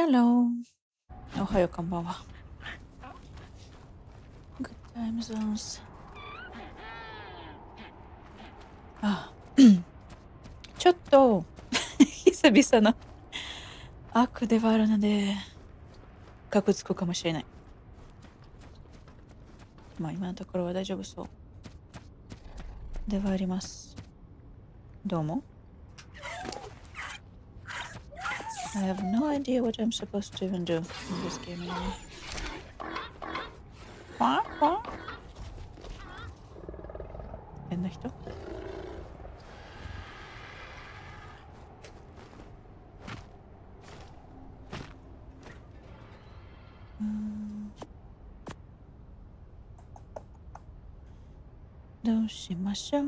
Hello. おはよう、こんばんは。Good time zones. ちょっと久々のアークではあるので、かくつくかもしれない。まあ今のところは大丈夫そうではあります。どうも。I have no idea what I'm supposed to even do in this game anymore. 変な人？どうしましょう。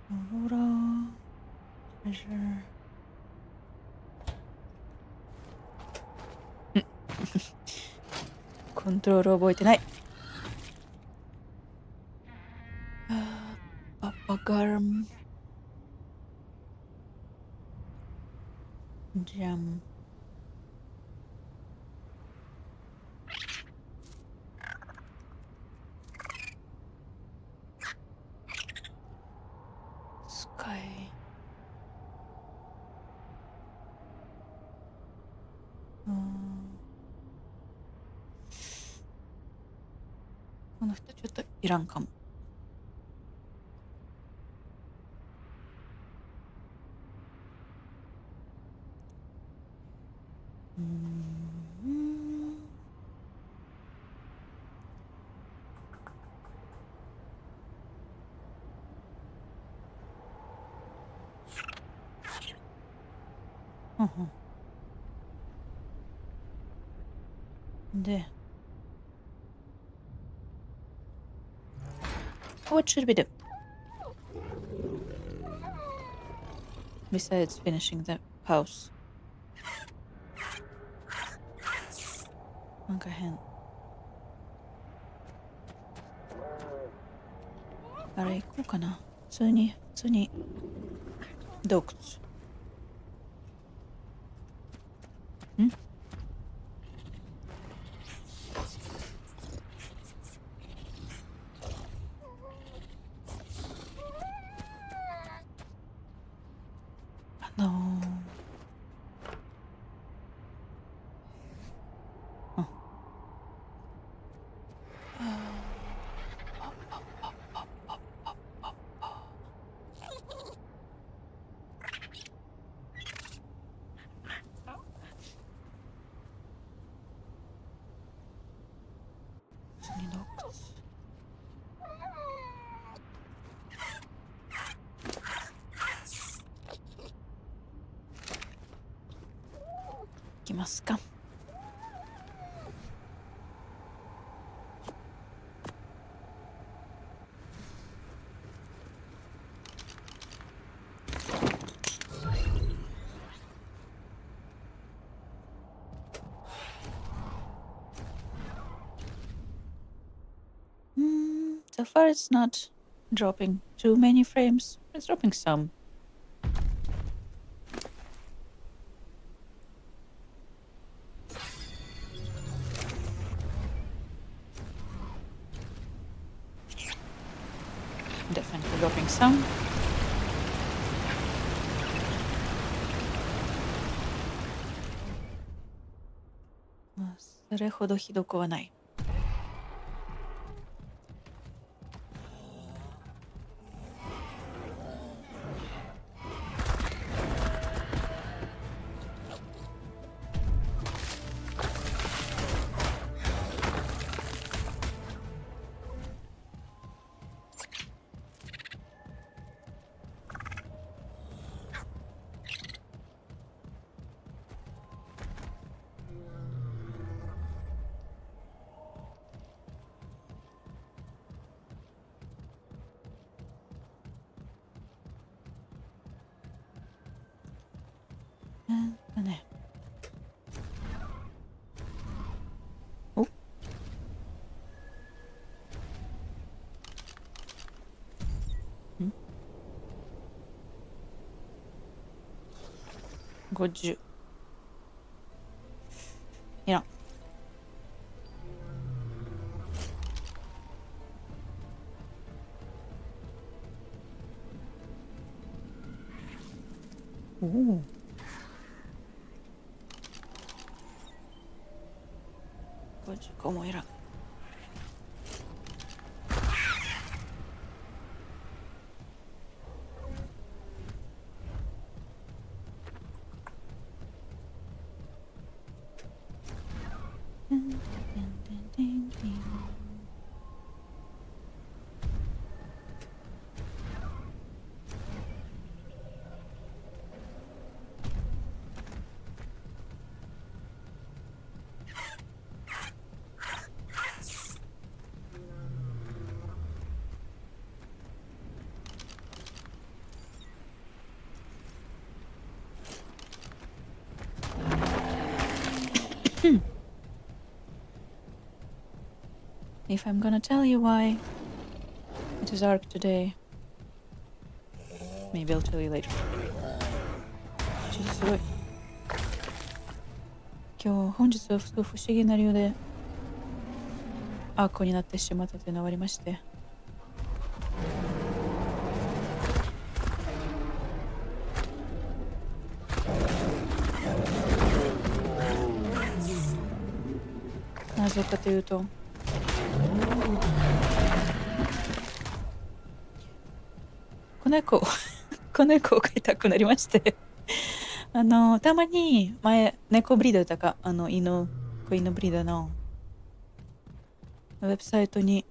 ほら、コントロール覚えてない。パパガルム。じゃん。スカイ。この人ちょっといらんかも。で、What should we do? Besides finishing the house. なんか変。あれ行こうかな。普通に洞窟。ん？行きますか。So far it's not dropping too many frames. It's dropping some. Definitely dropping some. それほどひどくはない。ね。お？ 50。いらん。おお。55もいらん。If I'm gonna tell you why it is Ark today, maybe I'll tell you later. ちょっとすごい。本日は不思議な理由でアークになってしまったというのがありまして。なぜかというと、子猫を飼いたくなりましてたまに前猫ブリーダーとか子犬ブリーダーのウェブサイトに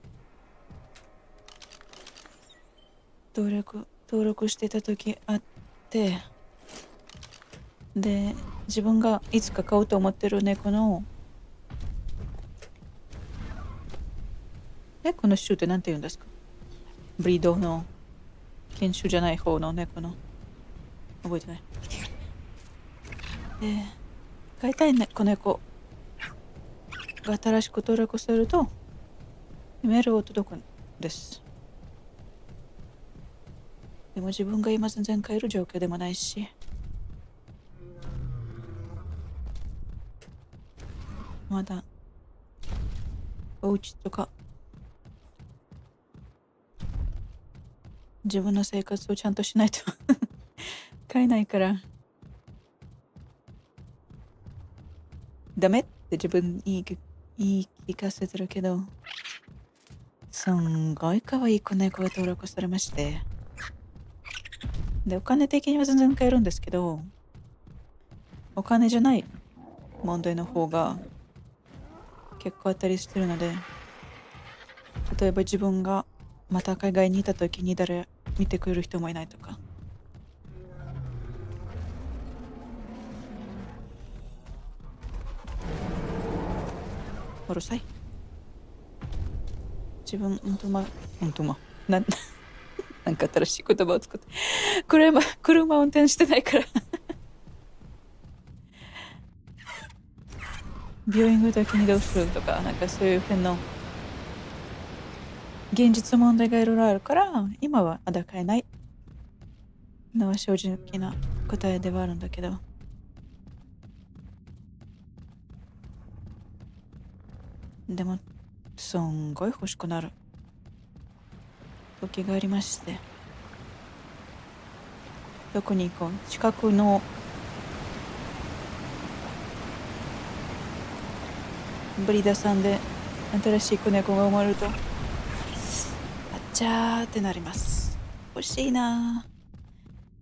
登録してた時あって、で自分がいつか飼おうと思ってる猫の種って何て言うんですか？ブリードの犬種じゃない方の猫の覚えてない。で飼いたい子猫が新しく登録するとメールを届くんです。でも自分が今全然飼える状況でもないし、まだお家とか自分の生活をちゃんとしないと飼えないからダメって自分に言い聞かせてるけど、すんごい可愛い子猫が登録されまして、でお金的には全然買えるんですけど、お金じゃない問題の方が結構あったりしてるので、例えば自分がまた海外にいた時に誰見てくれる人もいないとか、うるさい。自分なんか新しい言葉を作って車を運転してないから病院行く時にどうするとか、なんかそういう辺の現実問題がいろいろあるから、今はまだ買えないのは正直な答えではあるんだけど、でもすんごい欲しくなる時がありまして、特に近くのブリーダーさんで新しい子猫が生まれるとあっちゃーってなります。欲しいな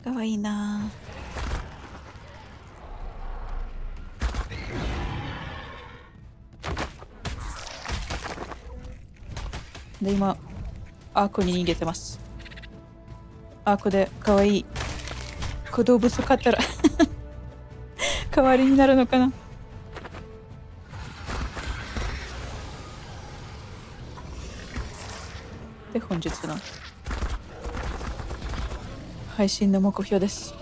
ー、かわいいなー。で今アークに逃げてます。アークでかわいい小動物飼ったら代わりになるのかな。で本日の配信の目標です。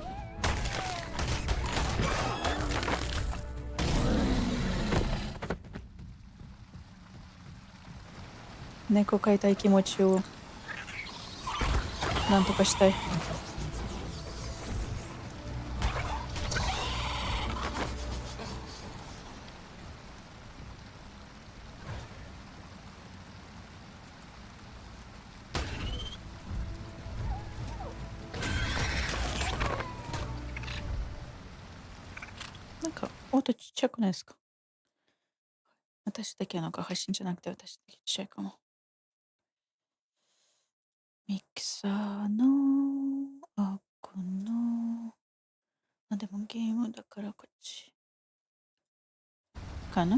猫飼いたい気持ちをなんとかしたい。音ちっちゃくないですか？私だけの配信じゃなくて私だけちっちゃいかも。ミキサーのこのでもゲームだからこっちかな。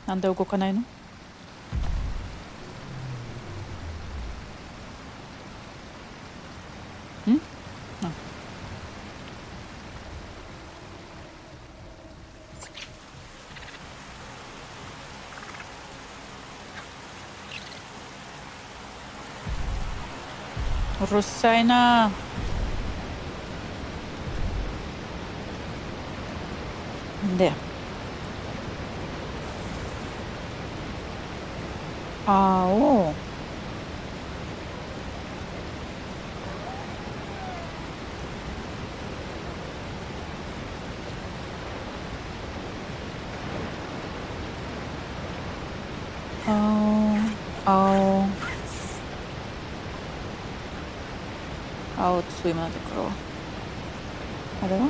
なんで動かないの？うるさいな。で青青ついまでからあれは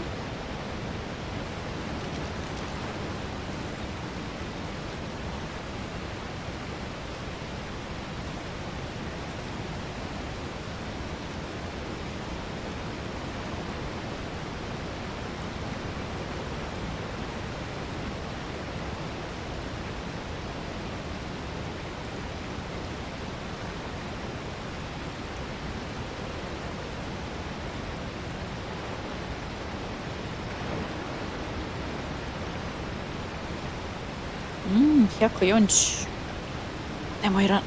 140でもいらん。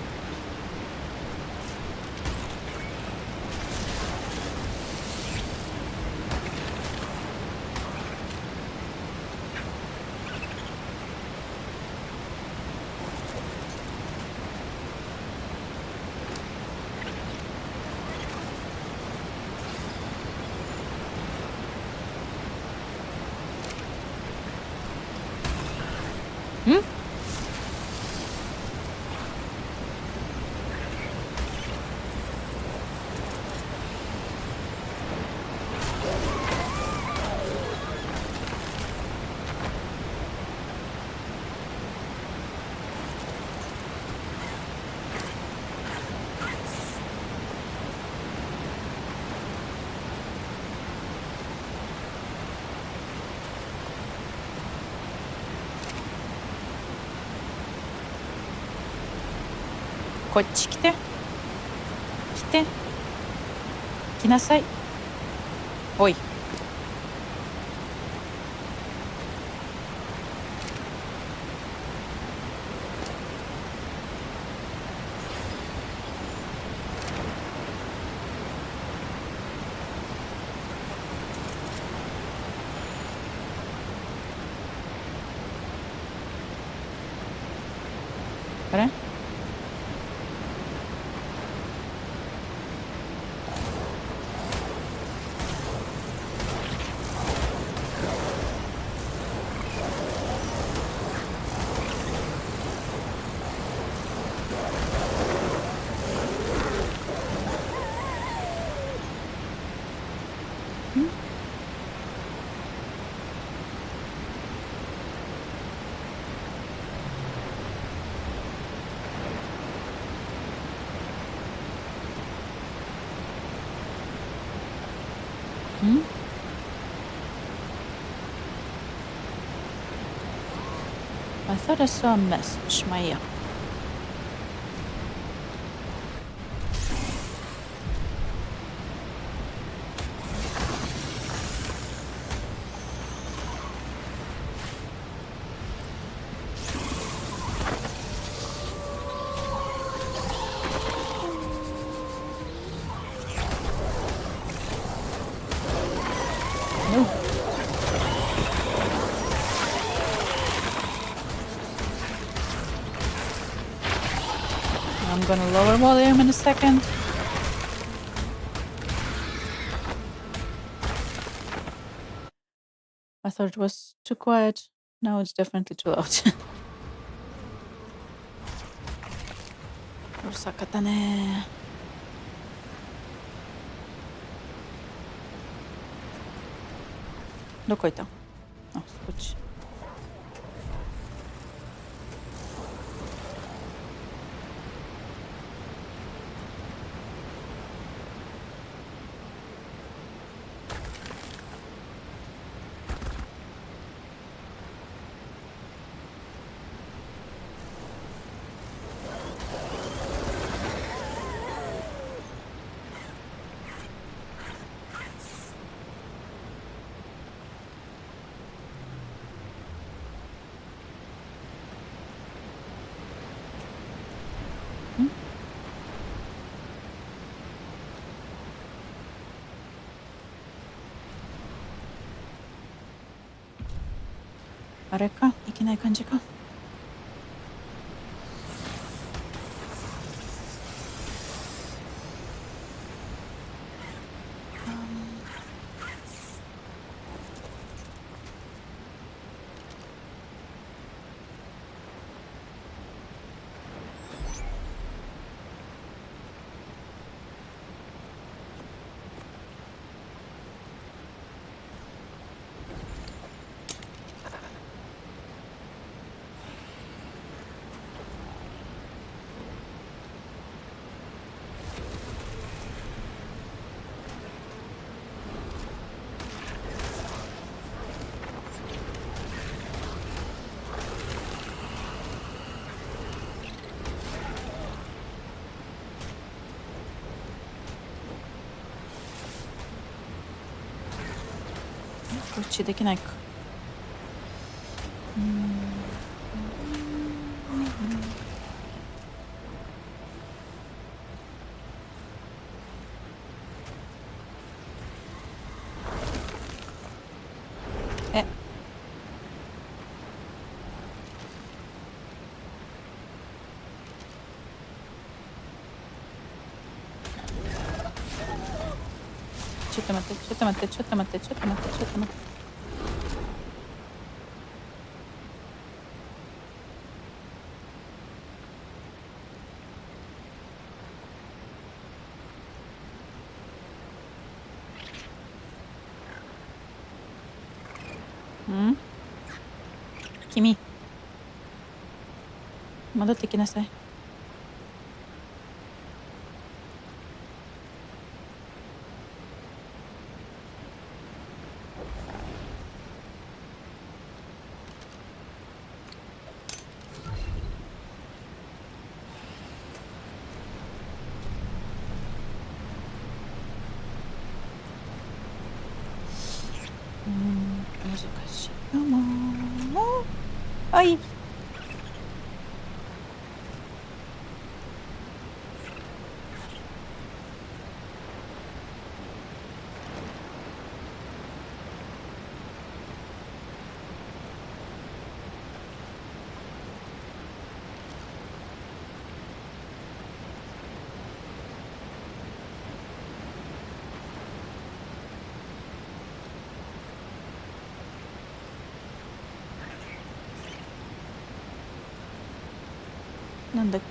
こっち来て来なさい。おいあれI thought I saw a message. まあいいや。gonna lower volume in a second. I thought it was too quiet. Now it's definitely too loud. うるさかったね。どこ行った？あ、そっち。あれか、いけない感じか。こっちできないか。え。ちょっと待って、ちょっと待って、ちょっと待って、ちょっと待って、ちょっと待って。君、戻ってきなさい。難しいよもう。はい。なんだっけ。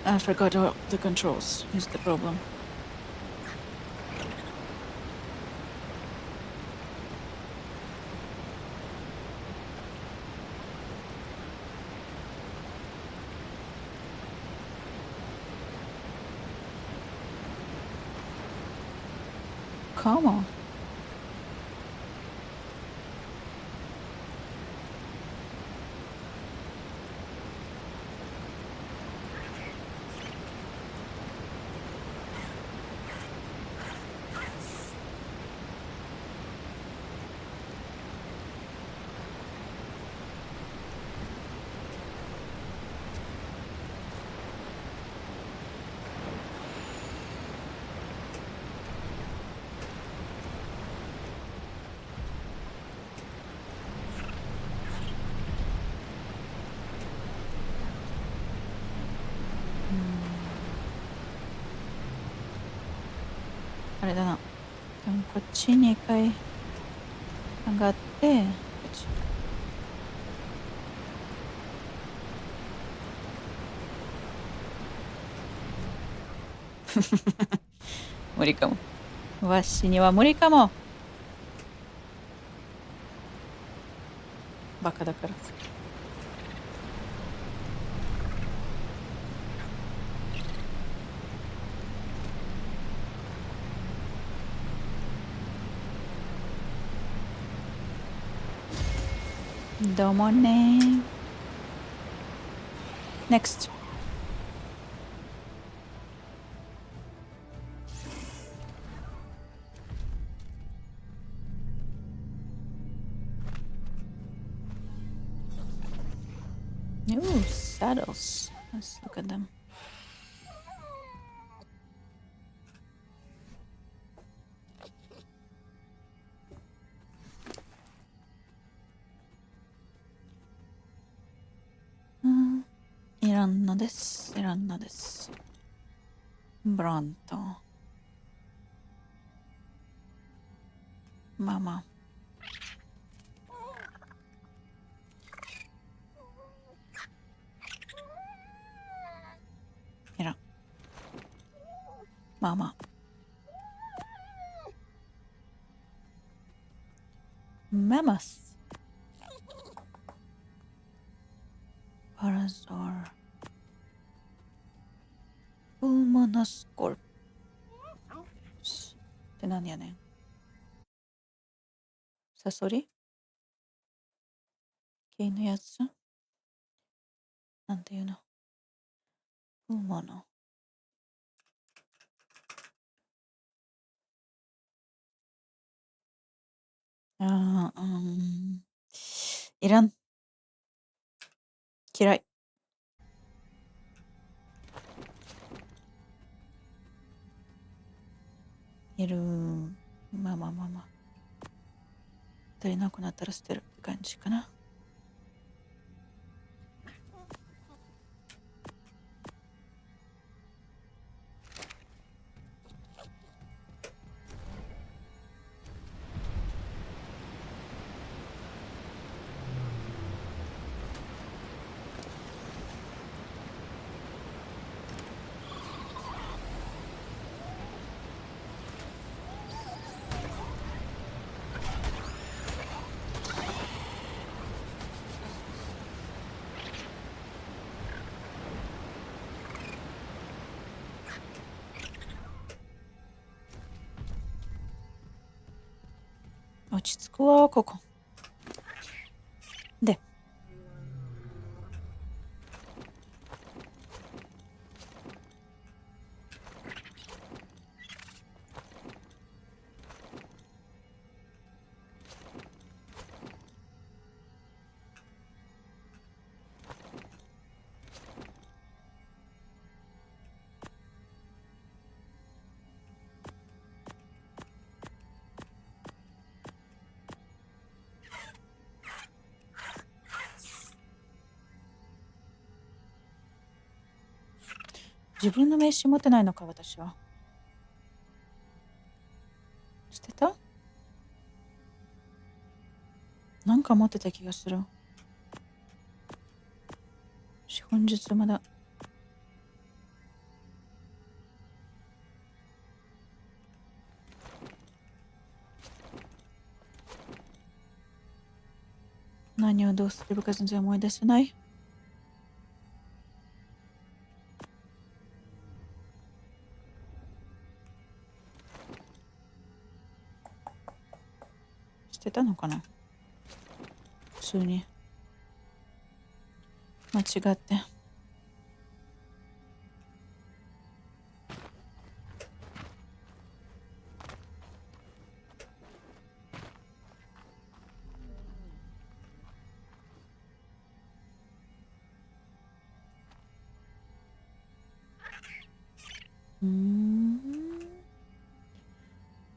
I forgot all the controls. Is the problem. Come on. あれだな。でもこっちに一回上がって、こっち。無理かも。わしには無理かも。バカだから。どうもね。NEXT。Ooh, saddles. Let's look at them.いろんなです。いろんなです。ブロント。まあまあ。いらん。まあまあ。ママス。パラソール。ウーマナスコルプス。って何やねん。サソリ系のやつなんていうの。ウーマナ。いらん。嫌い。いる。まあまあまあまあ。足りなくなったら捨てるって感じかな。落ち着くわ、ここ。で。自分の名刺持ってないのか、私は。捨てた？なんか持ってた気がする。本日まだ。何をどうすればか全然思い出せない。捨てたのかな？普通に。間違って。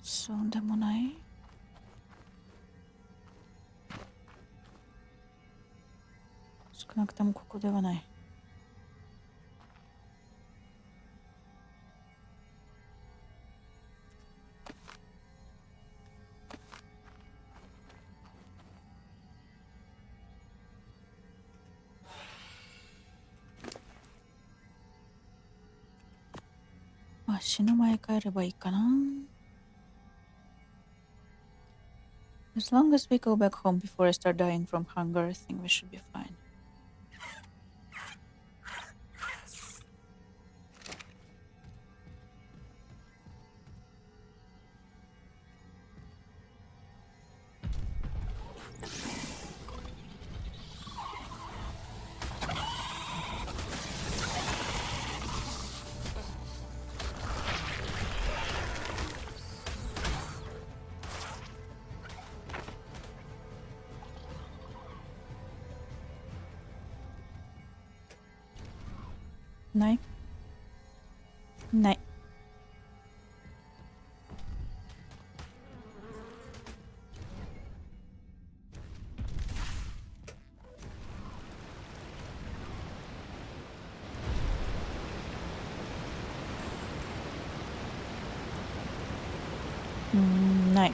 そうでもない。少なくともここではない。死ぬ前帰ればいいかな。As long as we go back home before I start dying from hunger, I think we should be fine.ないない。ない。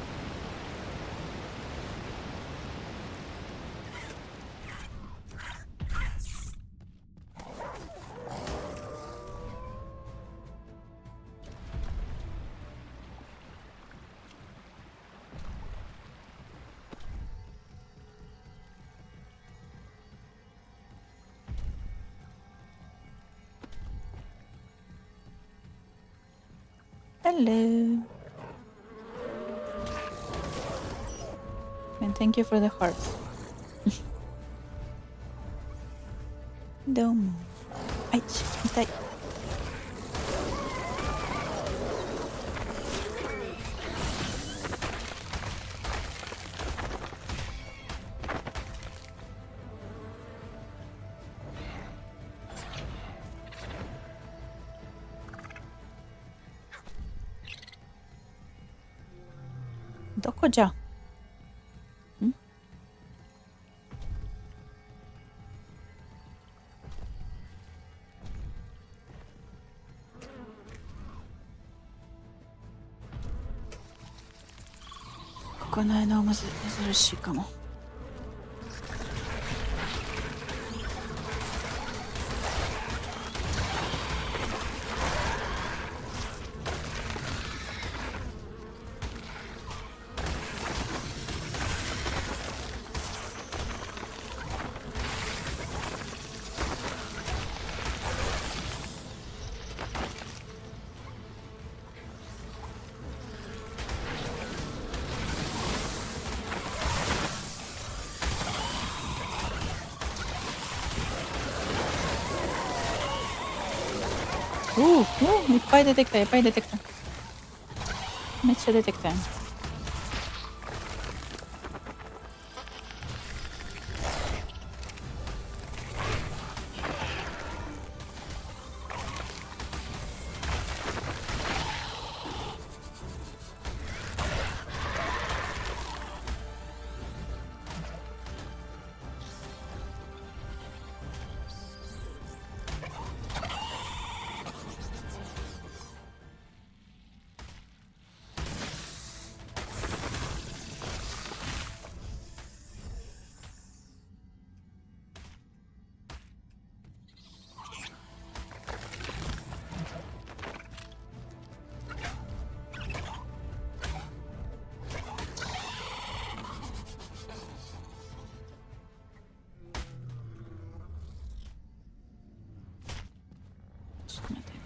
Hello. And thank you for the hearts. どうも。あいち、痛い。どこじゃ？ん？ここないのは珍しいかも。いっぱい出てきた、いっぱい出てきた。めっちゃ出てきたよ。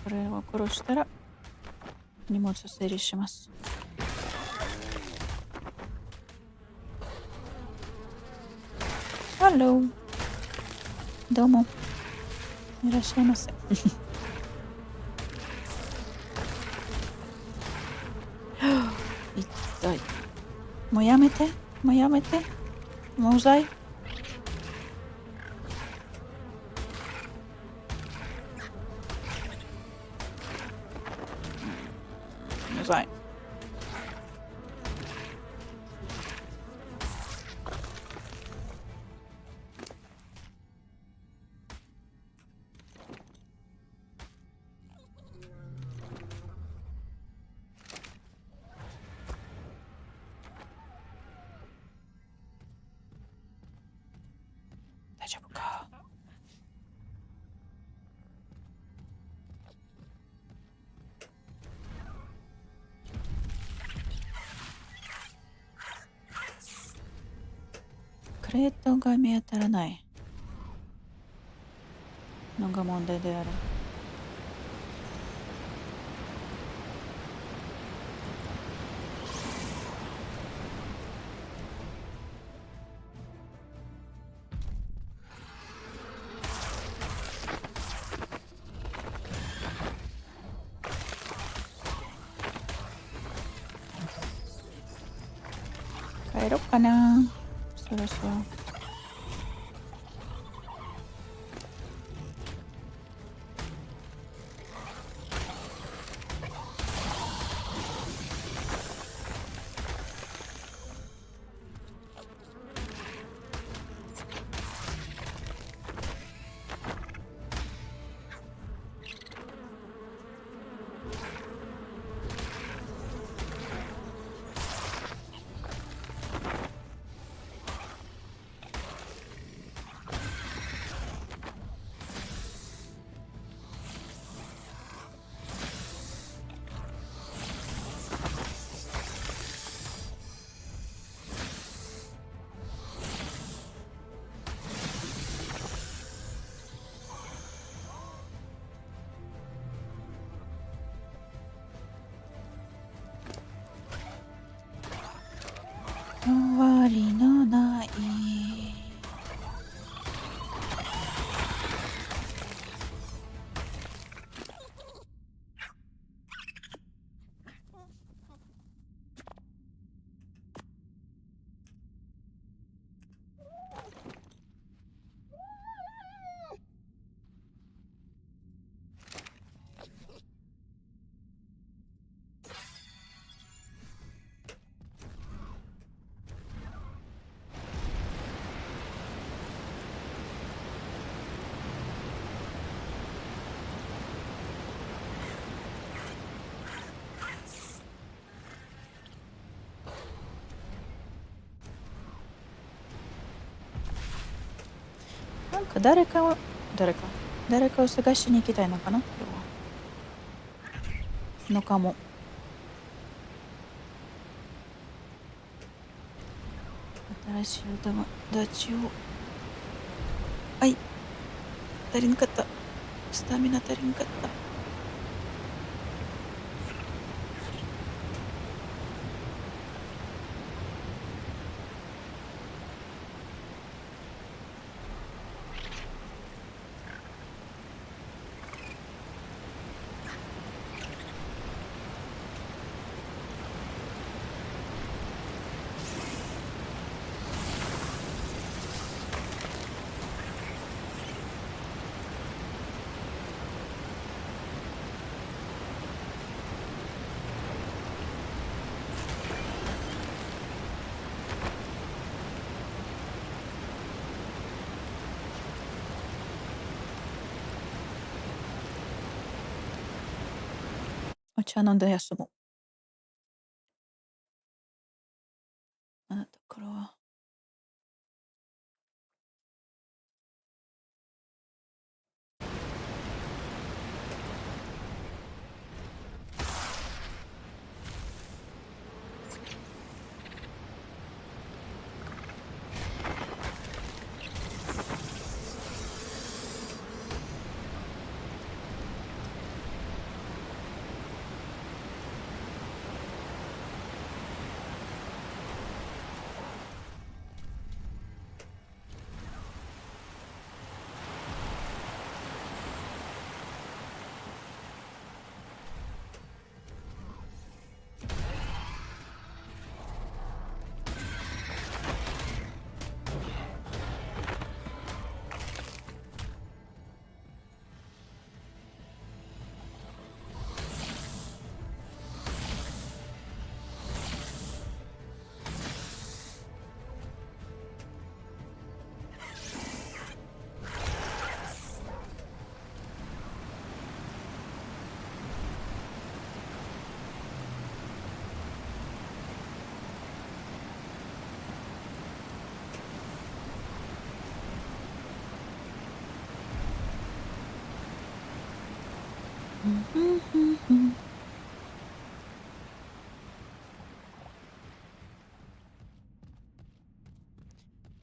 これを殺したら荷物整理します。ハロー。どうも。いらっしゃいませ。痛い。もうやめて。もうやめて。もううざい。うざい。大丈夫か。クレートが見当たらないのが問題である。帰ろっかな、そろそろ。終わりのないなんか誰かを探しに行きたいのかな今日は。のかも。新しいお友達を。はい。足りなかった。スタミナ足りなかった。お茶飲んで休もう。あなたからは。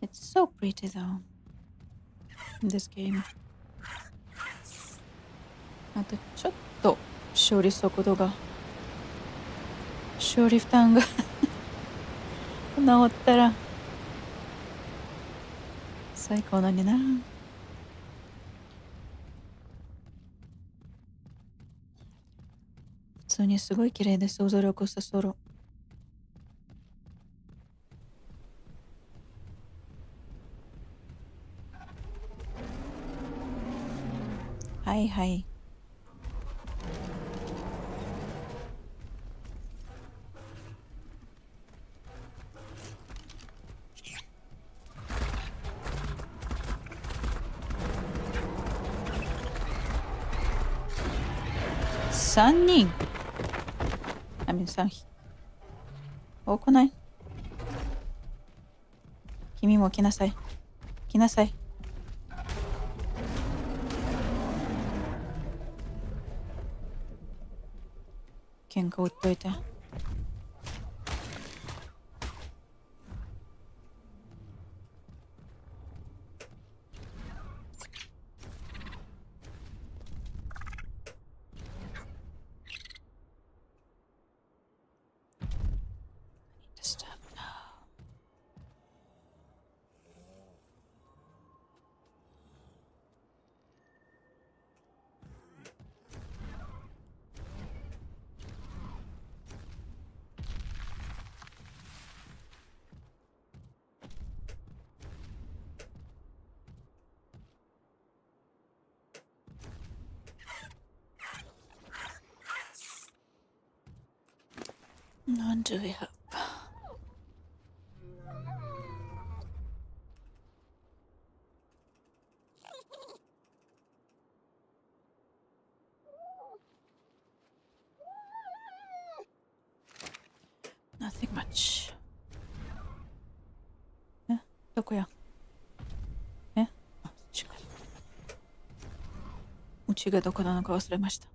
It's so pretty though. In this game. あとちょっと処理速度が処理負担が治ったら最高なんにな。普通にすごい綺麗で想像力さそろ。はいはい。3人3匹多くない？君も来なさい。来なさい。喧嘩売っといて。What do we have? Nothing much. どこや？あ、違う。うちがどこなのか忘れました。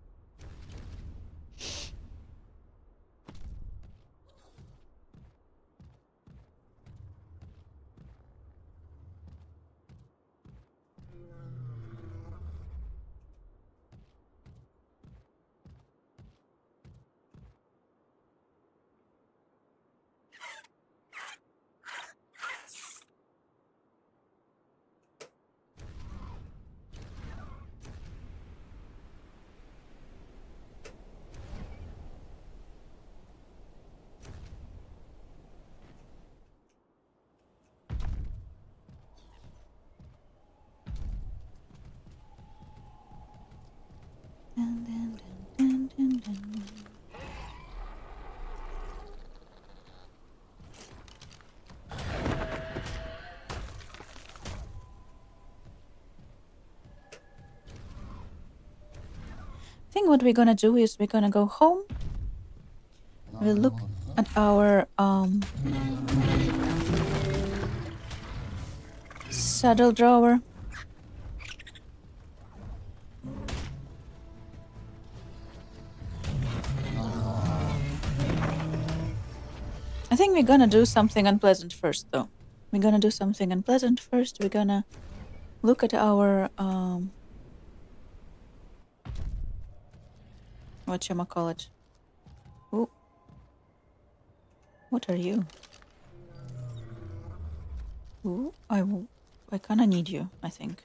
I think what we're gonna do is we're gonna go home. We'll look at our saddle drawer. I think we're gonna do something unpleasant first though. We're gonna do something unpleasant first. We're gonna look at our whatchamacallit. Oh. What are you? Ooh, I kinda need you, I think.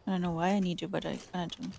I don't know why I need you, but I kinda do.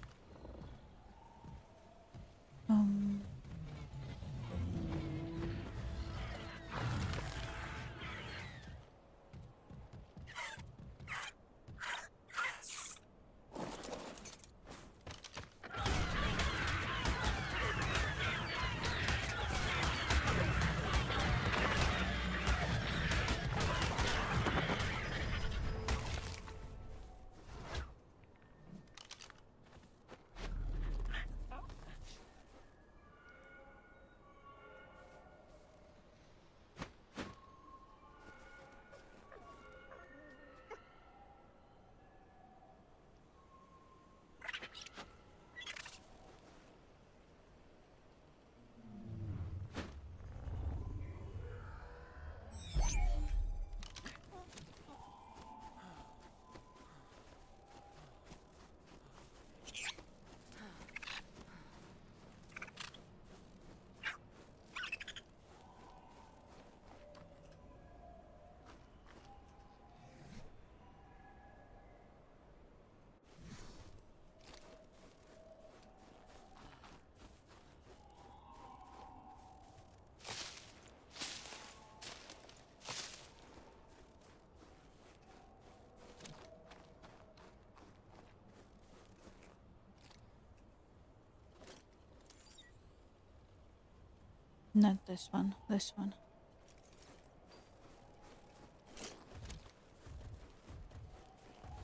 Not this one. This one.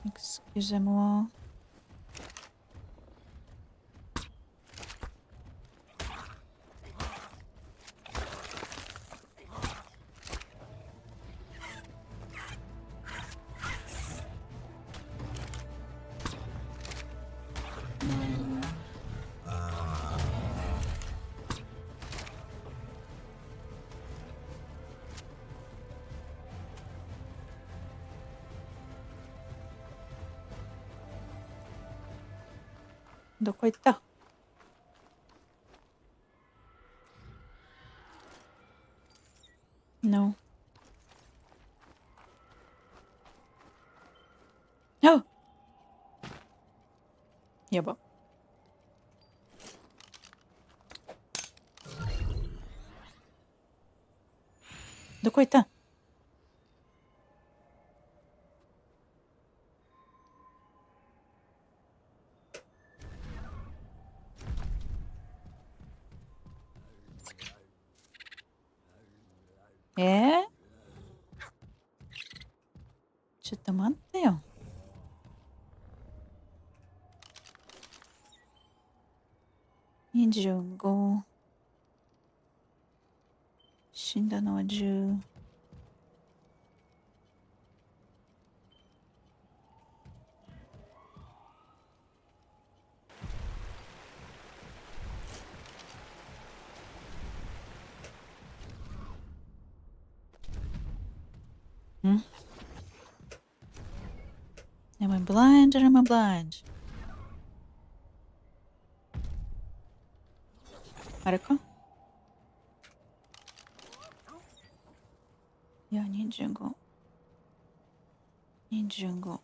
Excusez-moi.どこ行った？ No. あ！やば。どこ行った？ちょっと待ってよ。25。死んだのは10。ん？ Am I blind or am I blind? あれか？いや、25。25。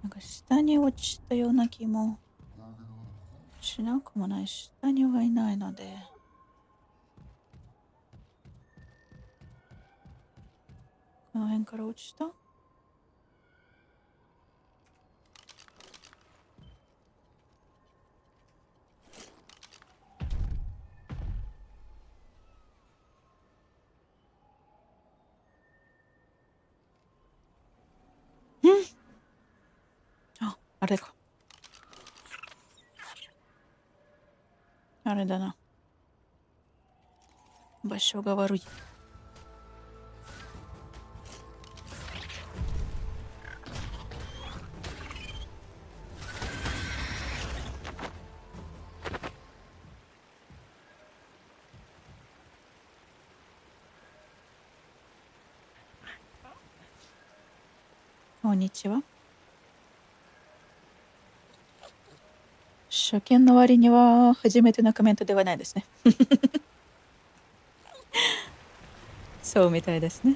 なんか下に落ちたような気もしなくもない。下にはいないので。この辺から落ちた？あ、あれか。あれだな。場所が悪い。こんにちは。初見の割には初めてのコメントではないですね。そうみたいですね。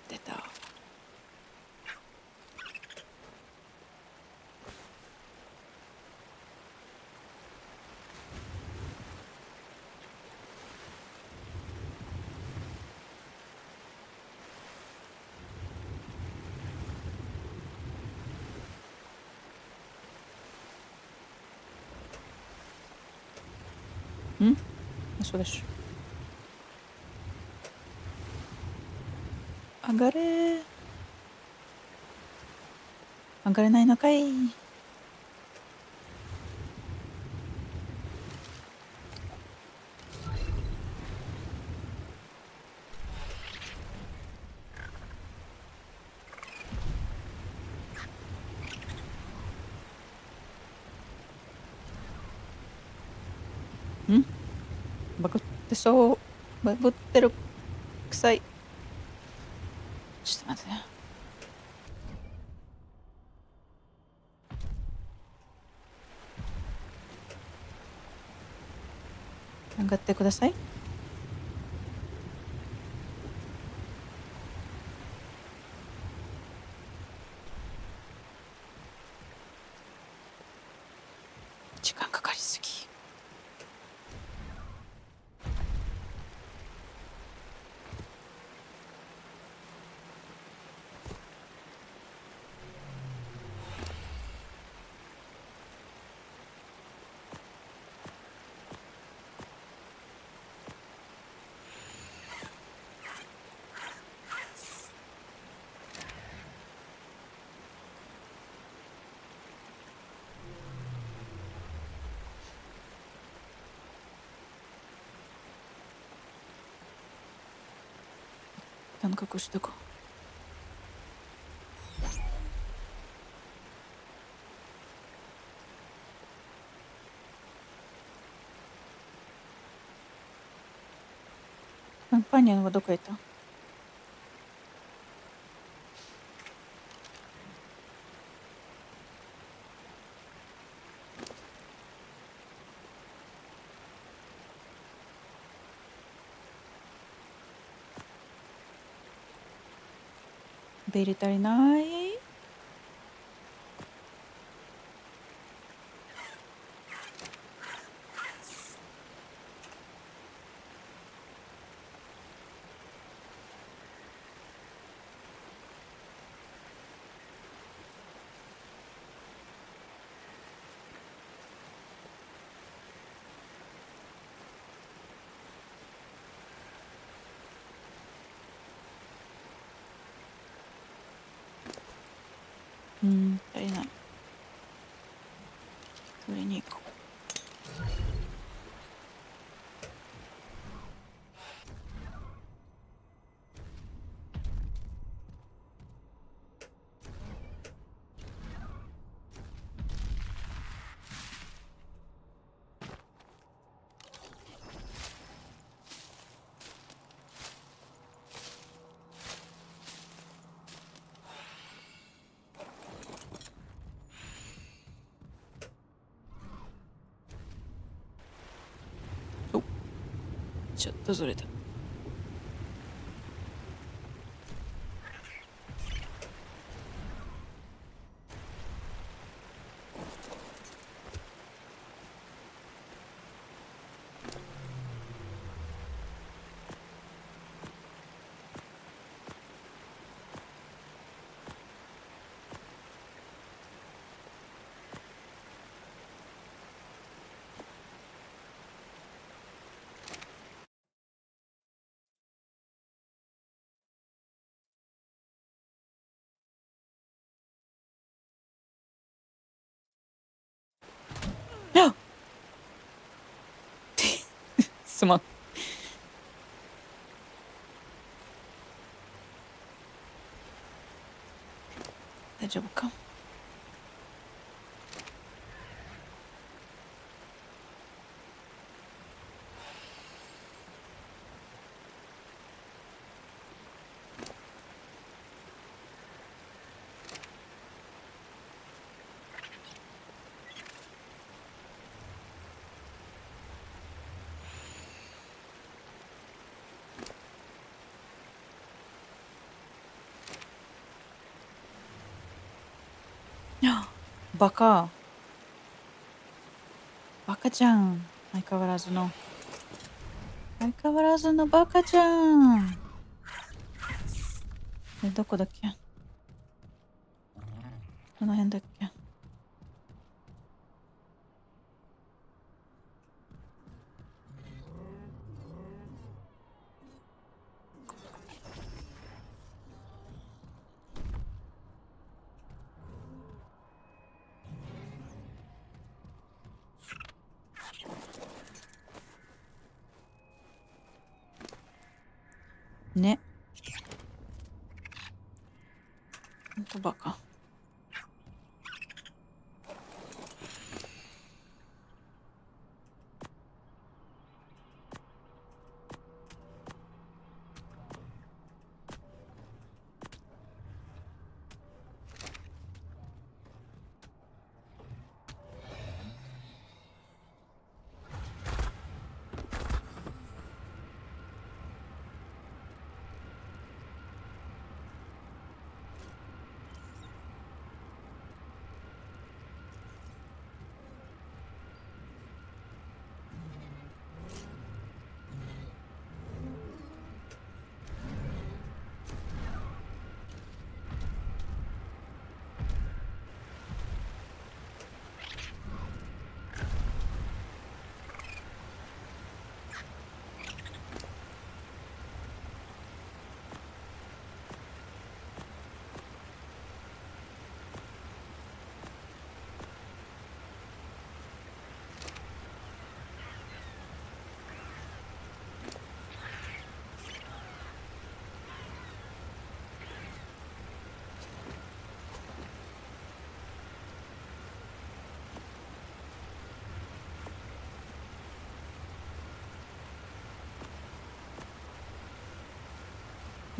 出た。ん？そうでしょ。上がれ。上がれないのかい。バグってそう。バグってる。臭い。ちょっと待ってね。上がってください。時間かかりすぎ。感覚してか。パンニャンはどこへ行った？ベリ足りない。足りない。それに行こう。ちょっとずれた。あすまん。大丈夫か？バカ。バカじゃん。相変わらずのバカじゃん。どこだっけ？どの辺だっけ？ね。ほんとバカ。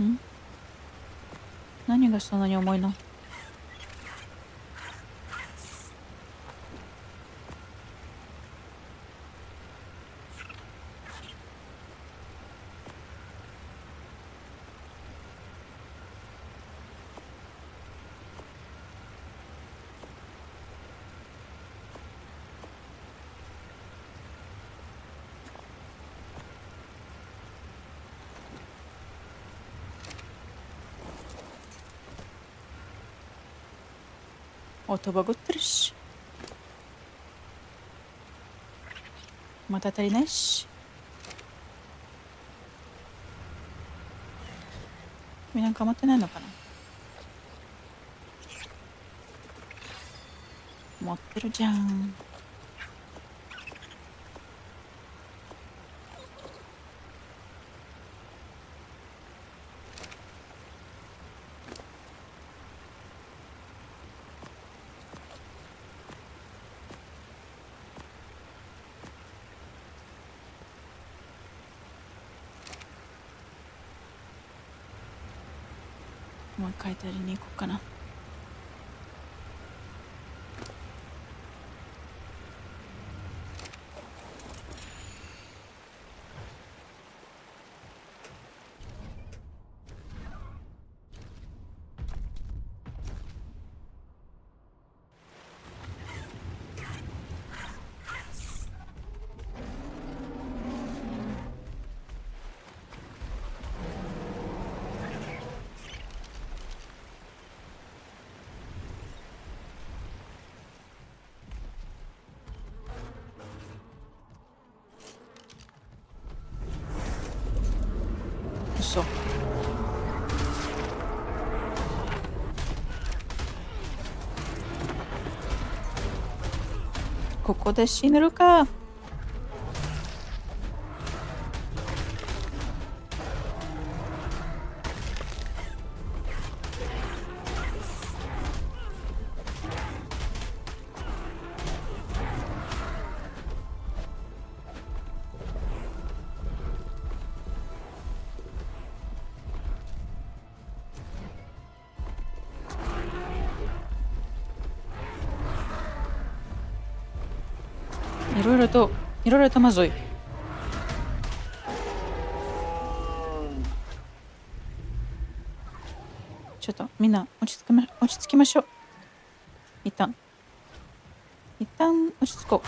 ん？何がそんなに重いの？音バグってるし、また足りないし。君なんか持ってないのかな？持ってるじゃん。もう一回取りに行こうかな。嘘。ここで死ぬるか。いろいろとまずい。ちょっとみんな落ち着きましょう。一旦落ち着こう。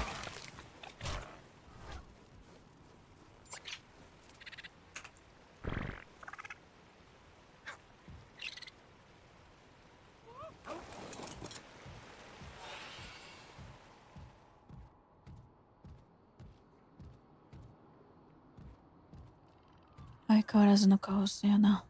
相変わらずのカオスやな。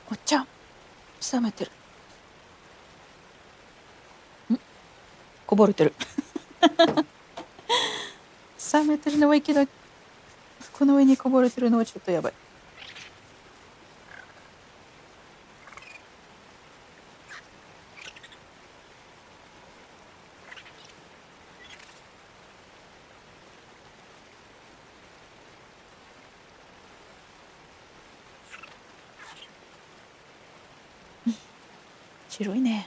お茶冷めてる。こぼれてる。冷めてるのはいいけど、この上にこぼれてるのはちょっとやばい。白いね。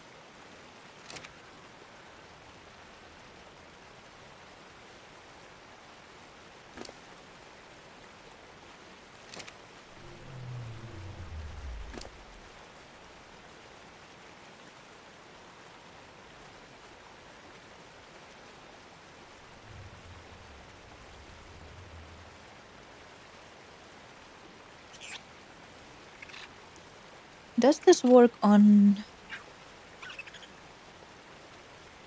Does this work on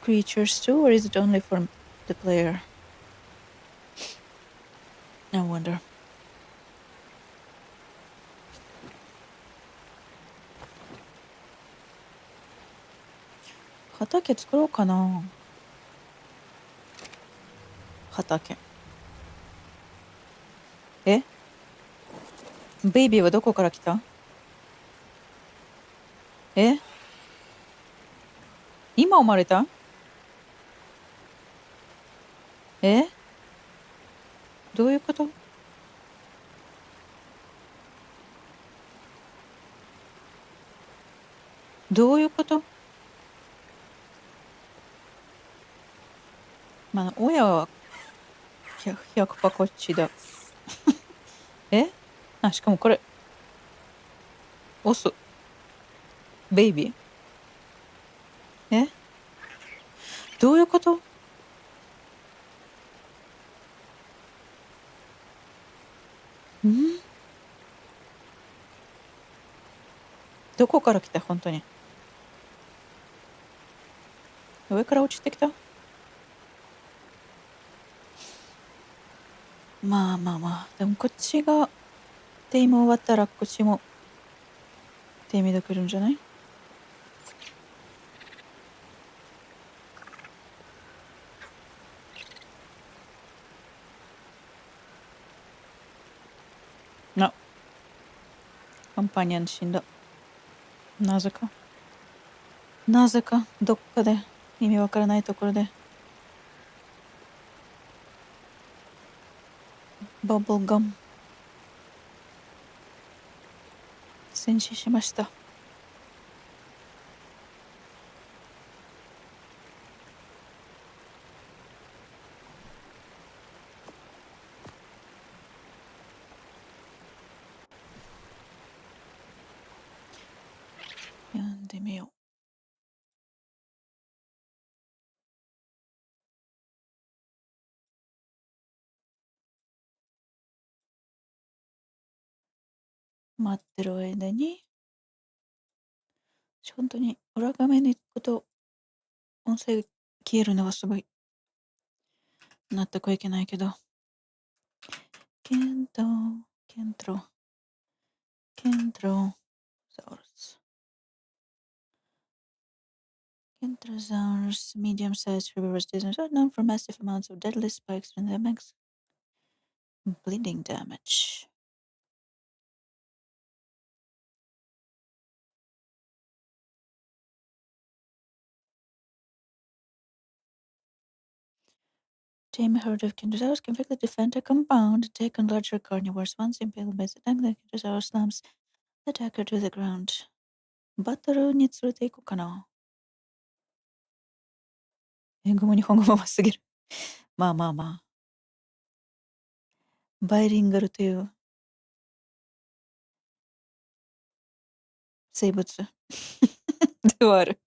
creatures too, or is it only for the player? I wonder. 畑作ろうかな。畑。ベイビーはどこから来た？今生まれた？どういうこと？どういうこと？まあ、親は100%こっちだ。しかもこれ、オス。ベイビー。どういうこと？どこから来た？本当に。上から落ちてきた？まあ。でもこっちがテイム終わったらこっちもテイムで来るんじゃない？カンパニアン死んだ。なぜかどっかで意味わからないところでバブルガム戦死しました。読んでみよう。待ってる間に本当に裏画面に行くと音声消えるのはすごい納得はいけないけど。ケントロサウルス。Kentrosaurus, medium-sized herbivorous dinosaurs, are known for massive amounts of deadly spikes in their necks, bleeding damage. 'Tame herd of Kentrosaurus can quickly defend a compound, take on larger carnivores. Once impaled by the tank, the Kentrosaurus slams the attacker to the ground. バトルに連れて行こうかな。英語も日本語もまっすぎる。まあ。バイリンガルという生物ではある。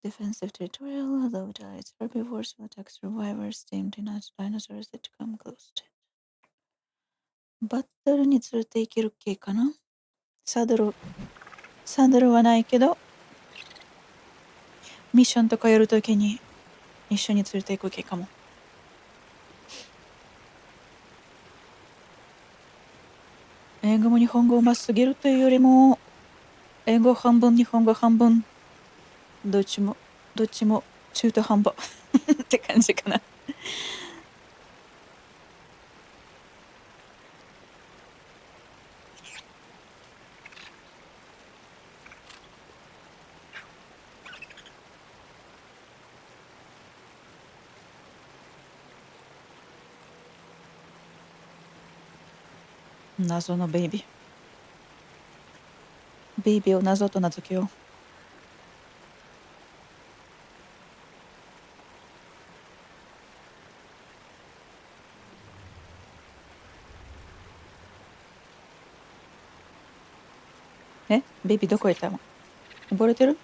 Defensive territorial, although its herbivores will attack survivors, tamed dinosaurs that come close to it. バトルに連れて行ける系かな。サドルはないけど、ミッションとかやるときに一緒に連れて行く系かも。英語も日本語うますぎるというよりも、英語半分、日本語半分、どっちも中途半端って感じかな。謎のベイビーを謎と名付けよう。ベイビーどこ行ったの？溺れてる？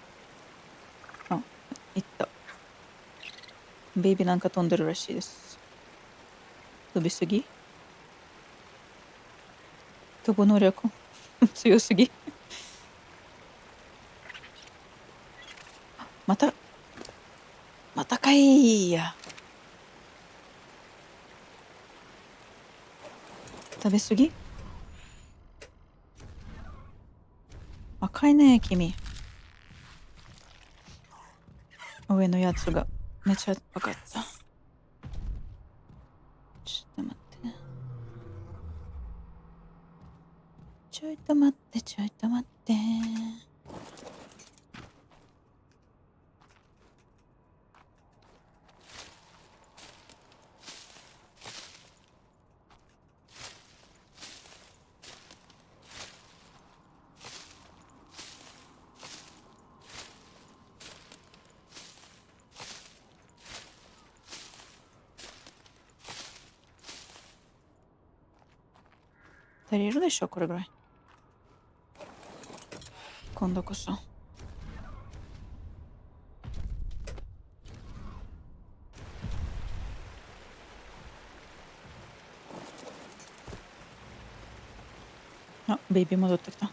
行った。ベイビーなんか飛んでるらしいです。飛びすぎ？飛ぶ能力強すぎまたかいや。食べ過ぎ？赤いね、君。上のやつがめちゃ赤かった。ちょっと待ってね。ちょいと待って。足りるでしょ、これぐらい。今度こそ。あ、ベイビー戻ってきた。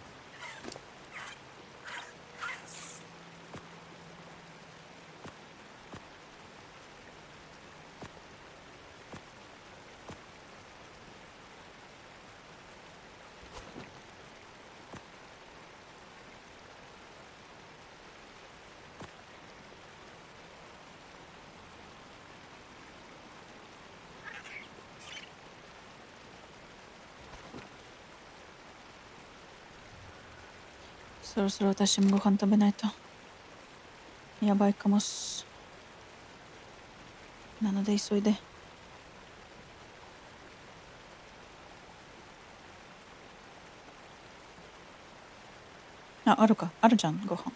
そろそろ私もご飯食べないとやばいかもす。なので急いで。あるか。あるじゃん、ご飯。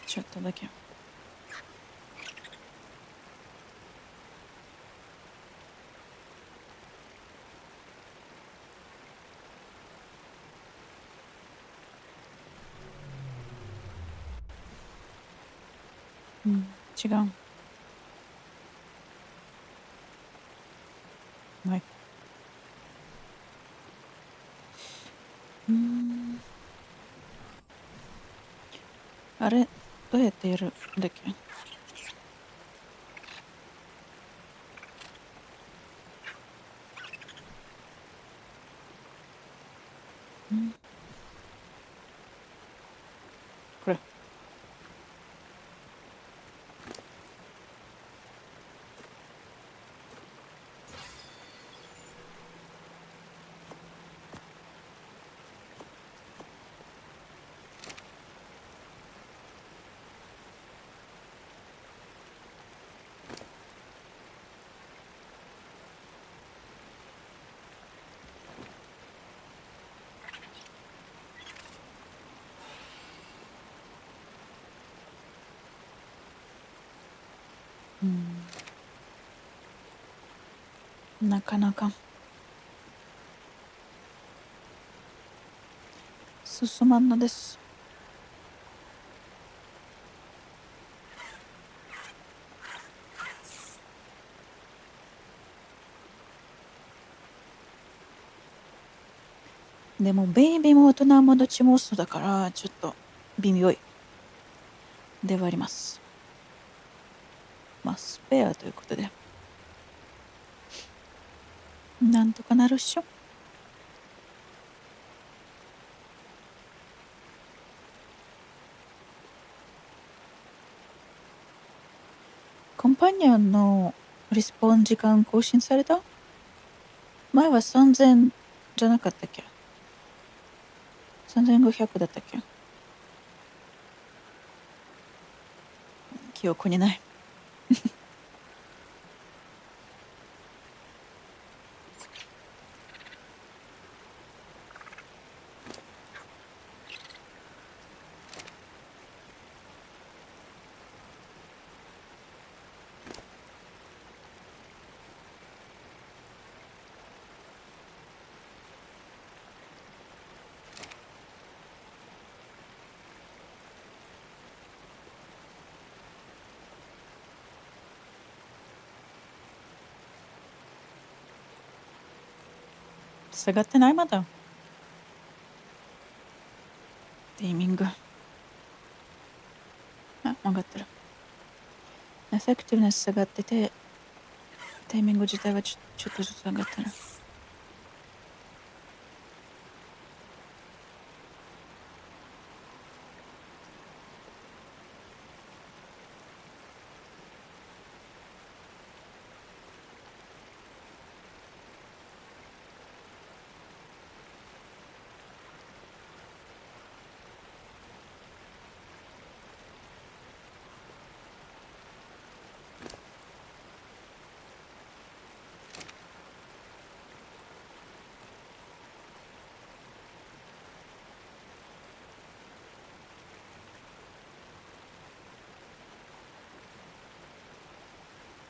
ちょっとだけ。違う。はい。あれ、どうやってやるんだっけ？これ。なかなか進まんのです。でもベイビーも大人もどっちも嘘だからちょっと微妙いではあります。まあスペアということでなんとかなるっしょ。コンパニオンのリスポーン時間更新された？前は3000じゃなかったっけ？ 3500 だったっけ？記憶にない。下がってないまだ。テイミング。曲がってる。エフェクティブネス下がってて、タイミング自体はちょっとずつ上がってる。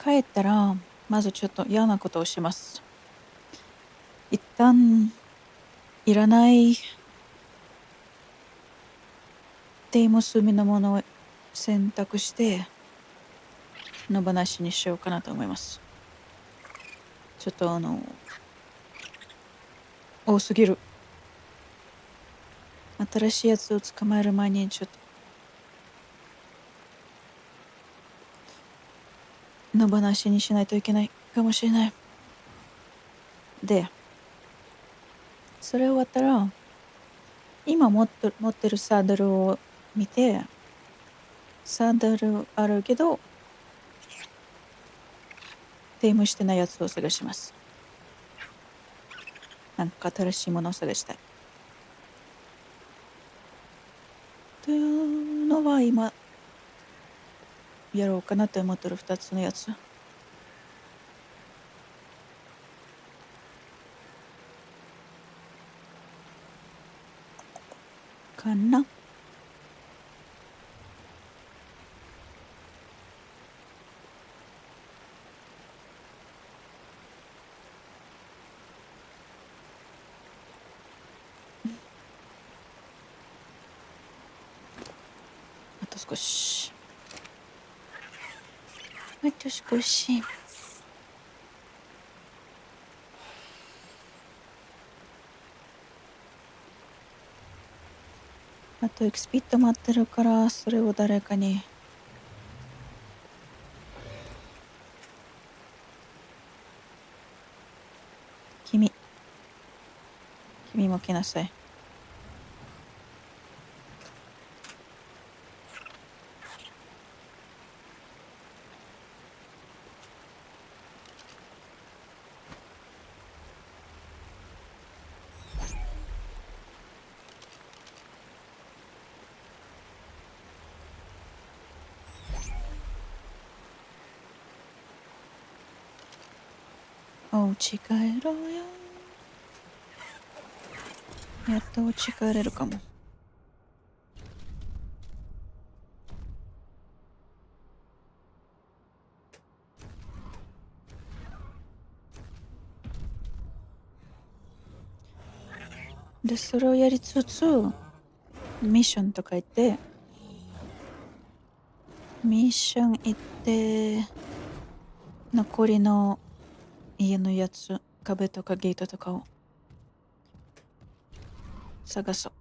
帰ったらまずちょっと嫌なことをします。一旦いらないでも数味のものを選択して野放しにしようかなと思います。ちょっと多すぎる。新しいやつを捕まえる前にちょっと野放しにしないといけないかもしれない。で、それ終わったら今持ってるサドルを見て、サドルあるけどテームしてないやつを探します。なんか新しいものを探したい。というのは今やろうかなと思ってる2つのやつかな。あと少し。あと少し。あとエクスピット待ってるから、それを誰かに君も来なさい。お家帰ろうよ。やっとお家帰れるかも。で、それをやりつつミッションとか言ってミッション行って残りの家のやつ、壁とかゲートとかを探そう。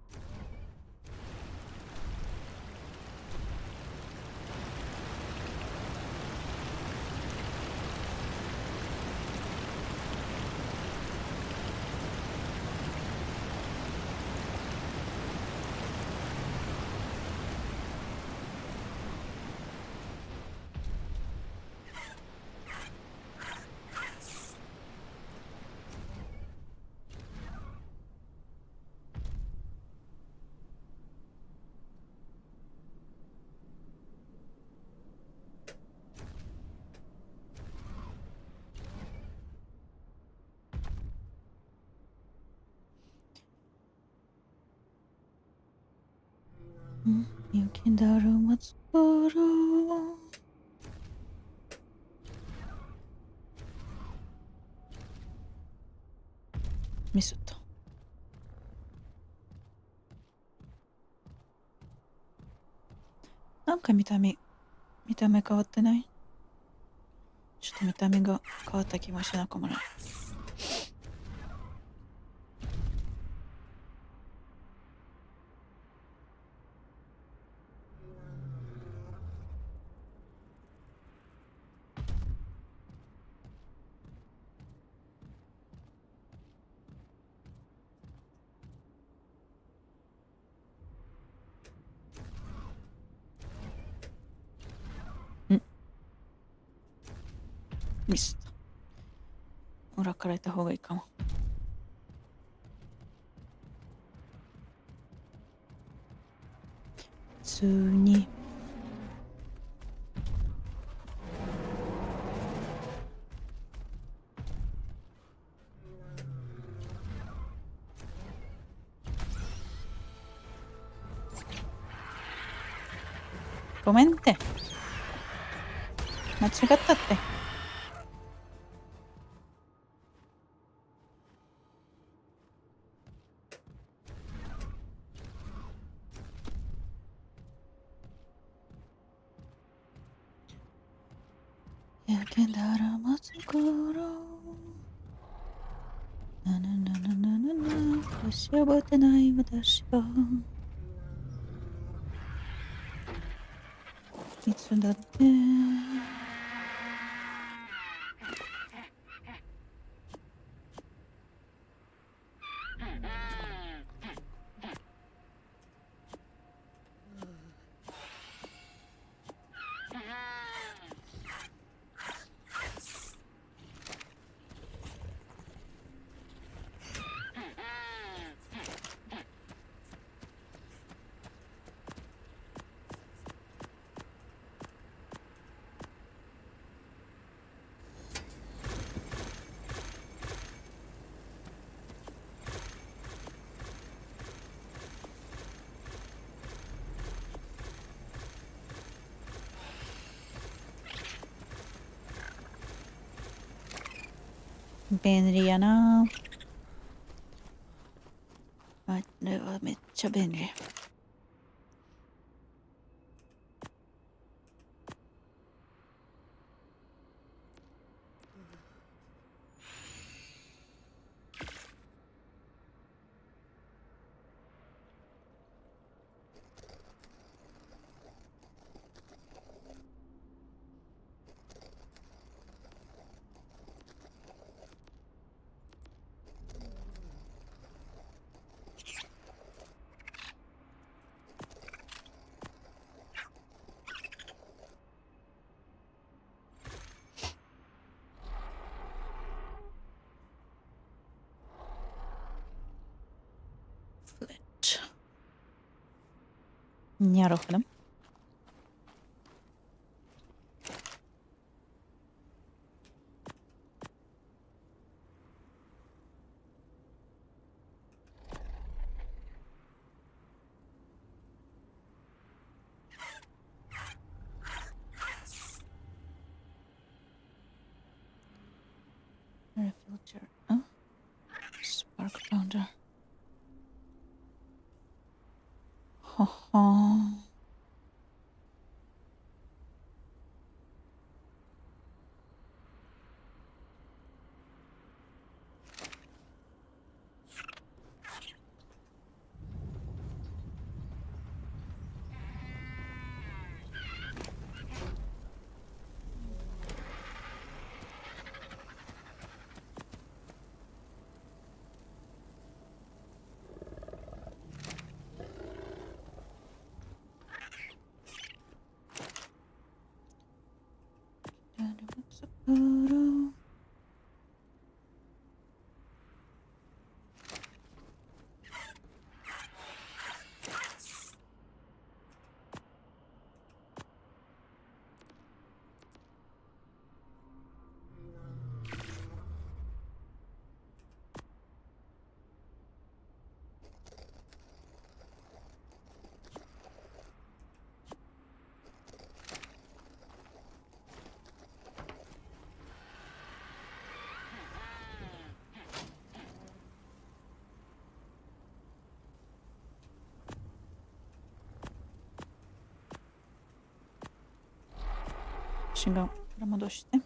雪だるま作ろう。ミスった。なんか見た目変わってない？ちょっと見た目が変わった気もしなくもない。ミスった。裏から行った方がいいかも。普通にごめんって。間違ったって。焼けたら待つ頃。ななななななな。私覚えてない私が。いつだって。便利やな。あれはめっちゃ便利。なるほど。スパークパウンダー。はは。違う。これ戻して。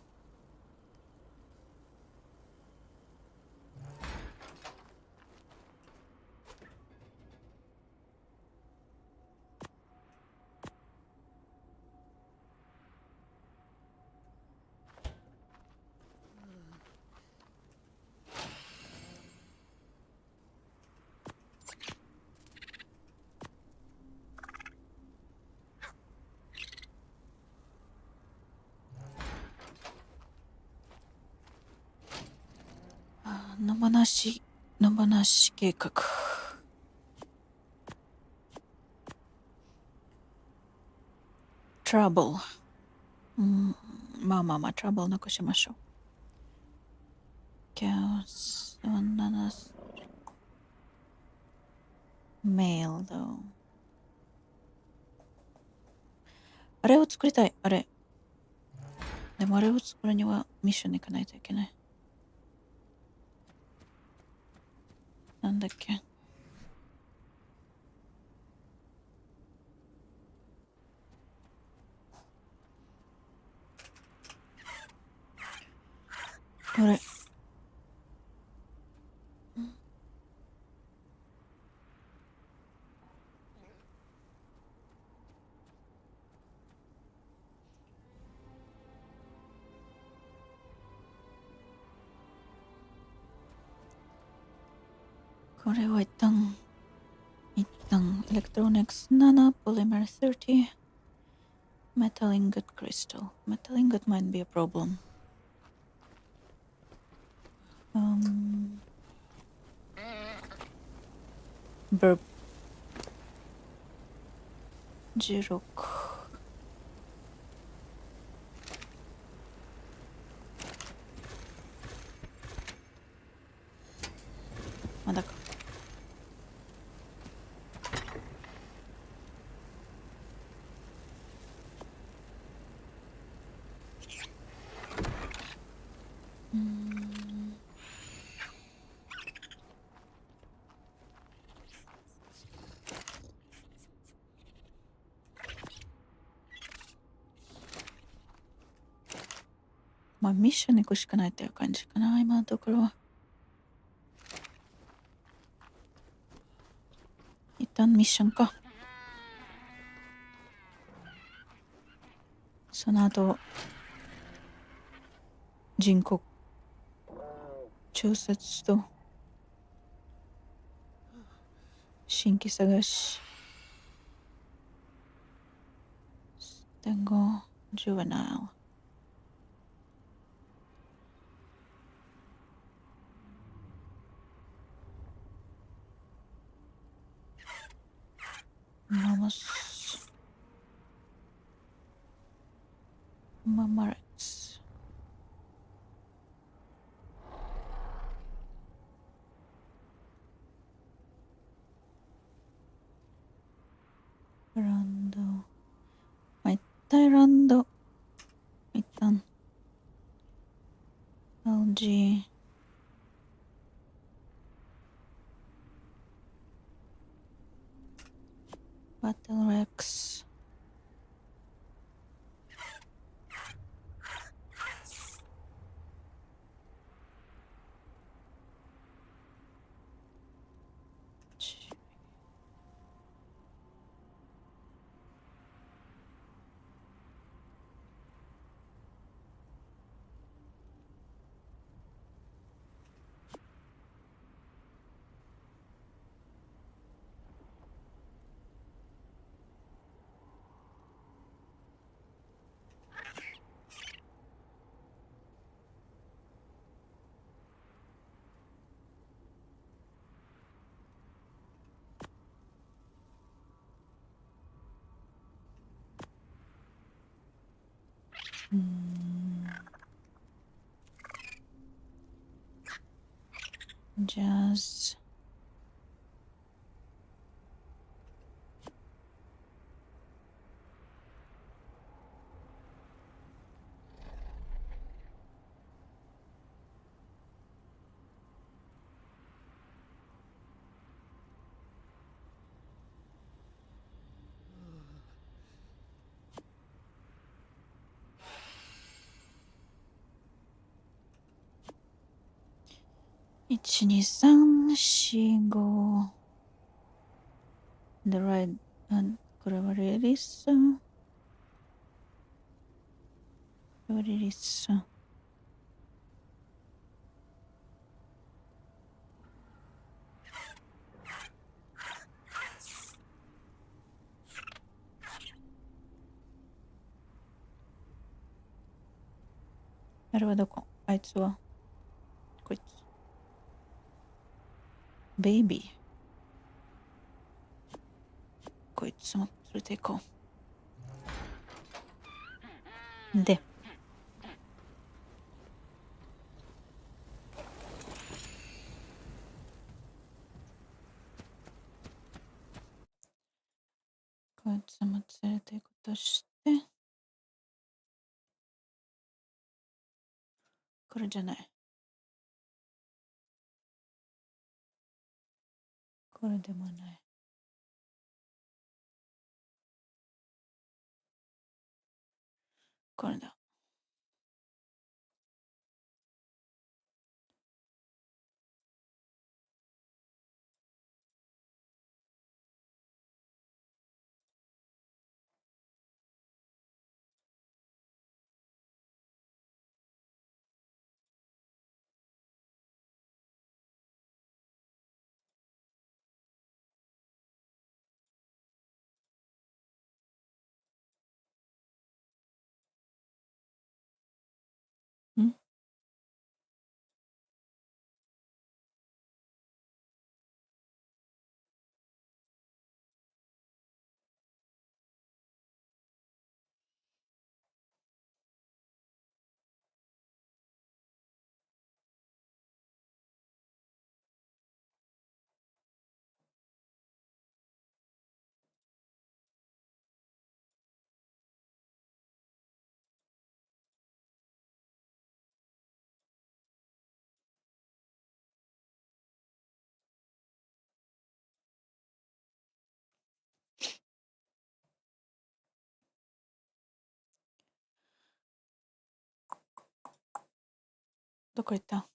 野放し計画。トラブル。まあ、トラブルなくしましょう。キャス、メールド。あれを作りたい。あれ。でもあれを作るにはミッションに行かないといけない。なんだっけ。あれ。これは一旦エレクトロニクス7ポリメー30メタルインゴットクリスタル。メタルインゴット might be a problem. Burp 16。まだか。まあミッションに行くしかないっていう感じかな、今のところは。一旦ミッションか。その後、人口調節と新規探し。then go juvenile。ママレッツ。ランド。まあ、一旦ランド。一旦。LG。バトル X。ジャズ。12345。The right and これはリリース。リリース。あれはどこ？あいつはこいつ。ベイビー。こいつも連れて行こう。で、こいつも連れて行くとして、これじゃない。これでもない。これだ。んどこ行った？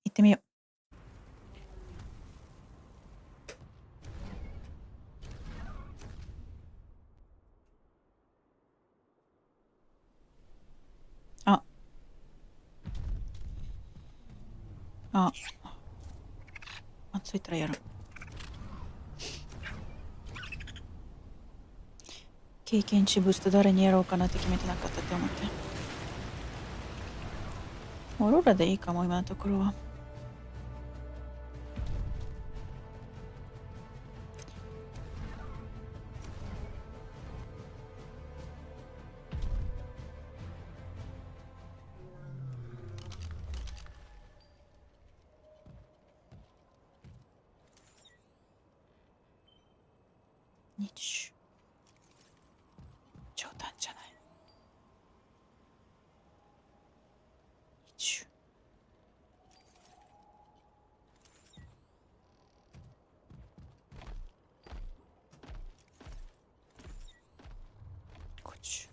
行ってみよう。ついたらやる。経験値ブースト誰にやろうかなって決めてなかったって思って。オーロラでいいかも、今のところは。日冗談じゃない。日こっち。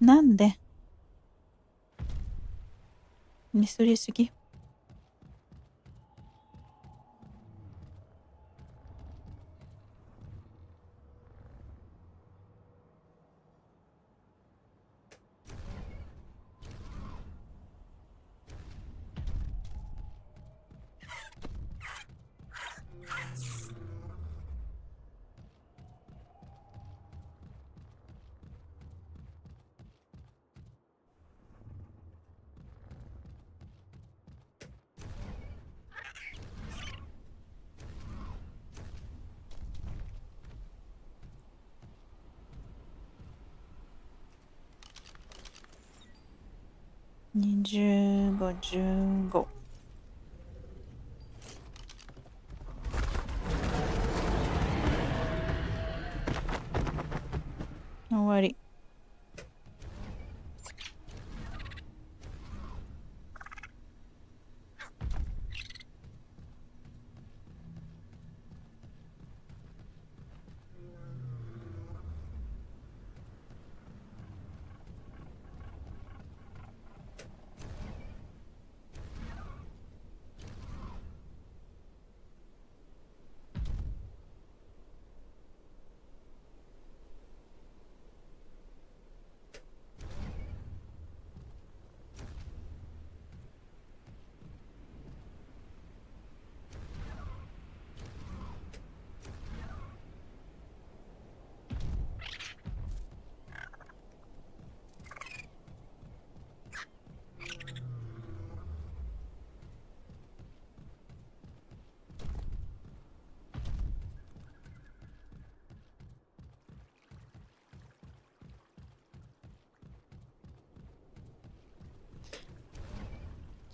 なんでミスりすぎ。25、15。終わり。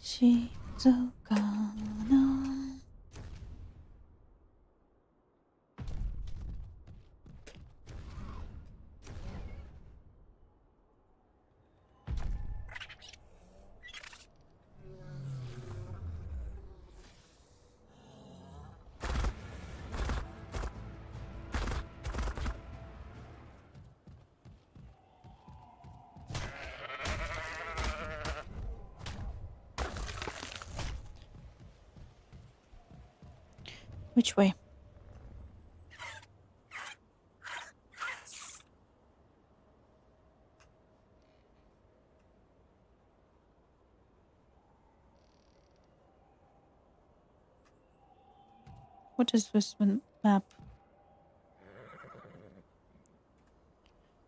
静かな。Which way? What is this map?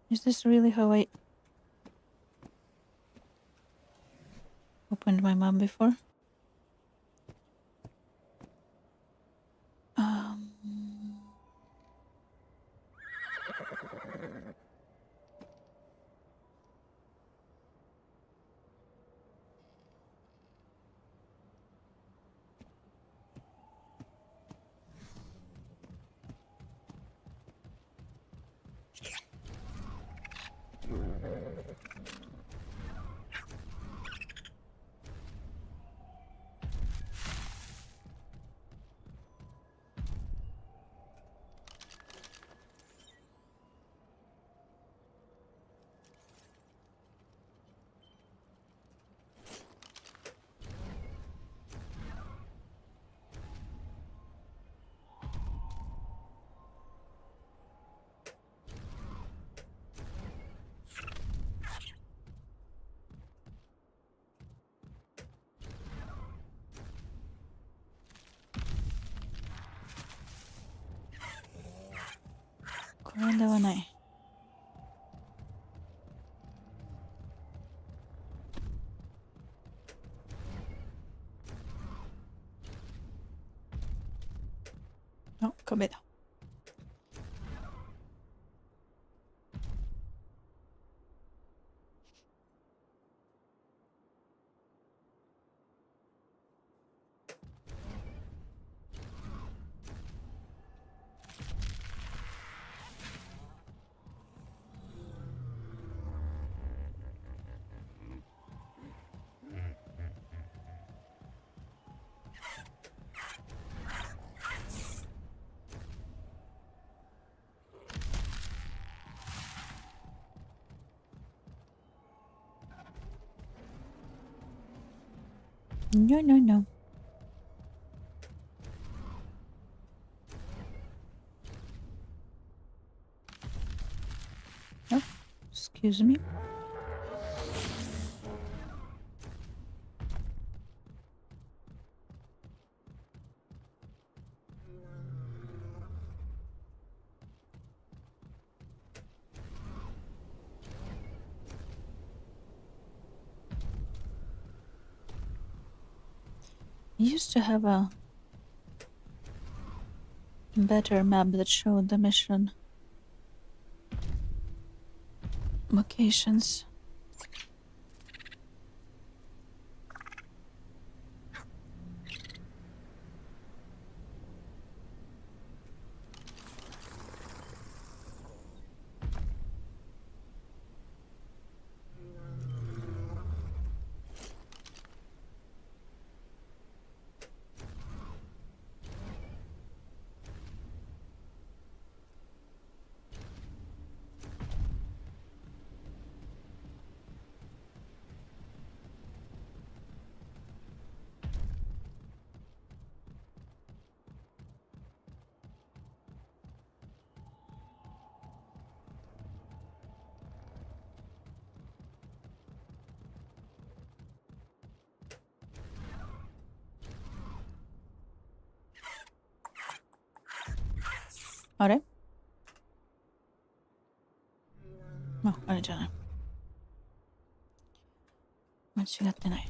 Is this really how I opened my map before?これではない。あ、壁だ。No, no, no. Oh, excuse me. I used to have a better map that showed the mission locations. あれあれじゃない。間違ってない。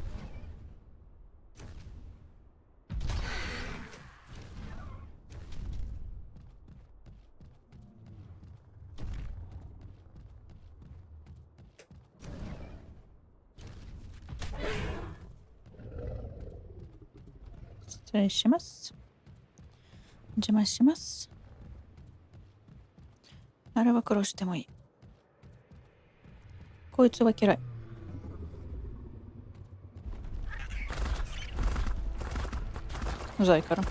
失礼します。お邪魔します。あれは殺してもいい。こいつは嫌い。うざいから。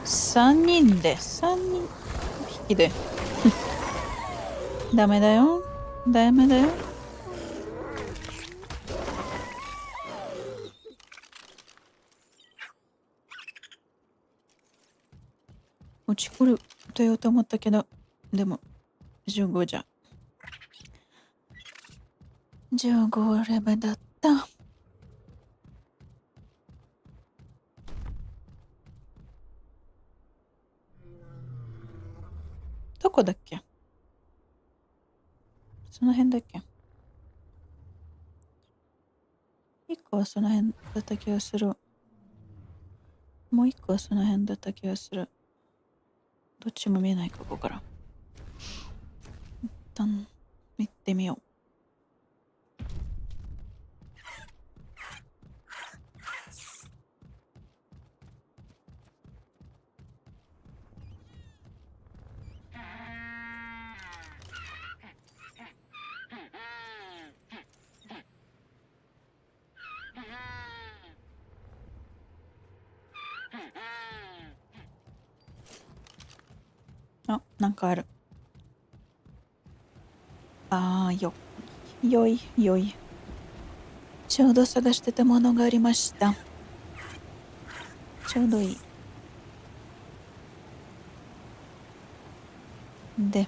3人で3人匹でダメだよ。ダメだよ。落ち来ると言おうと思ったけど、でも15じゃ。15レベルだった。どこだっけ？その辺だっけ？一個はその辺だった気がする。もう一個はその辺だった気がする。どっちも見えないか、ここから。一旦行ってみよう。なんかある。よい。ちょうど探してたものがありました。ちょうどいい。で、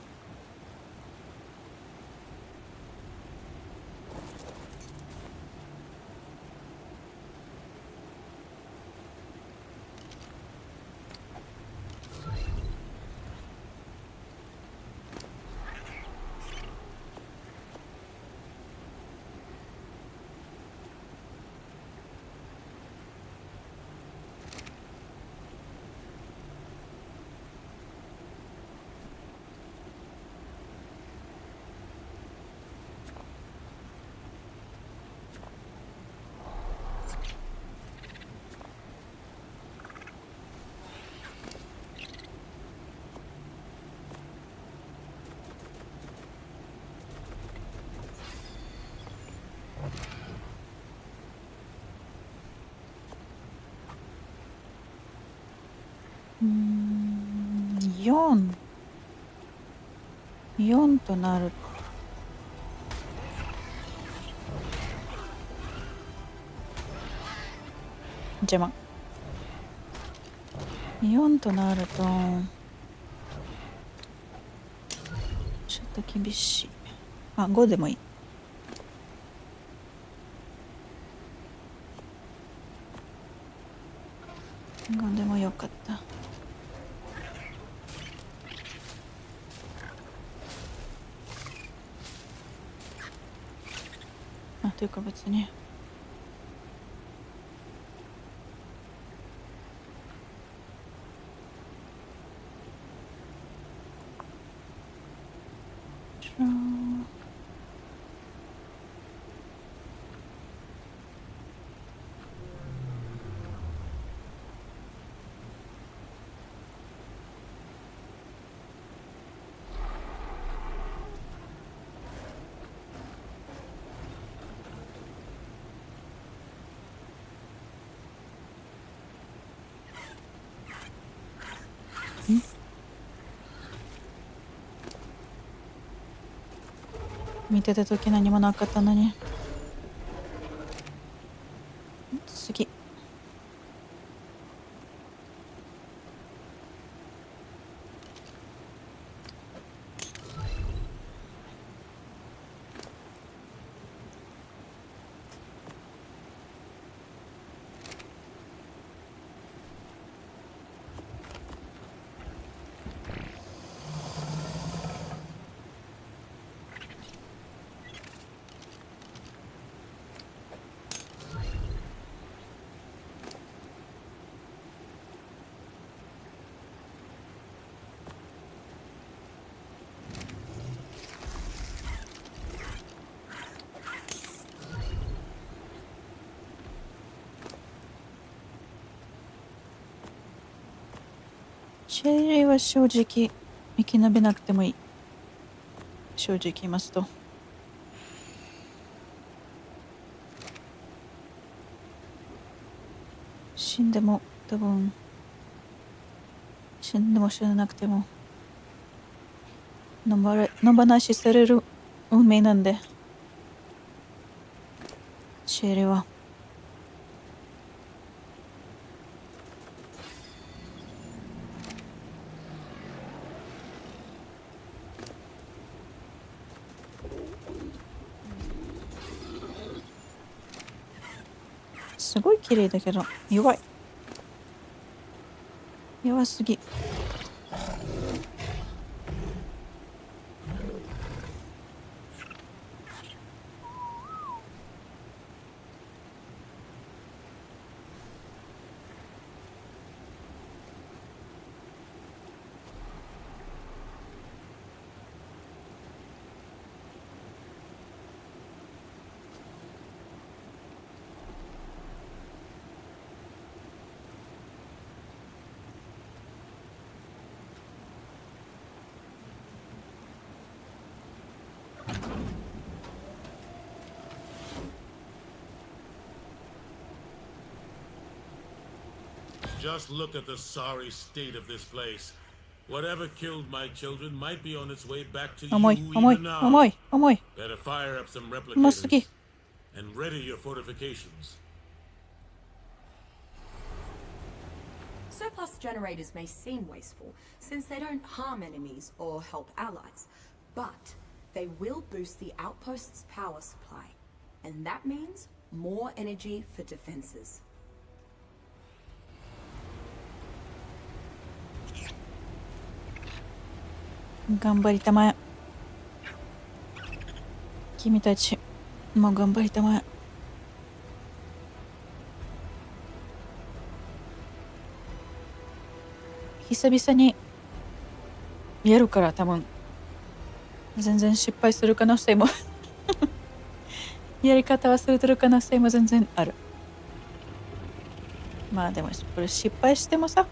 4となる。邪魔。4となるとちょっと厳しい。5でもいい。5でもよかった。というか別に見てた時何もなかったのに。次。シェリーは正直生き延びなくてもいい。正直言いますと。死んでも多分死んでも死ななくても野放しされる運命なんで、シェリーはすごい綺麗だけど弱い。弱すぎ。Just look at the sorry state of this place. Whatever killed my children might be on its way back to you even now. Better fire up some replicators and ready your fortifications. Surplus generators may seem wasteful, since they don't harm enemies or help allies, but they will boost the outpost's power supply, and that means more energy for defenses. 頑張りたまえ。君たちもう頑張りたまえ。久々にやるから多分全然失敗する可能性もやり方忘れてる可能性も全然ある。まあでもこれ失敗してもさ、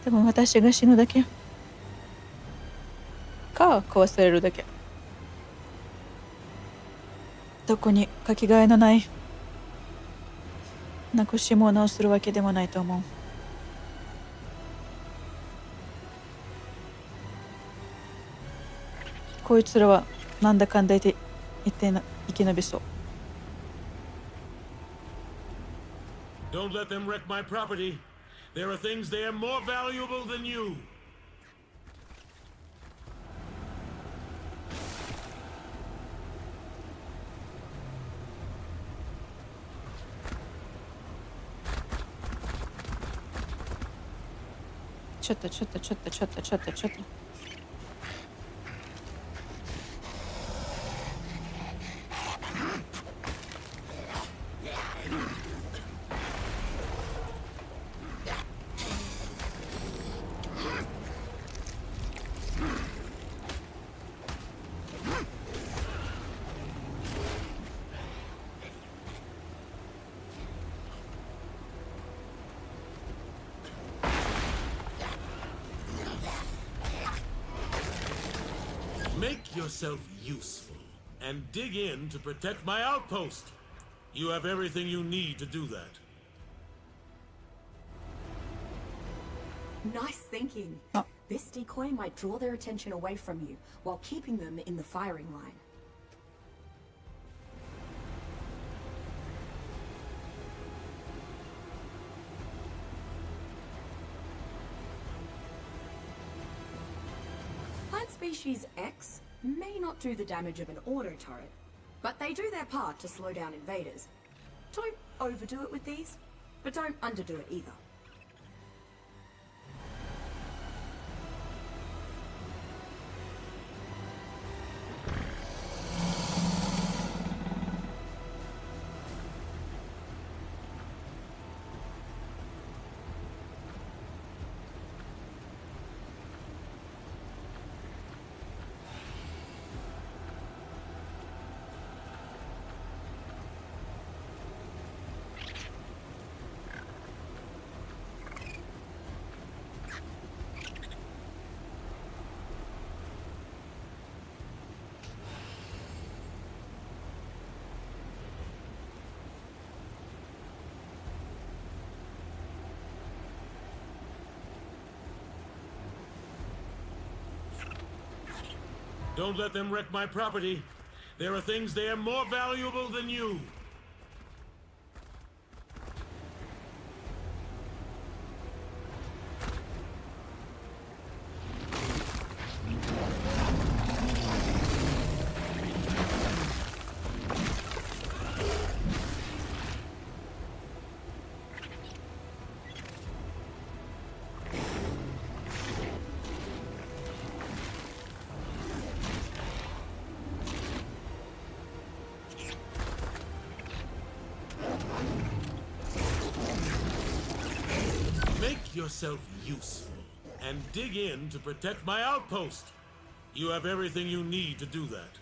多分私が死ぬだけか壊されるだけ。どこにかけがえのないなくし物をするわけでもないと思う。こいつらはなんだかんだ言って生き延びそう。Don't let them wreck my property. There are things there more valuable than you. ちょっと。Make yourself useful and dig in to protect my outpost. You have everything you need to do that. Nice thinking. This decoy might draw their attention away from you while keeping them in the firing line. Plant species X may not do the damage of an auto turret, but they do their part to slow down invaders. Don't overdo it with these, but don't underdo it either. Don't let them wreck my property. There are things there more valuable than you. Make yourself useful and dig in to protect my outpost. You have everything you need to do that.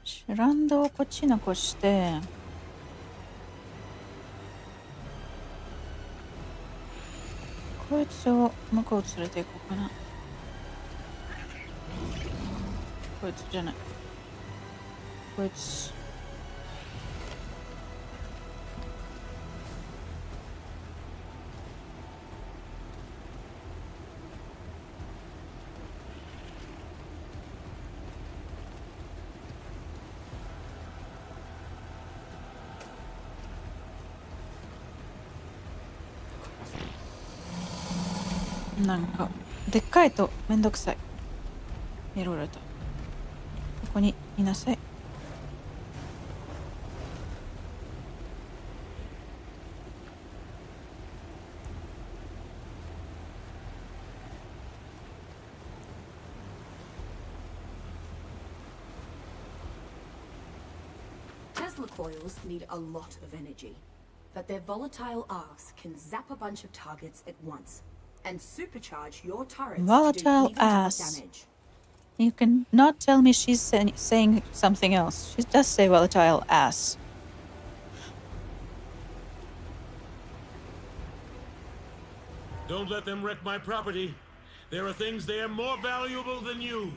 シュランドをこっちに残して、こいつを向こう連れて行こうかな。こいつじゃない。こいつ。なんかでっかいとめんどくさい。いろいろとここにいなさい。Tesla coils need a lot of energy, but their volatile arcs can zap a bunch of targets at once and supercharge your turrets Volatile to do even more ass. damage. You can not tell me she's saying something else. She does say volatile ass. Don't let them wreck my property. There are things there more valuable than you.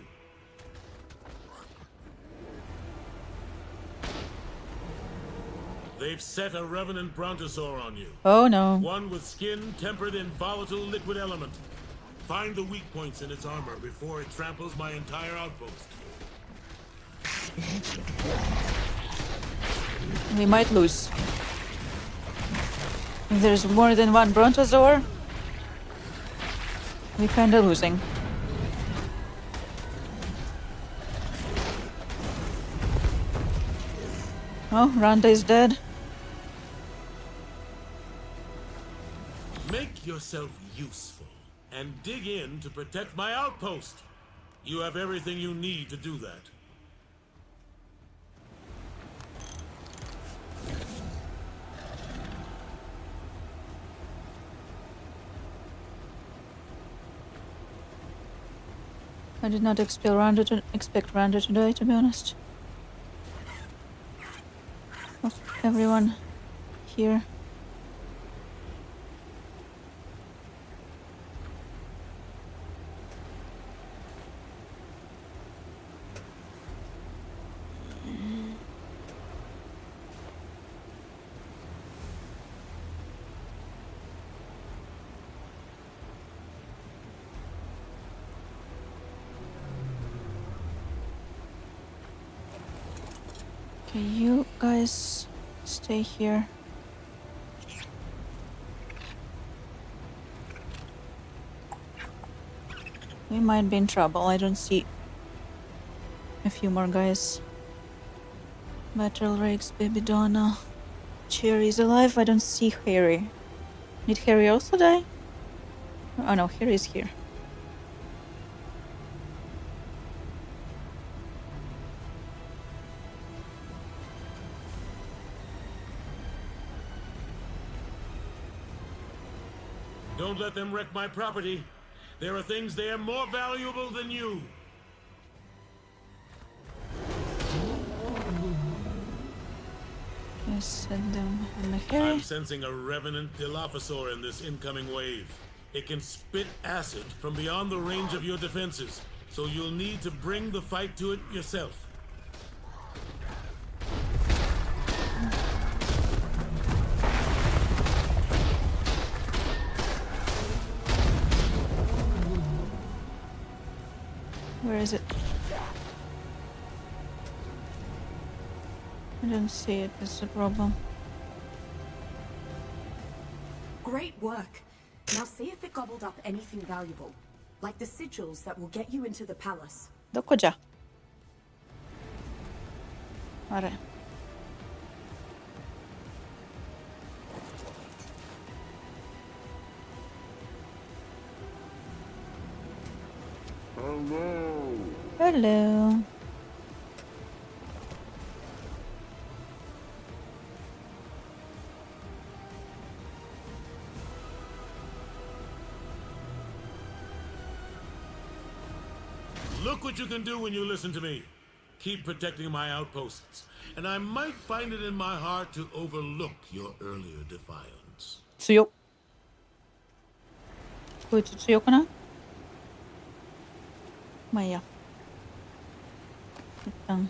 They've set a revenant brontosaur on you. Oh no. One with skin tempered in volatile liquid element. Find the weak points in its armor before it tramples my entire outpost. We might lose. If there's more than one brontosaur, we're kinda losing. Oh, Randa is dead. Make yourself useful and dig in to protect my outpost. You have everything you need to do that. I did not expect Randa to die, to be honest. Of everyone here. Okay, you guys stay here. We might be in trouble. I don't see a few more guys. Battle Rakes, Baby Donna. Cherry's alive. I don't see Harry. Did Harry also die? Oh no, Harry is here. Don't let them wreck my property. There are things there more valuable than you. Yes, send them on the Harry. I'm sensing a revenant Dilophosaur in this incoming wave. It can spit acid from beyond the range of your defenses, so you'll need to bring the fight to it yourself. Where is it? I don't see it. That's the problem. Great work. Now see if it gobbled up anything valuable, like the sigils that will get you into the palace. どこじゃ？あれ。Hello. Look what you can do when you listen to me. Keep protecting my outposts, and I might find it in my heart to overlook your earlier defiance. 強っ。こいつ強くない？まあいいや。一旦。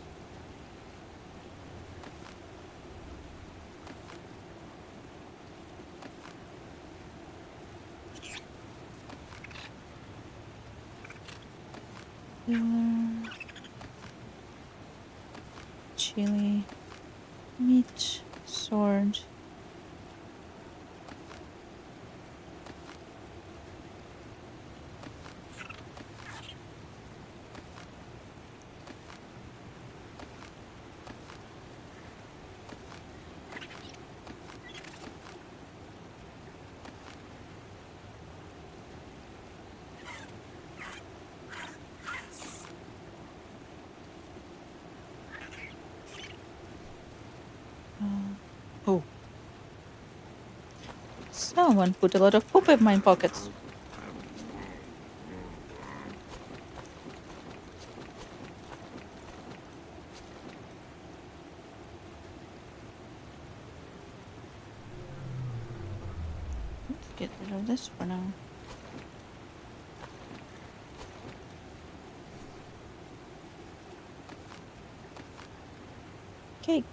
Chili, meat, sword. Oh. Someone put a lot of poop in my pockets. Let's get rid of this for now. Cake.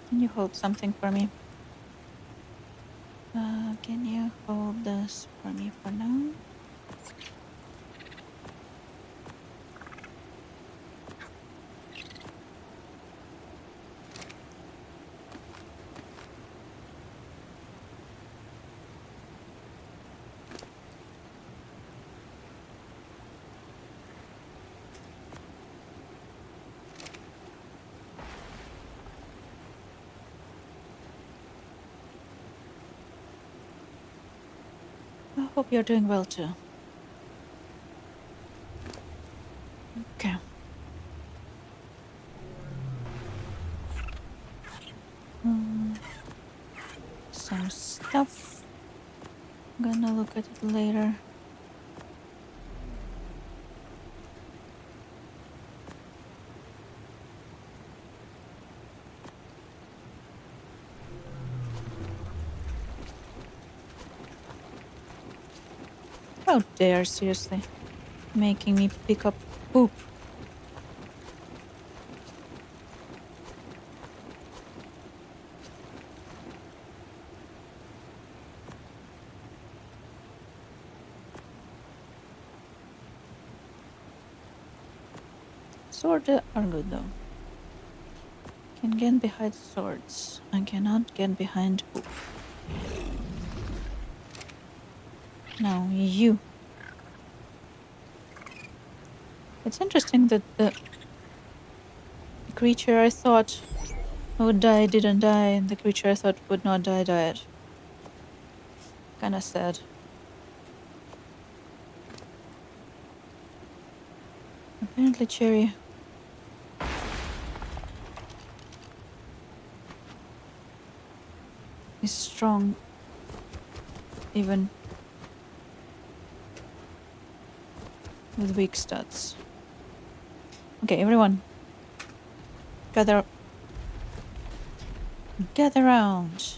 Can you hold something for me? Can you hold this for me for now? I hope you're doing well too. Okay. Some stuff. Gonna look at it later. How dare, seriously. Making me pick up poop. Swords are good though. Can get behind swords. I cannot get behind poop. Now you. It's interesting that the creature I thought would die didn't die, and the creature I thought would not die died. Kinda sad. Apparently Cherry is strong even with weak stats. Okay, everyone. Gather round.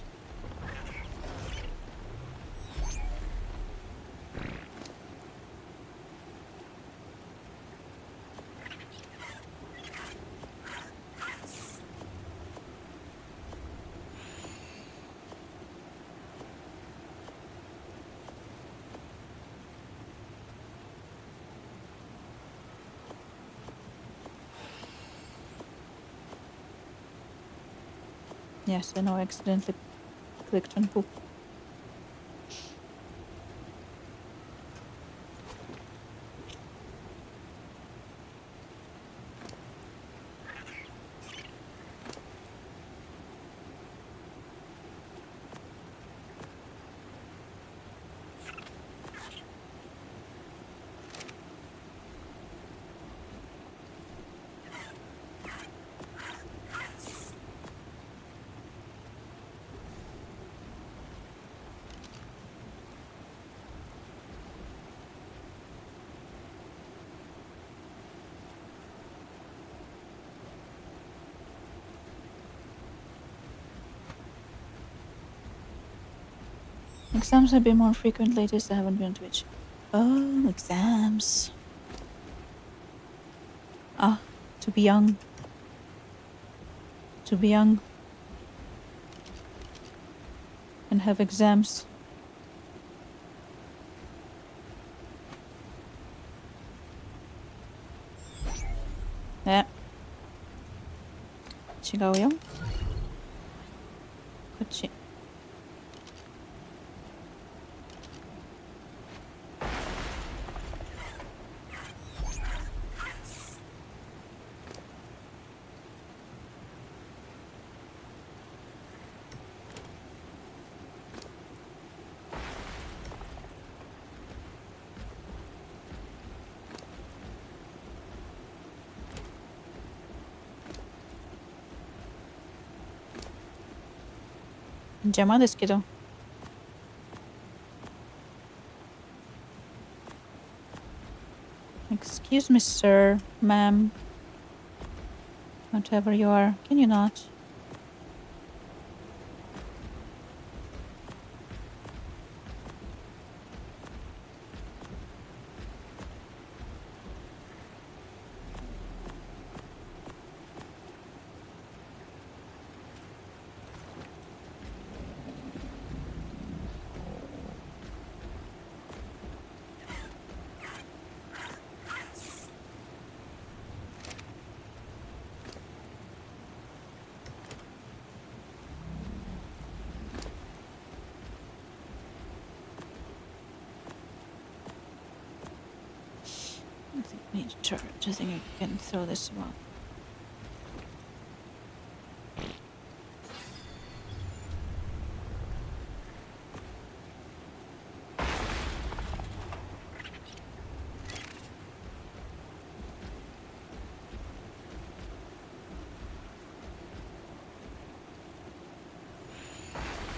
Yes, I know I accidentally clicked on poop. Exams have been more frequent lately, so I haven't been on Twitch. Oh, exams. Ah, to be young. To be young. And have exams. Yeah. 違うよ。こっち。邪魔ですけど。Excuse me, sir, ma'am, whatever you are, can you not? I need a turret. I think I can throw this one.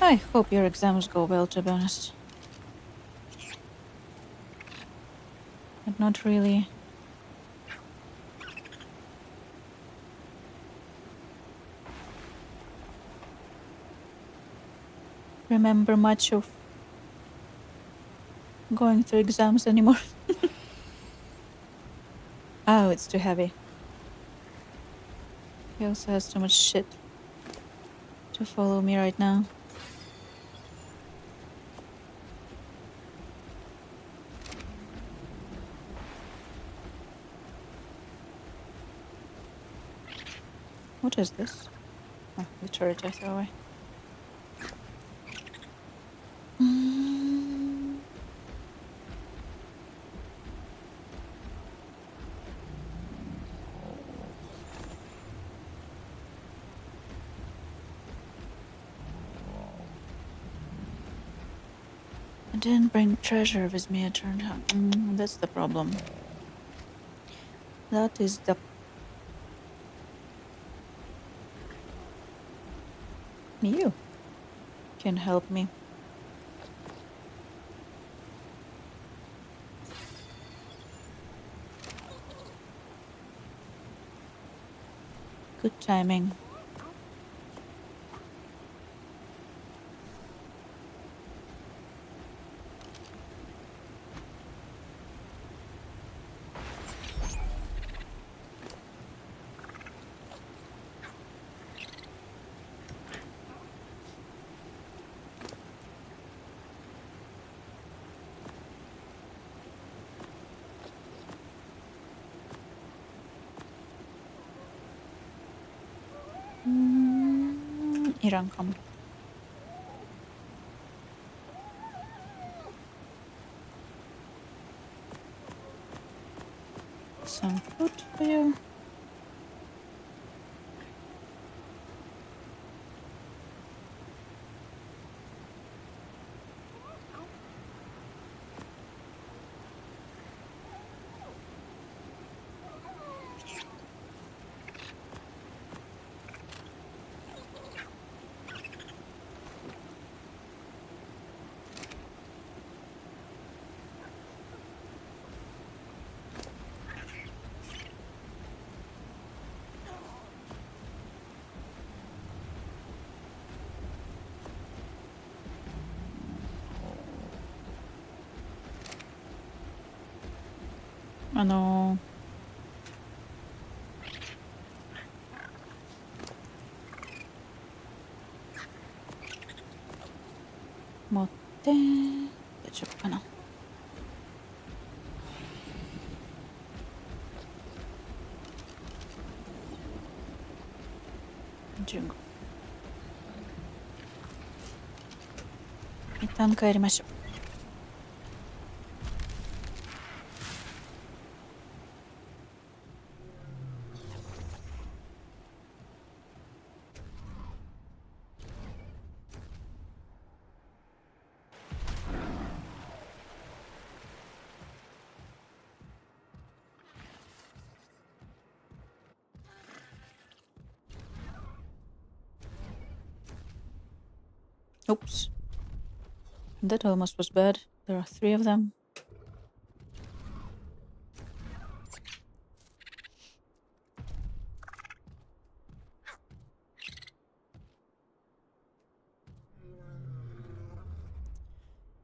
I hope your exams go well, to be honest. But not really. Remember much of going through exams anymore. Oh, it's too heavy. He also has too much shit to follow me right now. What is this? Oh, the turret I threw away. I didn't bring treasure with me, it turned out. That's the problem. That is the... You can help me. Good timing. Iran come. Some food for you. No. 持って大丈夫かな。15。一旦帰りましょう。Oops. That almost was bad. There are 3 of them.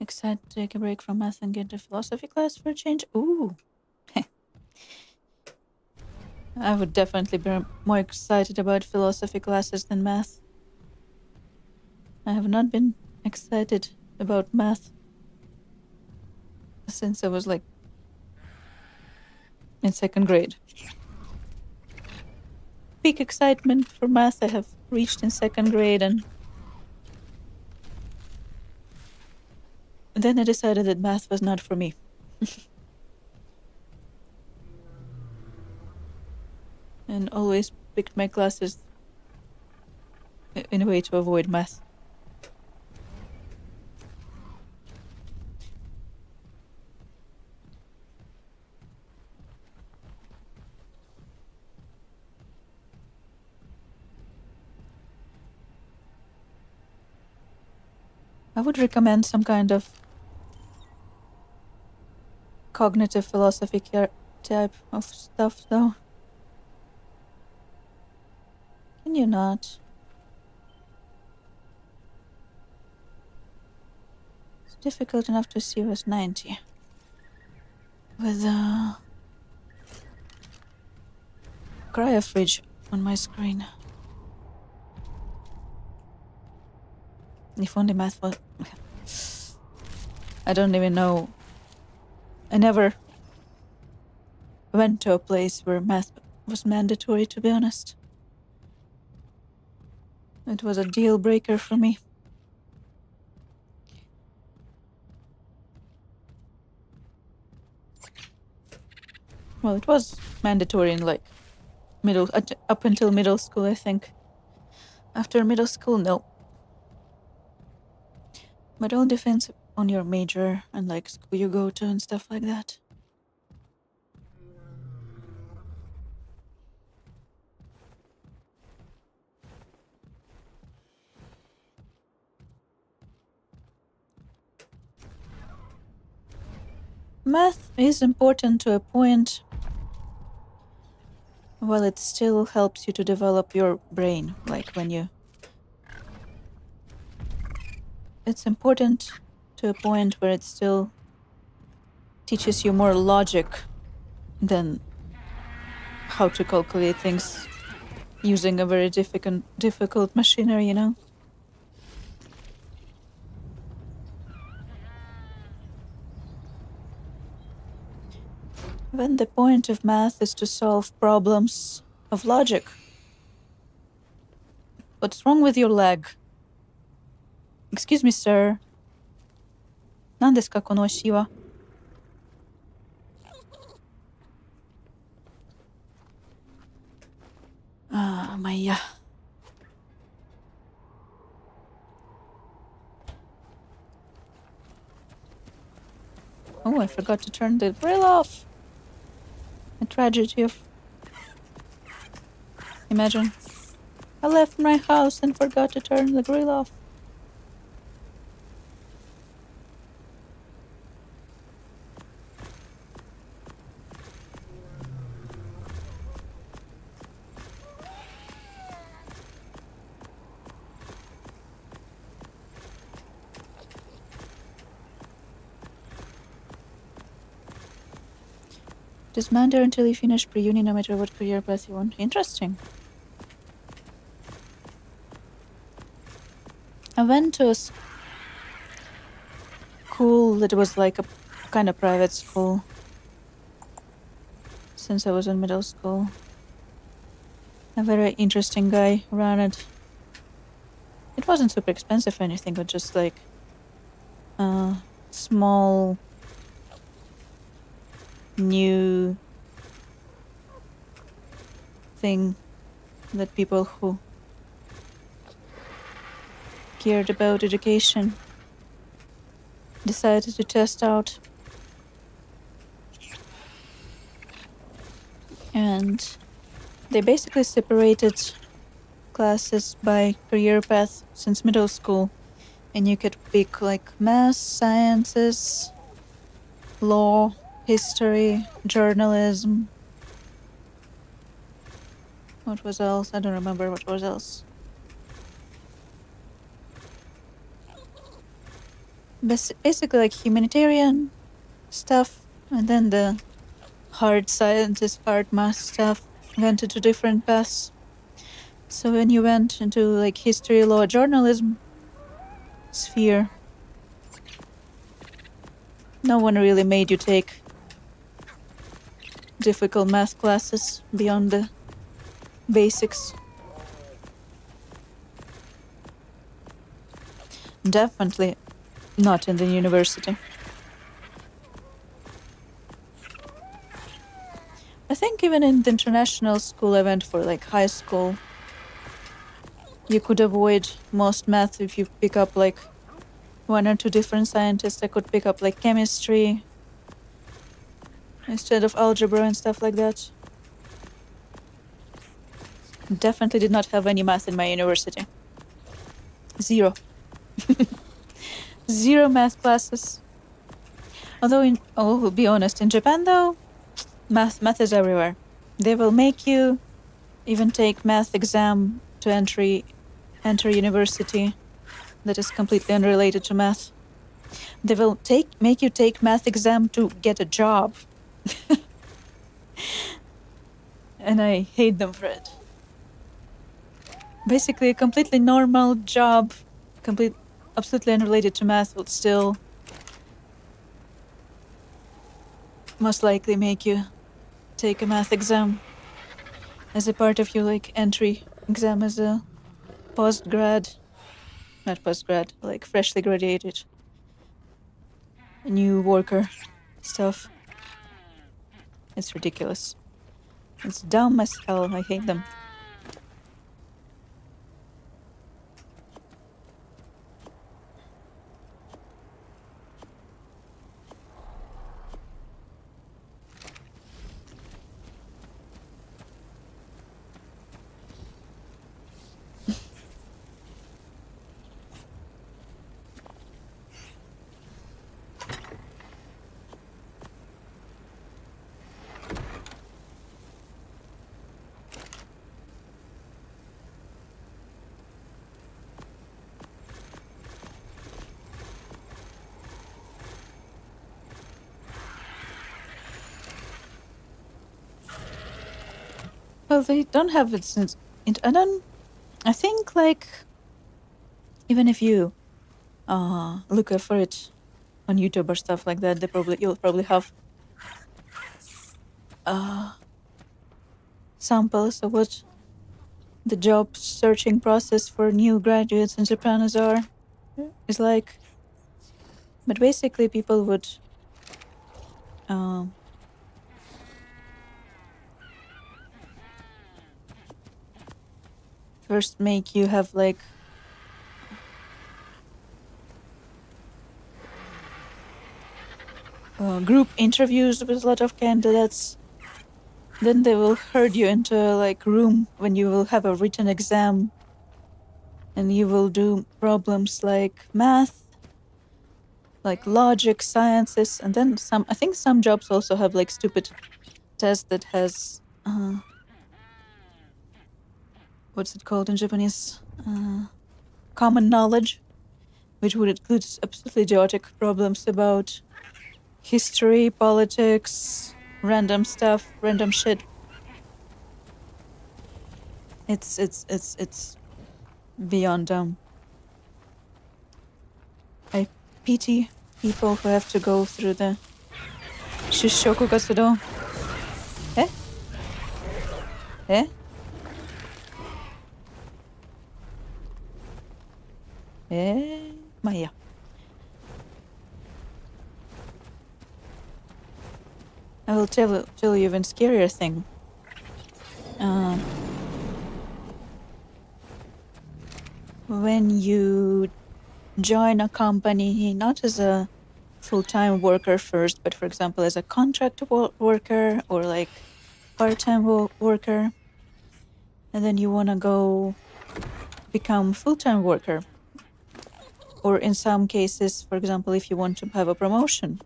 Excited to take a break from math and get to philosophy class for a change? Ooh. I would definitely be more excited about philosophy classes than math. I have not been excited about math since I was like in 2nd grade. Peak excitement for math I have reached in 2nd grade, and then I decided that math was not for me. And always picked my classes in a way to avoid math. I would recommend some kind of cognitive philosophy type of stuff, though. Can you not? It's difficult enough to see with 90. With cryo fridge on my screen. If only math was... I don't even know. I never went to a place where math was mandatory, to be honest. It was a deal breaker for me. Well, it was mandatory in like up until middle school, I think. After middle school, no. But all depends on your major and like school you go to and stuff like that. Math is important to a point, while it still helps you to develop your brain, like when you... It's important to a point where it still teaches you more logic than how to calculate things using a very difficult machinery, you know? When the point of math is to solve problems of logic. What's wrong with your leg? Excuse me, sir. 何ですか、この足は? Ah, まあいいや。Oh, I forgot to turn the grill off. A tragedy of... Imagine. I left my house and forgot to turn the grill off. Disband her until you finish pre-uni, no matter what career path you want. Interesting. I went to a school that was like a kind of private school since I was in middle school. A very interesting guy ran it. It wasn't super expensive or anything, but just like a small new thing that people who cared about education decided to test out. And they basically separated classes by career path since middle school, and you could pick like math, sciences, law, history, journalism. What was else? I don't remember what was else. Basically like humanitarian stuff, and then the hard sciences, hard math stuff went into different paths. So when you went into like history, law, journalism sphere, no one really made you take difficult math classes beyond the basics. Definitely not in the university. I think even in the international school I went for, like high school, you could avoid most math if you pick up like one or two different scientists. I could pick up like chemistry instead of algebra and stuff like that. Definitely did not have any math in my university. Zero. Zero math classes. Although, I'll be honest, in Japan though, math is everywhere. They will make you even take math exam to enter university that is completely unrelated to math. They will make you take math exam to get a job. And I hate them for it. Basically a completely normal job, absolutely unrelated to math, will still most likely make you take a math exam as a part of your like entry exam as a like freshly graduated new worker stuff. It's ridiculous. It's dumb as hell. I hate them. Well, they don't have it since I think like even if you look for it on YouTube or stuff like that, you'll probably have samples of what the job searching process for new graduates in Japan is like. But basically people would first make you have like group interviews with a lot of candidates. Then they will herd you into like room when you will have a written exam and you will do problems like math, like logic, sciences, and then I think some jobs also have like stupid test that has what's it called in Japanese? Common knowledge, which would include absolutely idiotic problems about history, politics, random stuff, random shit. It's beyond dumb. I pity people who have to go through the Shushoku Gasudo. Eh? Eh? Yeah. I will tell you even scarier thing. When you join a company, not as a full-time worker first, but for example as a contract worker or like part-time worker, and then you want to go become full-time worker. Or in some cases, for example, if you want to have a promotion,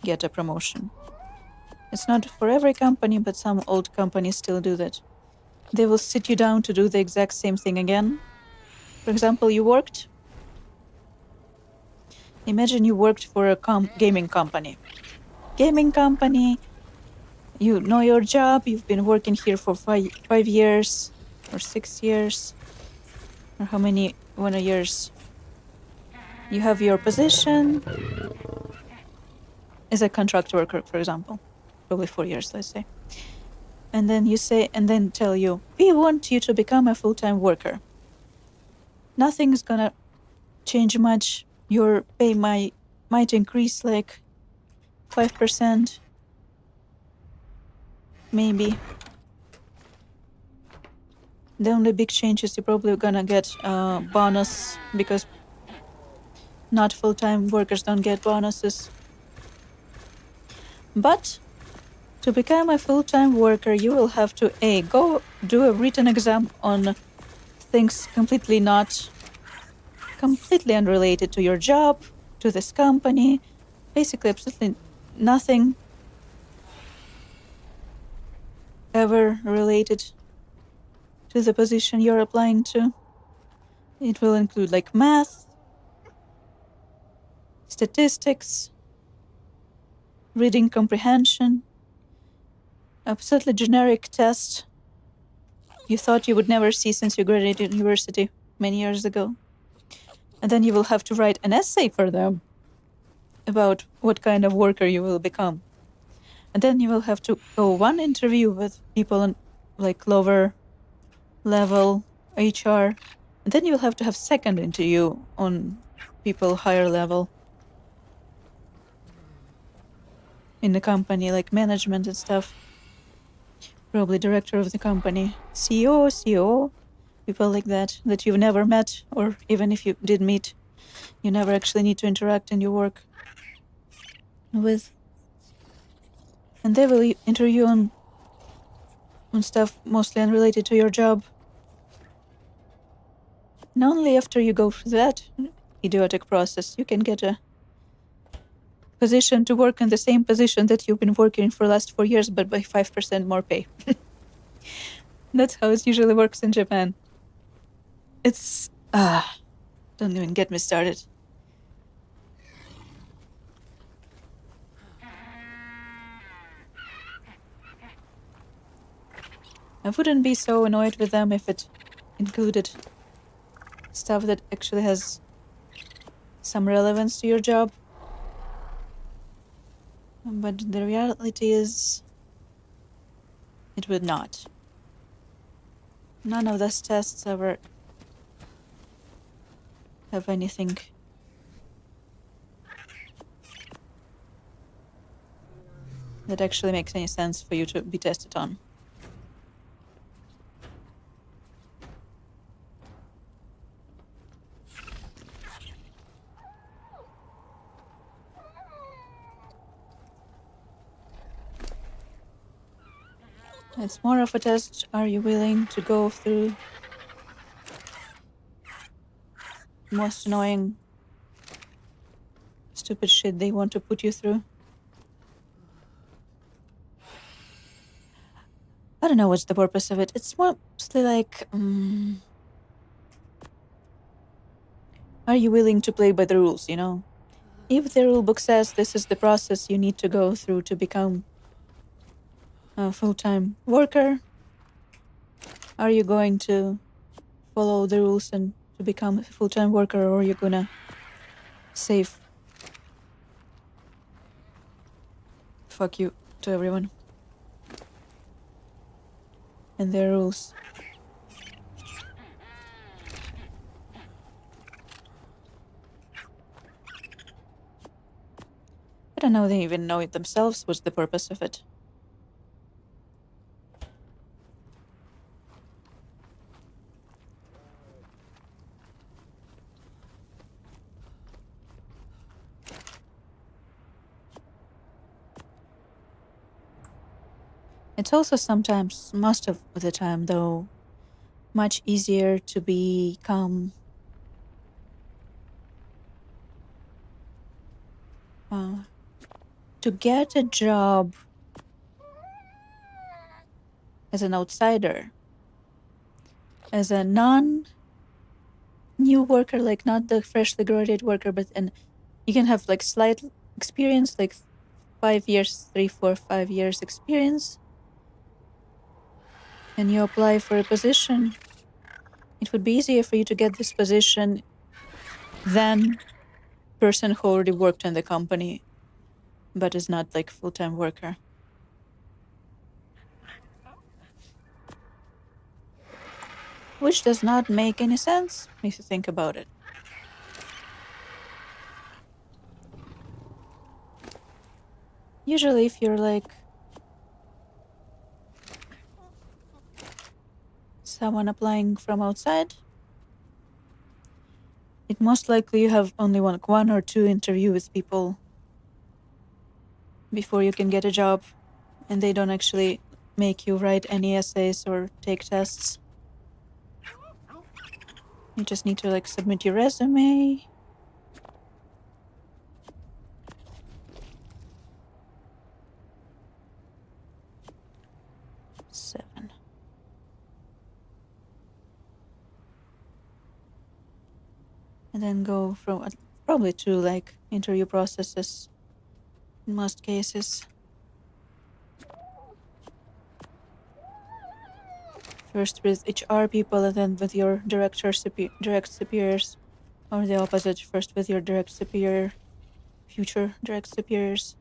get a promotion. It's not for every company, but some old companies still do that. They will sit you down to do the exact same thing again. For example, imagine you worked for a gaming company. Gaming company, you know your job, you've been working here for 5 years or 6 years, or how many years. You have your position as a contract worker, for example, probably 4 years, let's say. And then tell you, we want you to become a full-time worker. Nothing's gonna change much. Your pay might increase like 5%, maybe. The only big change is you're probably gonna get a bonus because not full-time workers don't get bonuses. But to become a full-time worker, you will have to go do a written exam on things completely unrelated to your job, to this company, basically absolutely nothing ever related to the position you're applying to. It will include like math, statistics, reading comprehension, absolutely generic test you thought you would never see since you graduated university many years ago. And then you will have to write an essay for them about what kind of worker you will become. And then you will have to go one interview with people on like lower level HR And then you'll have to have second interview on people higher level in the company, like management and stuff. Probably director of the company, CEO, COO, people like that you've never met, or even if you did meet, you never actually need to interact in your work with. And they will interview on stuff mostly unrelated to your job. And only after you go through that idiotic process, you can get a position to work in the same position that you've been working for the last 4 years, but by 5% more pay. That's how it usually works in Japan. It's... don't even get me started. I wouldn't be so annoyed with them if it included stuff that actually has some relevance to your job. But the reality is, it would not. None of those tests ever have anything that actually makes any sense for you to be tested on. It's more of a test. Are you willing to go through the most annoying, stupid shit they want to put you through? I don't know what's the purpose of it. It's mostly like, are you willing to play by the rules, you know? If the rulebook says this is the process you need to go through to become a full-time worker, are you going to follow the rules and to become a full-time worker, or are you gonna save fuck you to everyone and their rules? I don't know, they even know it themselves. What's the purpose of it? It's also sometimes, most of the time though, much easier to become to get a job as an outsider, as a non-new worker, like not the freshly graduated worker, but you can have like slight experience, like 5 years, 3, 4, 5 years experience, and you apply for a position. It would be easier for you to get this position than person who already worked in the company but is not like full-time worker. Which does not make any sense if you think about it. Usually if you're like someone applying from outside, it most likely you have only one or two interviews with people before you can get a job, and they don't actually make you write any essays or take tests. You just need to like submit your resume. Seven. And then go from probably 2 like interview processes in most cases. First with HR people, and then with your direct superiors, or the opposite. First with your direct superior, future direct superiors,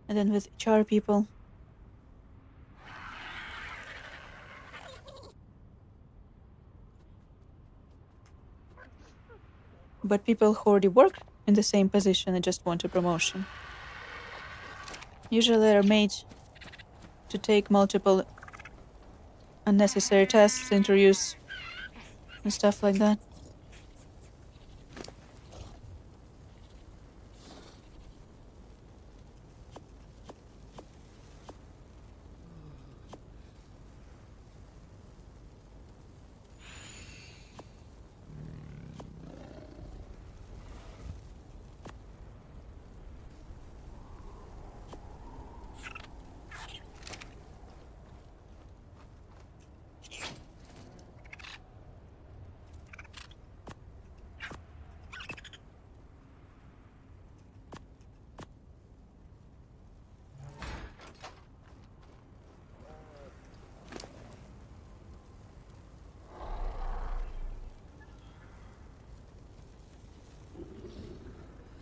and then with HR people. But people who already work in the same position and just want a promotion. Usually they're made to take multiple unnecessary tasks, interviews, and stuff like that.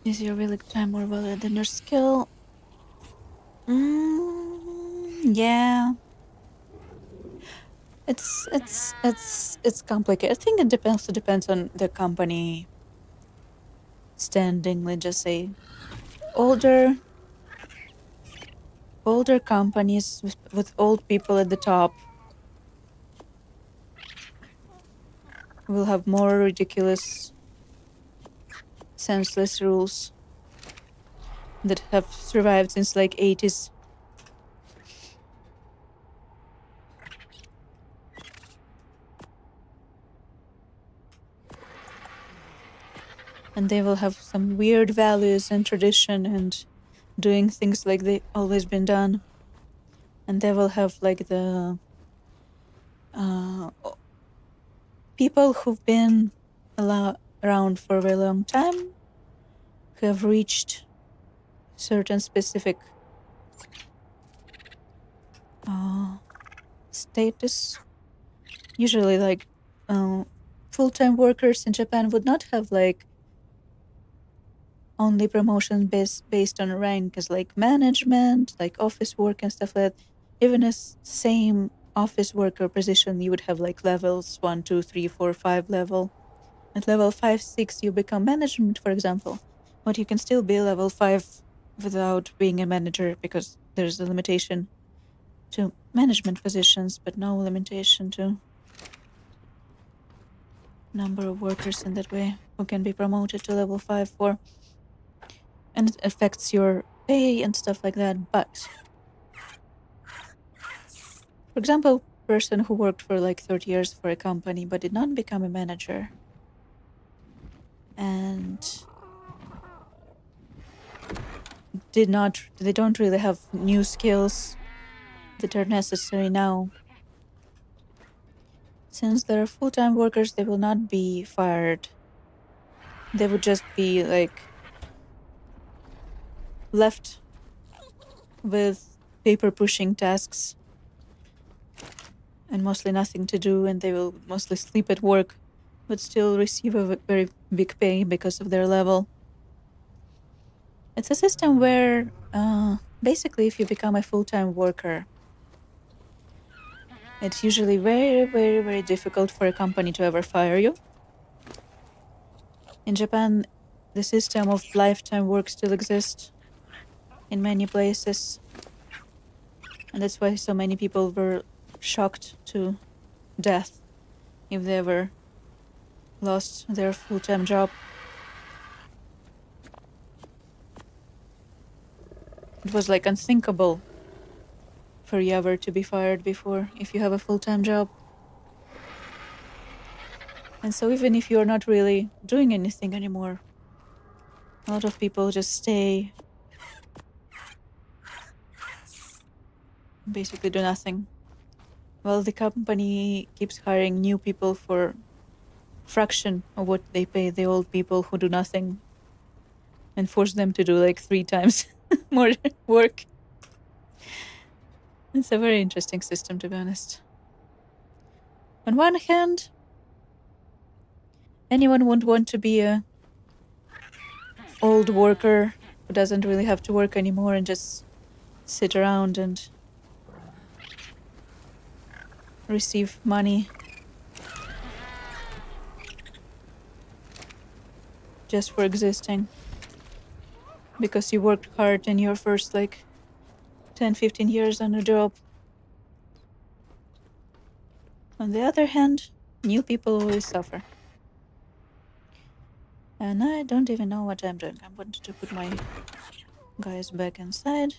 Is your really time more valuable than your skill? Yeah. It's complicated. I think it also depends on the company standing. Let's just say older companies with old people at the top will have more ridiculous, senseless rules that have survived since like 80s. And they will have some weird values and tradition and doing things like they always been done. And they will have like the people who've been around for a very long time, who have reached certain specific status. Usually like full-time workers in Japan would not have like only promotion based on rank as like management, like office work and stuff like that. Even a same office worker position, you would have like levels 1, 2, 3, 4, 5 level. At level 5, 6, you become management, for example. But you can still be level 5 without being a manager because there's a limitation to management positions, but no limitation to number of workers in that way who can be promoted to level 5 for. And it affects your pay and stuff like that. But for example, person who worked for like 30 years for a company but did not become a manager and they don't really have new skills that are necessary now. Since they're full-time workers, they will not be fired. They would just be like left with paper pushing tasks and mostly nothing to do, and they will mostly sleep at work but still receive a very big pay because of their level. It's a system where basically if you become a full-time worker, it's usually very, very, very difficult for a company to ever fire you. In Japan, the system of lifetime work still exists in many places. And that's why so many people were shocked to death if they ever lost their full-time job. It was like unthinkable for you ever to be fired before if you have a full-time job. And so even if you're not really doing anything anymore, a lot of people just stay, basically do nothing, while the company keeps hiring new people for fraction of what they pay the old people who do nothing and force them to do like 3 times more work. It's a very interesting system, to be honest. On one hand, anyone would want to be a old worker who doesn't really have to work anymore and just sit around and receive money. just for existing. Because you worked hard in your first 10-15 years on a job. On the other hand, new people always suffer. And I don't even know what I'm doing. I wanted to put my guys back inside.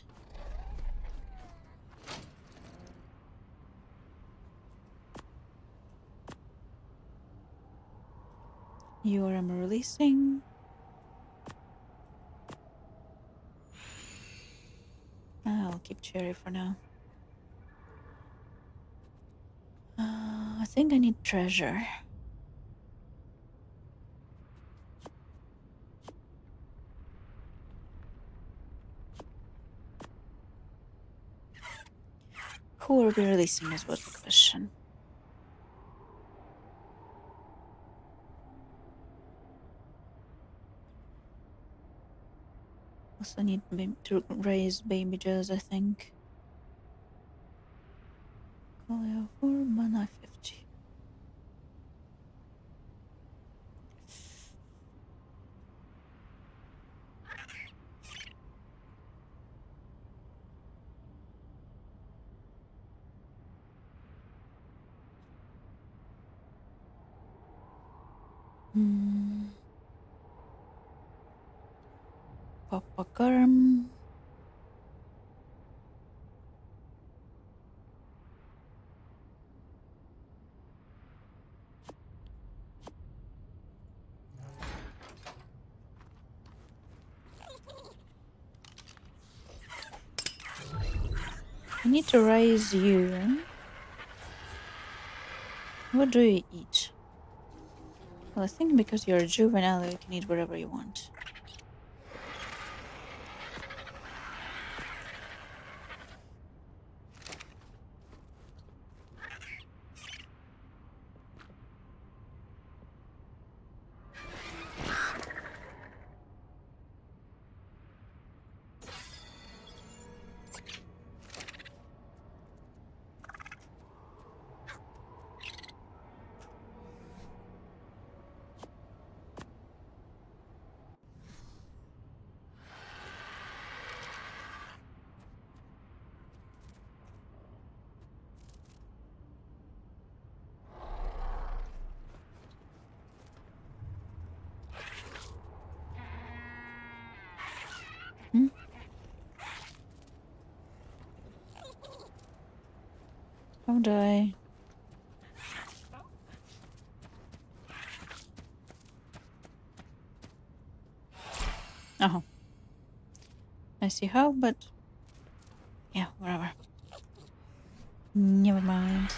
You are releasing. I'll keep Cherry for now. I think I need treasure. Who are we releasing is what the question. Also need to raise baby Joes, I think. Call for mana 50. Papa Karm. I need to raise you. What do you eat? Well, I think because you're a juvenile, you can eat whatever you want. How do I? Oh, I see how, but yeah, whatever. Never mind.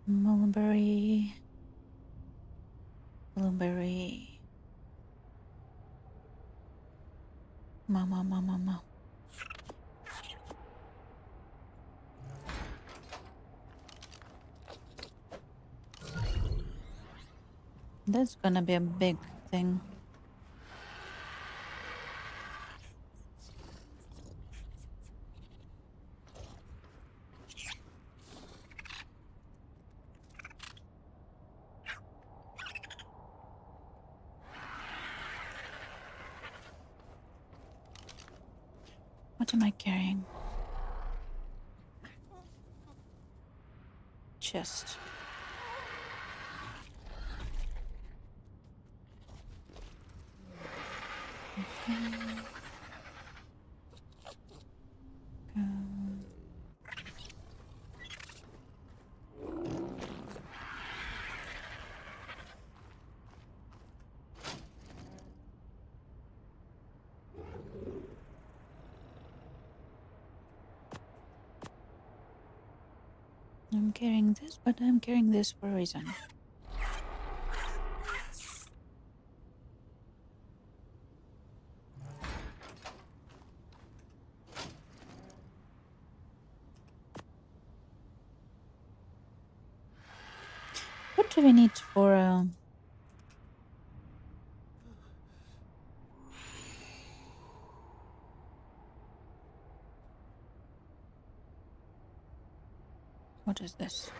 Mulberry. Blueberry. Mama. That's gonna be a big thing. What am I carrying? Chest. I'm carrying this, but I'm carrying this for a reason. What do we need for what is this?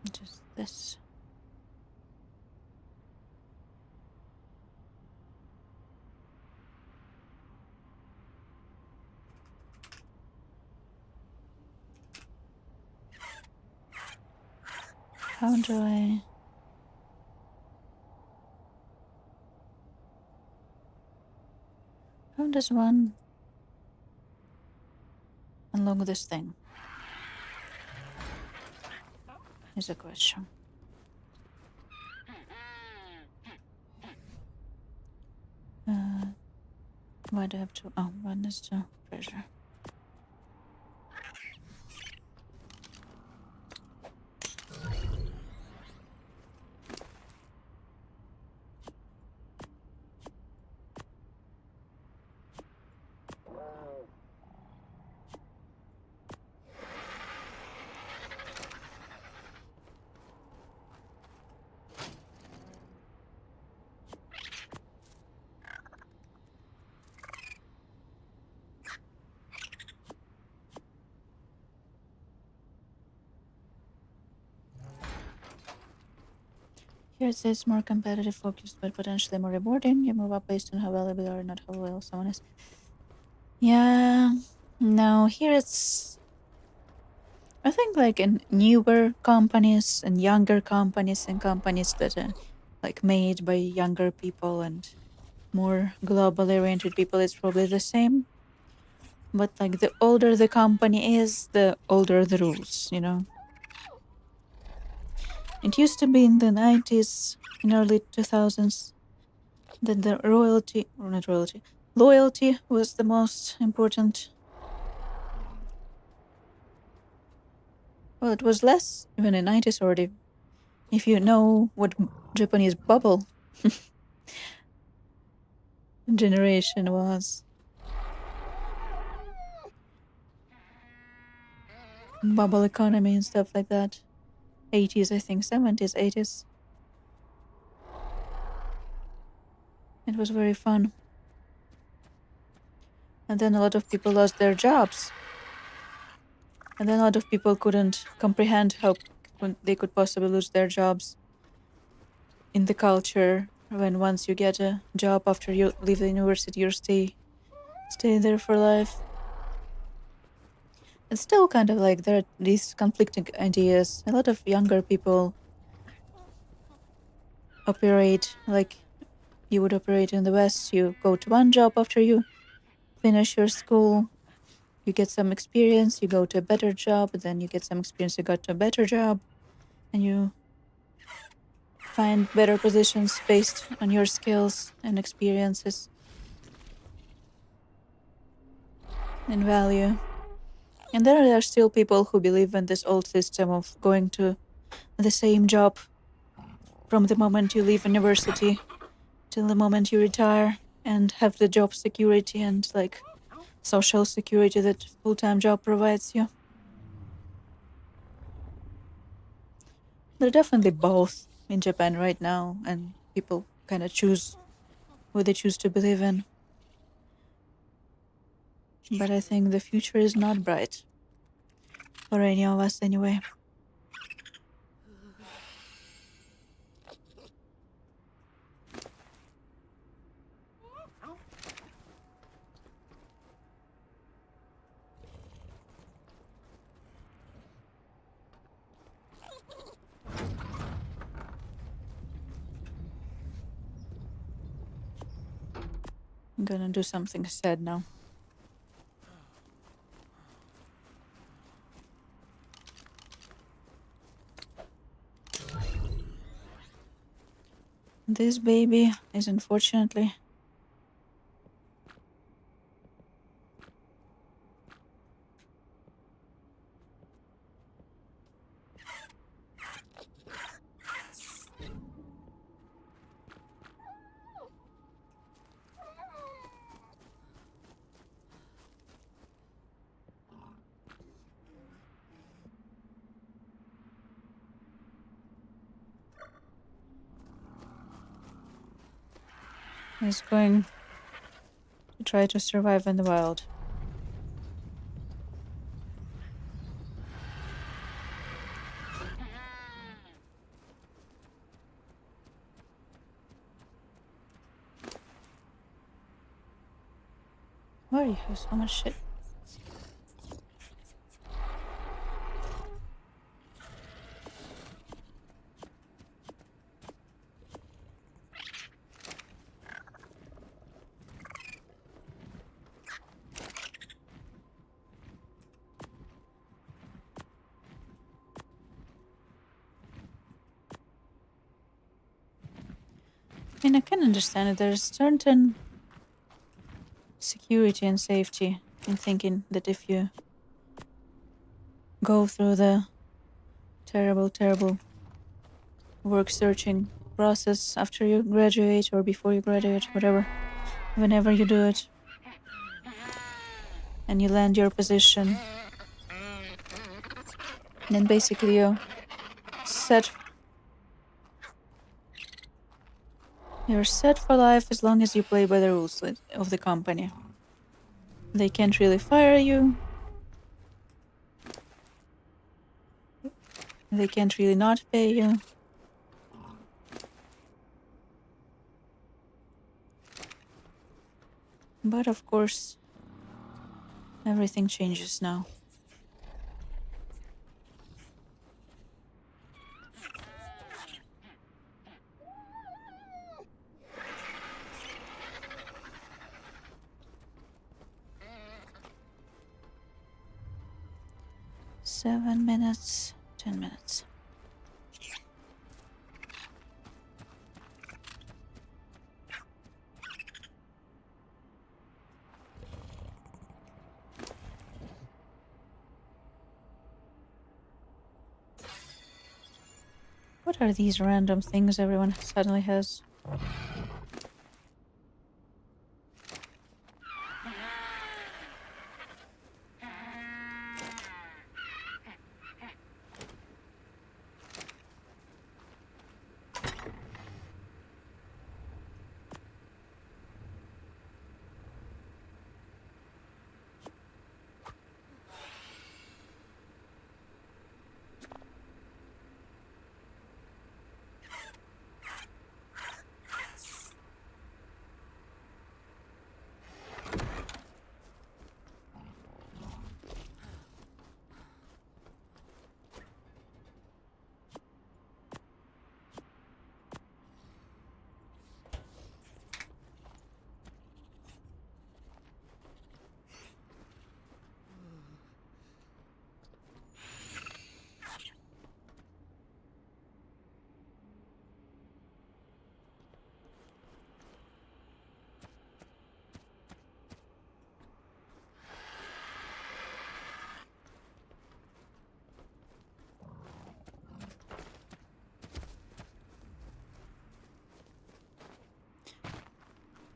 What is this? How do I... How does one unlock this thing? Is a question. Why do I have to... Oh, one is the treasure. Here it says more competitive focused but potentially more rewarding. You move up based on how valuable you are, not how well someone is. Yeah, no, here it's... I think like in newer companies and younger companies and companies that are like made by younger people and more globally oriented people, it's probably the same. But like the older the company is, the older the rules, you know? It used to be in the 90s, in early 2000s, that the loyalty was the most important. Well, it was less even in 90s already. If you know what Japanese bubble generation was. Bubble economy and stuff like that. 80s, I think, 70s, 80s. It was very fun. And then a lot of people lost their jobs. And then a lot of people couldn't comprehend how they could possibly lose their jobs in the culture when once you get a job after you leave the university, you stay there for life. It's still kind of like there are these conflicting ideas. A lot of younger people operate like you would operate in the West. You go to one job after you finish your school, you get some experience, you go to a better job, then you get some experience, you got to a better job, and you find better positions based on your skills and experiences and value. And there are still people who believe in this old system of going to the same job from the moment you leave university till the moment you retire and have the job security and like social security that full-time job provides you. There are definitely both in Japan right now, and people kind of choose what they choose to believe in. But I think the future is not bright. For any of us, anyway. I'm gonna do something sad now. This baby is unfortunately is going to try to survive in the wild. Why do you have so much shit? I mean, I can understand it. There's certain security and safety in thinking that if you go through the terrible work searching process after you graduate or before you graduate, whatever, whenever you do it, and you land your position, then basically you're set for life as long as you play by the rules of the company. They can't really fire you. They can't really not pay you. But of course, everything changes now. Seven minutes, 10 minutes. What are these random things everyone suddenly has?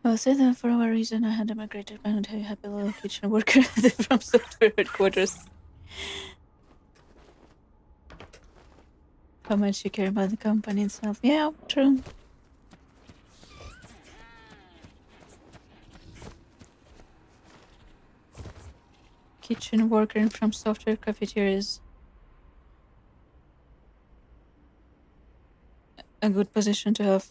Well, so then for whatever reason I had a migrated and a happy little kitchen worker from software headquarters. How much you care about the company itself. Yeah, true. Kitchen worker from software cafeterias. A good position to have.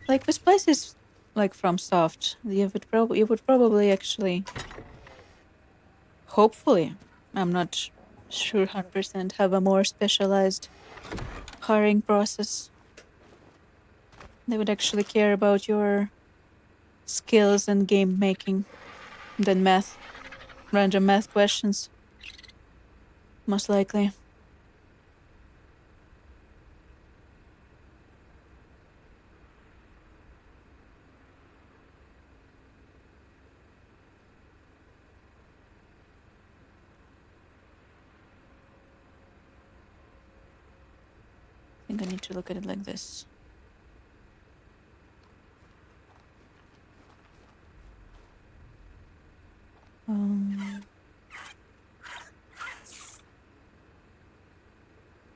Like this place is like from soft. You would probably actually, hopefully, I'm not sure 100%, have a more specialized hiring process. They would actually care about your skills and game making than math, random math questions. Most likely. I think I need to look at it like this.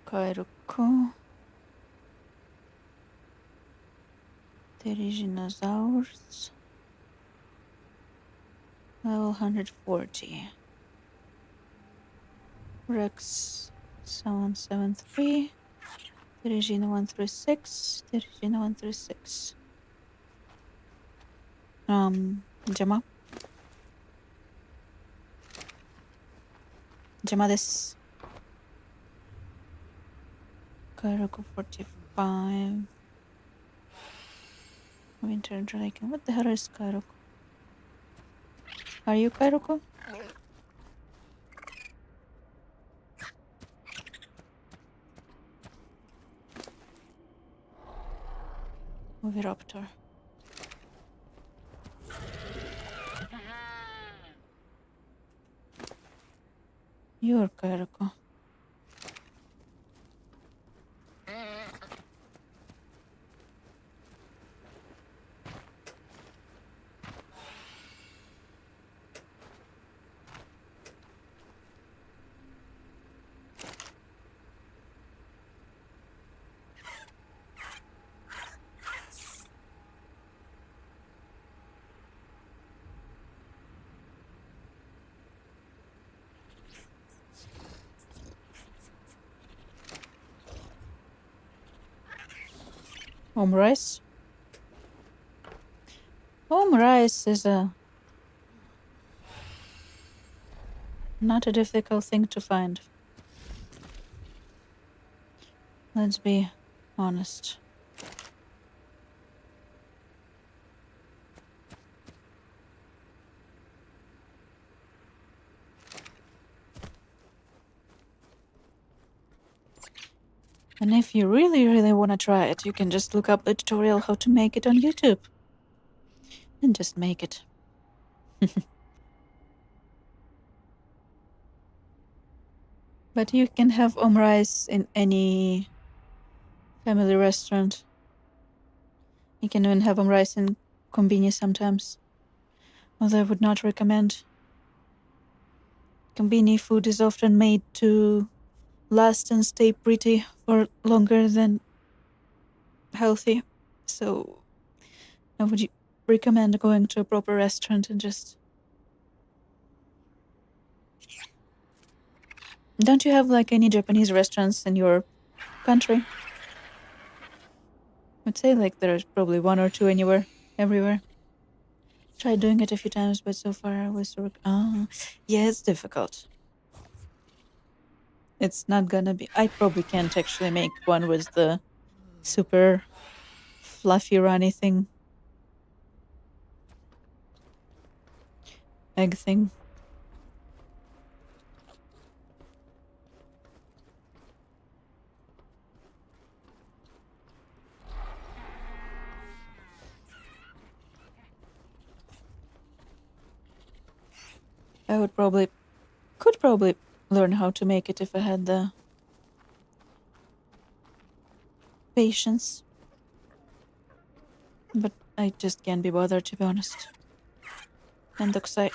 帰るか。Therizinosaurus. Level 140. Rex 773. Therizino 136. Therizino 136. 邪魔。邪魔です。帰るか45. Winter Dragon. What the hell is Kairoku? Are you Kairoku? Oviraptor. You're Kairoku. Omrice. Omrice is not a difficult thing to find. Let's be honest. And if you really want to try it, you can just look up the tutorial how to make it on YouTube. And just make it. But you can have omrice in any family restaurant. You can even have omrice in konbini sometimes. Although I would not recommend. Konbini food is often made to last and stay pretty for longer than healthy. So I would recommend going to a proper restaurant and just... Don't you have like any Japanese restaurants in your country? I'd say like there's probably one or two everywhere. Tried doing it a few times, but so far I was yeah, it's difficult. It's not gonna be... I probably can't actually make one with the super fluffy runny thing. Egg thing. I could probably learn how to make it if I had the patience. But I just can't be bothered, to be honest. Mendokusai.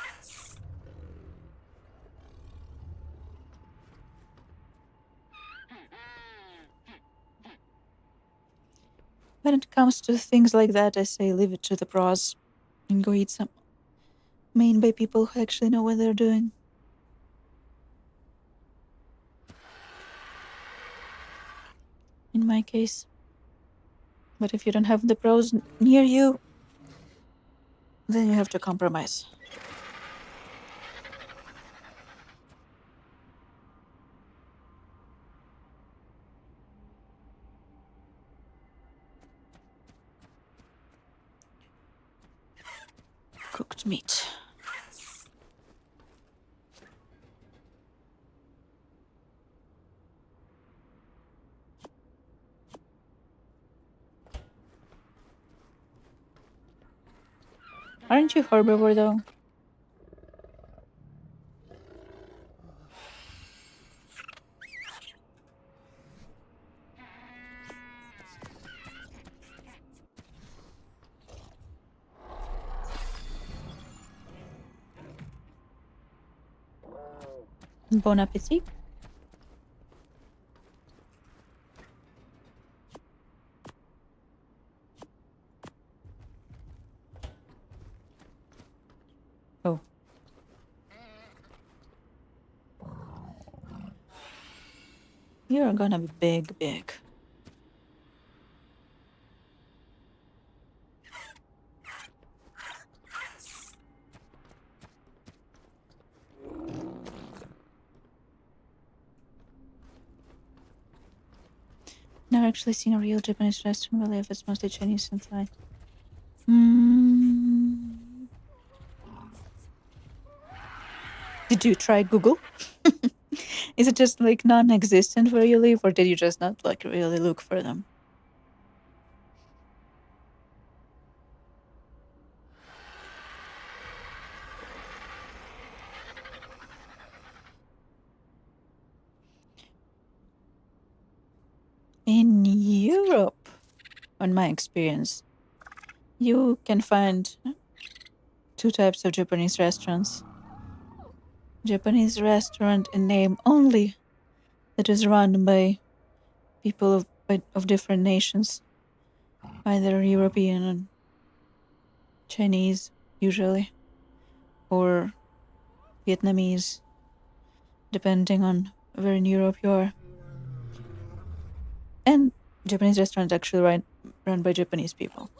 When it comes to things like that, I say leave it to the pros and go eat some made by people who actually know what they're doing. In my case. But if you don't have the pros near you, then you have to compromise. Cooked meat. Aren't you herbivore though? Bon appetit. You're gonna be big, big. Never actually seen a real Japanese restaurant. Believe it's mostly Chinese and Thai. Did you try Google? Is it just like non-existent where you live, or did you just not like really look for them? In Europe, on my experience, you can find two types of Japanese restaurants. Japanese restaurant in name only, that is run by people of different nations, either European and Chinese usually, or Vietnamese, depending on where in Europe you are. And Japanese restaurants actually run by Japanese people.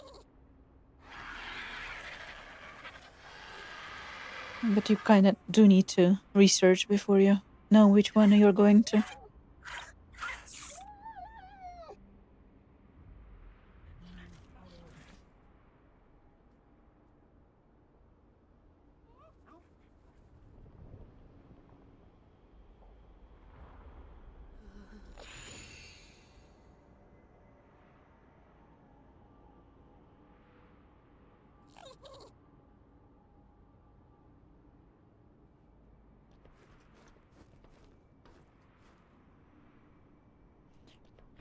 But you kind of do need to research before you know which one you're going to.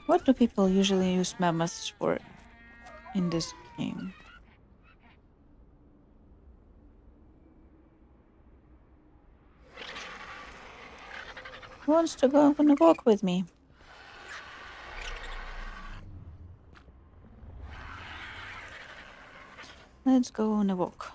What do people usually use mammoths for in this game? Who wants to go on a walk with me? Let's go on a walk.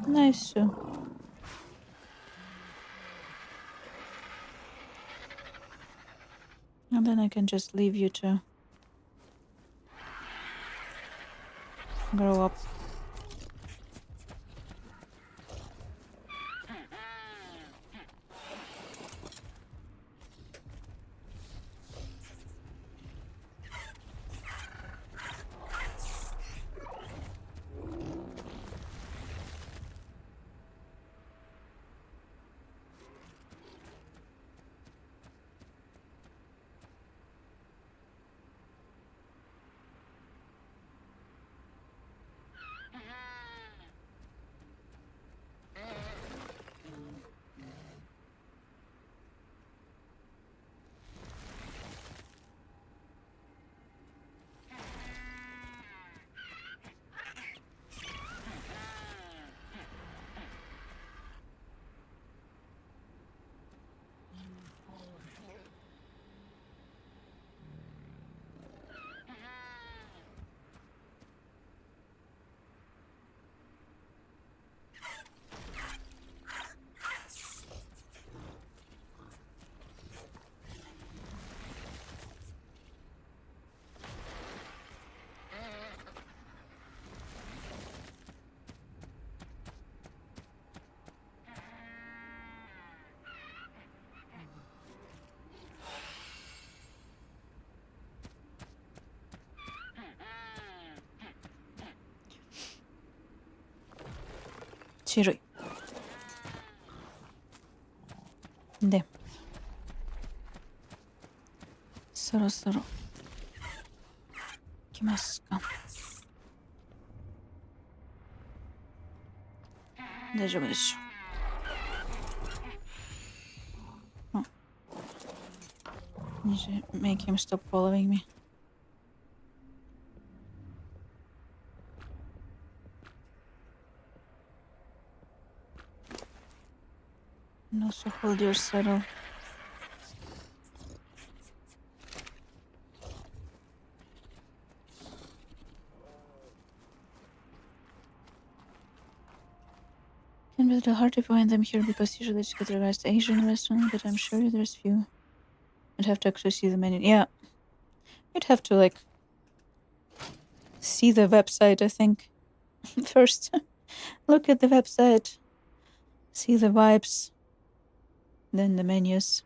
Nice. And then I can just leave you to grow up. Chirui. で、そろそろ来ますか。大丈夫でしょう。Need to make him stop following me. And also hold your saddle. Can be a little hard to find them here because usually it's categorized Asian restaurant, but I'm sure there's few. I'd have to actually see the menu. Yeah. You'd have to like see the website, I think. First. Look at the website. See the vibes. Then the menus.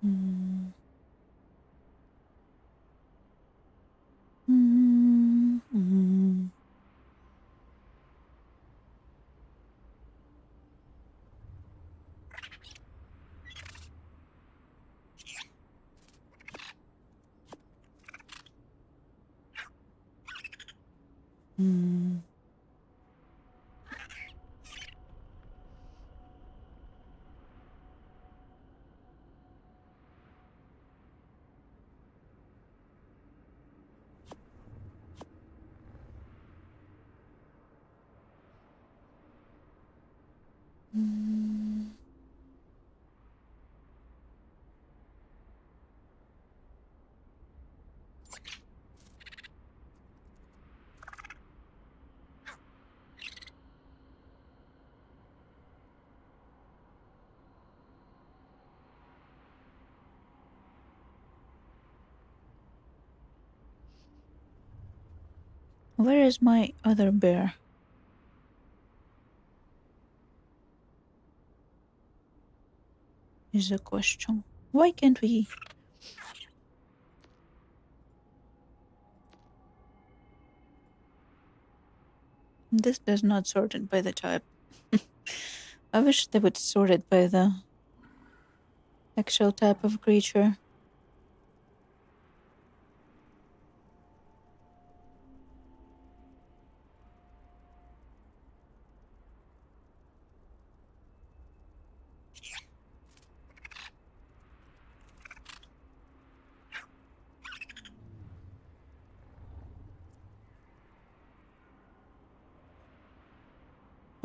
Mm. Mm. Mm. Mm. Where is my other bear? Is the question. Why can't we? This does not sort it by the type. I wish they would sort it by the actual type of creature.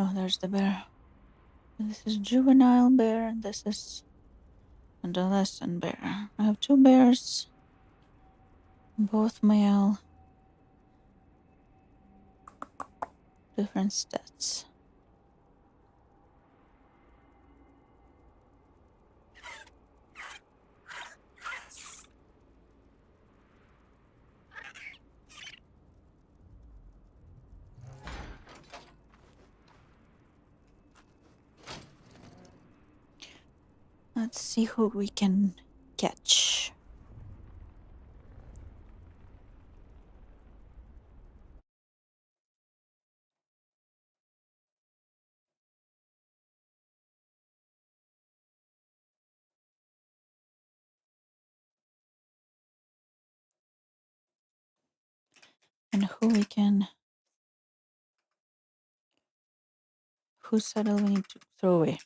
Oh, there's the bear. This is juvenile bear, and this is adolescent bear. I have two bears, both male, different stats. Let's see who we can catch. And whose saddle we need to throw away.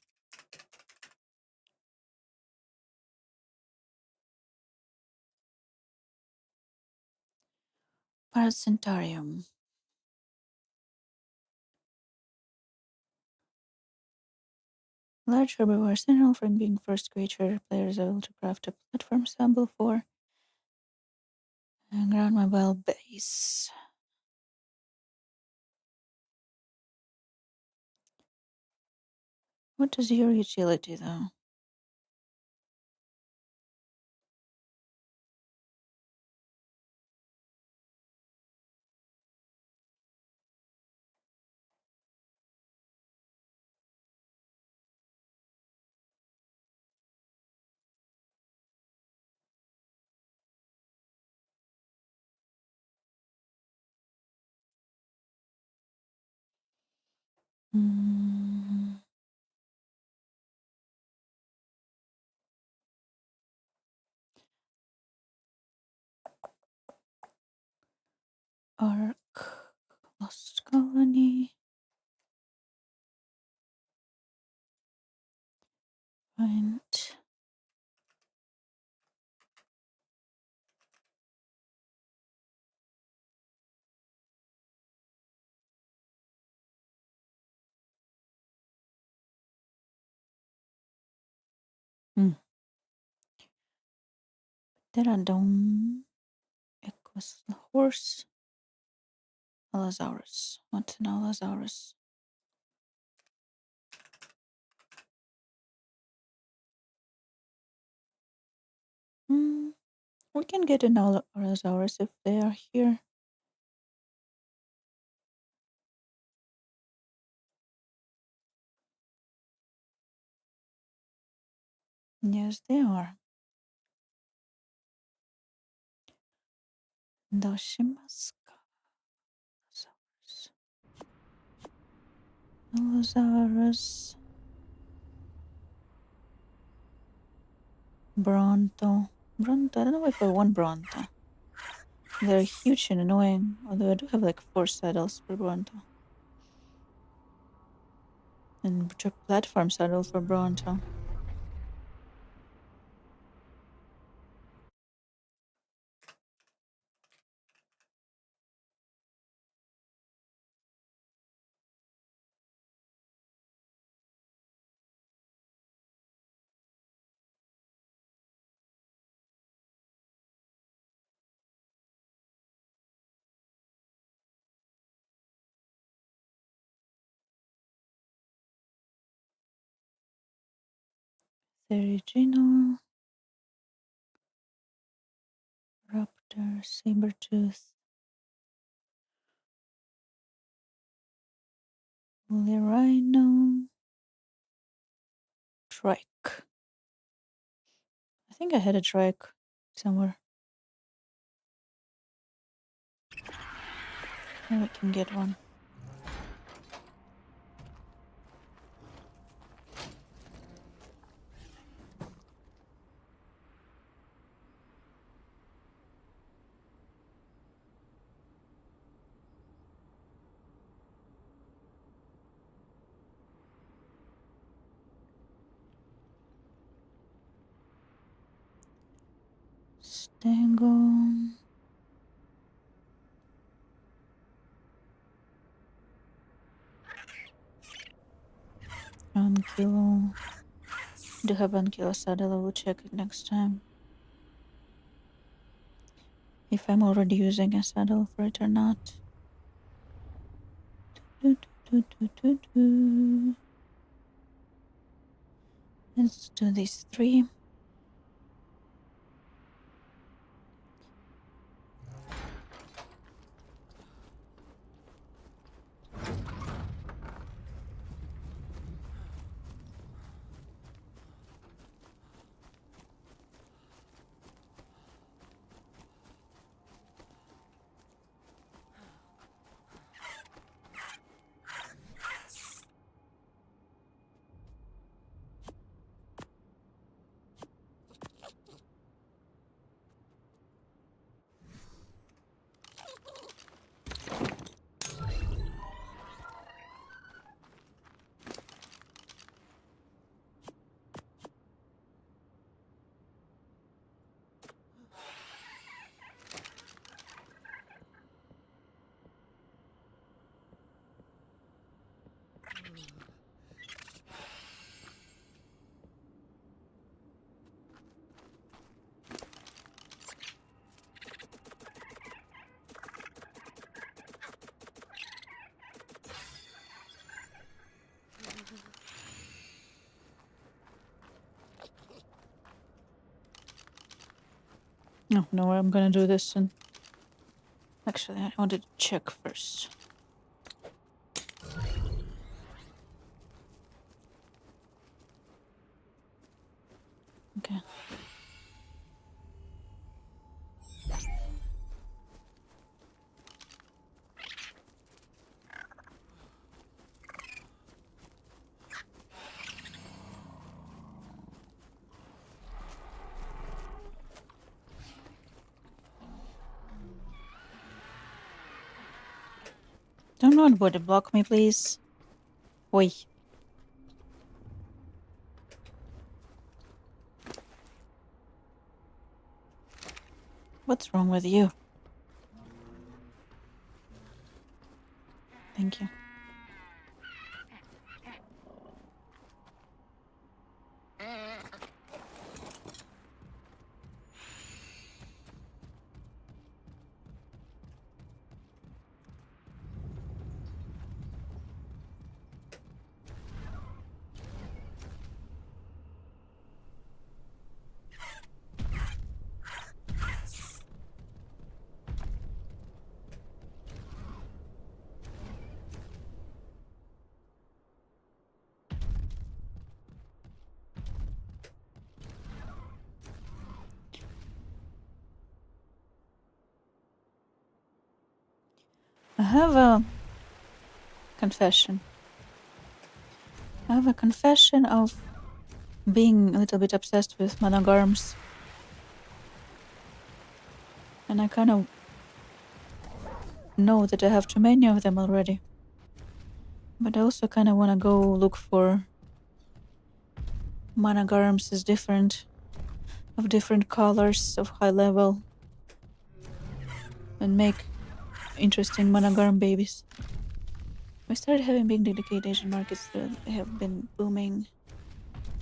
Paracentarium. Large herbivore sentinel for being first creature players able to craft a platform sample for and ground mobile base. What is your utility though? Mm. Ark, Lost Colony. Find Pterodon equals the horse. Allosaurus. What's an Allosaurus? We can get an Allosaurus if they are here. Yes, they are. どうしますか? Allosaurus. Bronto. Bronto. I don't know if I want Bronto. They're huge and annoying. Although I do have like 4 saddles for Bronto. And a platform saddle for Bronto. Therigino. Raptor. Sabertooth. Woolly Rhino. Trike. I think I had a trike somewhere. Now we can get one. Stangle. Ankylo. Do have Ankylo saddle, I will check it next time. If I'm already using a saddle for it or not. Let's do these 3. No, I'm gonna do this and actually I wanted to check first. Okay. Don't know body block me, please. Oi. What's wrong with you? Thank you. I have a confession. I have a confession of being a little bit obsessed with monogarms. And I kind of know that I have too many of them already. But I also kind of want to go look for monogarms as different, of different colors, of high level, and make interesting monogarm babies. We started having big dedicated Asian markets that have been booming.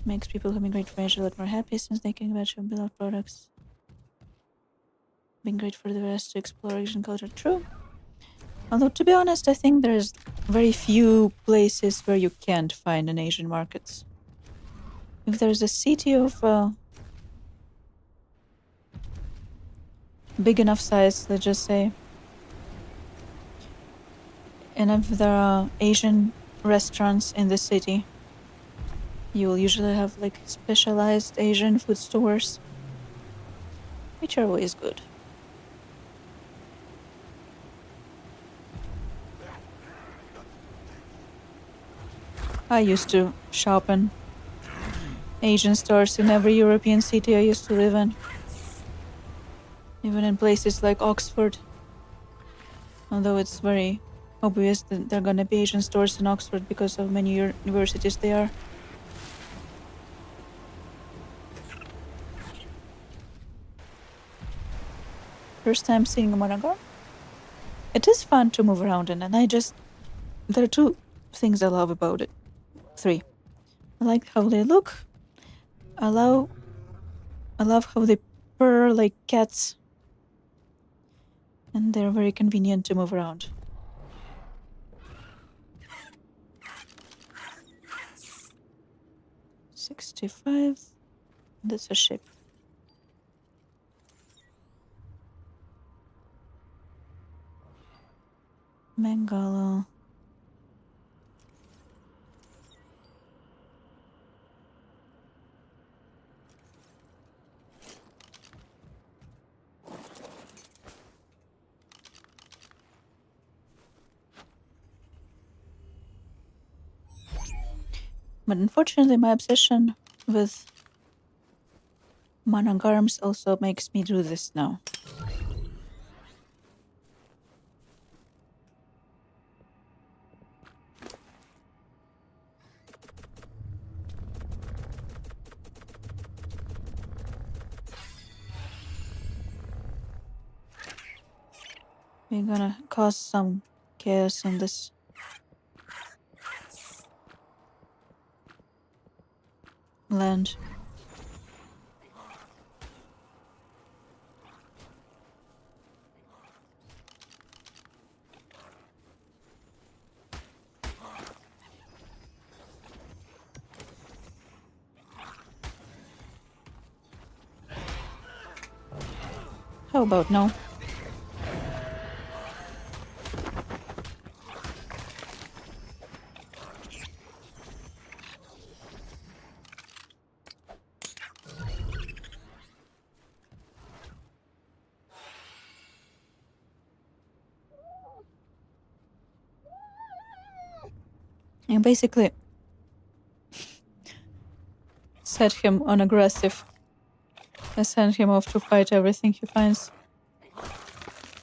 Makes people having great financial a lot more happy since they can match and build products. Been great for the rest to explore Asian culture. True. Although, to be honest, I think there's very few places where you can't find an Asian markets. If there's a city of big enough size, let's just say, and if there are Asian restaurants in the city, you will usually have like specialized Asian food stores, which are always good. I used to shop in Asian stores in every European city I used to live in. Even in places like Oxford. Although it's very obvious that there are gonna be Asian stores in Oxford because of many universities there. First time seeing a monogram? It is fun to move around in, and there are two things I love about it. Three. I like how they look. I love how they purr like cats. And they're very convenient to move around. $65. That's a ship. Mangala. But unfortunately, my obsession with monogarms also makes me do this now. We're gonna cause some chaos in this land. How about no? And basically set him on aggressive and send him off to fight everything he finds.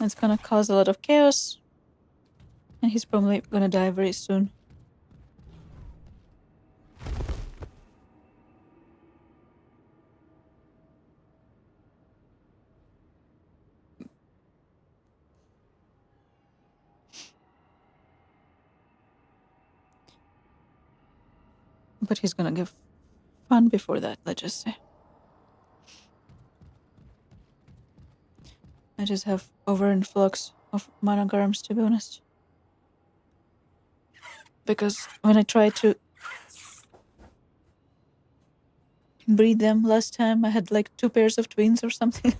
It's gonna cause a lot of chaos, and he's probably gonna die very soon. But he's gonna give fun before that, let's just say. I just have over-influx of monogarms, to be honest. Because when I tried to breed them last time, I had like 2 pairs of twins or something.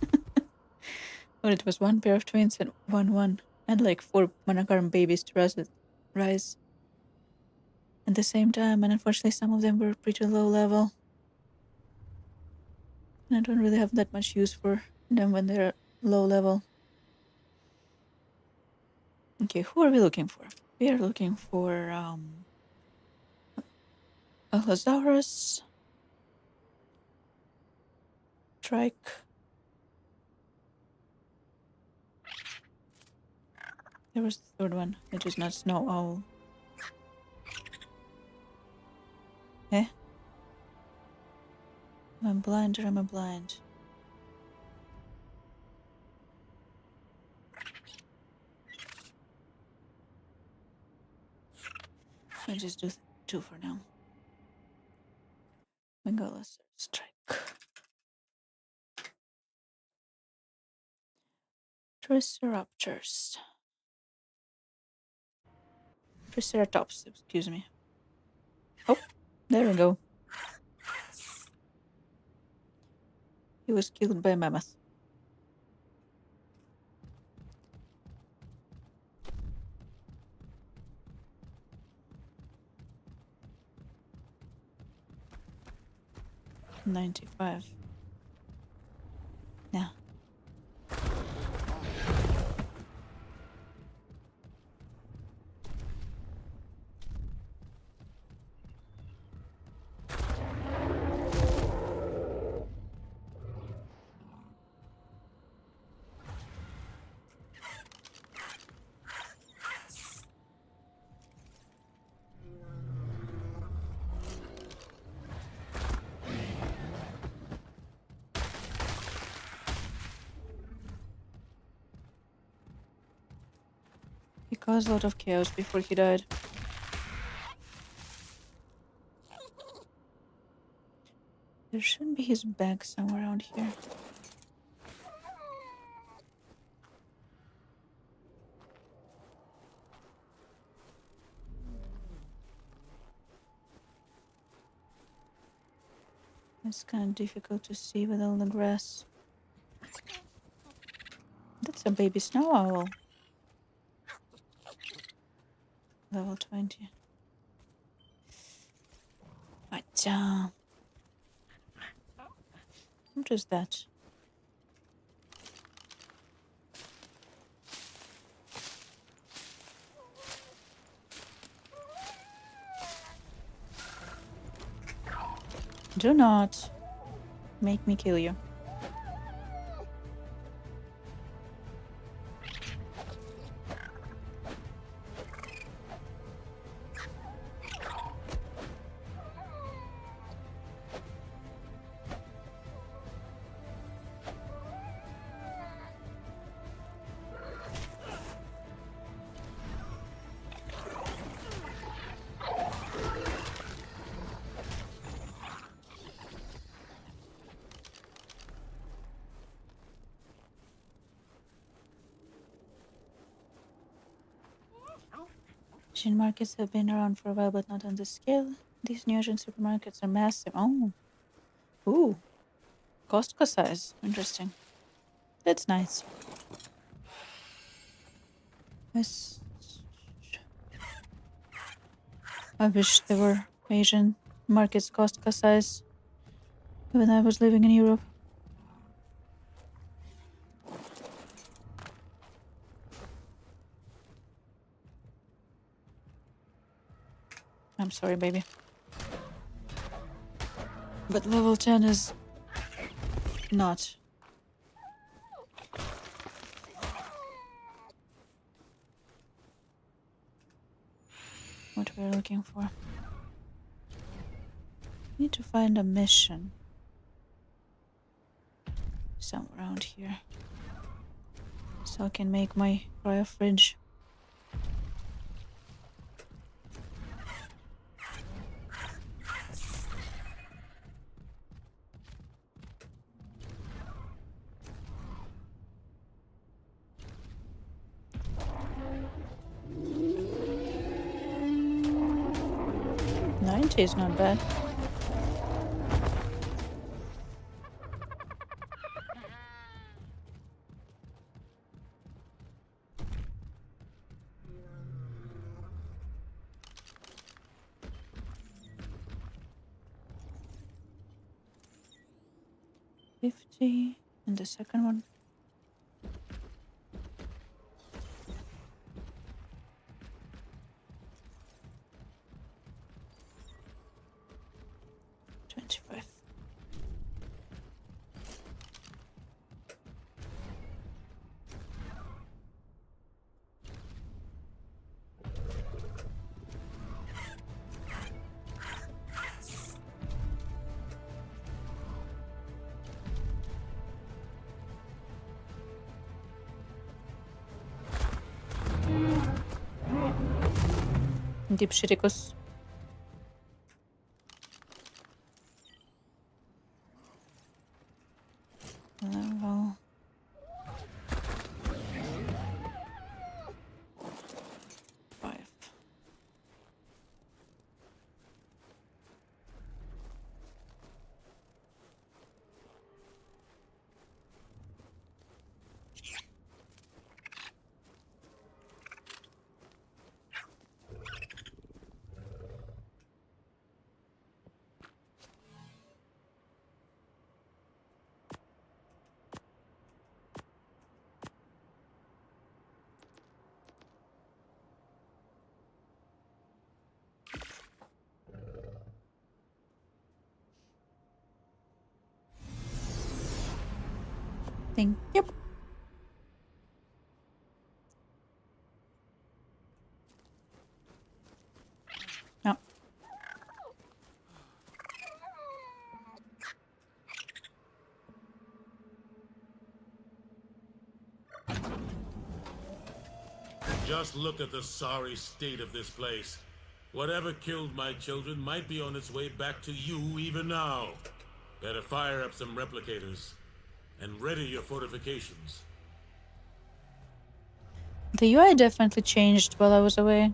Or it was 1 pair of twins and 1. And like 4 monogarm babies to rise at the same time, and unfortunately some of them were pretty low level. And I don't really have that much use for them when they're low level. Okay, who are we looking for? We are looking for Allosaurus, Trike. There was the third one, which is not Snow Owl. Eh? Am I blind or am I blind? I'll just do two for now. Megalosaurus strike. Triceratops. Triceratops, excuse me. Oh, there we go. He was killed by a mammoth. $95. Now. He caused a lot of chaos before he died. There should be his bag somewhere around here. It's kind of difficult to see with all the grass. That's a baby snow owl. Level 20. Acha. What is that? Do not make me kill you. Asian markets have been around for a while, but not on this scale. These new Asian supermarkets are massive. Oh. Ooh. Costco size. Interesting. That's nice. Yes. I wish there were Asian markets Costco size when I was living in Europe. I'm sorry, baby. But level 10 is not. What we're looking for. Need to find a mission. Somewhere around here. So I can make my cryo fridge. Is not bad. $50 and the second one. Dipshiricus. Level 5. Thank you. No. Just look at the sorry state of this place. Whatever killed my children might be on its way back to you even now. Better fire up some replicators. And ready your fortifications. The UI definitely changed while I was away.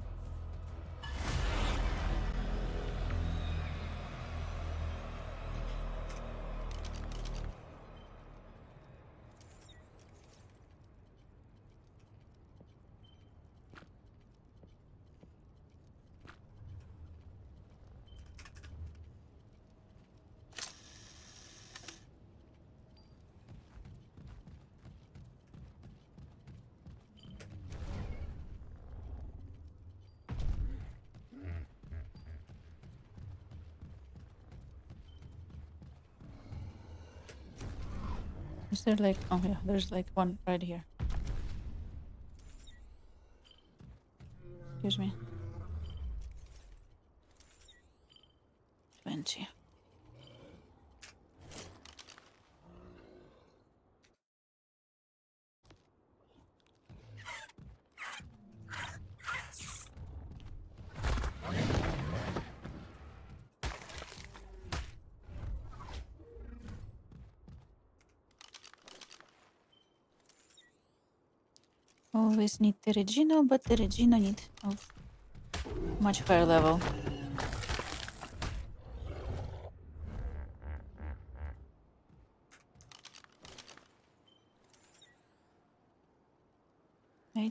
Is there like, oh yeah, there's like one right here. Excuse me. 20. Always need the Regino, but the Regino need of much higher level.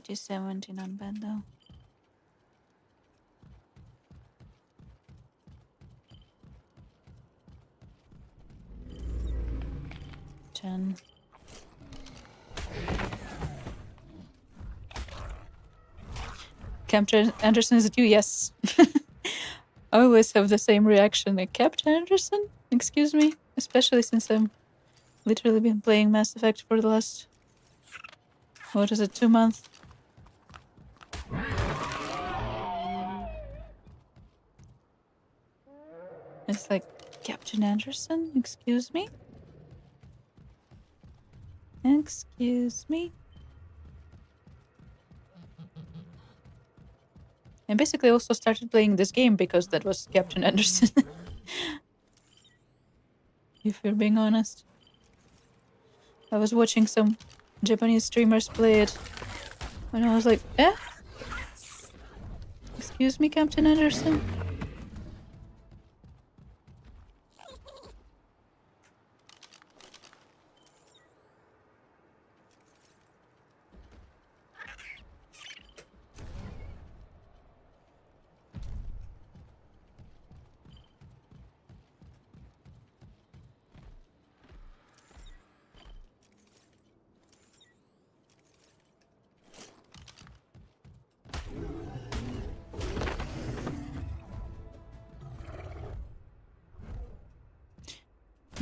Is 70 not bad though. 10. Captain Anderson, is it you? Yes. I always have the same reaction. Like, Captain Anderson? Excuse me? Especially since I'm literally been playing Mass Effect for the last, what is it, 2 months? It's like, Captain Anderson? Excuse me? Excuse me? And basically also started playing this game because that was Captain Anderson. If you're being honest. I was watching some Japanese streamers play it. And I was like, eh? Excuse me, Captain Anderson?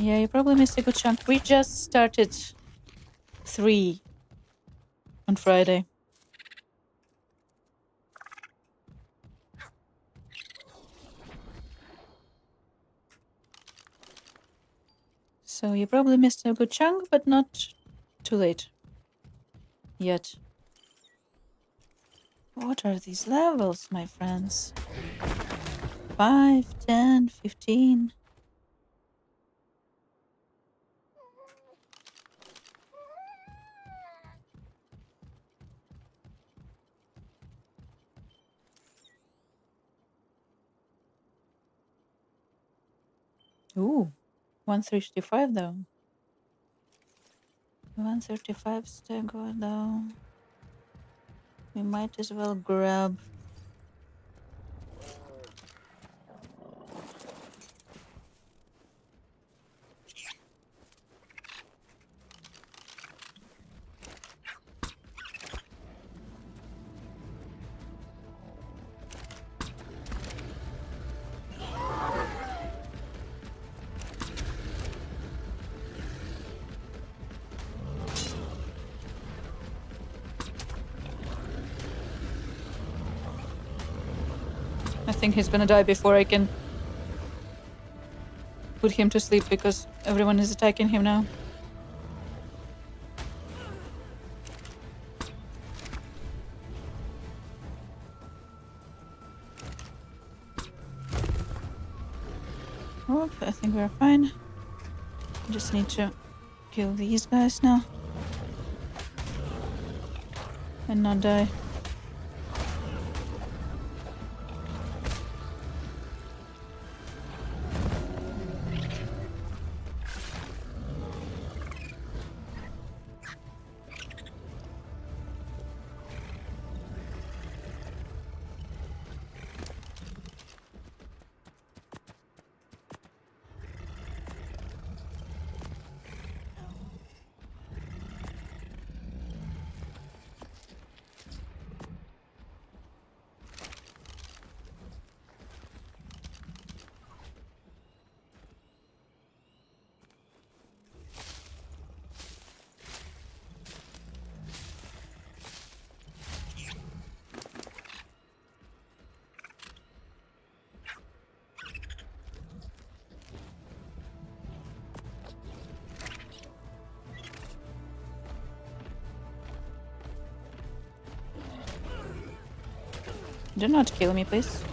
Yeah, you probably missed a good chunk. We just started 3 on Friday. So you probably missed a good chunk, but not too late. Yet. What are these levels, my friends? 5, 10, 15. Ooh, 135 though. 135 stego though. We might as well grab. I think he's gonna die before I can put him to sleep because everyone is attacking him now. Oh, I think we're fine. Just need to kill these guys now. And not die. Do not kill me, please.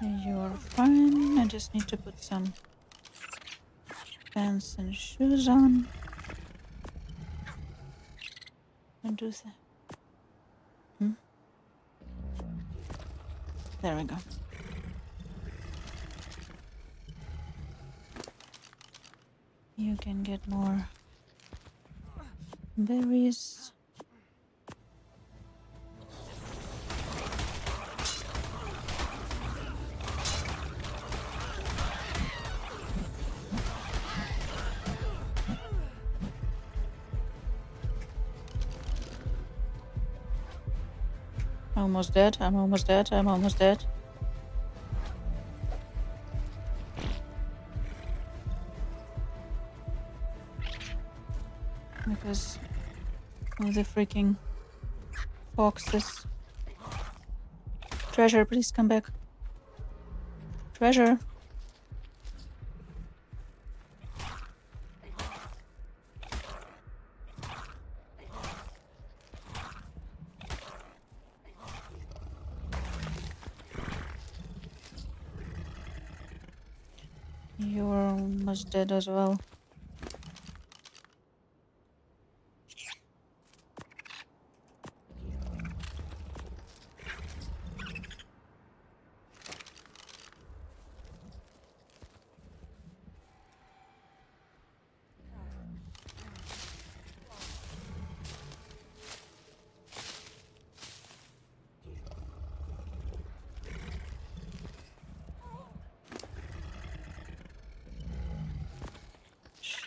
You're fine. I just need to put some pants and shoes on. And do that. There we go. You can get more berries. Almost dead. I'm almost dead. I'm almost dead. Because of the freaking foxes. Treasure, please come back. Treasure. You're almost dead as well.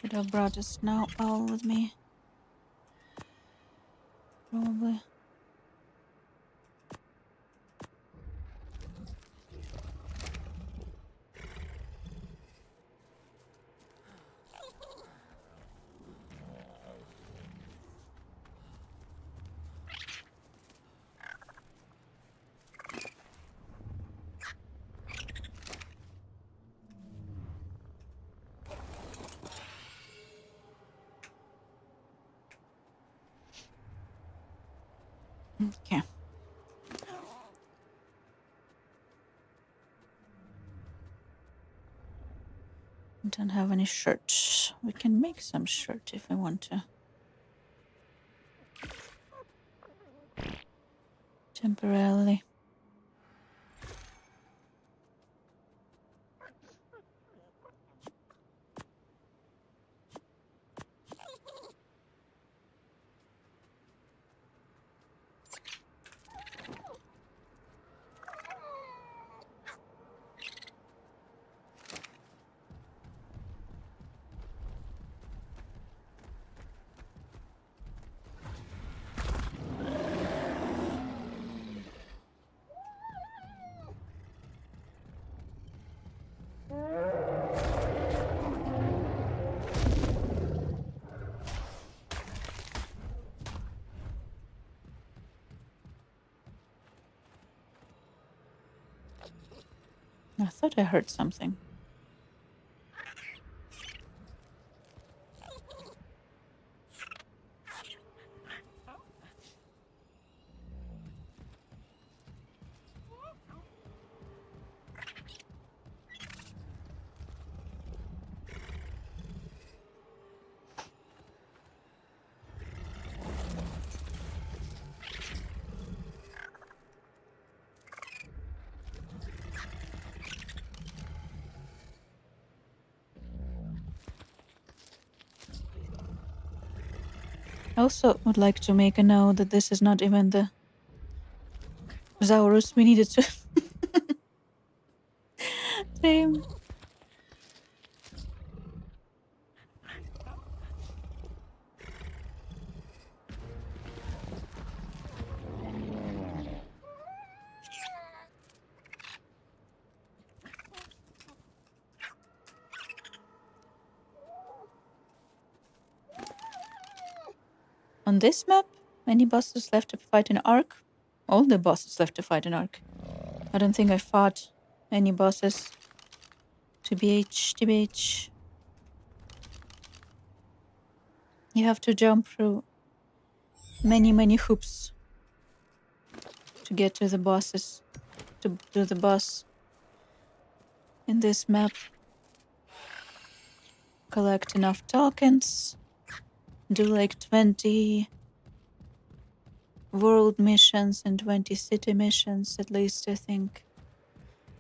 Should have brought a snow owl with me. Probably. Okay. Don't have any shirts. We can make some shirt if we want to. Temporarily. I thought I heard something. I also would like to make a note that this is not even the Zaurus we needed to tame. On this map, many bosses left to fight in Ark. All the bosses left to fight in Ark. I don't think I fought any bosses. TBH. You have to jump through many hoops to get to the bosses, to do the boss in this map. Collect enough tokens. Do like 20 world missions and 20 city missions at least, I think.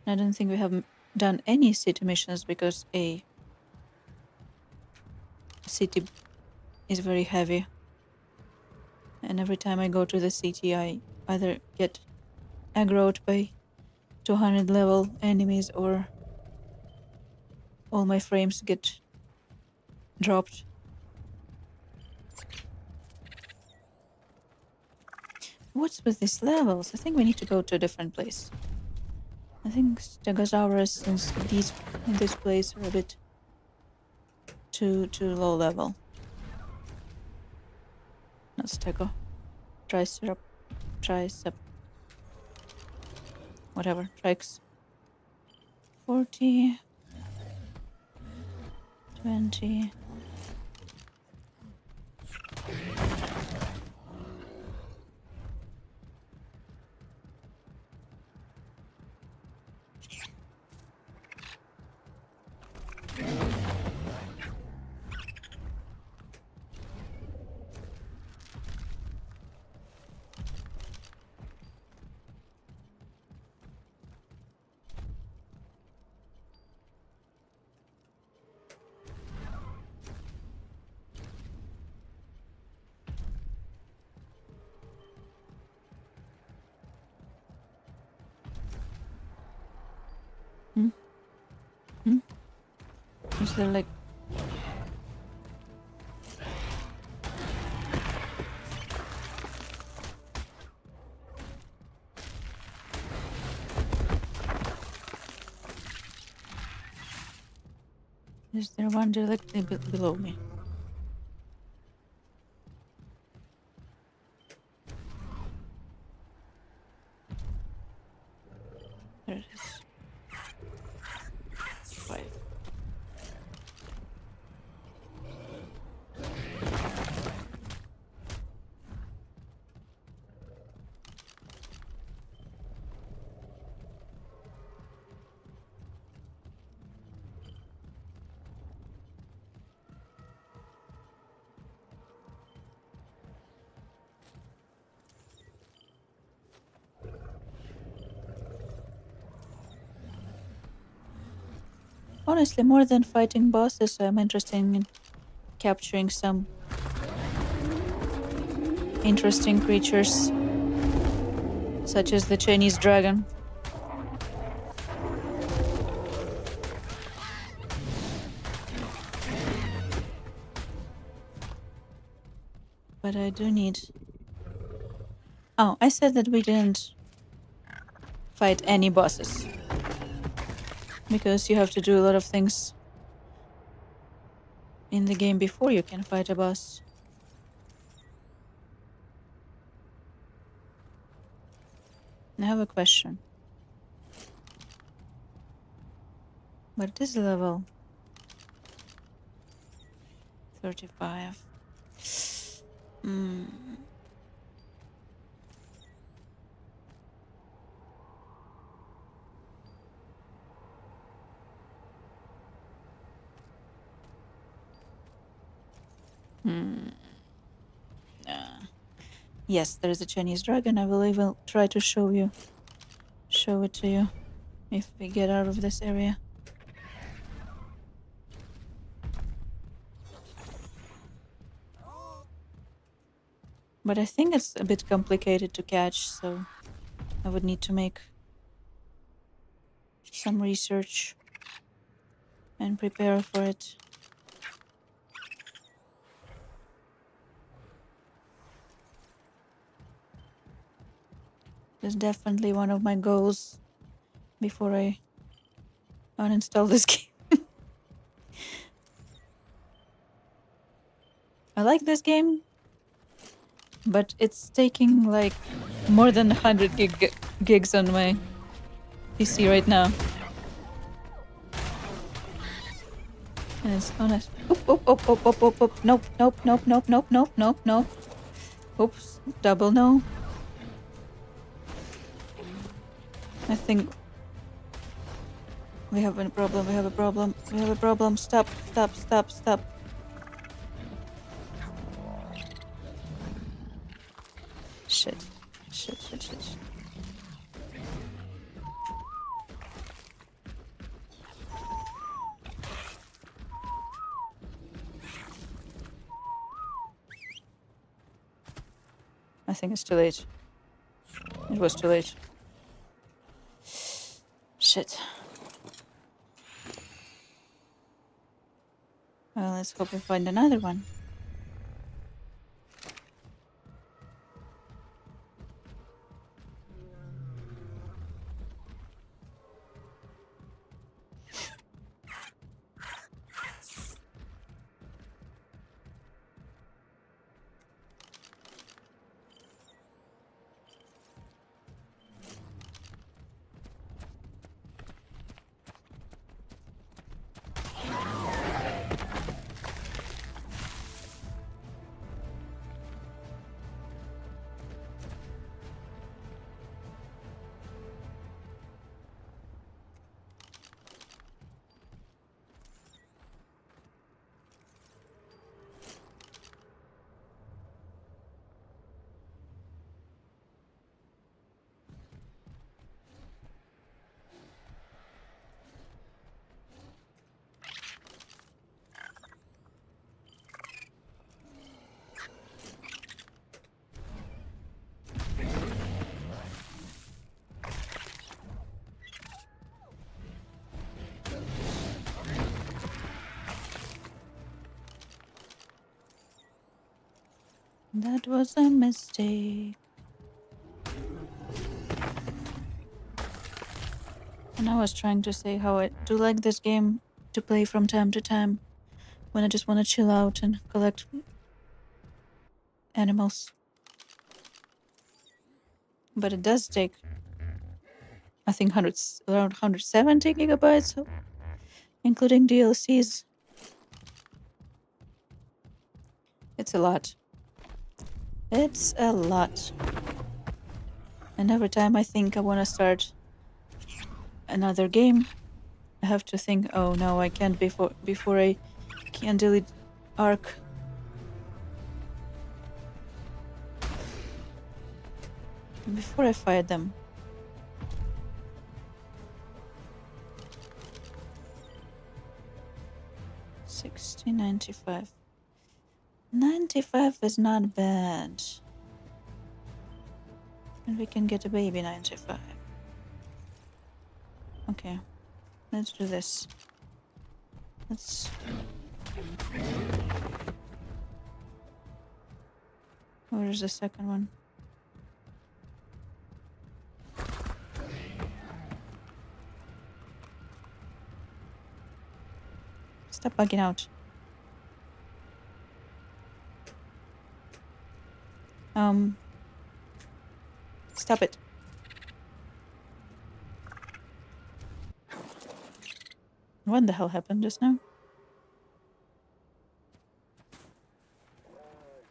I don't think we have done any city missions because a city is very heavy. And every time I go to the city, I either get aggroed by 200 level enemies or all my frames get dropped. What's with these levels? I think we need to go to a different place. I think Stegosaurus in this place are a bit too low level. Not Stego. Tricep. Whatever. Trix. 40. 20. Is there like... Is there one directly below me? There it is. 5. Honestly, more than fighting bosses, I'm interested in capturing some interesting creatures, such as the Chinese dragon. But I do need... Oh, I said that we didn't fight any bosses. Because you have to do a lot of things in the game before you can fight a boss. I have a question. But this level 35. Yes, there is a Chinese dragon. I will even try to show it to you if we get out of this area. But I think it's a bit complicated to catch, so I would need to make some research and prepare for it. That's definitely one of my goals before I uninstall this game. I like this game, but it's taking like more than 100 gigs on my PC right now. And it's honest. Oop. Nope. Oops, double no. I think we have a problem. Stop. Shit. I think it's too late. It was too late. Shit. Well, let's hope we find another one. That was a mistake. And I was trying to say how I do like this game to play from time to time when I just want to chill out and collect animals. But it does take, I think, around 170 gigabytes, including DLCs. It's a lot. It's a lot. And every time I think I want to start another game, I have to think, oh no, I can't before I can delete Ark. Before I fight them. 60, 95. 95 is not bad. And we can get a baby 95. Okay, let's do this. Let's... Where's the second one? Stop bugging out. Stop it. What the hell happened just now?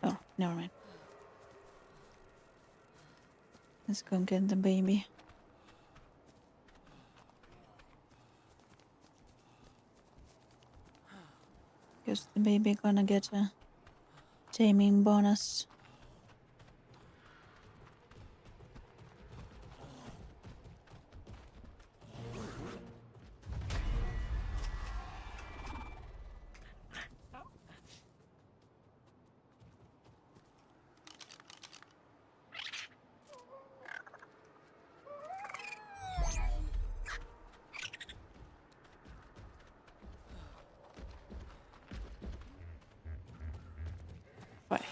Oh, never mind. Let's go get the baby. Because the baby gonna get a taming bonus. Bye.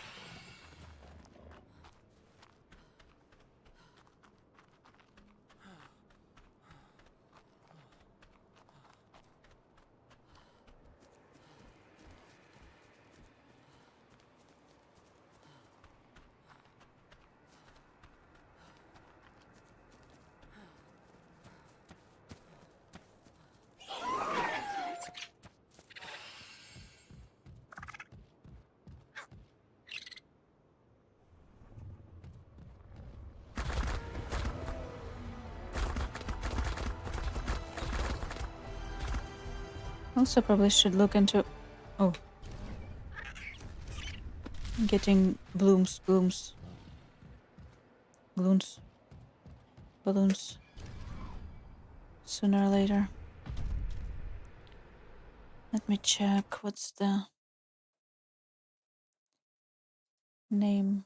Also probably should look into getting balloons sooner or later. Let me check what's the name.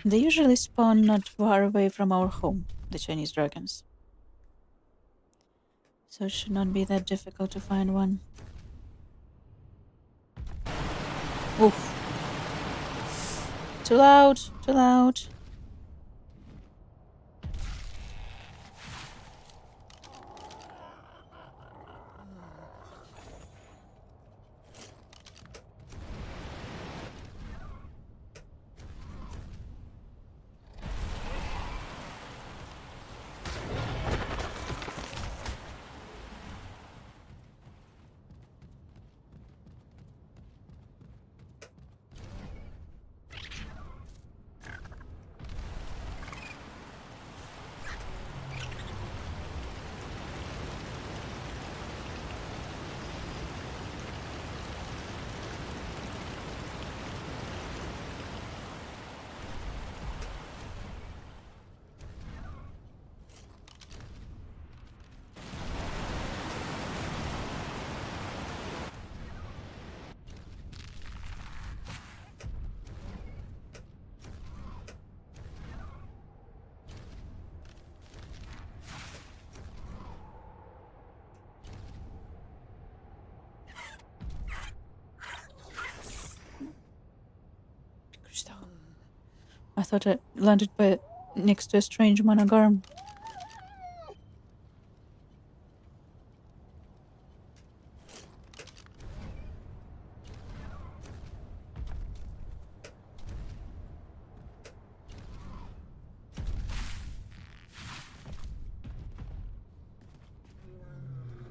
They usually spawn not far away from our home, the Chinese dragons. So it should not be that difficult to find one. Oof. Too loud, too loud. thought I landed next to a strange monogram.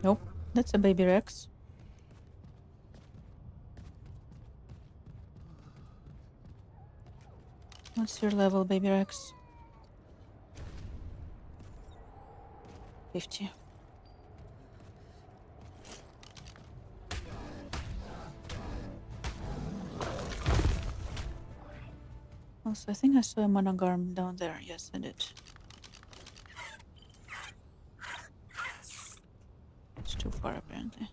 Nope, that's a baby Rex. What's your level, baby Rex? 50. Also, I think I saw a monogram down there. Yes, I did. It's too far, apparently.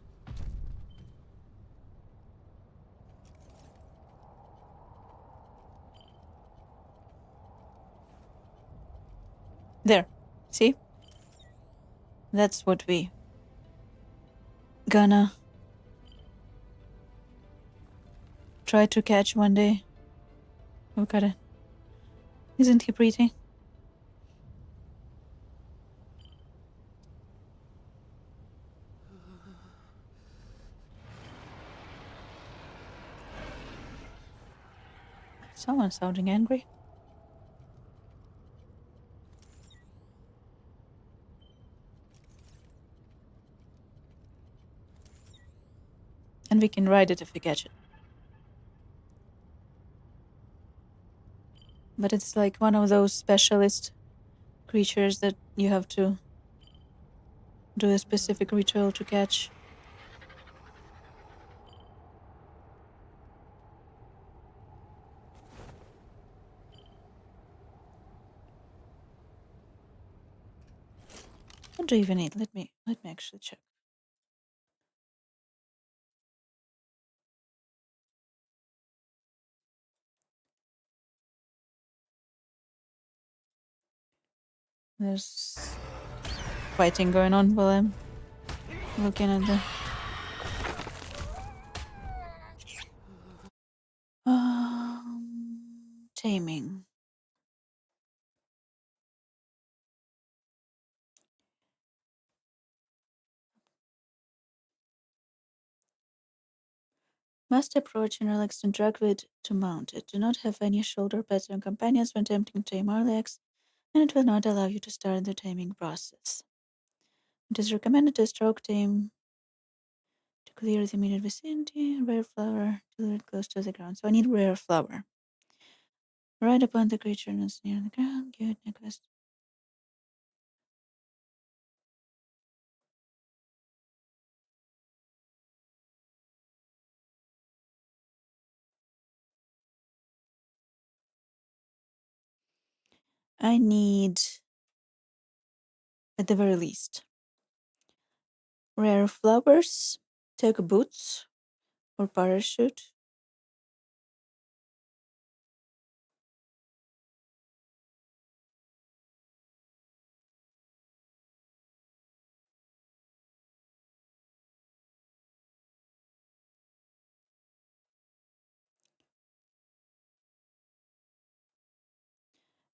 There. See? That's what we gonna try to catch one day. Look at it. Isn't he pretty? Someone's sounding angry. And we can ride it if we catch it. But it's like one of those specialist creatures that you have to do a specific ritual to catch. What do you even need? Let me actually check. There's fighting going on while I'm looking at the taming. Must approach and relax and drag with to mount it. Do not have any shoulder pads or companions when attempting to tame our legs, and it will not allow you to start the taming process. It is recommended to stroke tame to clear the immediate vicinity. Rare flower to lure it close to the ground. So I need rare flower. Right upon the creature and it's near the ground. Good necklace. I need, at the very least, rare flowers, take boots or parachute.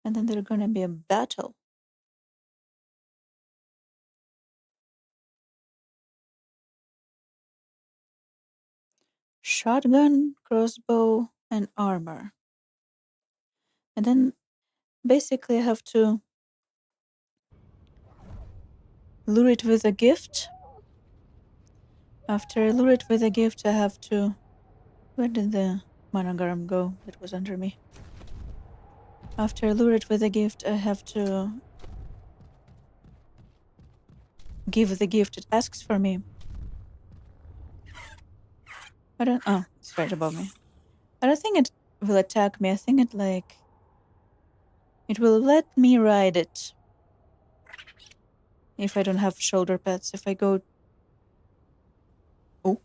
And then there's gonna be a battle. Shotgun, crossbow, and armor. And then basically I have to lure it with a gift. After I lure it with a gift, I have to... Where did the monogram go that was under me? After I lure it with a gift, I have to give the gift it asks for me. I don't... Oh, it's right above me. I don't think it will attack me. I think it like... It will let me ride it. If I don't have shoulder pads. If I go... Oh.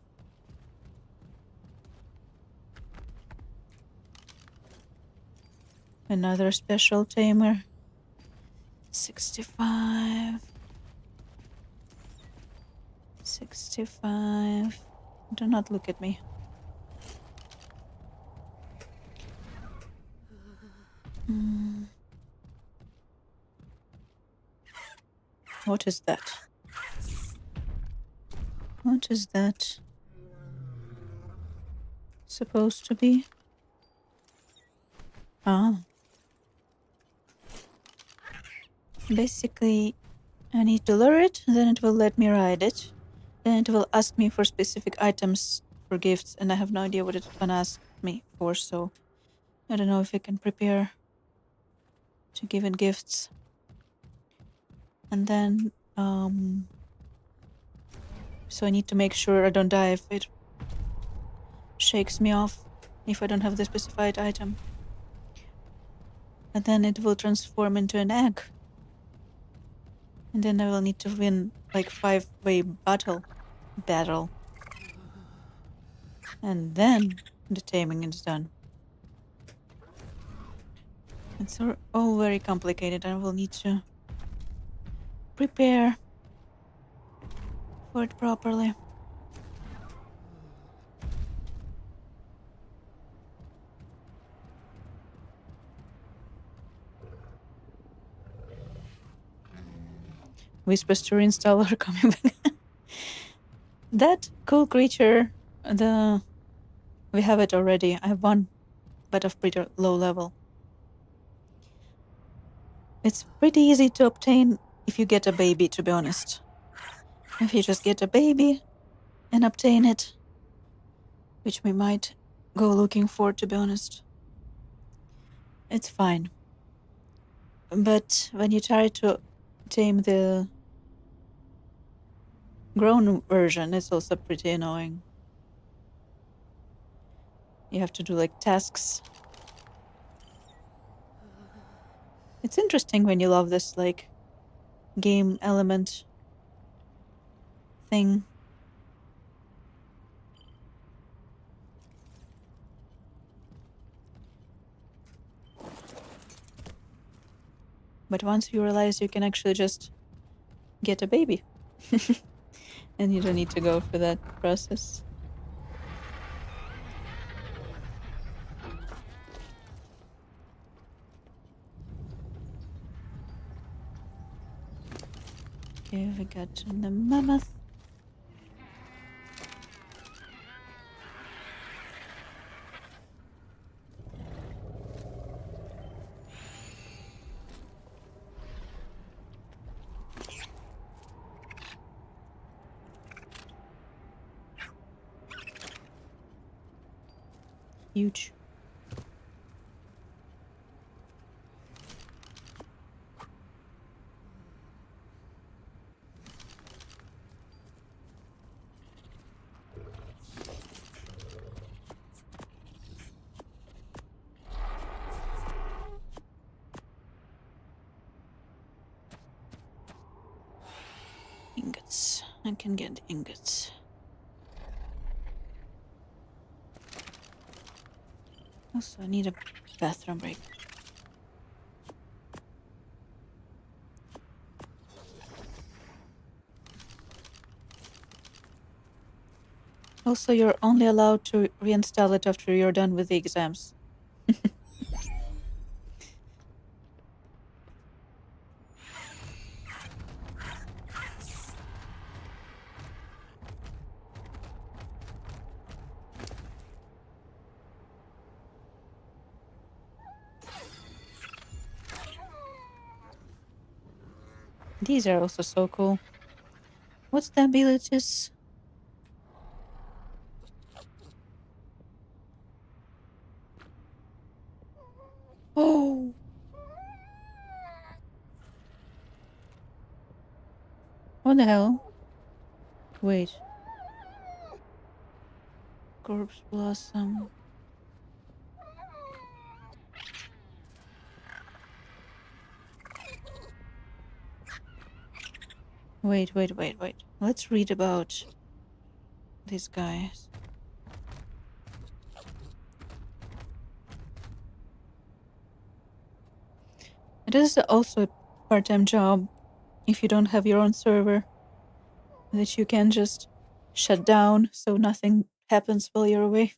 Another special tamer. 65. 65. Do not look at me. What is that? What is that supposed to be? Ah. Basically, I need to lure it, then it will let me ride it. Then it will ask me for specific items for gifts, and I have no idea what it's gonna ask me for, so I don't know if I can prepare to give it gifts. And then, so I need to make sure I don't die if it shakes me off, if I don't have the specified item. And then it will transform into an egg. And then I will need to win like 5-way battle. And then the taming is done. It's all very complicated. I will need to prepare for it properly. Whispers to reinstall are coming back. That cool creature, we have it already. I have one, but of pretty low level. It's pretty easy to obtain if you get a baby, to be honest. If you just get a baby and obtain it, which we might go looking for, to be honest, it's fine. But when you try to tame the grown version, it's also pretty annoying. You have to do like tasks. It's interesting when you love this like game element thing. But once you realize you can actually just get a baby and you don't need to go through that process. Okay, we got the mammoth. Huge. Ingots. I can get ingots. Also, I need a bathroom break. Also, you're only allowed to reinstall it after you're done with the exams. These are also so cool. What's the abilities? Oh! What the hell? Wait. Corpse Blossom. Wait. Let's read about these guys. It is also a part-time job if you don't have your own server that you can just shut down so nothing happens while you're away.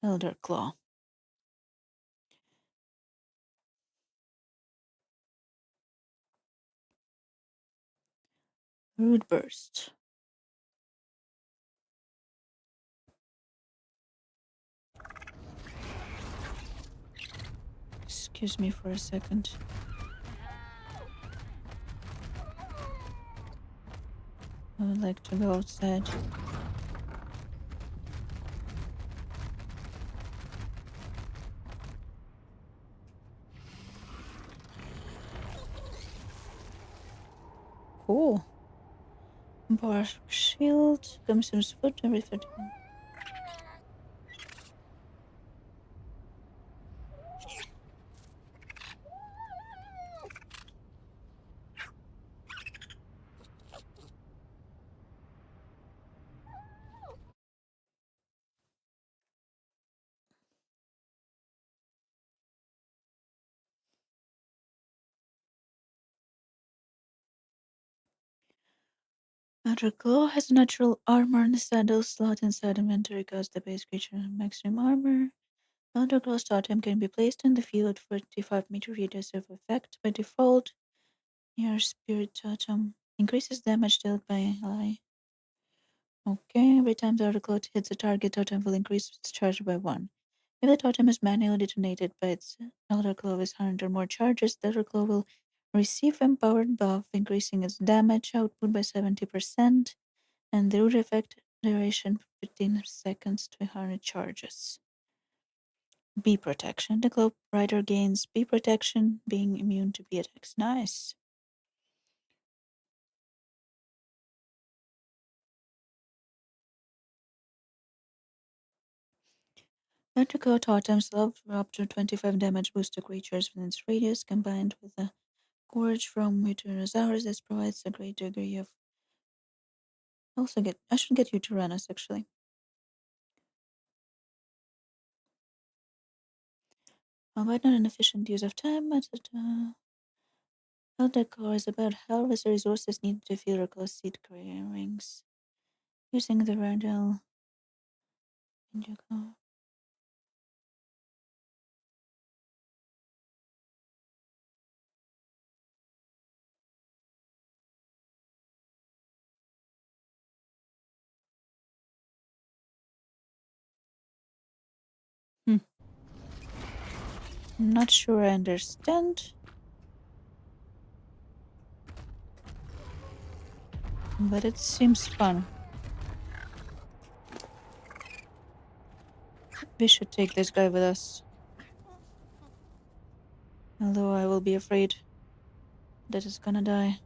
Elder Claw. Rude Burst. Excuse me for a second. I would like to go outside. Cool. Bar shield, Commissioner's foot, everything. Elder Claw has a natural armor and a saddle slot inside inventory cause the base creature maximum armor. Elder Claw's totem can be placed in the field for 25-meter radius of effect by default. Your spirit totem increases damage dealt by ally. Okay, every time the Elder Claw hits a target, totem will increase its charge by 1. If the totem is manually detonated by its Elder Claw with 100 or more charges, the Elder Claw will receive empowered buff, increasing its damage output by 70%, and the root effect duration 15 seconds to 100 charges. Bee protection. The Claw Rider gains bee protection, being immune to bee attacks. Nice. Elder Claw totems allow for up to 25 damage boost to creatures within its radius, combined with a Gorge from Tyrannosaurus. This provides a great degree of. I should get you Tyrannus actually. Albeit not an efficient use of time, but Elder Claw is about harvest the resources needed to fill Claw seed clearings. Using the Randall. I'm not sure I understand. But it seems fun. We should take this guy with us. Although I will be afraid that it's gonna die.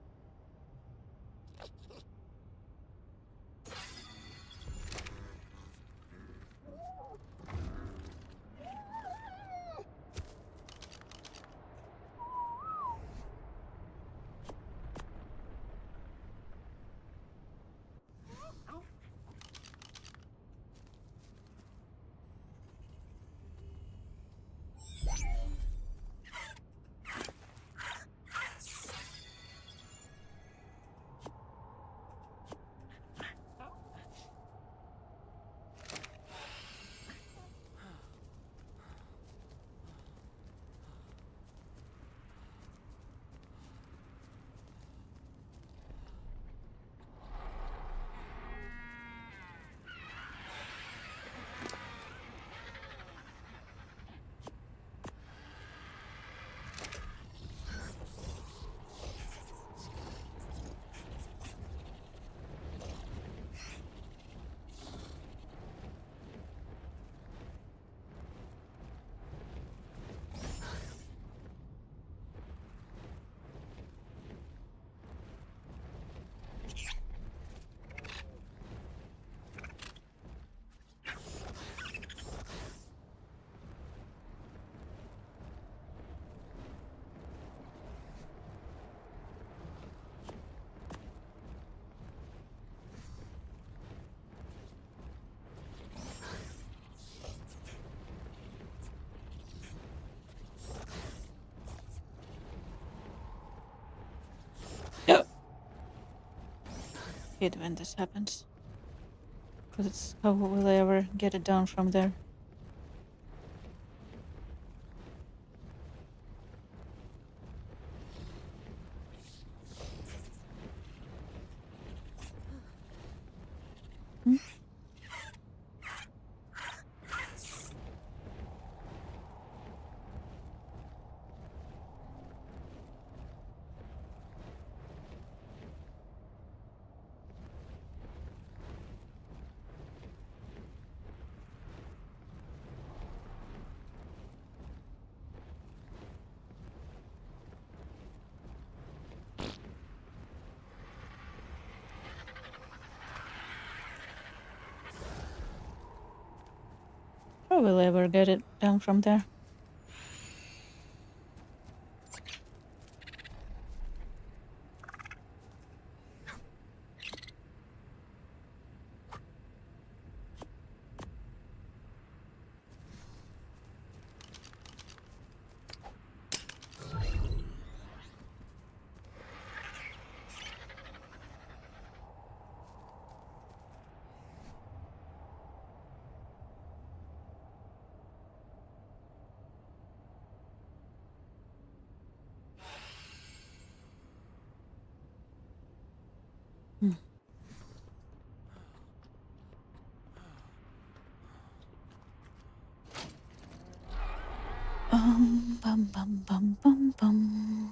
Hate when this happens. Because it's how will I ever get it down from there? How will I ever get it down from there? Bum bum bum bum bum.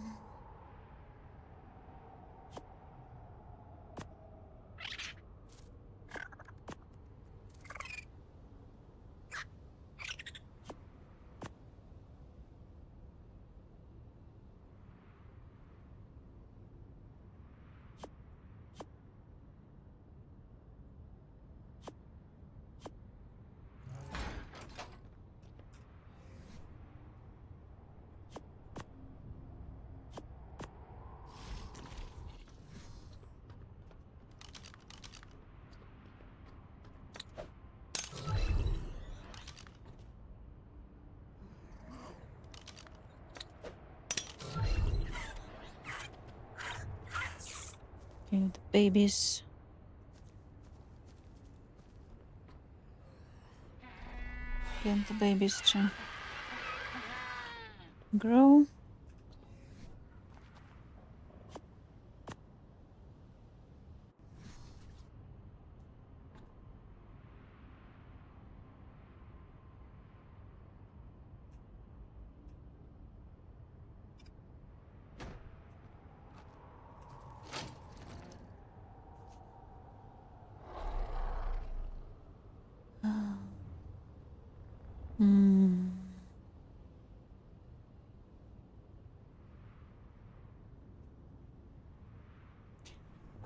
Okay, the babies. Get the babies to grow.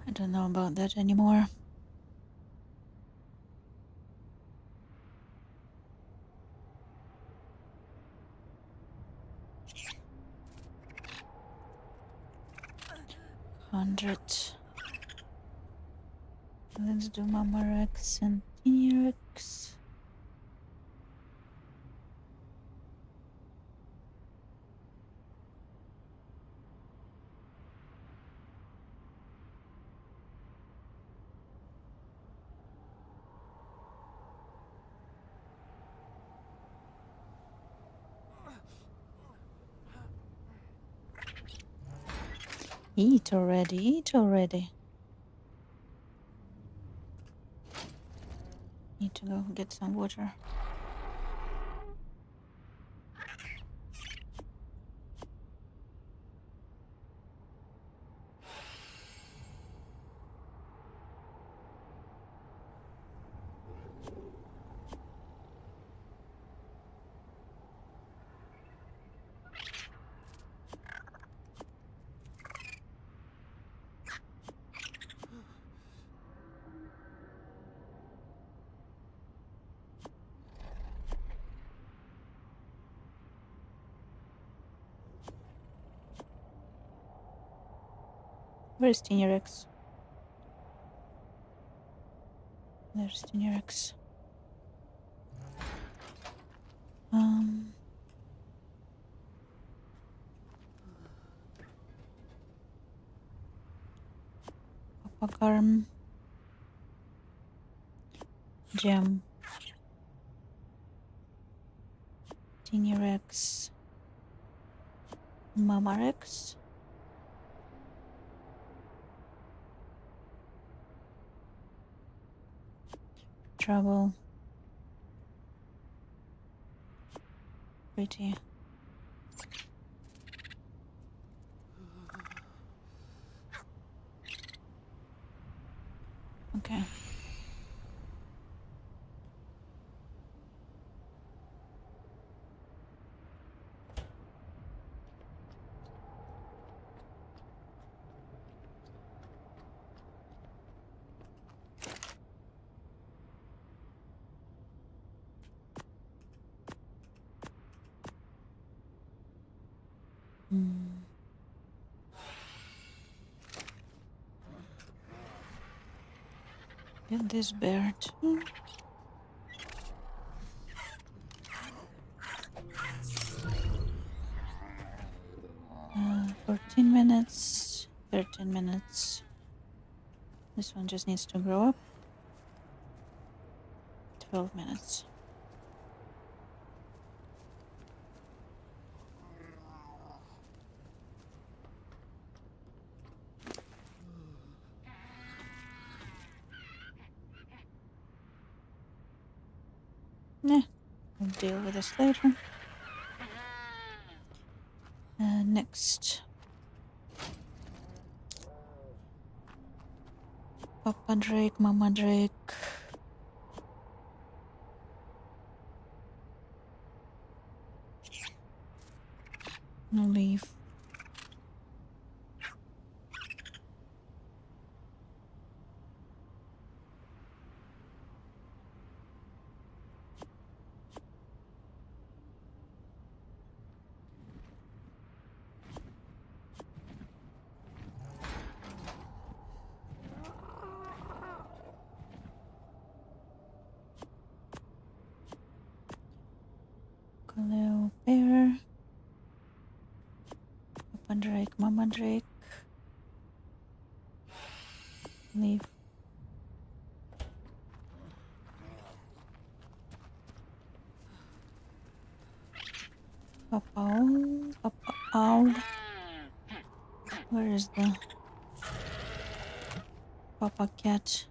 I don't know about that anymore. $100. Let's do Mama Rex and Teeny Rex. Eat already, eat already. Need to go get some water. Where's Teeny Rex? There's Teeny Rex. Papa Garm. Gem. Teeny Rex. Mama Rex. Trouble. Pretty. Okay. Get this bear too. Uh, 14 minutes, 13 minutes. This one just needs to grow up. 12 minutes. Nah, we'll deal with this later. Next. Papa Drake, Mama Drake. No leave. Leo Bear, Papa Drake, Mama Drake, leave. Papa Owl, Papa Owl. Where is the Papa Cat?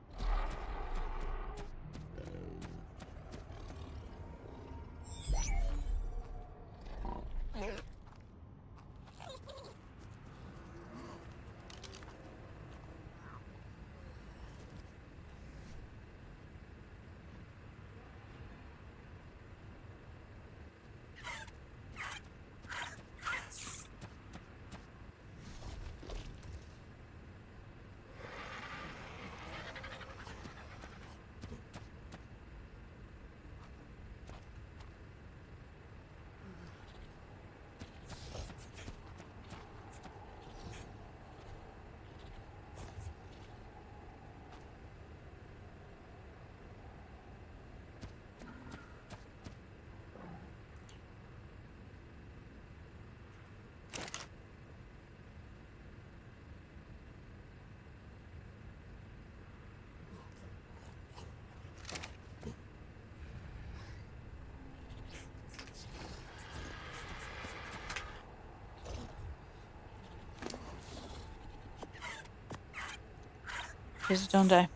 Please don't die.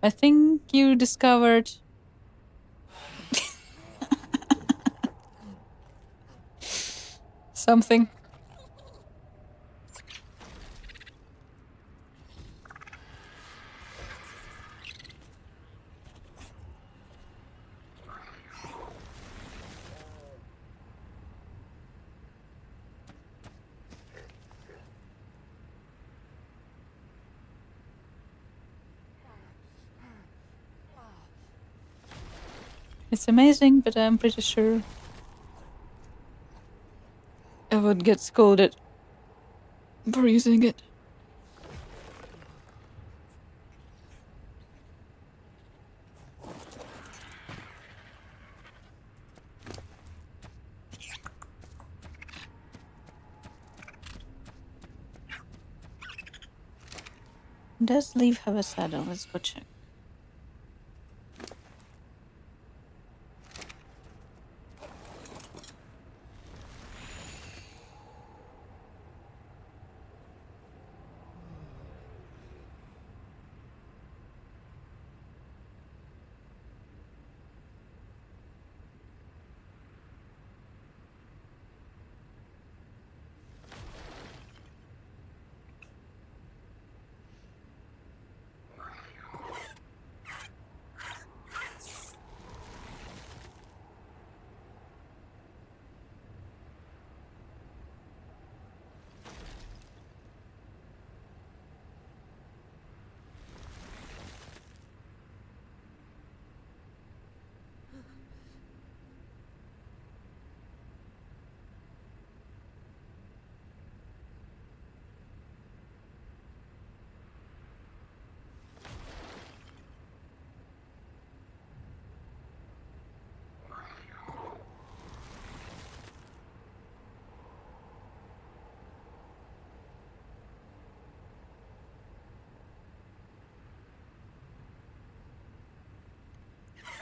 I think you discovered something. It's amazing, but I'm pretty sure I would get scolded for using it. Does Leaf have a saddle? Let's go check.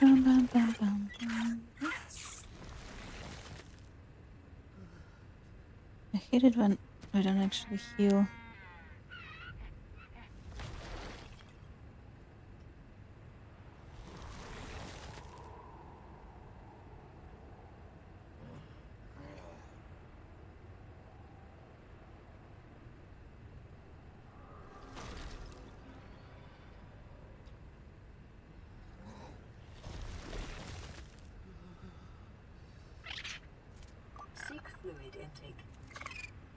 Bum, bum, bum, bum, bum. I hate it when I don't actually heal.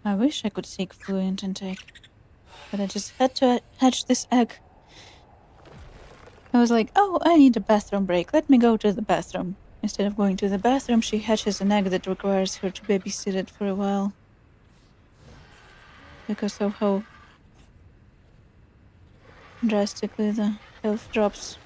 I wish I could seek fluid intake, but I just had to hatch this egg. I was like, oh, I need a bathroom break. Let me go to the bathroom. Instead of going to the bathroom, she hatches an egg that requires her to babysit it for a while. Because of how drastically the health drops.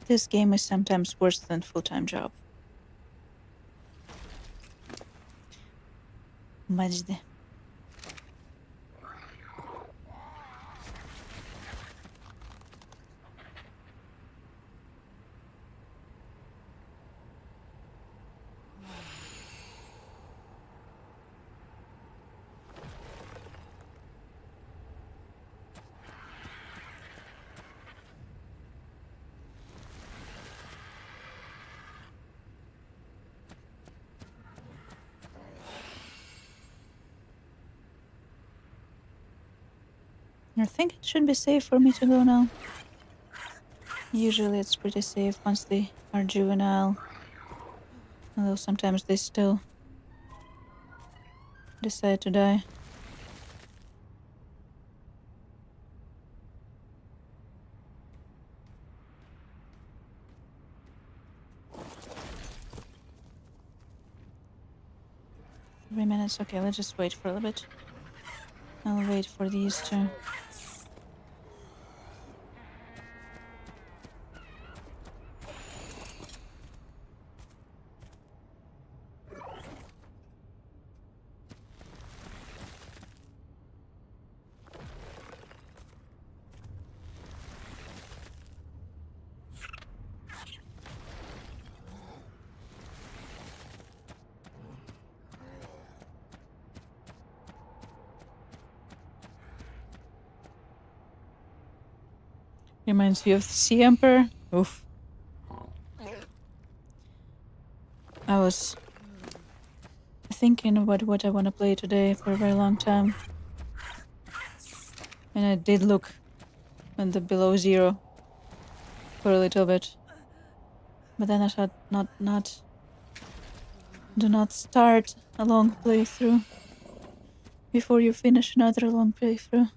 This game is sometimes worse than full-time job. マジで。I think it should be safe for me to go now. Usually it's pretty safe once they are juvenile. Although sometimes they still decide to die. Three minutes, okay, let's just wait for a little bit. I'll wait for these two. Reminds you of the Sea Emperor. Oof. I was thinking about what I want to play today for a very long time. And I did look at the below zero for a little bit. But then I thought, do not start a long playthrough before you finish another long playthrough.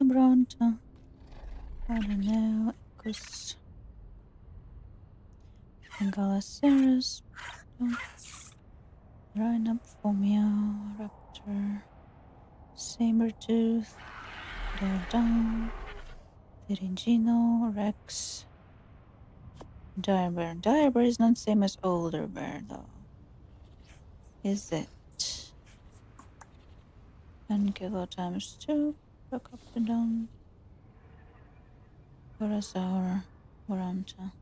Bronta. I don't know, because Galaceras. Line up for me, Raptor. Sabertooth. Down. Dirigino. Rex. Direbear. Direbear is not the same as older bear, though. Is it? 10 kilo times 2. Look up and down. Parasaur. Waranta.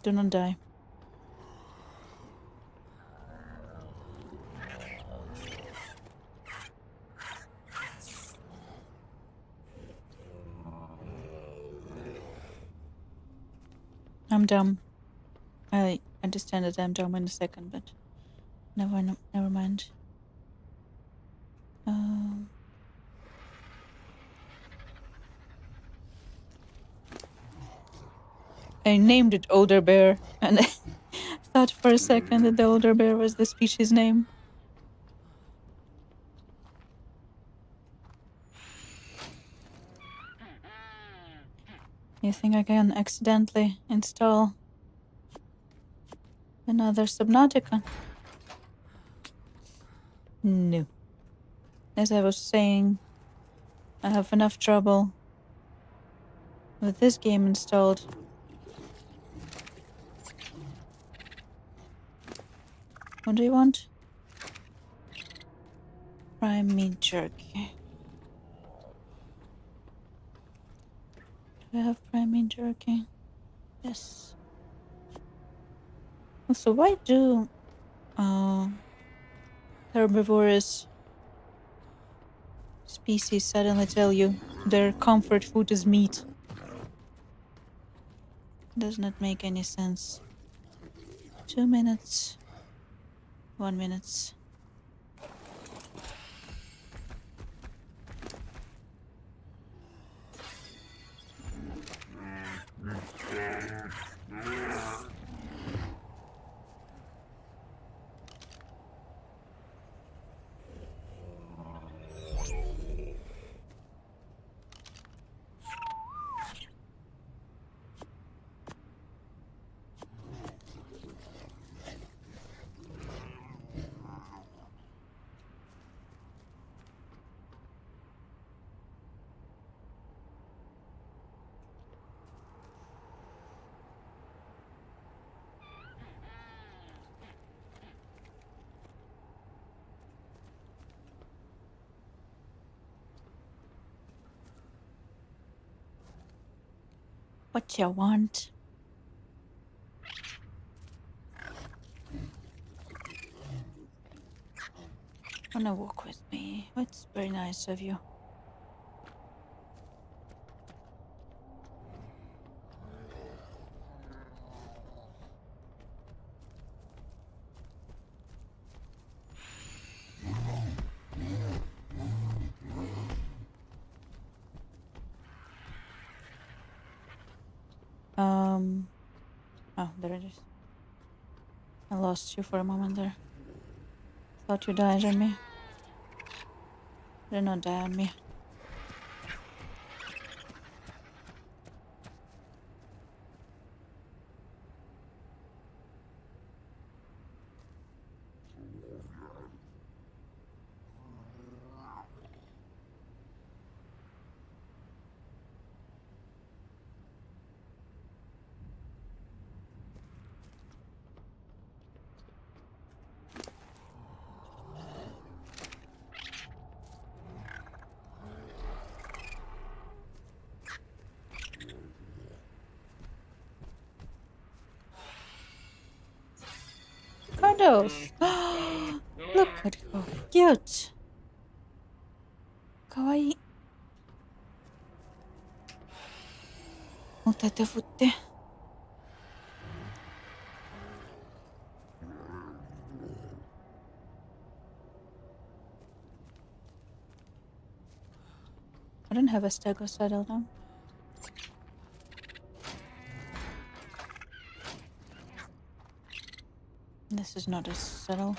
Do not die. I'm dumb. I understand that I'm dumb in a second, but never mind. I named it older bear, and I thought for a second that the older bear was the species name. You think I can accidentally install another Subnautica? No. As I was saying, I have enough trouble with this game installed. What do you want? Prime meat jerky. Do I have prime meat jerky? Yes. Also, why do herbivorous species suddenly tell you their comfort food is meat? Does not make any sense. 2 minutes. 1 minute. What you want? Wanna walk with me? It's very nice of you. Oh, there it is. I lost you for a moment there. Thought you died on me. Did not die on me. Cuddles! Look at how cute! Kawaii. お手手振って。I don't have a stego saddle now. This is not a saddle.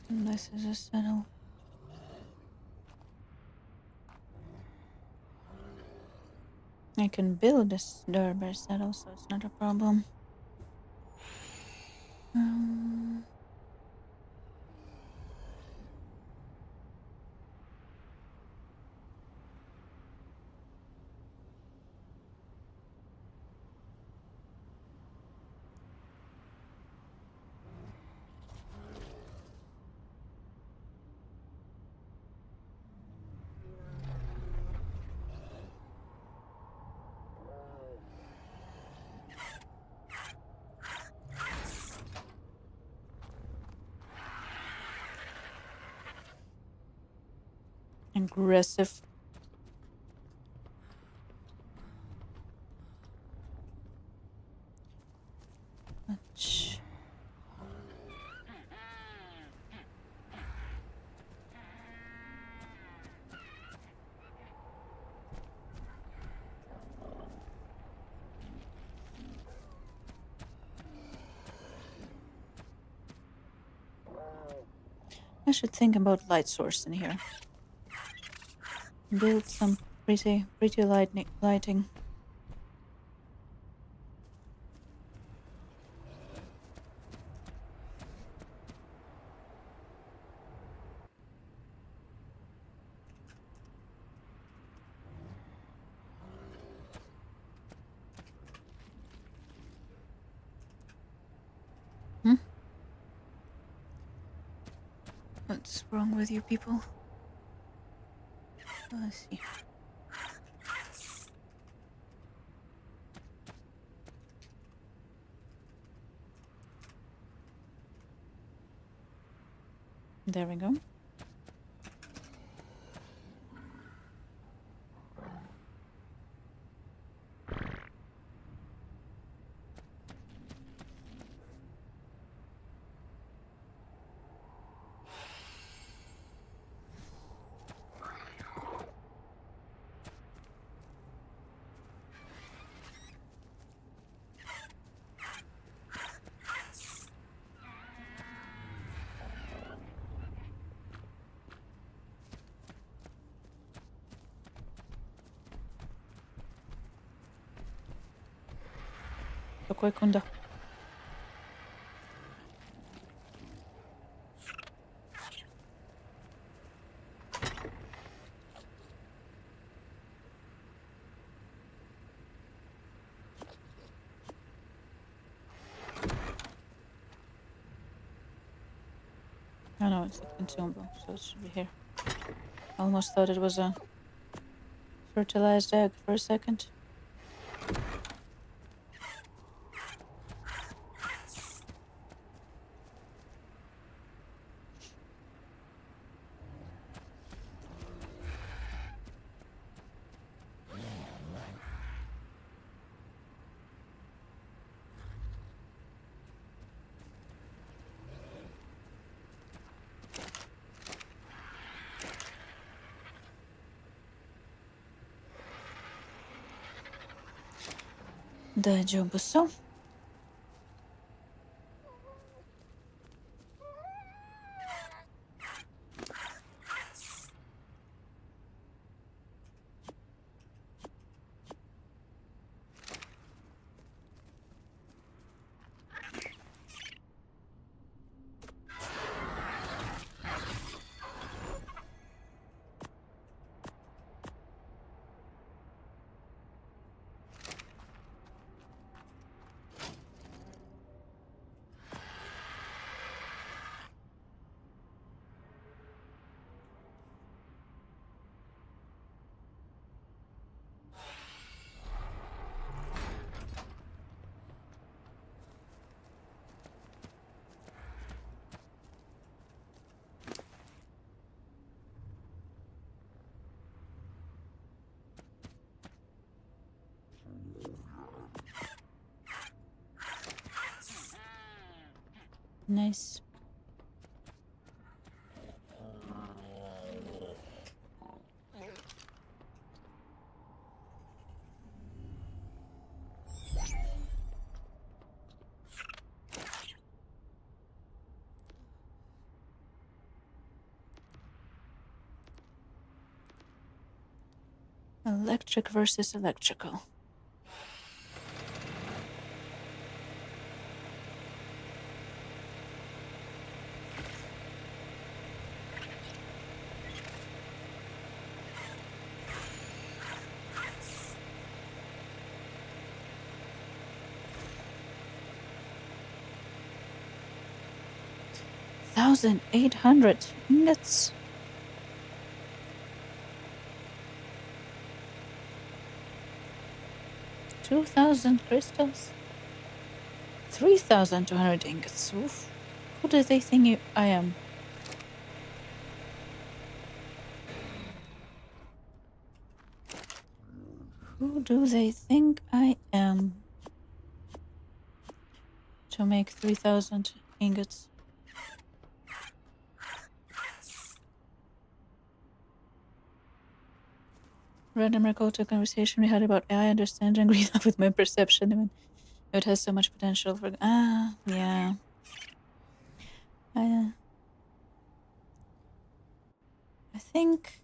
This is a saddle. I can build a starburst saddle, so it's not a problem. Aggressive. Much. I should think about light source in here. Build some pretty lighting. What's wrong with you people? Let's see. There we go. Какой кунда? Oh no, it's a consumable, so it should be here. Almost thought it was a fertilized egg for a second. Daijoubu so. Nice. Electric versus electrical. $1,800 ingots. $2,000 crystals. 3,200 ingots. Oof. Who do they think I am? Who do they think I am? To make 3,000 ingots. Random recall to a conversation we had about AI understanding agreed with my perception. I mean, it has so much potential for. Yeah. I think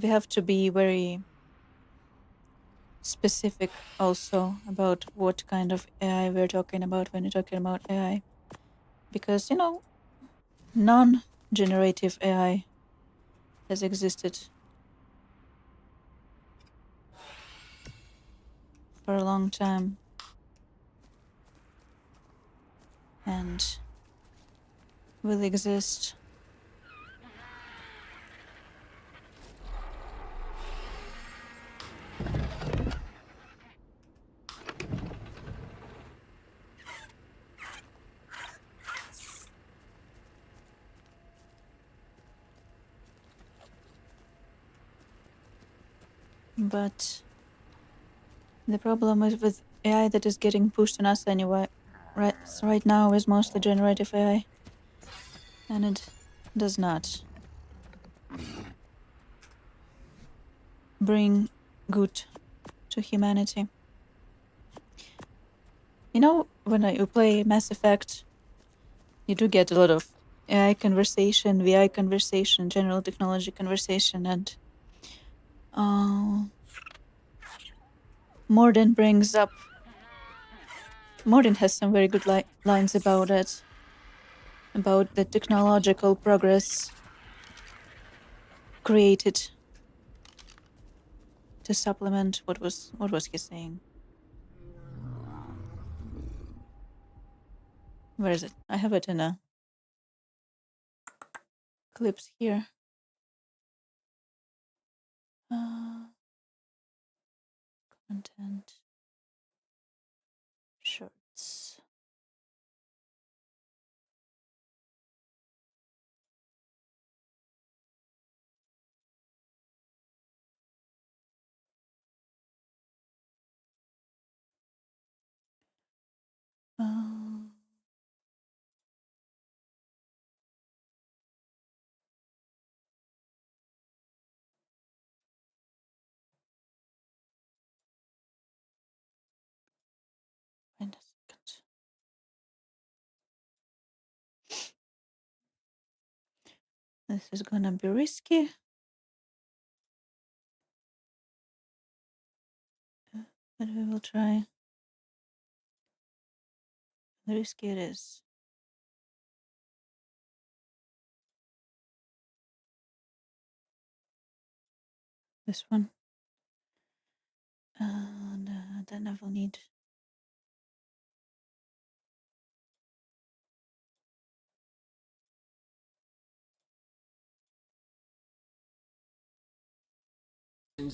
we have to be very specific also about what kind of AI we're talking about when we're talking about AI. Because, you know, non-generative AI has existed for a long time. And will exist. But the problem is with AI that is getting pushed on us anyway, right now is mostly generative AI. And it does not bring good to humanity. You know, when you play Mass Effect, you do get a lot of AI conversation, VI conversation, general technology conversation, and Morden brings up. Morden has some very good lines about it, about the technological progress created to supplement what was he saying? Where is it? I have it in a clips here. Content. Shorts. Wait a second. This is gonna be risky. But we will try. Risky it is. This one. And then I will need.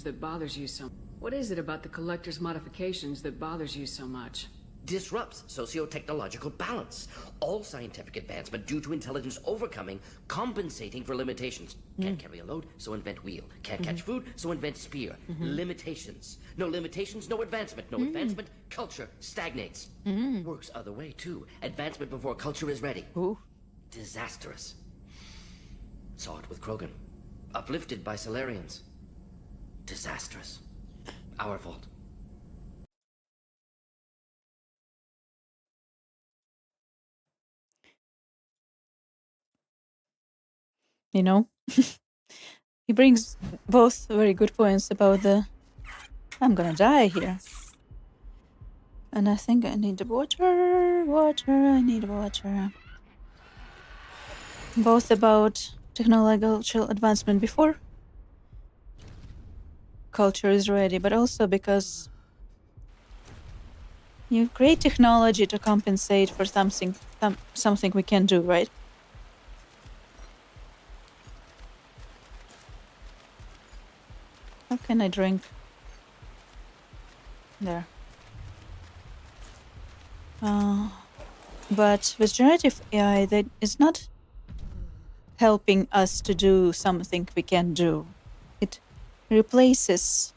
That bothers you so. What is it about the collector's modifications that bothers you so much? Disrupts socio-technological balance. All scientific advancement due to intelligence overcoming, compensating for limitations. Can't carry a load, so invent wheel. Can't catch food, so invent spear. Limitations. No limitations, no advancement. No advancement, culture stagnates. Works other way, too. Advancement before culture is ready. Ooh. Disastrous. Saw it with Krogan. Uplifted by Solarians. Disastrous. Our fault. You know, he brings both very good points about the I'm gonna die here. And I think I need water. I need water. Both about technological advancement before culture is ready, but also because you create technology to compensate for something we can do, right? How can I drink? There. But with generative AI, that is not helping us to do something we can do. It replaces,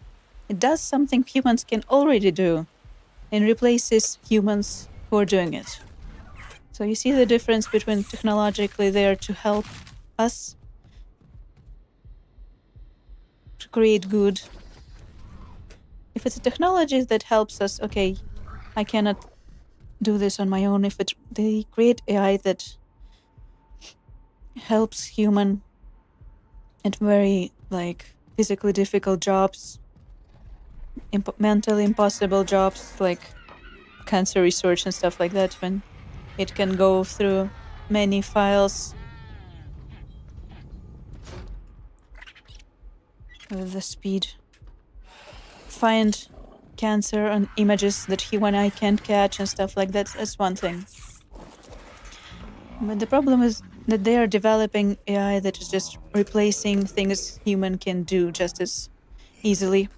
it does something humans can already do, and replaces humans who are doing it. So you see the difference between technologically there to help us to create good. If it's a technology that helps us, okay, I cannot do this on my own. If they create AI that helps human at very physically difficult jobs, mentally impossible jobs like cancer research and stuff like that, when it can go through many files with the speed, find cancer on images that human eye can't catch and stuff like that. That's one thing. But the problem is that they are developing AI that is just replacing things human can do just as easily.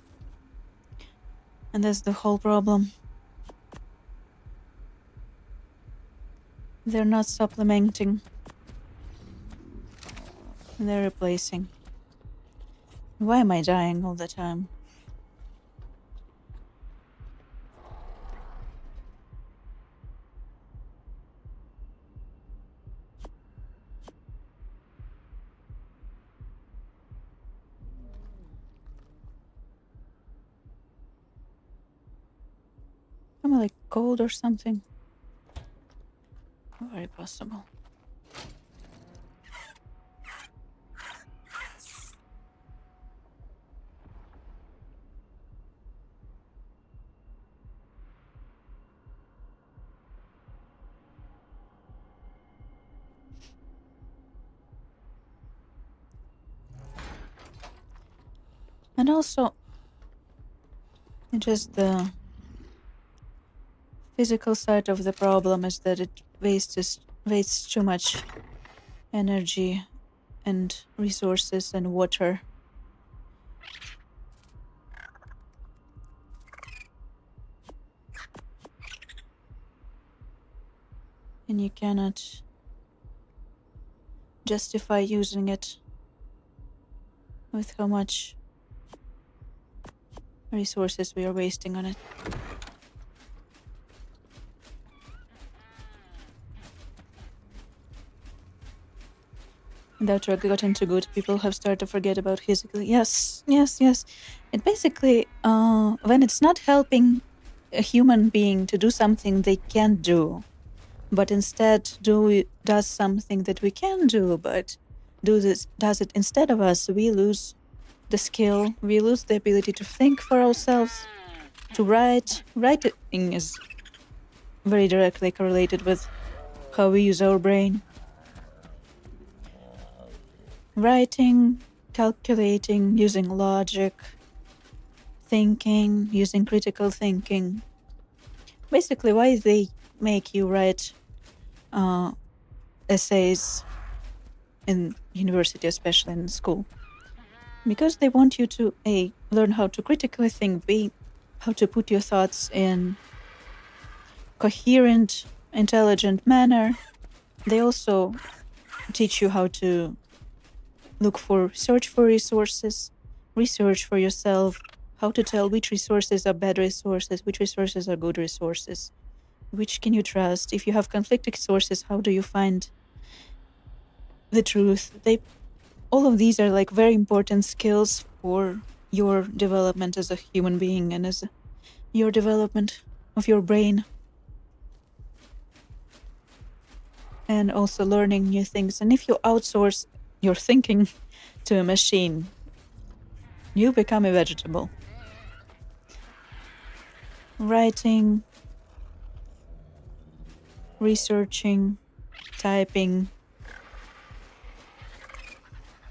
And that's the whole problem. They're not supplementing. They're replacing. Why am I dying all the time? Am I cold or something? Very possible. And also, just the physical side of the problem is that it wastes too much energy and resources and water. And you cannot justify using it with how much resources we are wasting on it. That drug got into good. People have started to forget about physically. Yes. It basically, when it's not helping a human being to do something they can't do, but instead does something that we can do, but does it instead of us, we lose the skill, we lose the ability to think for ourselves, to write. Writing is very directly correlated with how we use our brain. Writing, calculating, using logic, thinking, using critical thinking. Basically, why they make you write essays in university, especially in school? Because they want you to learn how to critically think, how to put your thoughts in coherent, intelligent manner. They also teach you how to search for resources, research for yourself, how to tell which resources are bad resources, which resources are good resources, which can you trust. If you have conflicting sources, how do you find the truth? All of these are very important skills for your development as a human being and as your development of your brain. And also learning new things. And if you outsource your thinking to a machine, you become a vegetable. writing, researching, typing.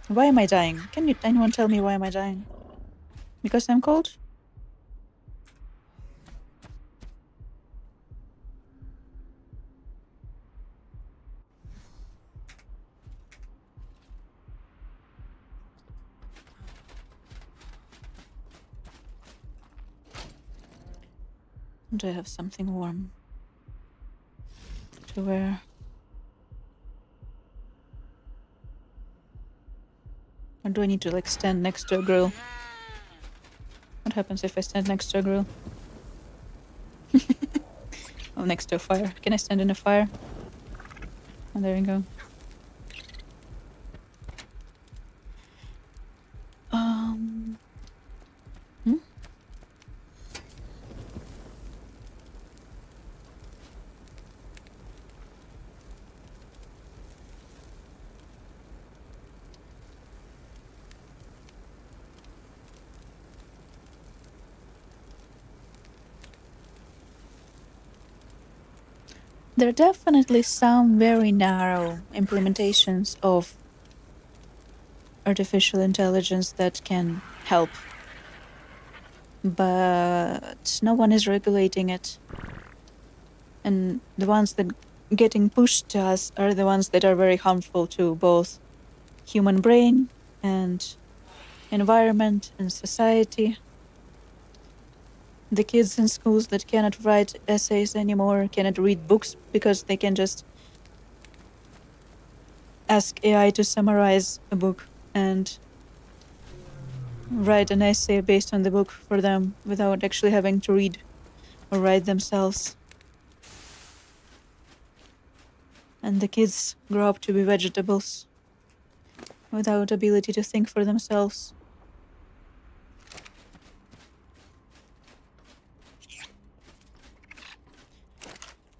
Why am I dying? Can anyone tell me why am I dying? Because I'm cold? Do I have something warm to wear? Or do I need to like stand next to a grill? What happens if I stand next to a grill? Oh, next to a fire. Can I stand in a fire? Oh, there we go. Hmm? There are definitely some very narrow implementations of artificial intelligence that can help, but no one is regulating it. And the ones that getting pushed to us are the ones that are very harmful to both human brain and environment and society. The kids in schools that cannot write essays anymore, cannot read books because they can just ask AI to summarize a book and write an essay based on the book for them without actually having to read or write themselves. And the kids grow up to be vegetables without ability to think for themselves.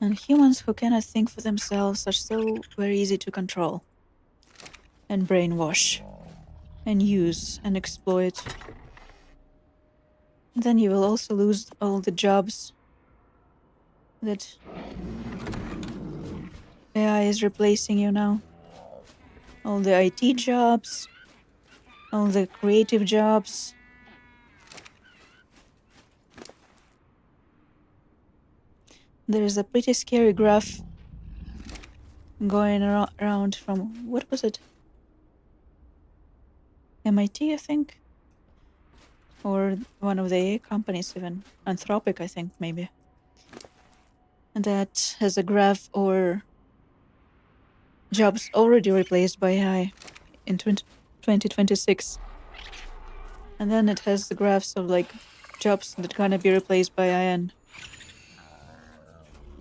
And humans who cannot think for themselves are so very easy to control and brainwash and use and exploit. Then you will also lose all the jobs that AI is replacing you now. All the IT jobs, all the creative jobs. There's a pretty scary graph going around from, what was it? MIT, I think? Or one of the AI companies even. Anthropic, I think, maybe. And that has a graph or jobs already replaced by AI in 2026. And then it has the graphs of like jobs that gonna be replaced by AI in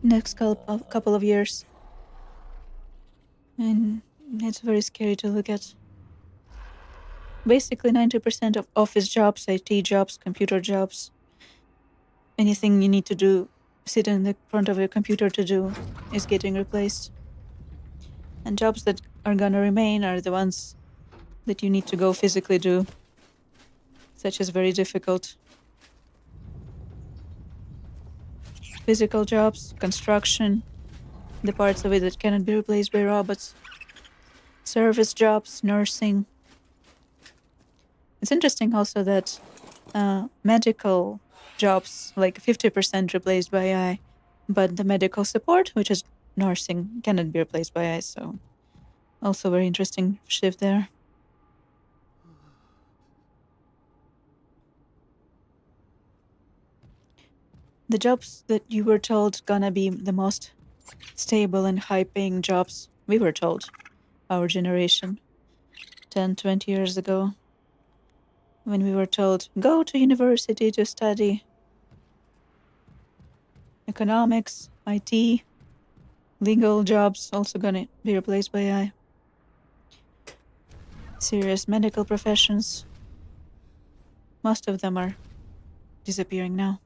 next couple of years. And it's very scary to look at. Basically 90% of office jobs, IT jobs, computer jobs, anything you need to do, sit in the front of your computer to do, is getting replaced. And jobs that are gonna remain are the ones that you need to go physically do, such as very difficult physical jobs, construction, the parts of it that cannot be replaced by robots, service jobs, nursing. It's interesting also that medical jobs, like 50% replaced by AI, but the medical support, which is nursing, cannot be replaced by AI, so also very interesting shift there. The jobs that you were told gonna be the most stable and high-paying jobs, we were told, our generation, 10, 20 years ago, when we were told, go to university to study economics, IT, legal jobs, also gonna be replaced by AI. Serious medical professions, most of them are disappearing now.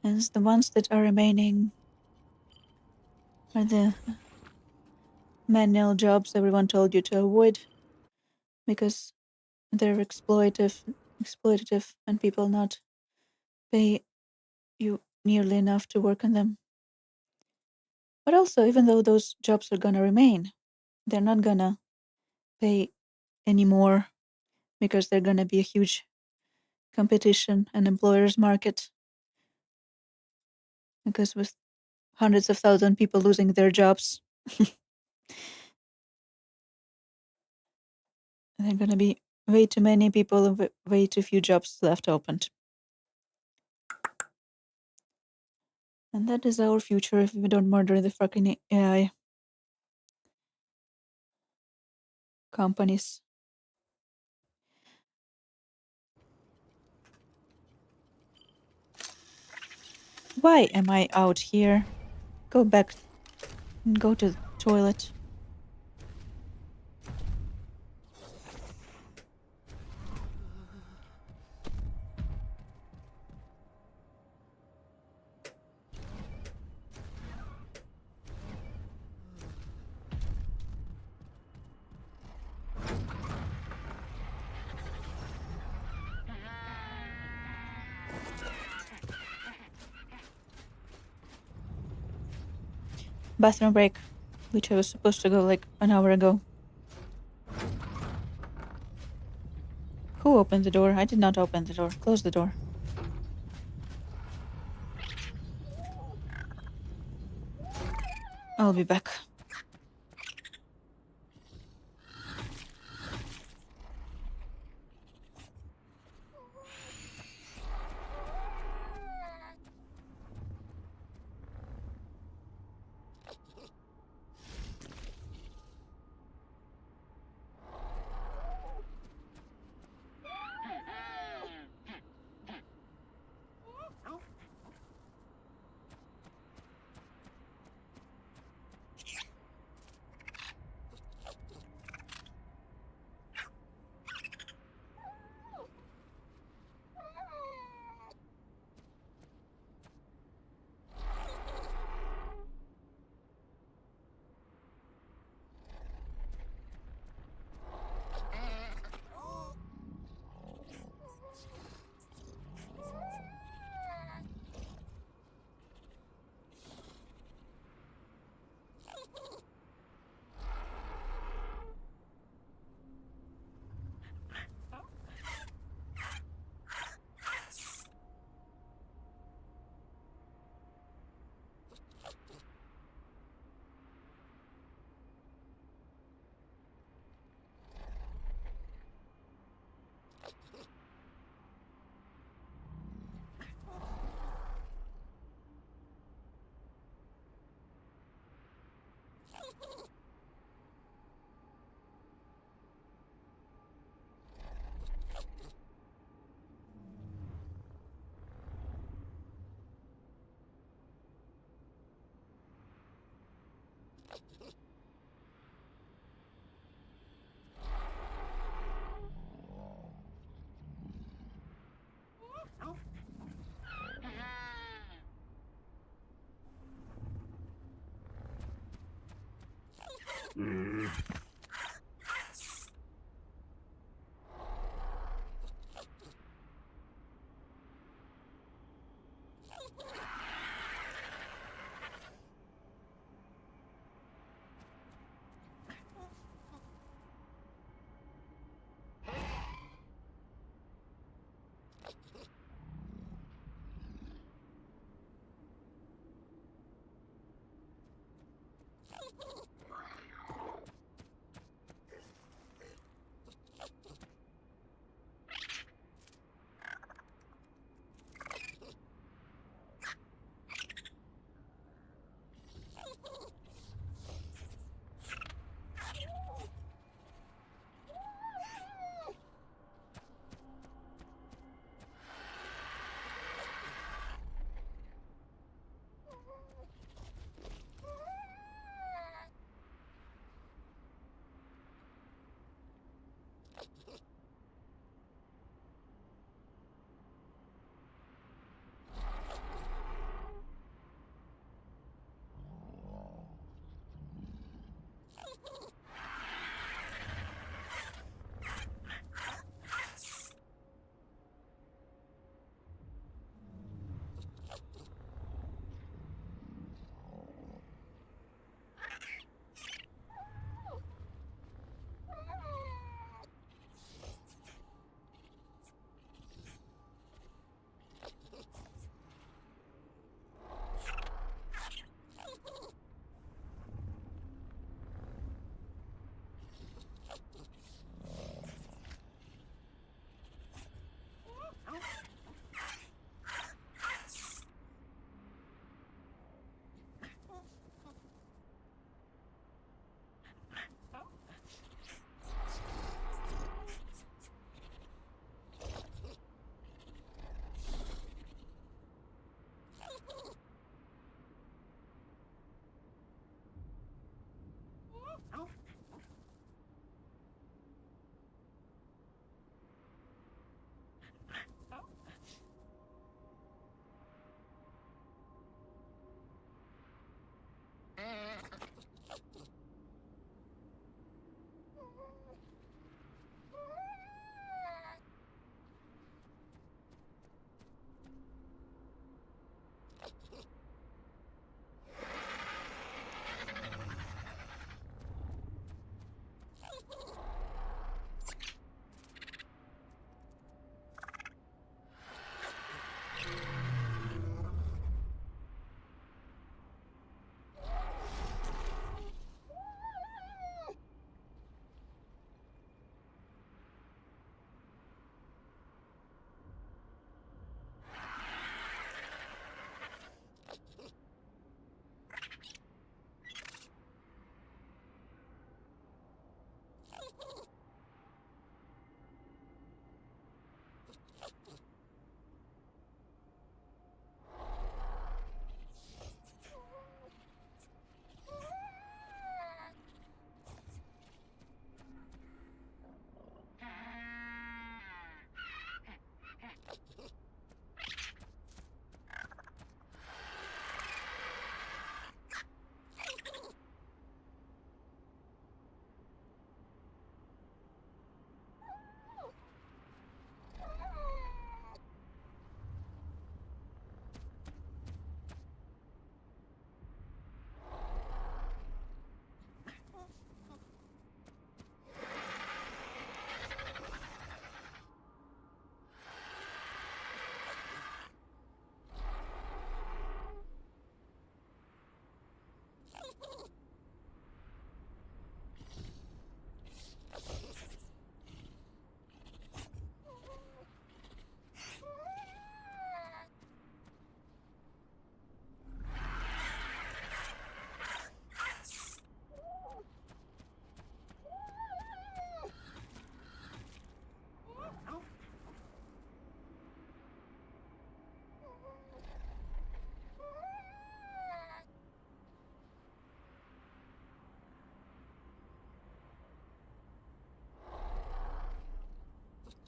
And the ones that are remaining are the manual jobs everyone told you to avoid, because they're exploitative, and people not pay you nearly enough to work on them. But also, even though those jobs are gonna remain, they're not gonna pay any more because they're gonna be a huge competition and employers market. Because with hundreds of thousands of people losing their jobs, there are gonna be way too many people and way too few jobs left opened. And that is our future if we don't murder the fucking AI companies. Why am I out here? Go back and go to the toilet. Bathroom break, which I was supposed to go like an hour ago. Who opened the door? I did not open the door. Close the door. I'll be back.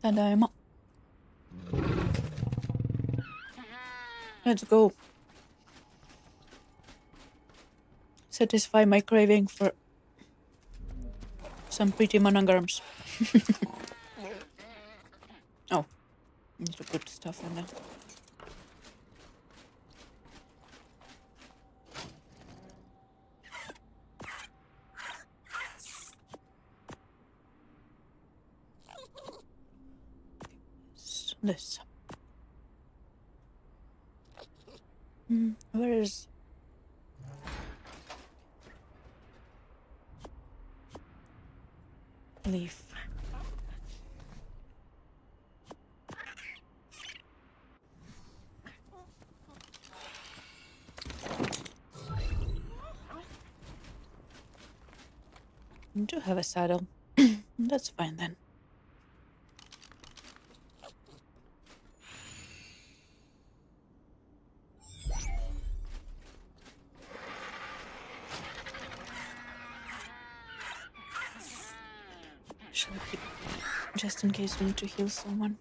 ただいま。Let's go. Satisfy my craving for some pretty monograms. Oh, there's good stuff in there. So this. Where is leaf? I do have a saddle. That's fine then. Shall I keep just in case we need to heal someone?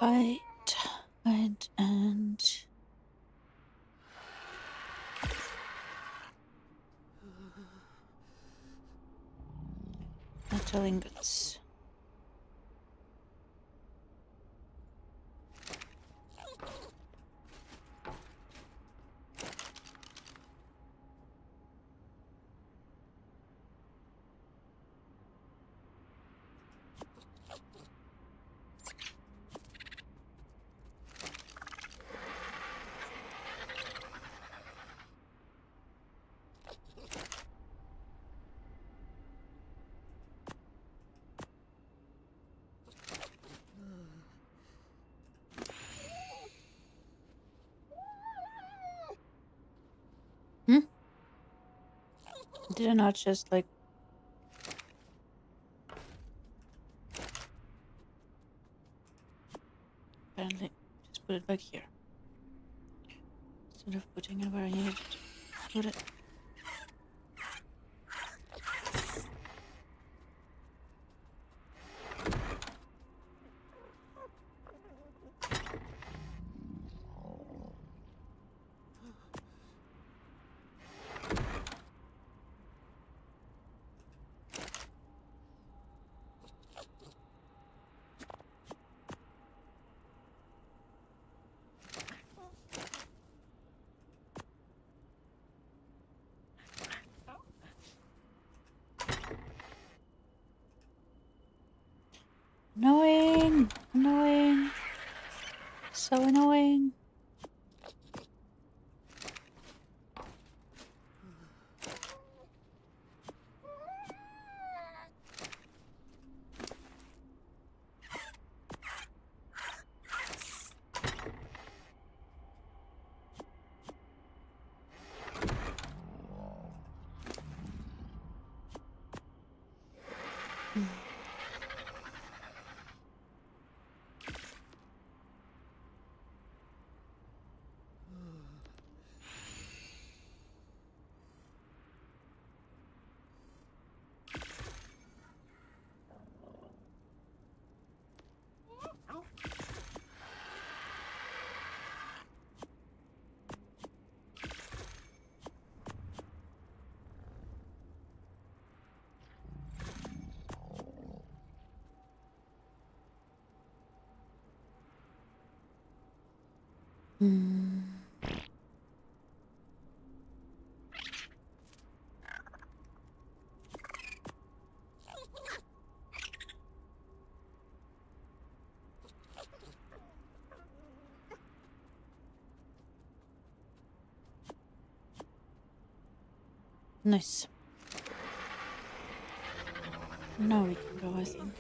Hide and metal ingots. Did I not just like apparently just put it back here instead of putting it where I needed to put it? Annoying, so annoying. Nice. Now we can go, I think.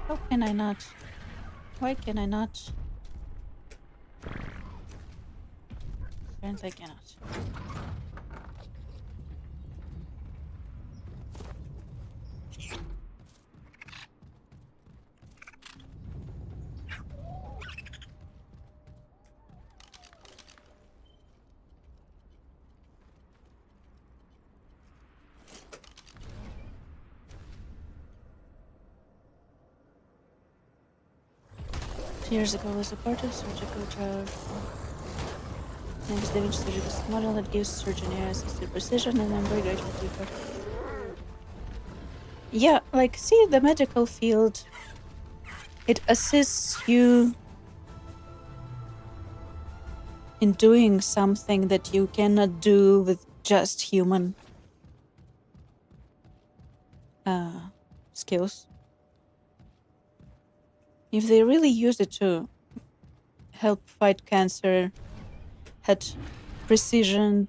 How can I not? Why can I not? Apparently I cannot. Years ago was a part of surgical trial. Next, the surgical model that gives surgeon assisted precision, and I'm very grateful to you. Yeah, like, see, the medical field, it assists you in doing something that you cannot do with just human skills. If they really use it to help fight cancer, had precision,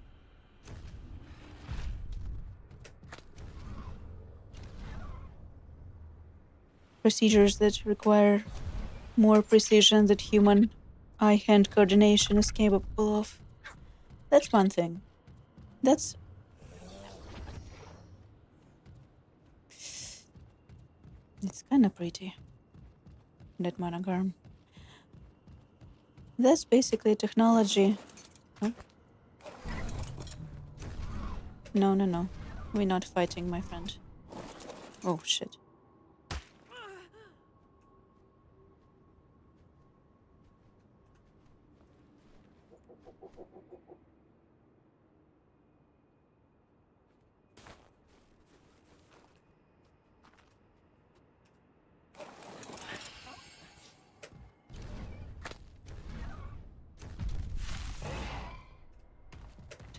procedures that require more precision that human eye-hand coordination is capable of, that's one thing. That's... It's kind of pretty. That monogram. That's basically technology. Huh? No. We're not fighting, my friend. Oh, shit.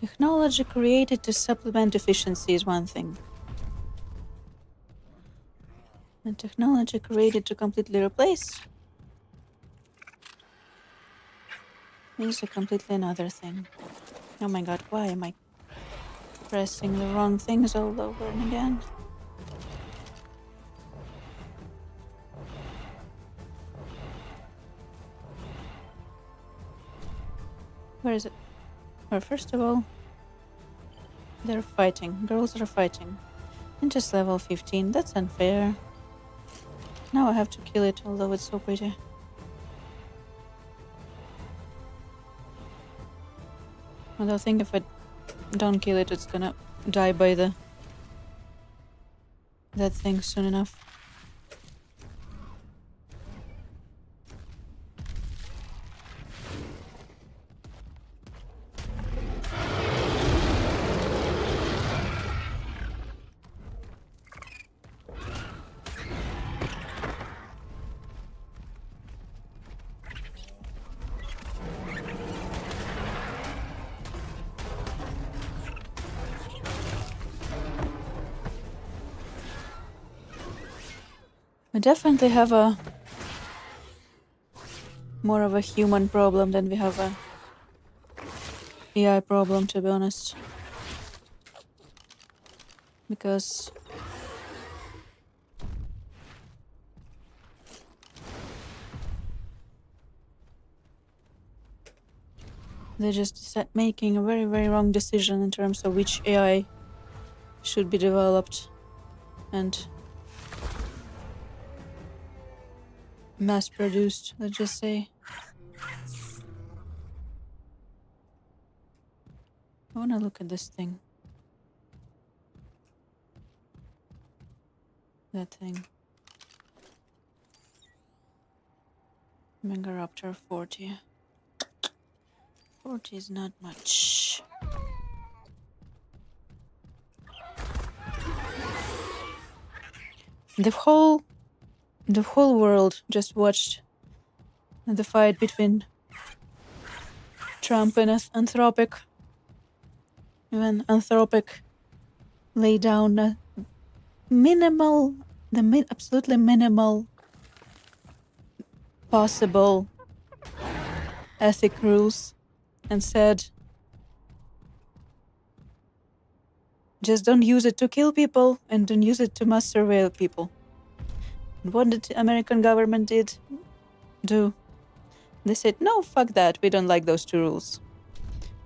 Technology created to supplement efficiency is one thing. And technology created to completely replace is a completely another thing. Oh my god, why am I pressing the wrong things all over and again? Where is it? Well, first of all, they're fighting. Girls are fighting. And just level 15. That's unfair. Now I have to kill it, although it's so pretty. Although I think if I don't kill it, it's gonna die by that thing soon enough. We definitely have a more of a human problem than we have a AI problem, to be honest. Because they're just making a very, very wrong decision in terms of which AI should be developed and mass-produced, let's just say. I wanna look at this thing. That thing. Megaraptor 40. 40 is not much. The whole world just watched the fight between Trump and Anthropic. Even Anthropic laid down a absolutely minimal possible ethic rules and said, just don't use it to kill people and don't use it to mass surveil people. And what did the American government do? They said, no, fuck that, we don't like those two rules.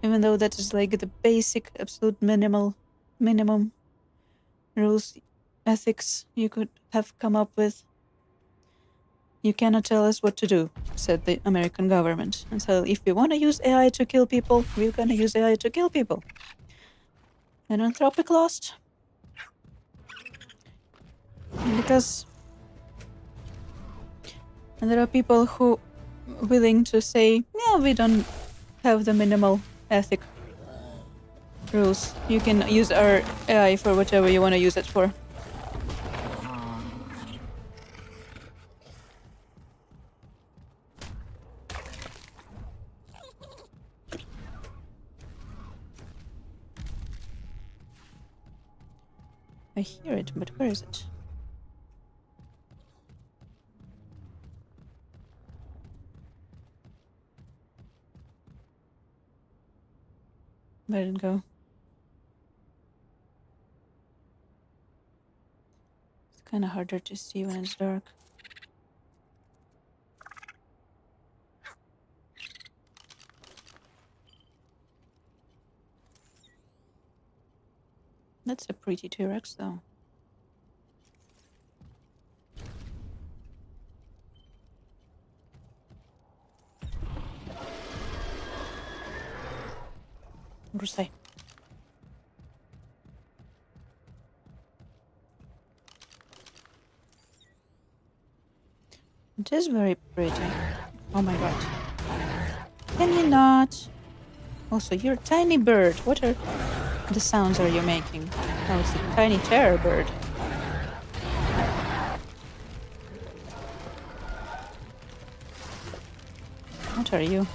Even though that is like the basic, absolute minimum rules, ethics you could have come up with. You cannot tell us what to do, said the American government. And so if we want to use AI to kill people, we're going to use AI to kill people. And Anthropic lost. Because there are people who are willing to say, yeah, we don't have the minimal ethic rules. You can use our AI for whatever you want to use it for. I hear it, but where is it? Where did it go? It's kind of harder to see when it's dark. That's a pretty T-Rex, though. Rusai. It is very pretty. Oh my god. Can you not? Also, you're a tiny bird. What are the sounds are you making? Oh, it's a tiny terror bird. What are you?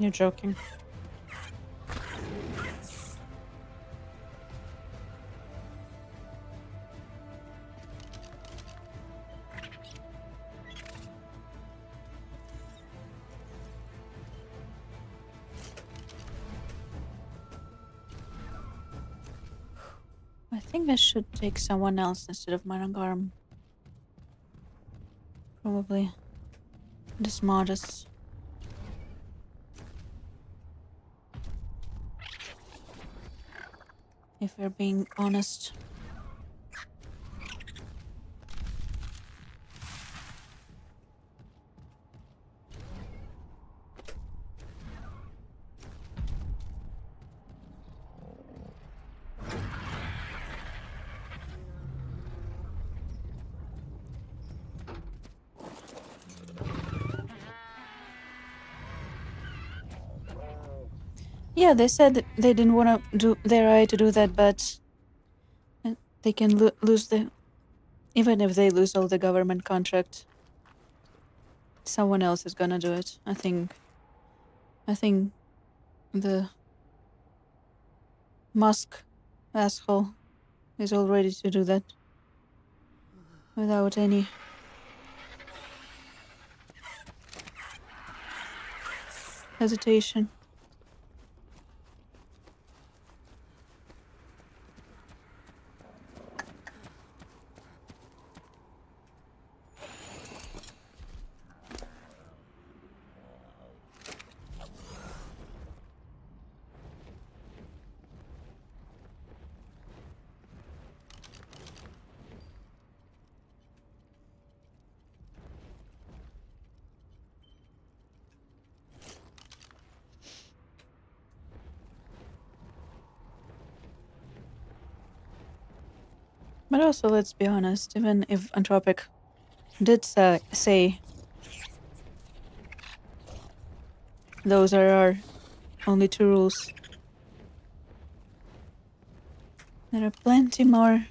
You're joking. I think I should take someone else instead of Marangarm. Probably the smartest. If we're being honest. Yeah, they said they didn't want to do their AI to do that, but they can lose the... Even if they lose all the government contract, someone else is gonna do it. I think the Musk asshole is all ready to do that without any hesitation. But also, let's be honest, even if Anthropic did say those are our only two rules, there are plenty more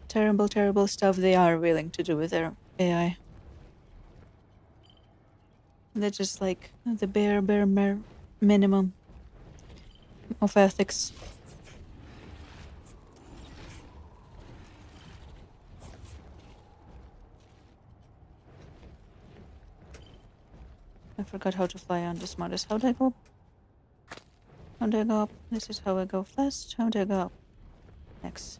terrible stuff they are willing to do with their AI. They're just like the bare minimum of ethics. I forgot how to fly on this modus. How do I go? How do I go up? This is how I go fast. How do I go up? Next.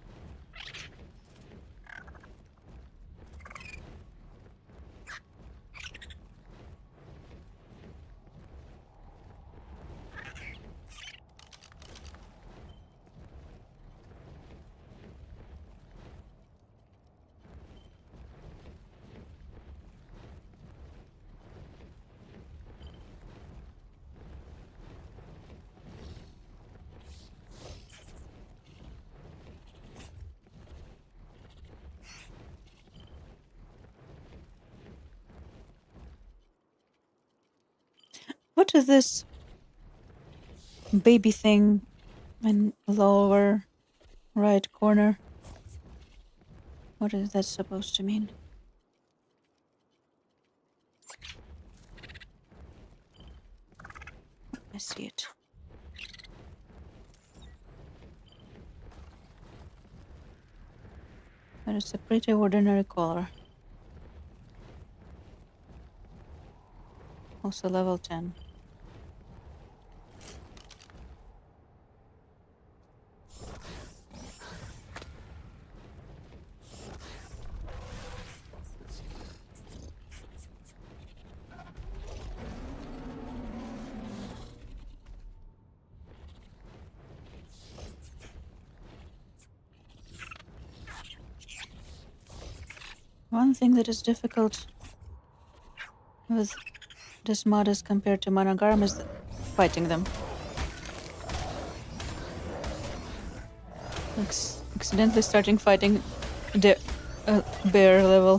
What is this baby thing in lower right corner? What is that supposed to mean? I see it. But it's a pretty ordinary color. Also level 10. One thing that is difficult with this mod as compared to Monogarm is fighting them. Accidentally starting fighting the bear level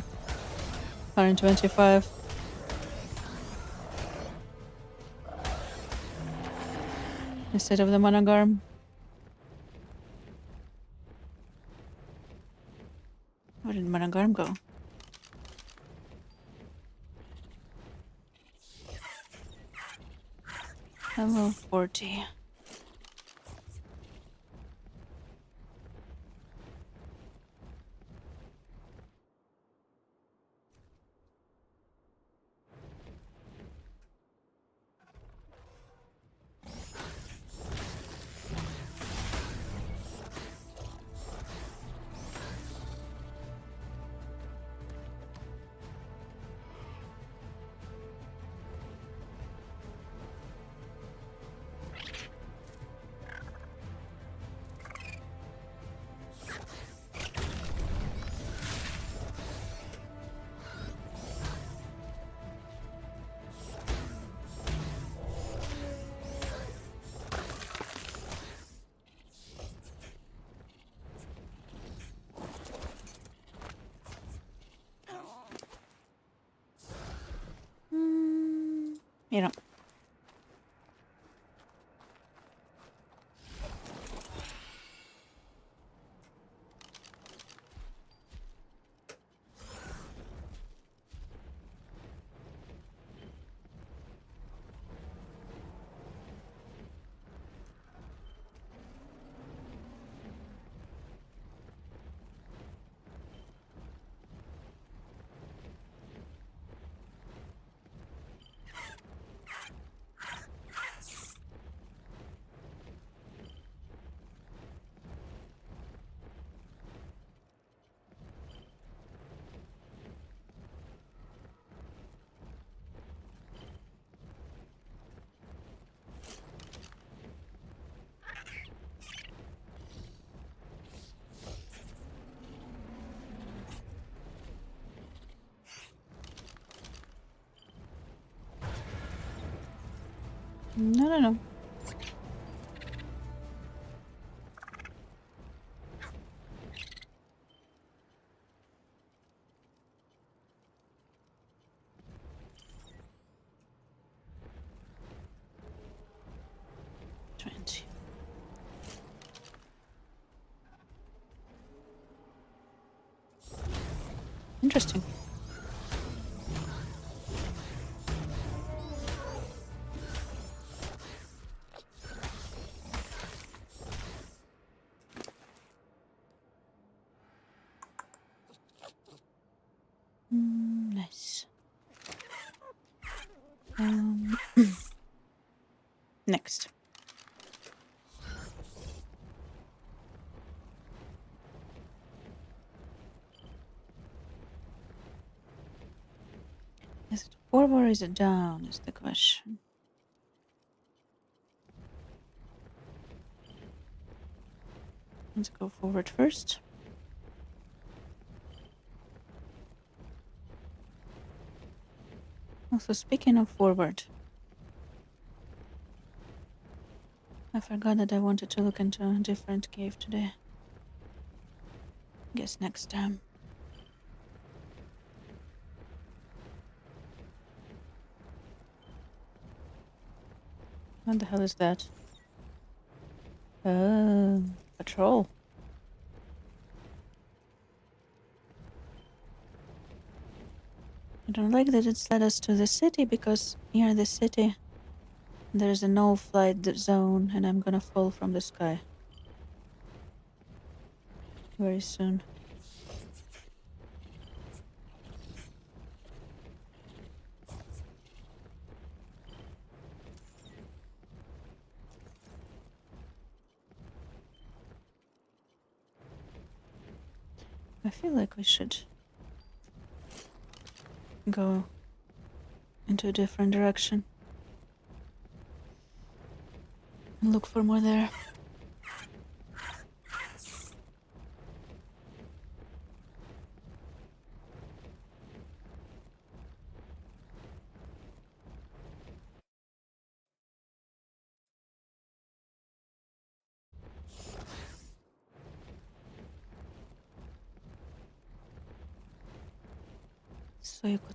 125. Instead of the Monogarm. Where did Monogarm go? Level 40. You know. No. Interesting. Nice. Next. Is it forward or is it down is the question. Let's go forward first. Also, speaking of forward, I forgot that I wanted to look into a different cave today. Guess next time. What the hell is that? Oh, a troll. I don't like that it's led us to the city because near the city there's a no-flight zone and I'm gonna fall from the sky very soon. I feel like we should go into a different direction and look for more there. So you could.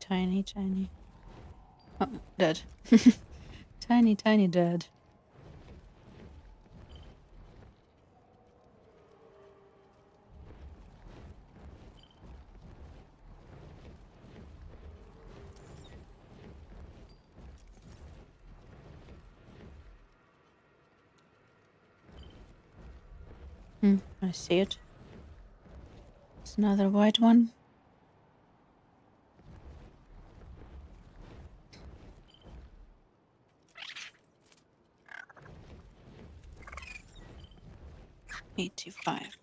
Tiny. Oh, dead. Tiny dead. I see it. It's another white one. $85.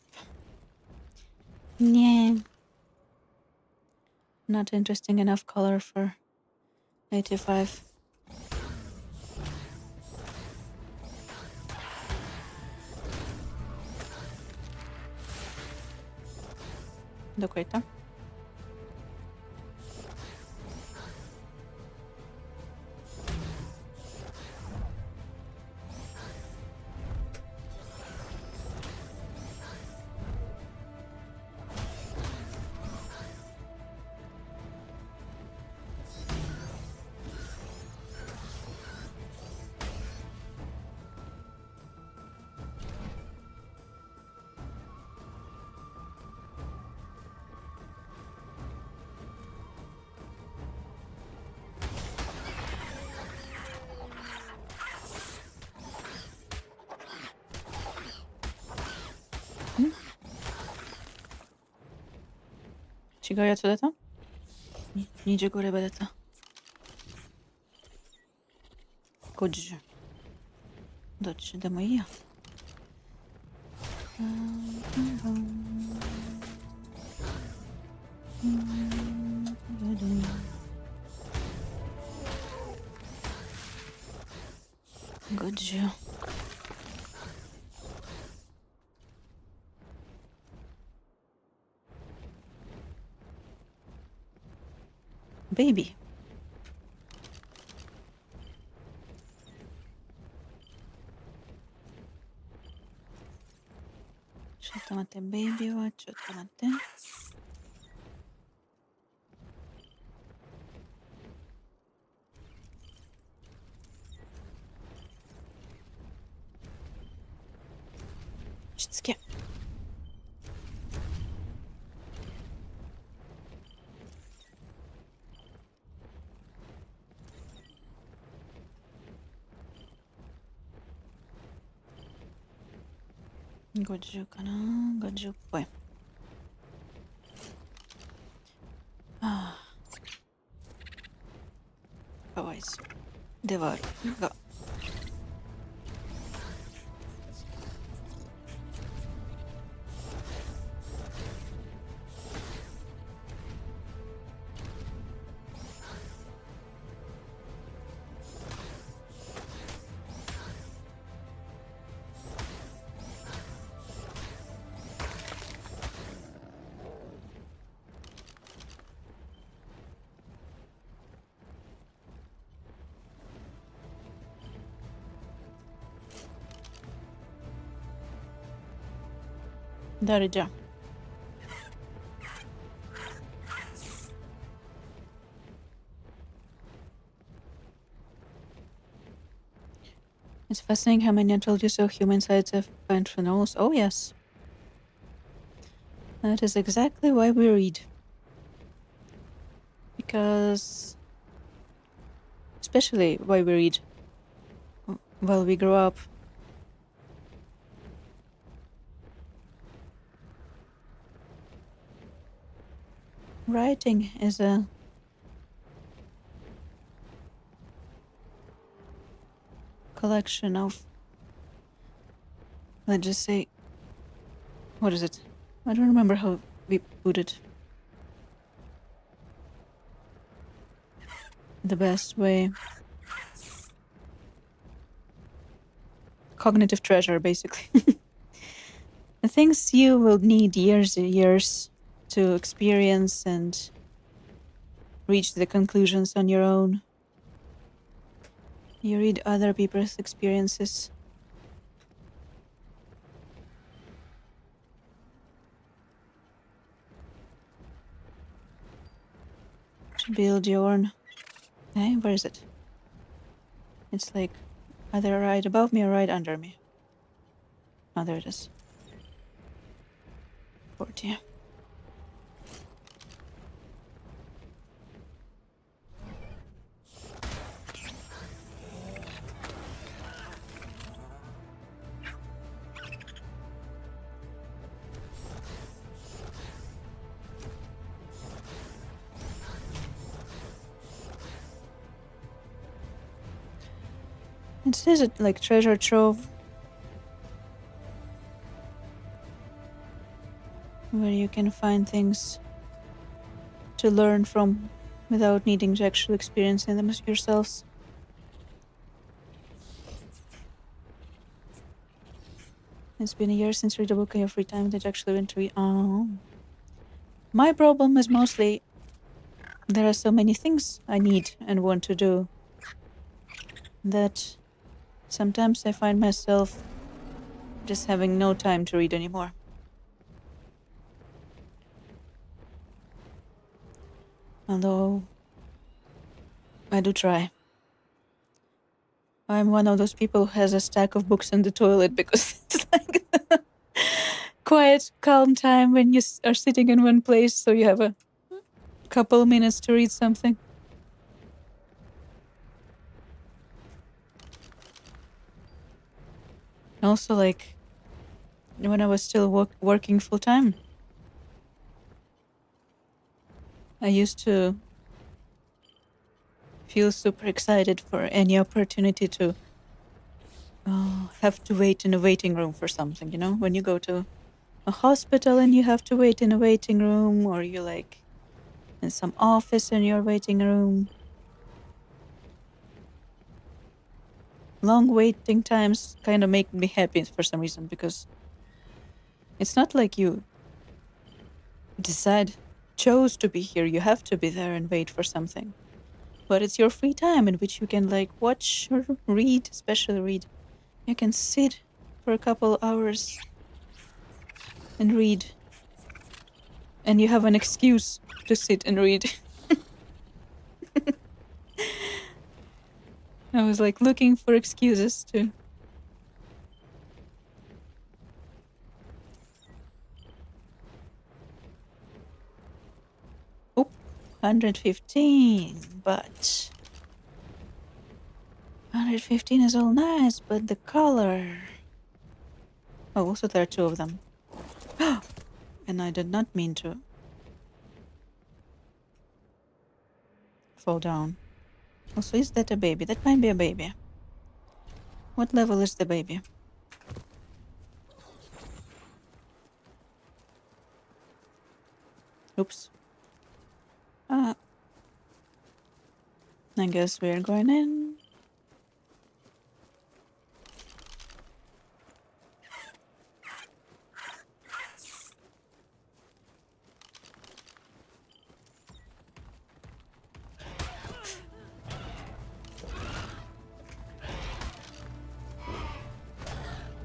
Yeah. Not interesting enough color for 85. Doこ行った？違うやつだった25レベルだった。50。どっちでもいいや。50。ベイビー。ちょっと待って、ベイビーはちょっと待って。しつけ。50かな、50っぽい。ああ、かわいそうではあるが。誰じゃ。It's fascinating how many told you so human sides have functionals. Oh yes. That is exactly why we read. Because especially why we read while we grow up. Writing is a collection of, let's just say, what is it? I don't remember how we put it. The best way. Cognitive treasure, basically. The things you will need years and years to experience and reach the conclusions on your own. You read other people's experiences. To build your own. Hey, where is it? It's like either right above me or right under me. Oh, there it is. 40. It says it like treasure trove, where you can find things to learn from without needing to actually experience them yourselves. It's been a year since you read a book in your free time that you actually went to read. Oh. My problem is mostly there are so many things I need and want to do that sometimes I find myself just having no time to read anymore. Although I do try. I'm one of those people who has a stack of books in the toilet because it's like quiet, calm time when you are sitting in one place, so you have a couple minutes to read something. Also, like, when I was still working full time, I used to feel super excited for any opportunity to have to wait in a waiting room for something, you know? When you go to a hospital and you have to wait in a waiting room, or you like in some office in your waiting room. Long waiting times kind of make me happy for some reason, because it's not like you chose to be here, you have to be there and wait for something. But it's your free time in which you can like watch or read, especially read. You can sit for a couple hours and read. And you have an excuse to sit and read. I was like looking for excuses to. Oh, 115, but 115 is all nice, but the color. Oh, also there are two of them. And I did not mean to fall down. Also, is that a baby? That might be a baby. What level is the baby? Oops. I guess we're going in.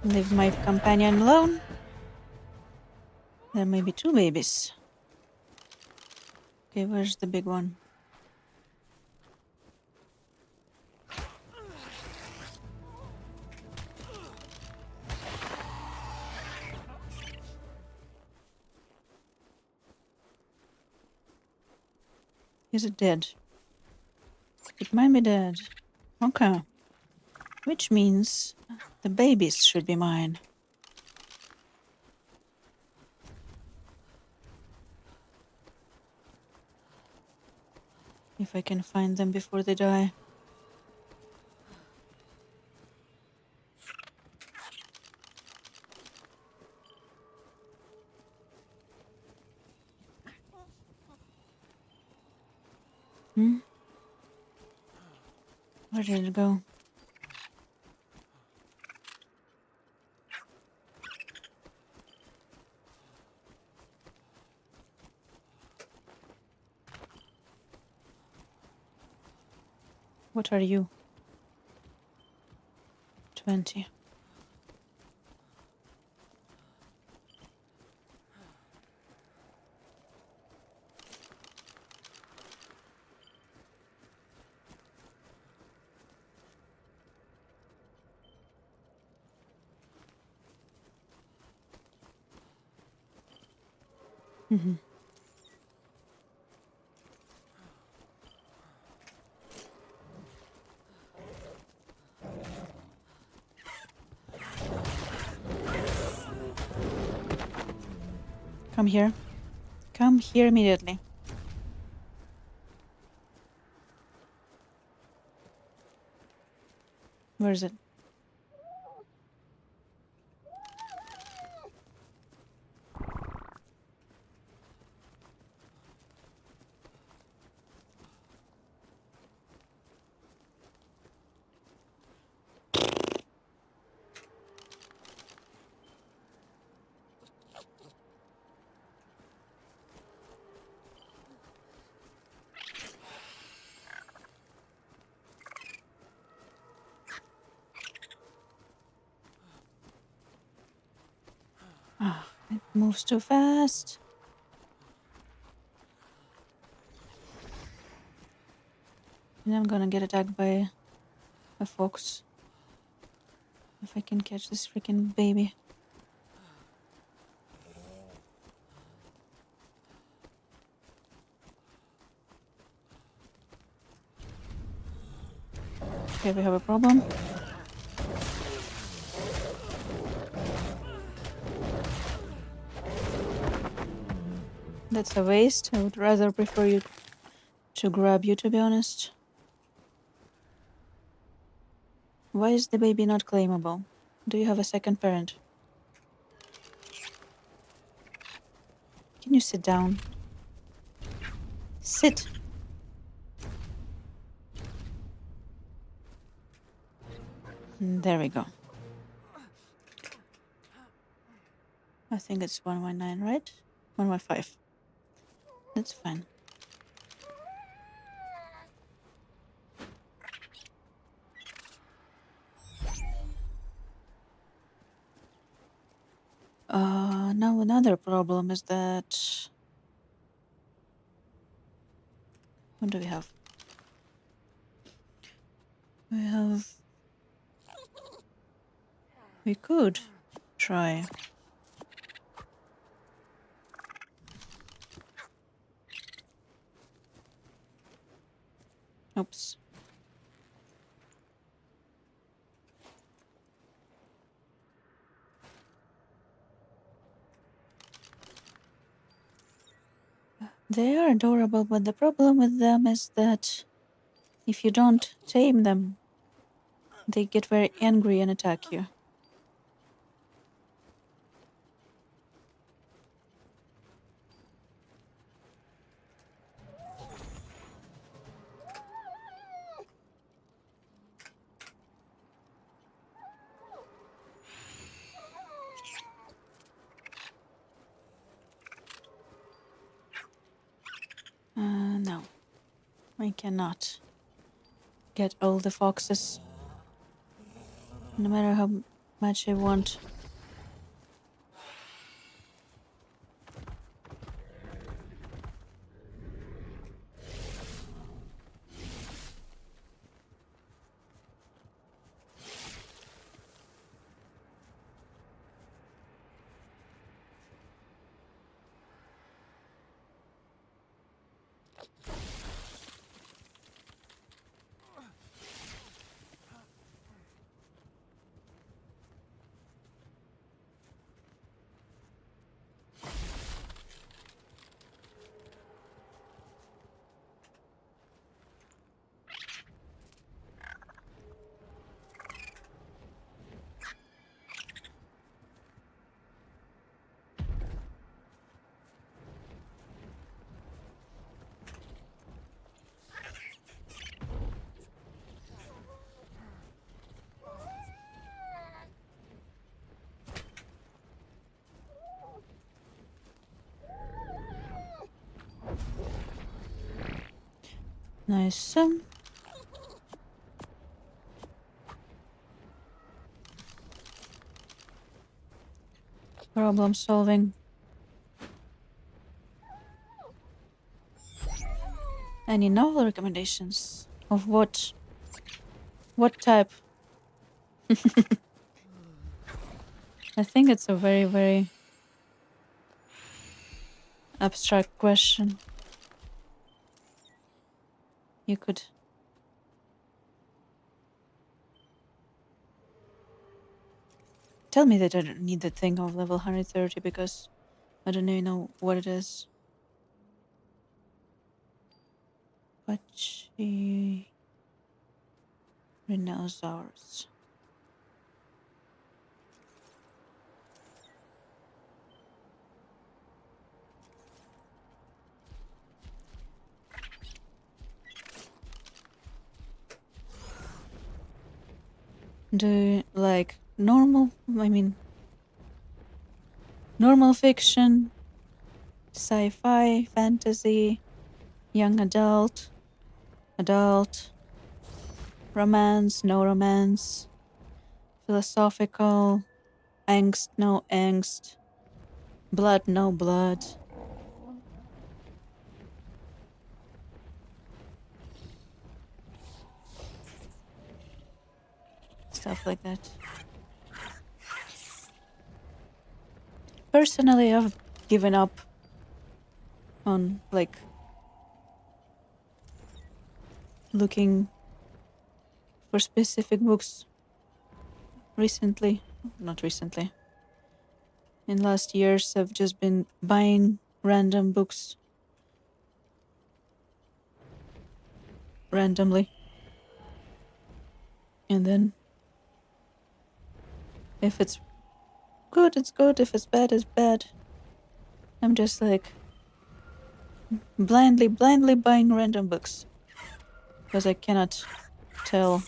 Leave my companion alone. There may be two babies. Okay, where's the big one? Is it dead? It might be dead. Okay. Which means the babies should be mine. If I can find them before they die. Where did it go? What are you? 20. Come here. Come here immediately. Where is it? It moves too fast. And I'm gonna get attacked by a fox. If I can catch this freaking baby. Okay, we have a problem. That's a waste. I would rather prefer you to grab you, to be honest. Why is the baby not claimable? Do you have a second parent? Can you sit down? Sit! There we go. I think it's 119, right? 115. That's fine. Now another problem is that... What do we have? We could try. Oops. They are adorable, but the problem with them is that if you don't tame them, they get very angry and attack you. No. I cannot get all the foxes. No matter how much I want. Nice. Problem solving. Any novel recommendations? Of what? What type? I think it's a very, very abstract question. You could tell me that I don't need the thing of level 130 because I don't even know what it is. Pachi Rhinosaurs. Do you like normal, normal fiction, sci-fi, fantasy, young adult, romance, no romance, philosophical, angst, no angst, blood, no blood? Stuff like that. Personally, I've given up on looking for specific books recently. Not recently. In last years, I've just been buying random books randomly. And then if it's good, it's good. If it's bad, it's bad. I'm just like blindly buying random books. Because I cannot tell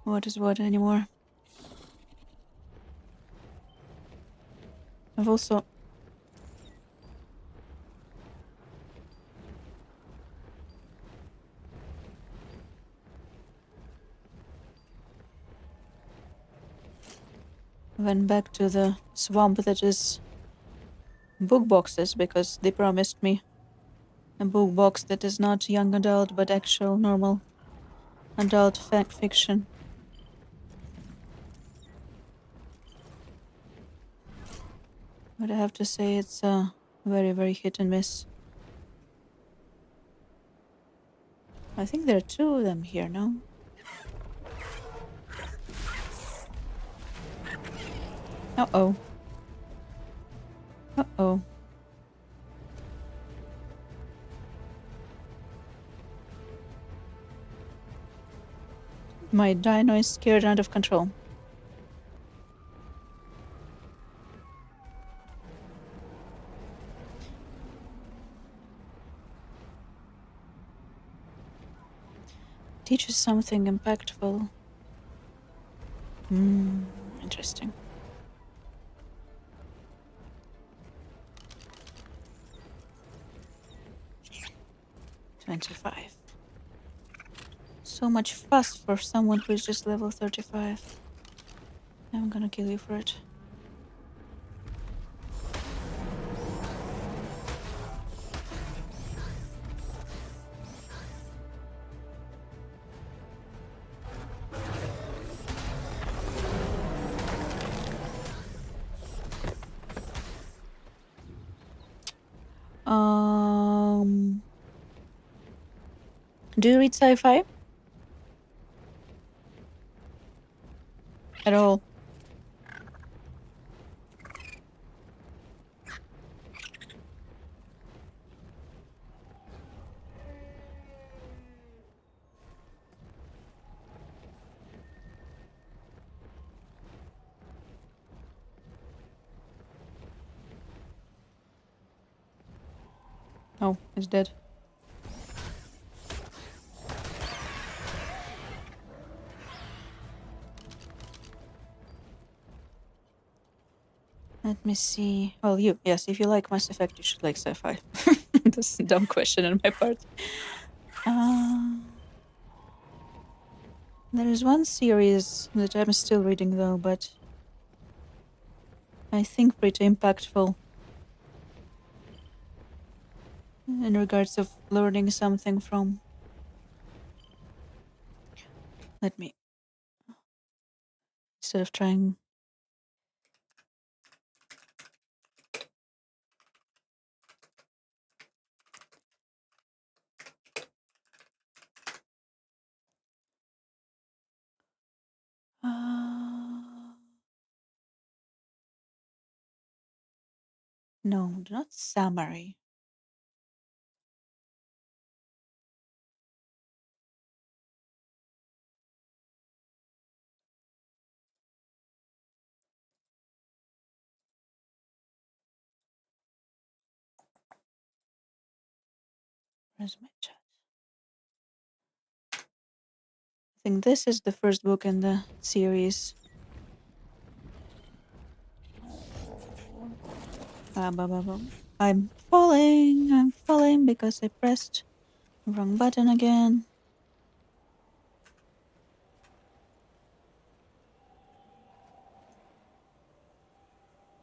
what is what anymore. I've also went back to the swamp that is book boxes because they promised me a book box that is not young adult but actual normal adult fiction. But I have to say it's very hit and miss. I think there are two of them here now. Uh-oh. Uh-oh. My dino is scared out of control. Teaches something impactful. Interesting. $25. So much fuss for someone who is just level 35. I'm gonna kill you for it. Do you read sci-fi? At all? Oh, it's dead. Let me see. Well, yes, if you like Mass Effect, you should like sci-fi. That's a dumb question on my part. There is one series that I'm still reading though, but I think pretty impactful in regards of learning something from. Let me, instead of trying. No, not summary. Where's my chat? I think this is the first book in the series. I'm falling because I pressed the wrong button again.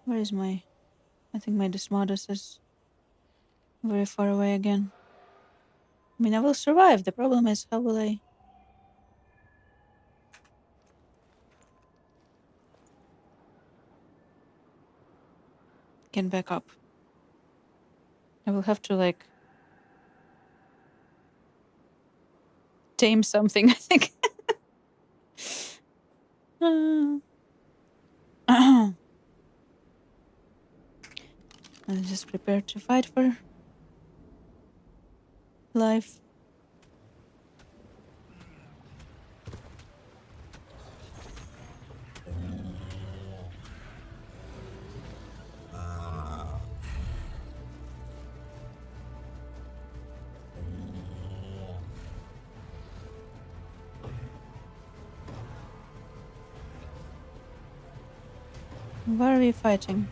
Where is my... I think my Desmodus is very far away again. I mean, I will survive. The problem is, how will I... get back up? I will have to, like... tame something, I think. And just prepare to fight for life. Where are we fighting?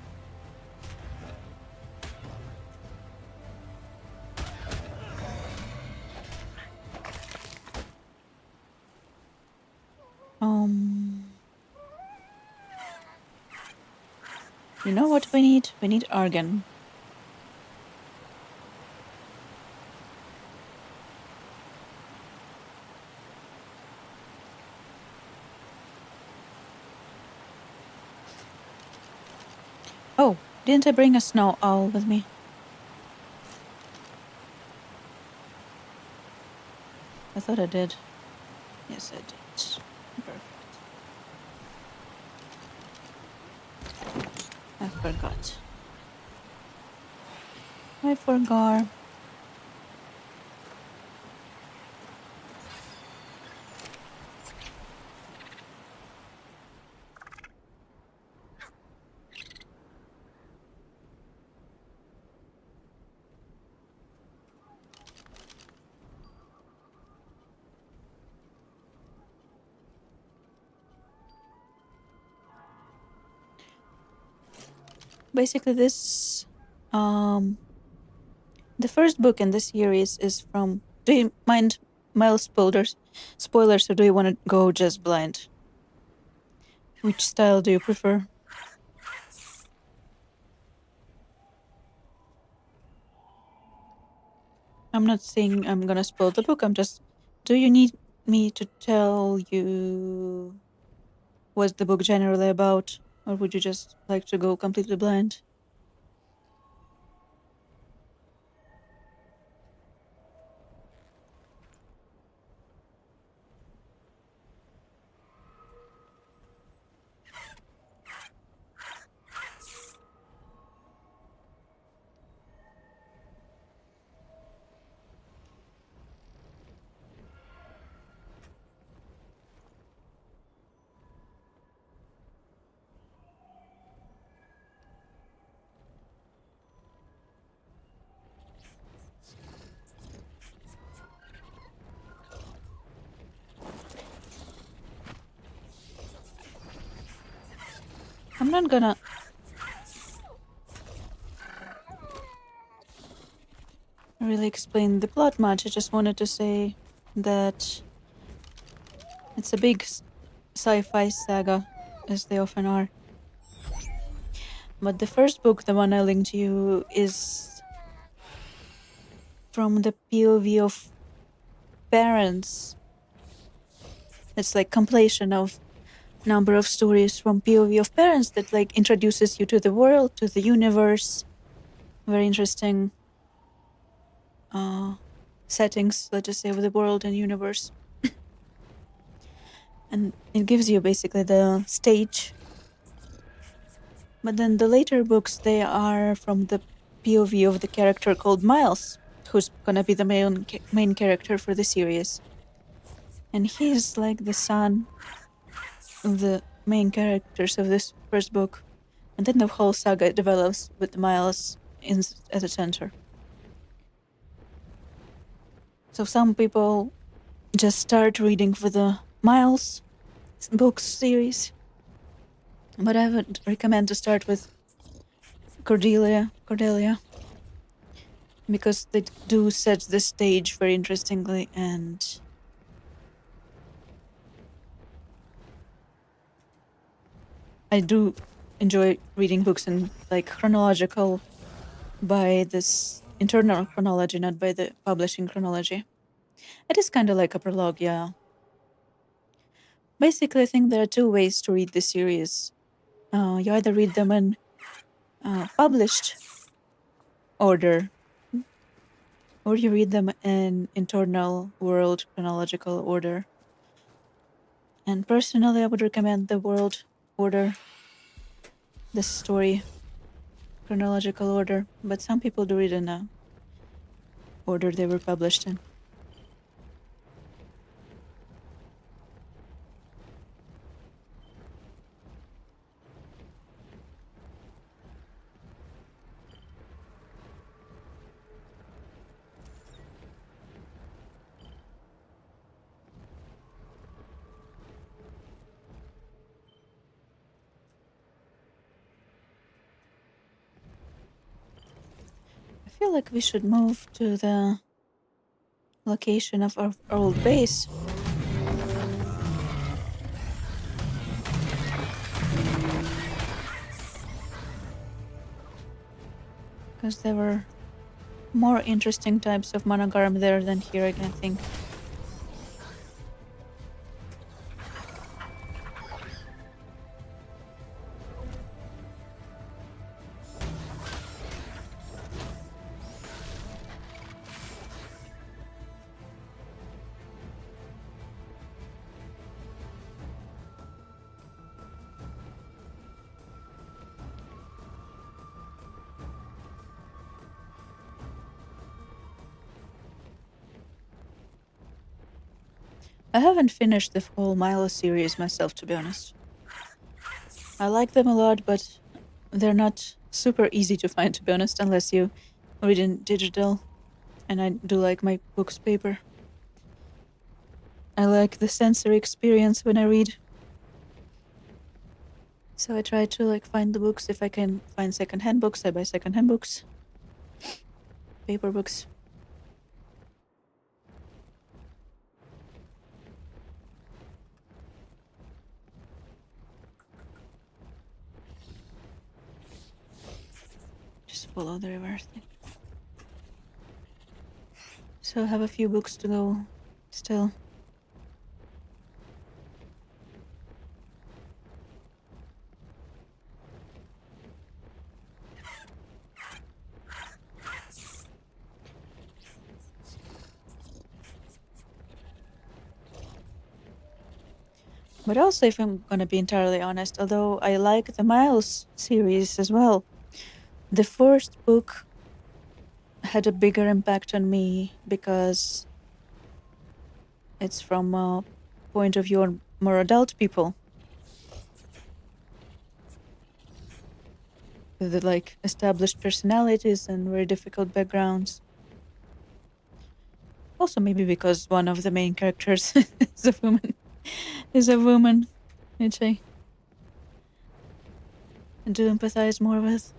You know what we need? We need argon. Oh, didn't I bring a snow owl with me? I thought I did. Yes, I did. Perfect. I forgot. I forgot. Basically, this the first book in the series is from. Do you mind mild spoilers, or do you want to go just blind? Which style do you prefer? I'm not saying I'm gonna spoil the book. I'm just. Do you need me to tell you what's the book generally about, or would you just like to go completely blind? I'm not gonna really explain the plot much. I just wanted to say that it's a big sci-fi saga, as they often are. But the first book, the one I linked to you, is from the POV of parents. It's like compilation of number of stories from POV of parents that like introduces you to the world, to the universe. Very interesting settings, let's just say, of the world and universe. And it gives you basically the stage. But then the later books, they are from the POV of the character called Miles, who's gonna be the main character for the series. And he's like the son of the main characters of this first book. And then the whole saga develops with Miles at the center. So some people just start reading for the Miles books series. But I would recommend to start with Cordelia, because they do set the stage very interestingly, and I do enjoy reading books in like chronological, by this internal chronology, not by the publishing chronology. It is kind of like a prologue, yeah. Basically, I think there are two ways to read the series. You either read them in published order, or you read them in internal world chronological order. And personally, I would recommend the world order, the story chronological order, but some people do it in a order they were published in. I feel like we should move to the location of our old base. Because there were more interesting types of monogarm there than here, I think. I haven't finished the whole Milo series myself, to be honest. I like them a lot, but they're not super easy to find, to be honest, unless you read in digital. And I do like my books paper. I like the sensory experience when I read. So I try to like find the books. If I can find secondhand books, I buy secondhand books. Paper books. Just follow the river thing. So I have a few books to go still. But also, if I'm gonna be entirely honest, although I like the Miles series as well, the first book had a bigger impact on me because it's from a point of view on more adult people. With the, like, established personalities and very difficult backgrounds. Also maybe because one of the main characters is a woman, which I do empathize more with.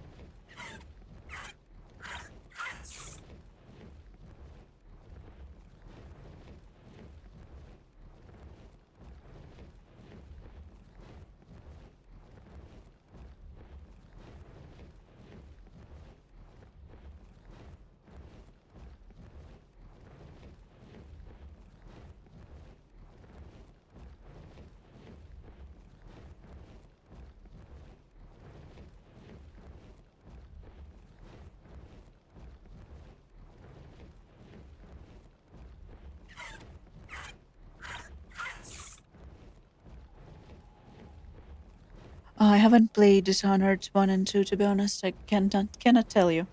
I haven't played Dishonored 1 and 2, to be honest. I cannot tell you.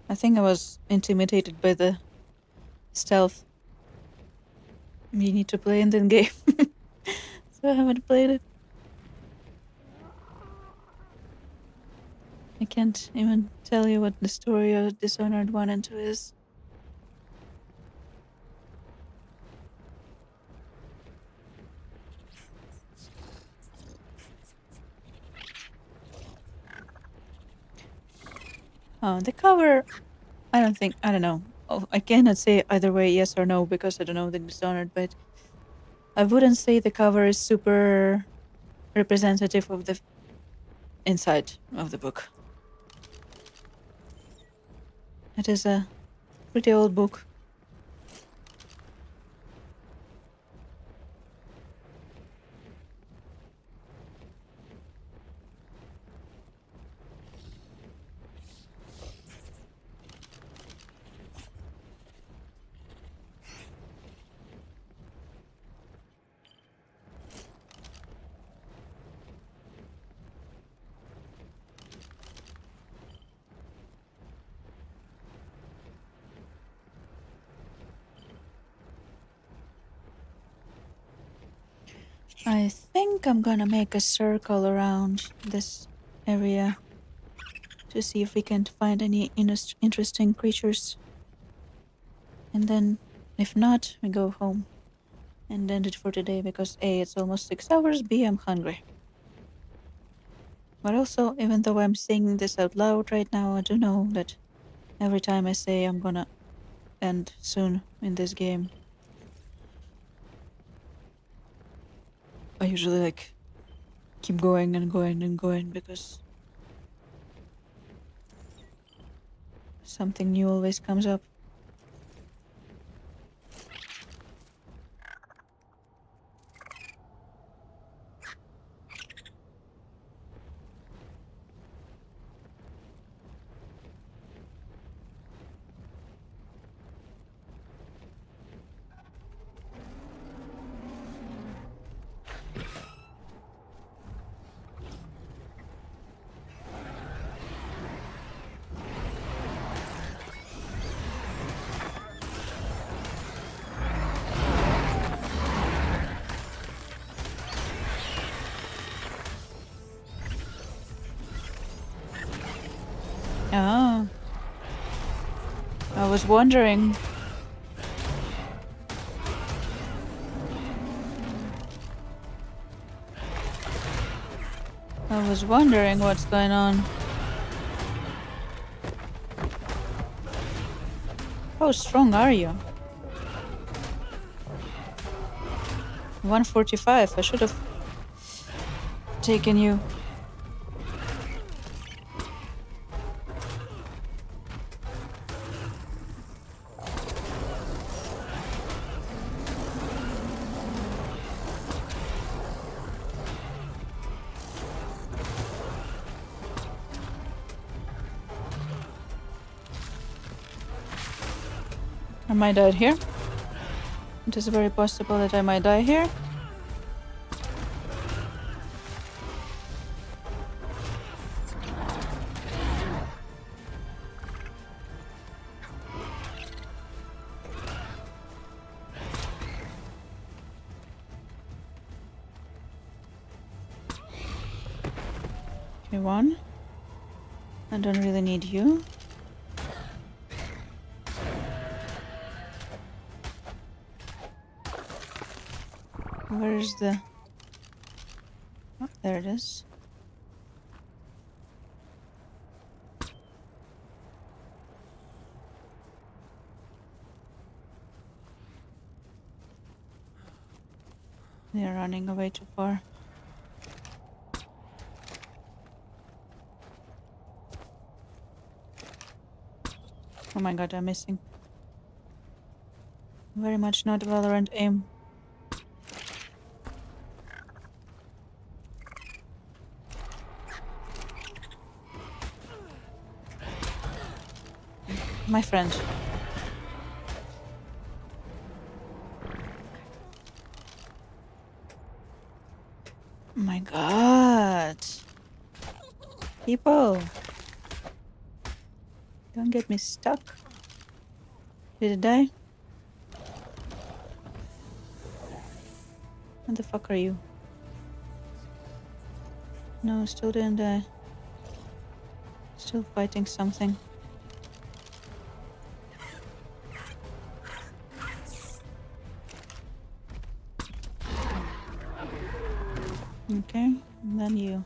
I think I was intimidated by the stealth you need to play in the game. So I haven't played it. I can't even tell you what the story of Dishonored 1 and 2 is. Oh, the cover, I don't know. Oh, I cannot say either way yes or no because I don't know the Dishonored, but I wouldn't say the cover is super representative of the inside of the book. It is a pretty old book. I think I'm gonna make a circle around this area to see if we can find any interesting creatures. And then, if not, we go home and end it for today because A, it's almost 6 hours, B, I'm hungry. But also, even though I'm saying this out loud right now, I do know that every time I say I'm gonna end soon in this game, I usually like keep going and going and going because something new always comes up. Ah, I was wondering. What's going on. How strong are you? 145. I should have taken you. I might die here. It is very possible that I might die here. Okay, one. I don't really need you. Where's the... Oh, there it is. They're running away too far. Oh my god, I'm missing. Very much not Valorant aim. My friend. My god. People. Don't get me stuck. Did it die? What the fuck are you? No, still didn't die. Still fighting something. Okay, and then you.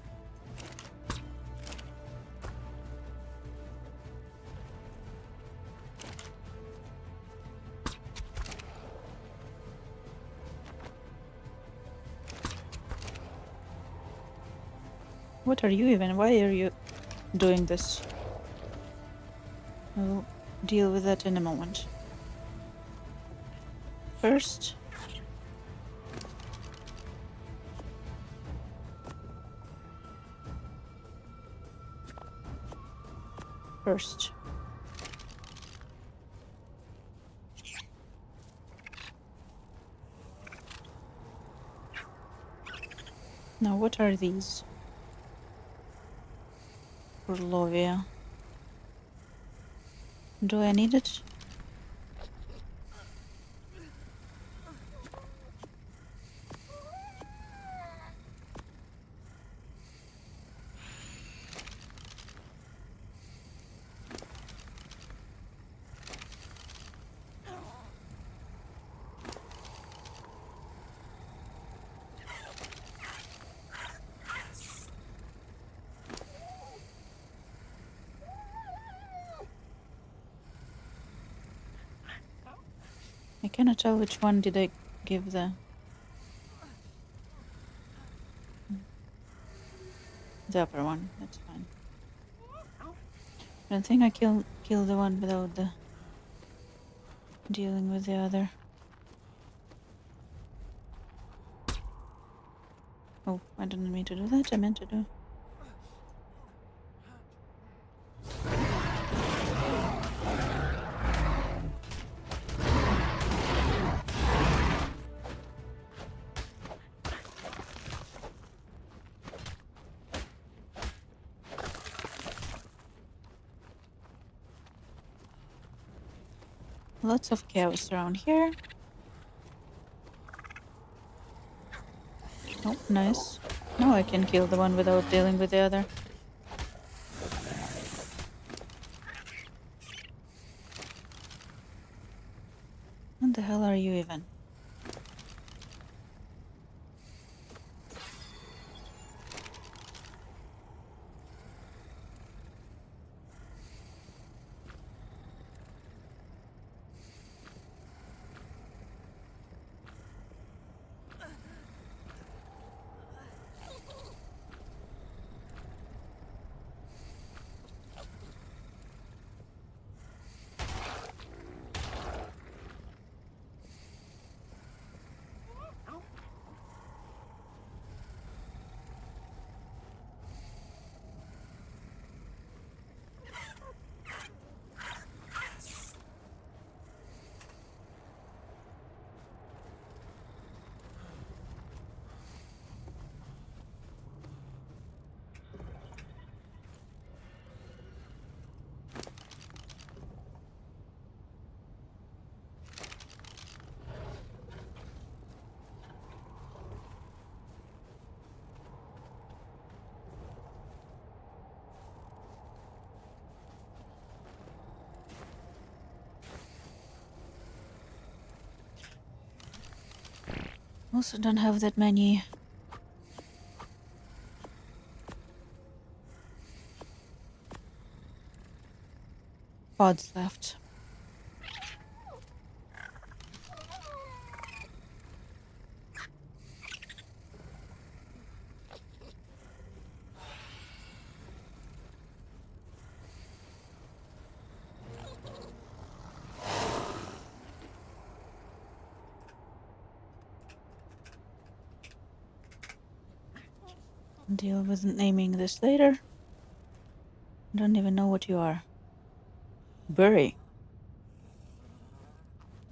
What are you even? Why are you doing this? I'll deal with that in a moment. First... Now, what are these? Urlovia. Do I need it? I cannot tell which one did I give the upper one. That's fine. I don't think I kill the one without the dealing with the other. Oh, I didn't mean to do that. I meant to do. Lots of chaos around here. Oh, nice. Now I can kill the one without dealing with the other. What the hell are you even? Also don't have that many pods left. Deal with naming this later. Don't even know what you are. Bury.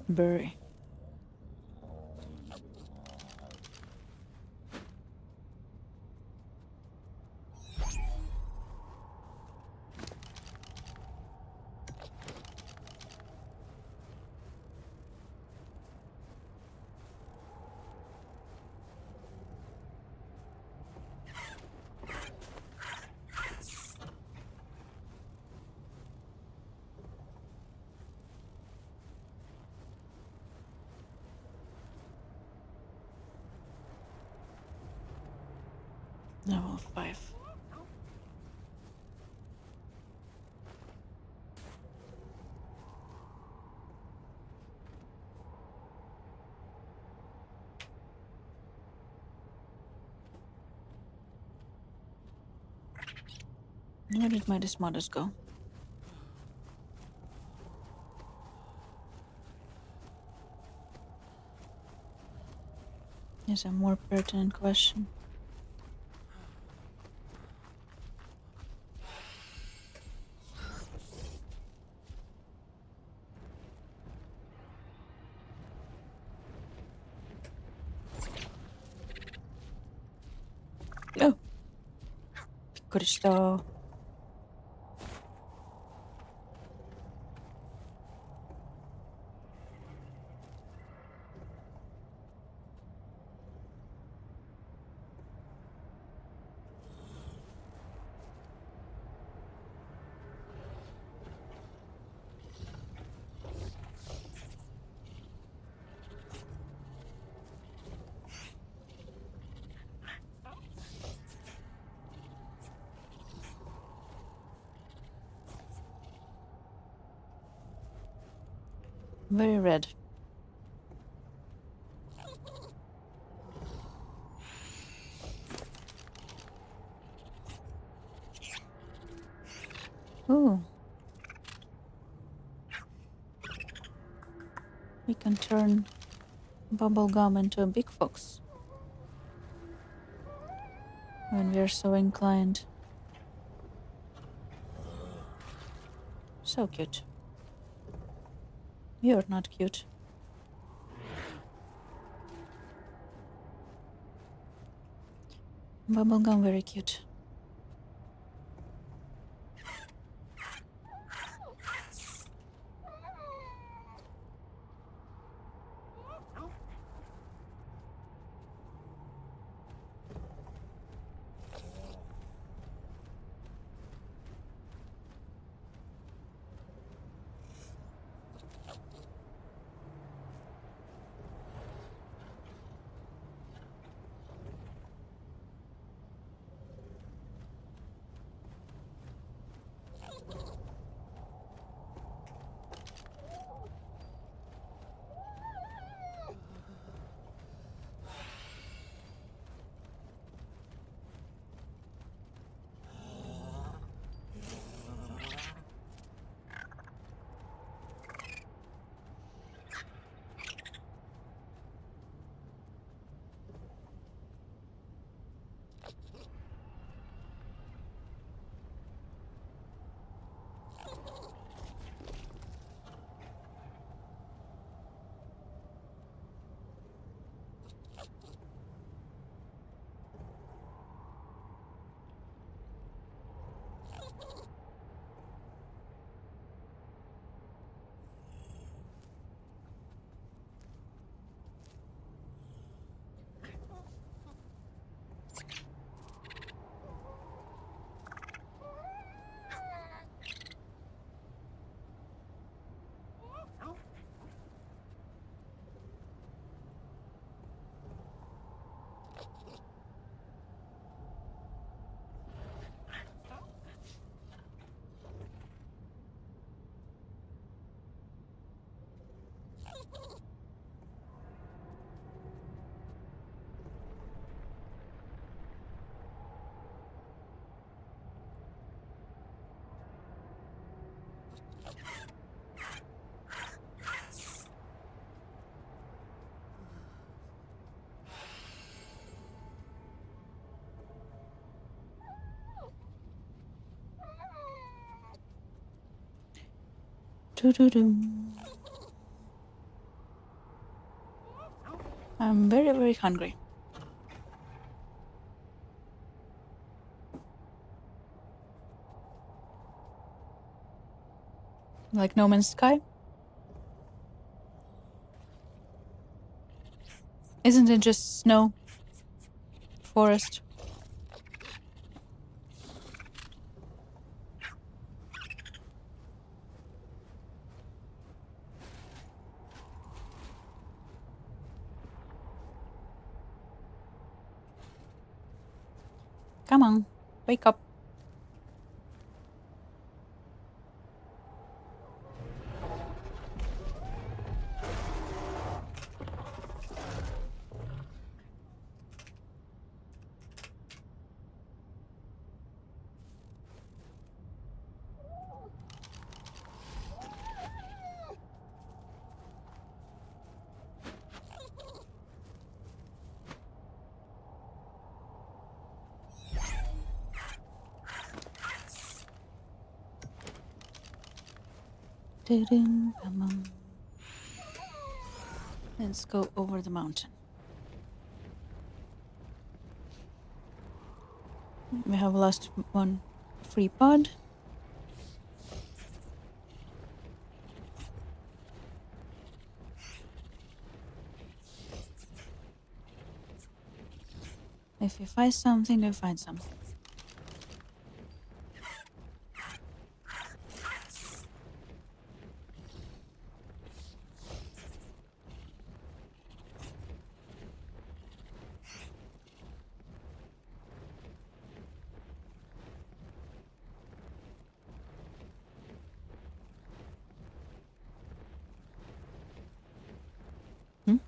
Bury. Level 5. Where did my dismodders go? Here's a more pertinent question. Oh! びっくりした。Very red. We can turn Bubblegum into a big fox when we are so inclined. So cute. You're not cute. Bubblegum very cute. I'm very, very hungry. Like No Man's Sky? Isn't it just snow? Forest? Come on, wake up. Come on. Let's go over the mountain. We have lost one free pod. If you find something, you find something.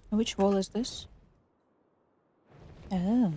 Which wall is this? Oh.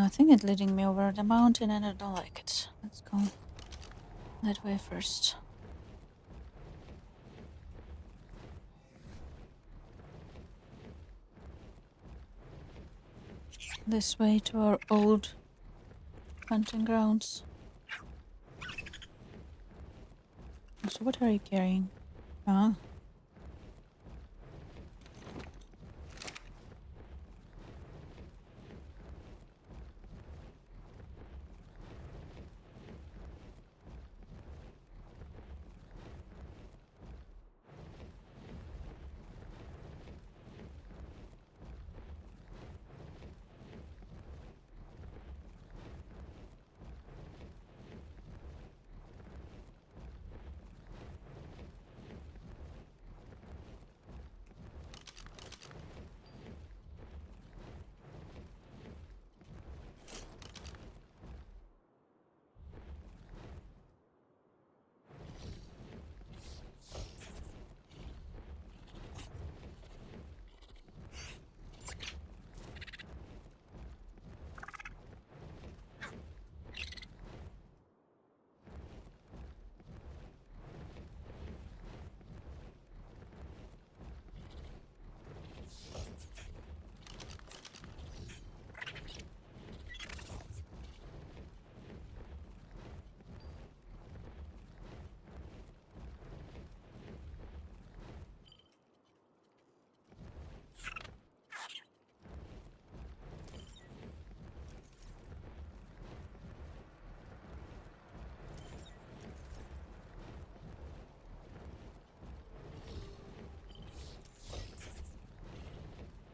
I think it's leading me over the mountain and I don't like it. Let's go that way first. This way to our old hunting grounds. So what are you carrying? Ah.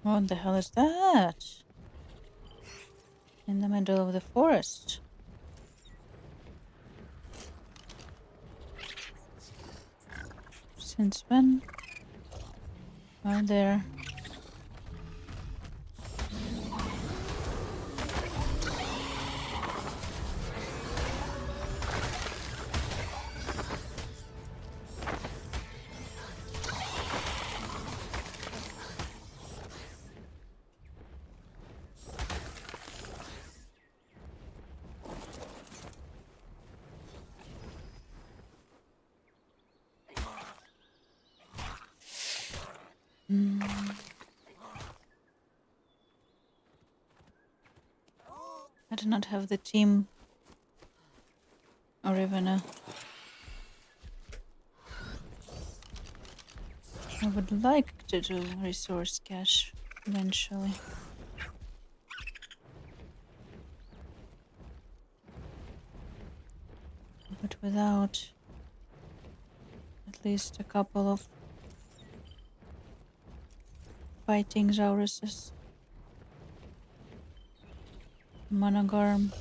What the hell is that? In the middle of the forest. Since when are there I do not have the team or even a... I would like to do resource cache eventually. But without at least a couple of fighting Zauruses. Monogarm.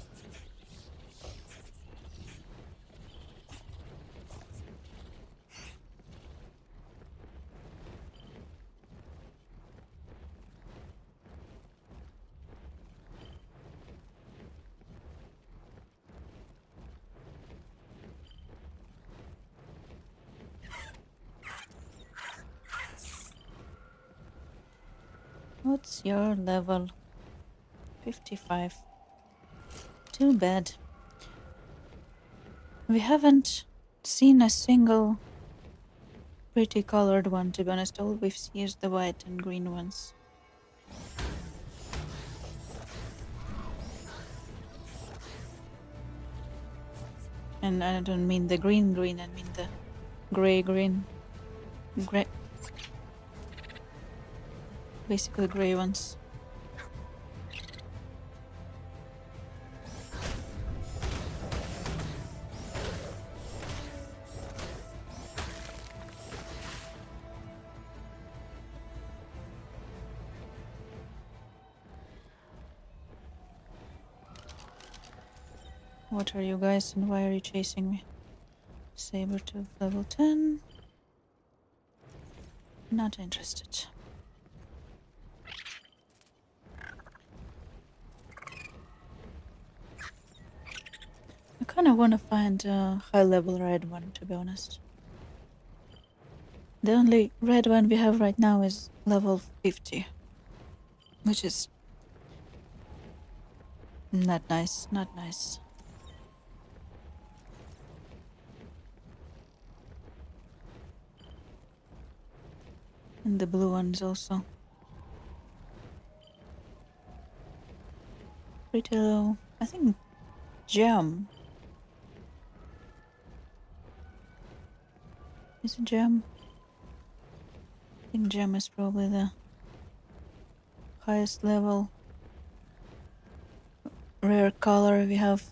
What's your level? 55. Too bad. We haven't seen a single pretty colored one, to be honest. All we've seen is the white and green ones. And I don't mean the green, I mean the green. Gray. Basically gray ones. What are you guys and why are you chasing me? Sabertooth level 10. Not interested. I kind of want to find a high level red one, to be honest. The only red one we have right now is level 50, which is Not nice, not nice. And the blue ones also. Pretty low. I think gem. Is it gem? I think gem is probably the highest level rare color we have.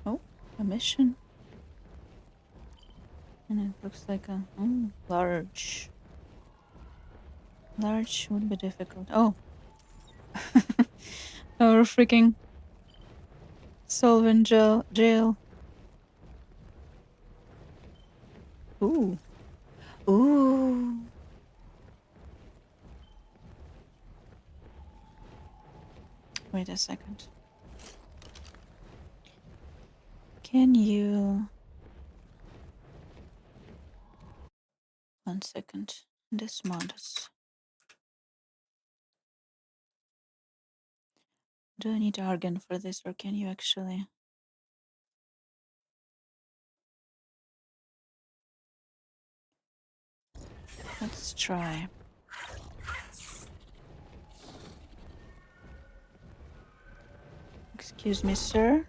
Oh, a mission. And it looks like a large. Large would be difficult. Oh. Our freaking solvent jail. Ooh. Ooh. Wait a second. Can you... 1 second. Dismount us. Do I need to argue for this, or can you actually... Let's try. Excuse me, sir.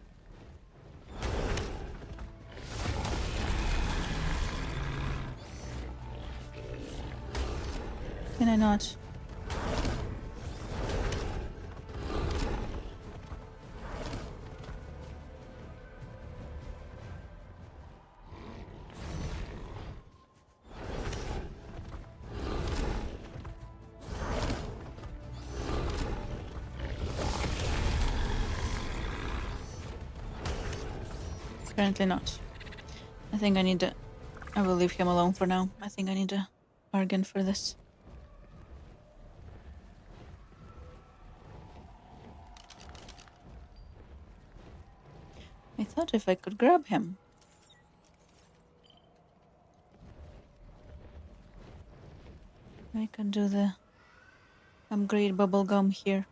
Can I not? Apparently not. I think I need to... I will leave him alone for now. I think I need to bargain for this. I thought if I could grab him. I could do the upgrade bubblegum here.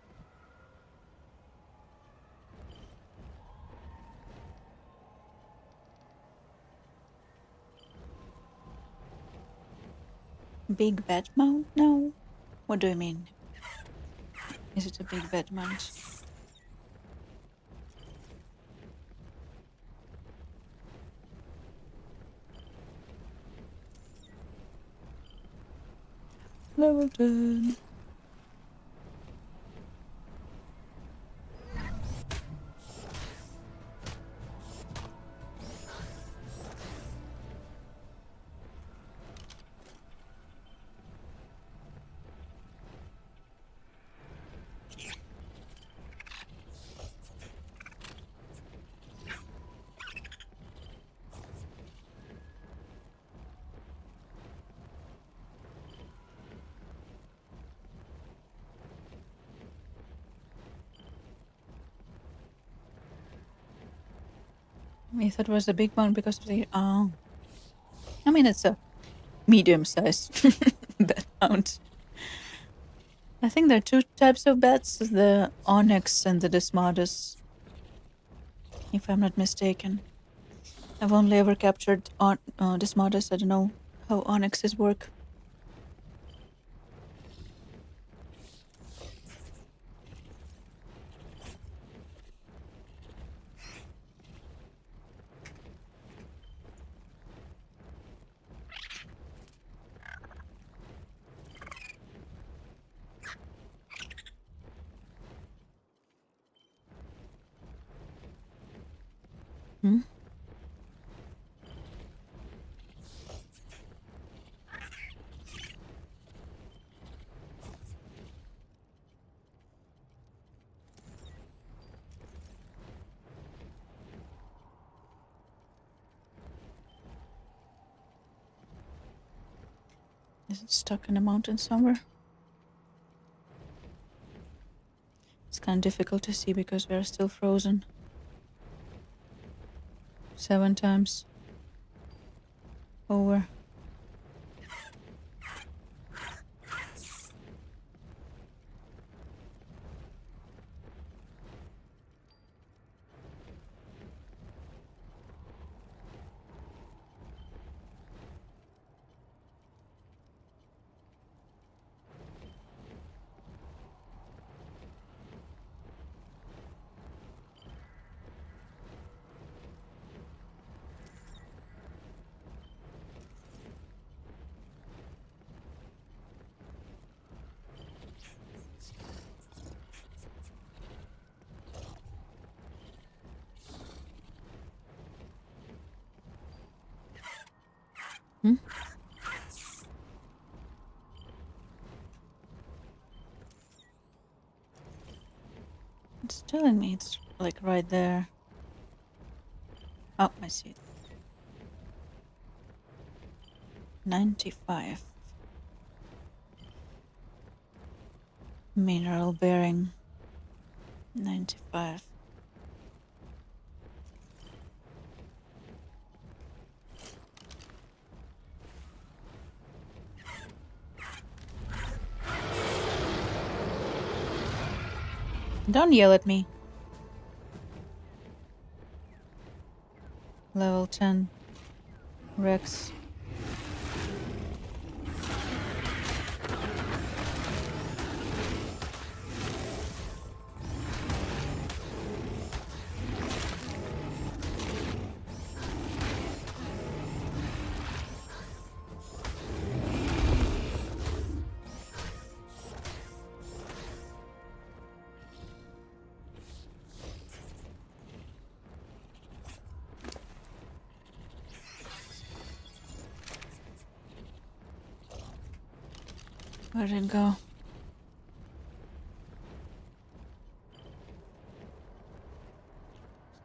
Big bed mount? No. What do you mean? Is it a big bed mount? Level 10. I thought it was a big one because of the... I mean, it's a medium-sized bed mount. I think there are 2 types of beds, the Onyx and the Desmodus, if I'm not mistaken. I've only ever captured Desmodus. I don't know how Onyxes work. Hmm? Is it stuck in a mountain somewhere? It's kind of difficult to see because we are still frozen. 7 times over. Hmm? It's telling me it's like right there. Oh, I see it. 95. Mineral bearing. 95. Don't yell at me. Level 10. Rex. Where'd it go?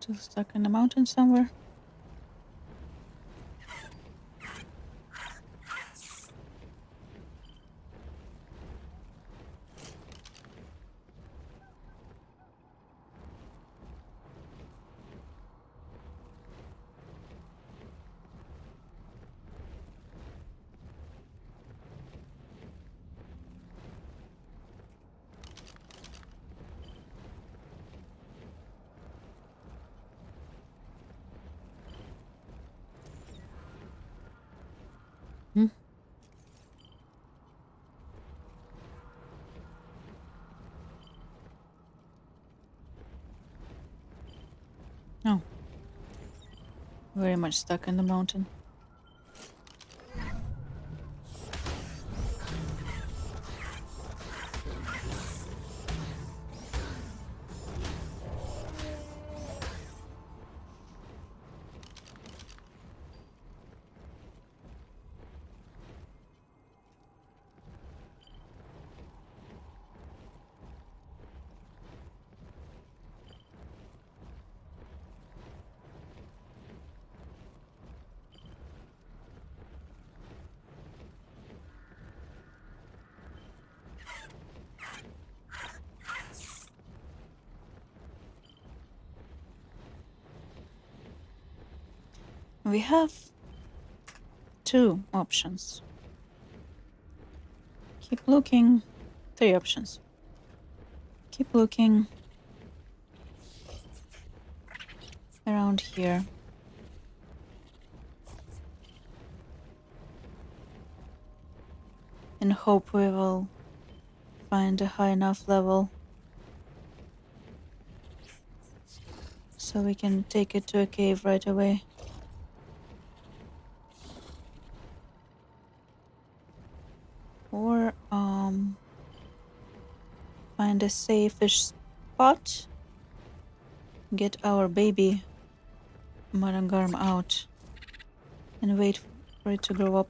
Still stuck in the mountain somewhere? Hmm? No. Very much stuck in the mountain. We have two options. Keep looking. Three options. Keep looking around here. And hope we will find a high enough level so we can take it to a cave right away. Or find a safe-ish spot, get our baby Marangarm out and wait for it to grow up,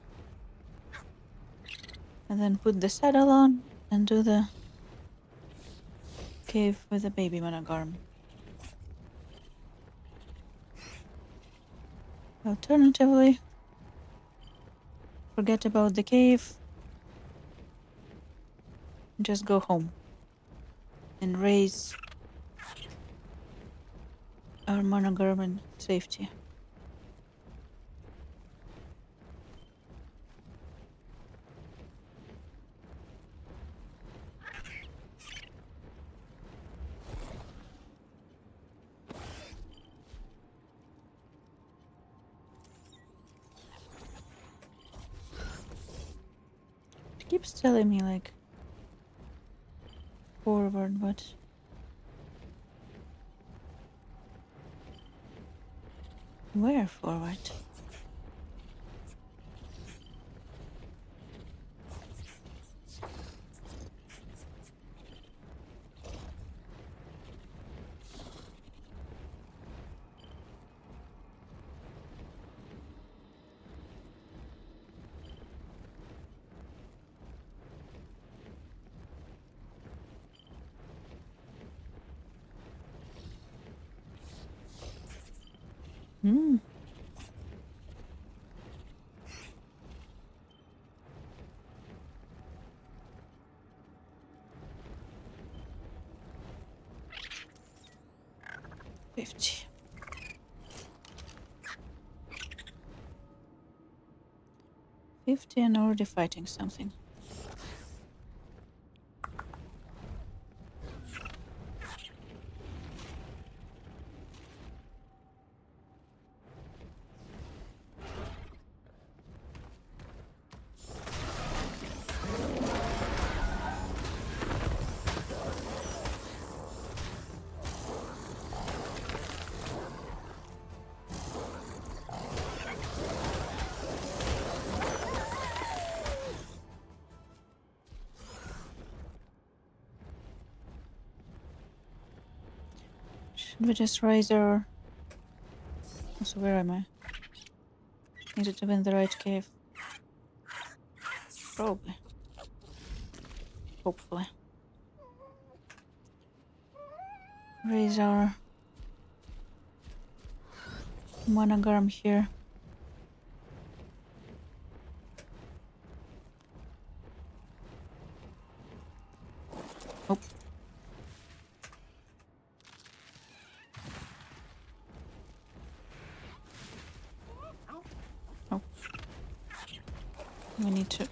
and then put the saddle on and do the cave with the baby Marangarm. Alternatively, forget about the cave, just go home and raise our Marangarm in safety. It keeps telling me like forward, but where forward? Hmm. $50. $50 and already fighting something. Should we just raise our... Also, where am I? Is it even the right cave? Probably. Hopefully. Raise our monogram here. Oh. Oh. We need to...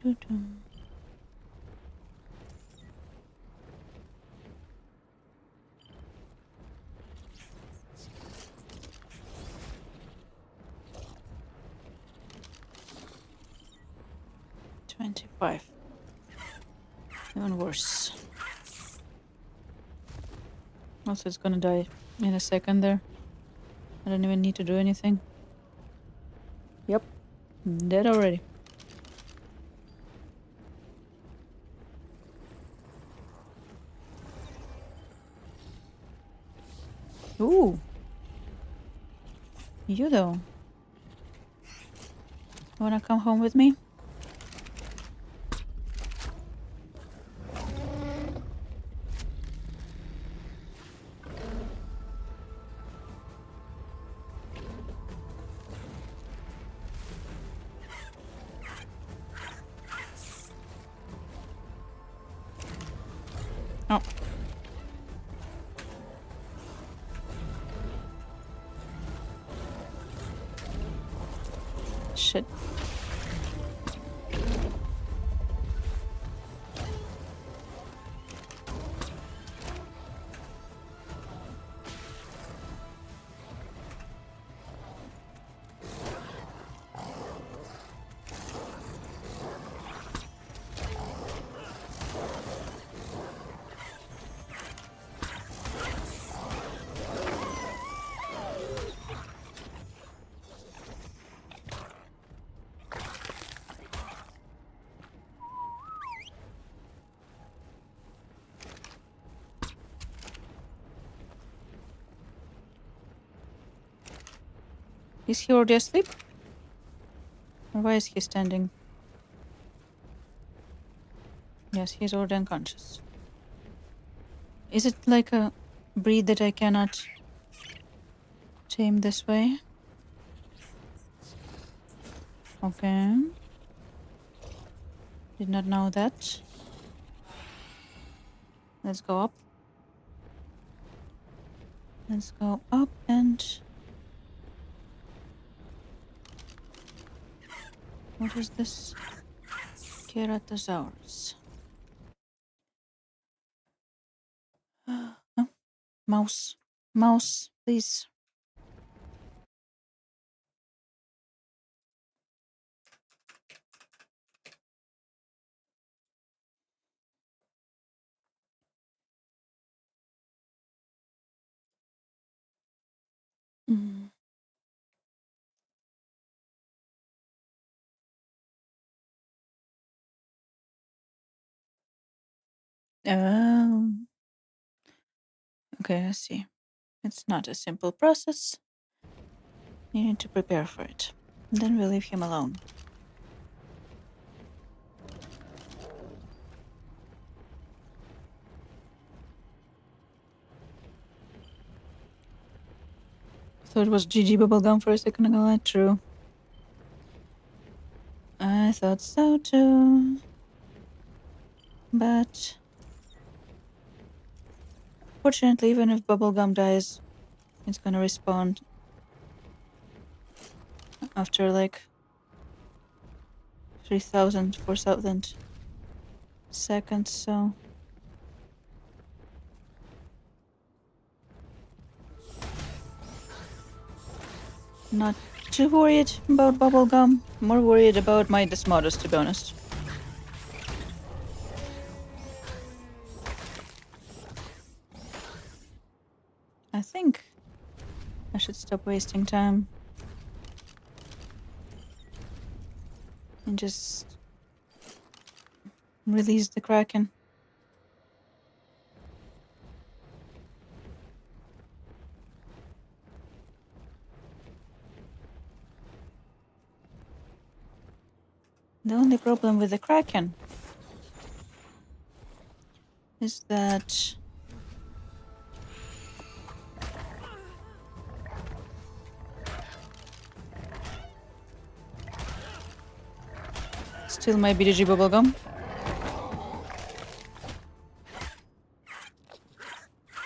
Doo-doo. $25. Even worse. Also, it's gonna die in a second there. I don't even need to do anything. Yep. Dead already. Ooh. You though. Wanna come home with me? Oh. Shit. Is he already asleep? Or why is he standing? Yes, he's already unconscious. Is it like a breed that I cannot tame this way? Okay. Did not know that. Let's go up. Let's go up and... What is this? Keratosaurus. Oh, mouse. Mouse, please. Mm. Oh. Okay, I see. It's not a simple process. You need to prepare for it. Then we'll leave him alone. Thought it was GG bubblegum for a second ago. True. I thought so too. But fortunately, even if bubblegum dies, it's gonna respawn after like 3,000, 4,000 seconds, so not too worried about bubblegum. More worried about my Desmodus, to be honest. I think I should stop wasting time and just release the Kraken. The only problem with the Kraken is that still my BDG bubblegum.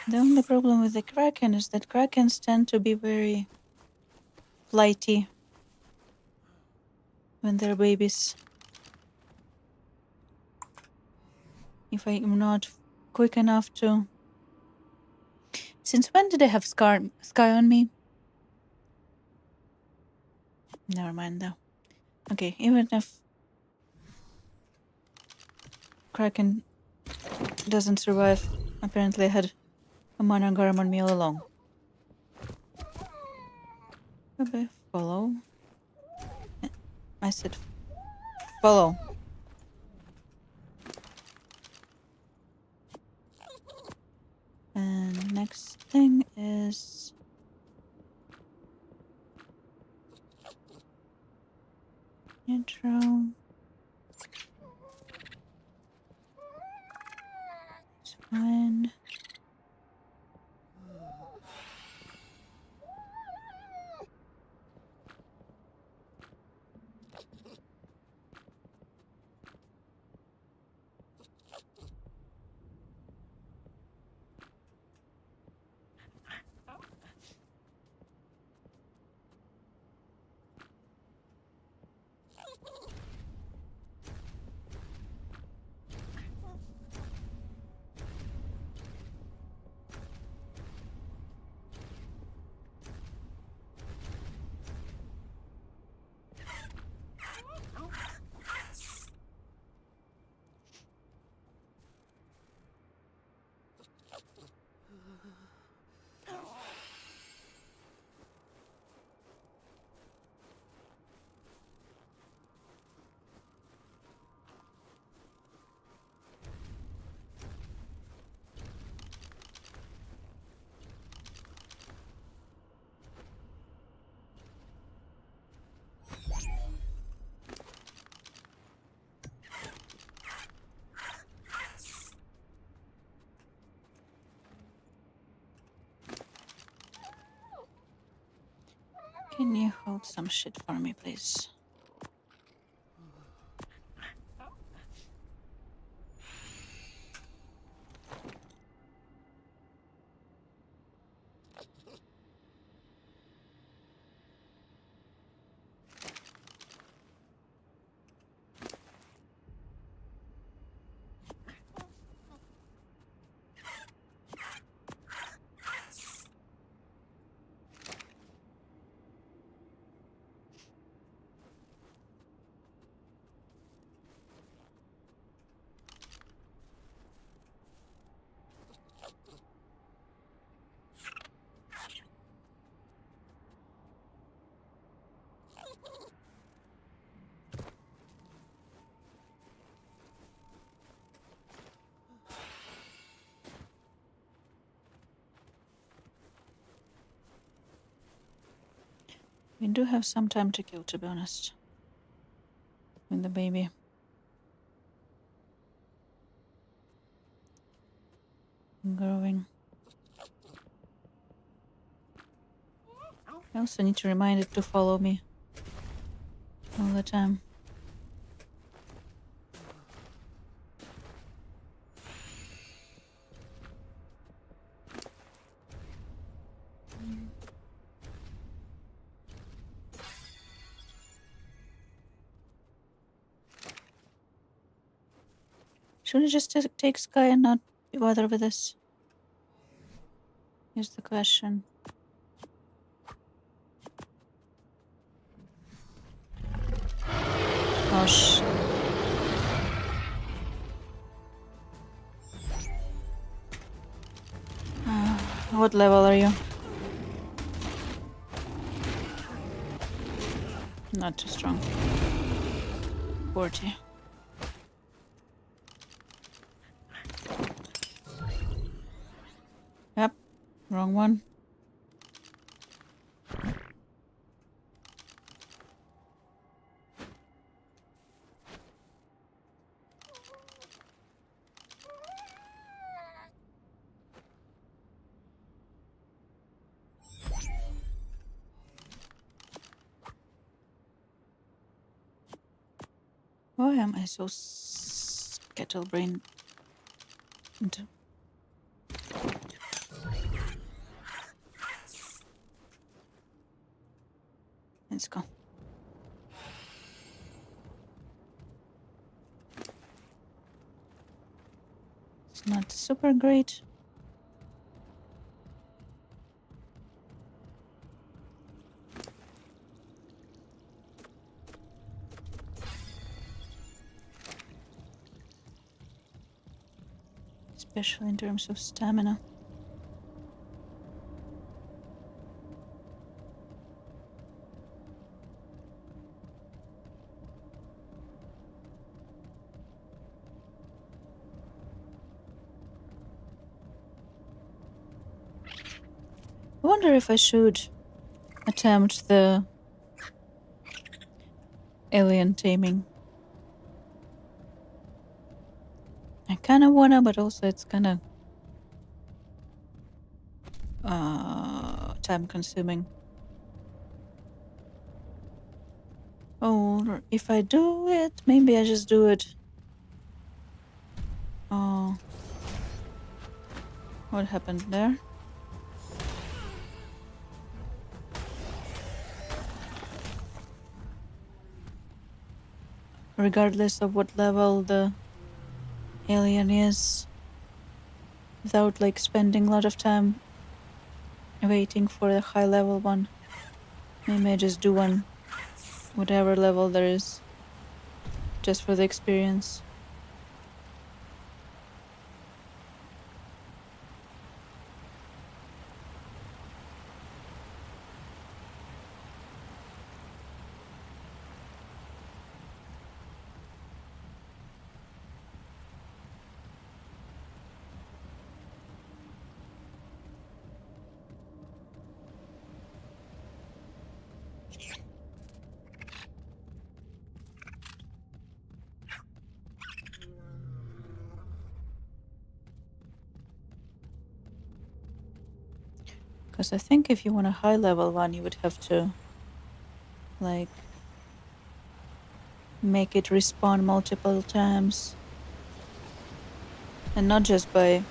The only problem with the Kraken is that Krakens tend to be very flighty when they're babies. If I am not quick enough to... Since when did I have Sky on me? Never mind though. Okay, even if Kraken doesn't survive, apparently I had a mana garm on me all along. Okay, follow. I said follow. And next thing is intro. It's fine. Can you hold some shit for me, please? We do have some time to kill, to be honest. With the baby. Growing. I also need to remind it to follow me all the time. Should I just take Sky and not bother with this? Here's the question. Gosh. What level are you? Not too strong. 40. Yep, wrong one. Why am I so scatterbrained? Let's go. It's not super great. Especially in terms of stamina. I wonder if I should attempt the alien taming. I kind of wanna, but also it's kind of time consuming. Or if I do it, maybe I just do it. Oh, what happened there? Regardless of what level the alien is, without like spending a lot of time waiting for the high level one. Maybe I just do one, whatever level there is, just for the experience. Because I think if you want a high level one, you would have to, like, make it respawn multiple times. And not just by...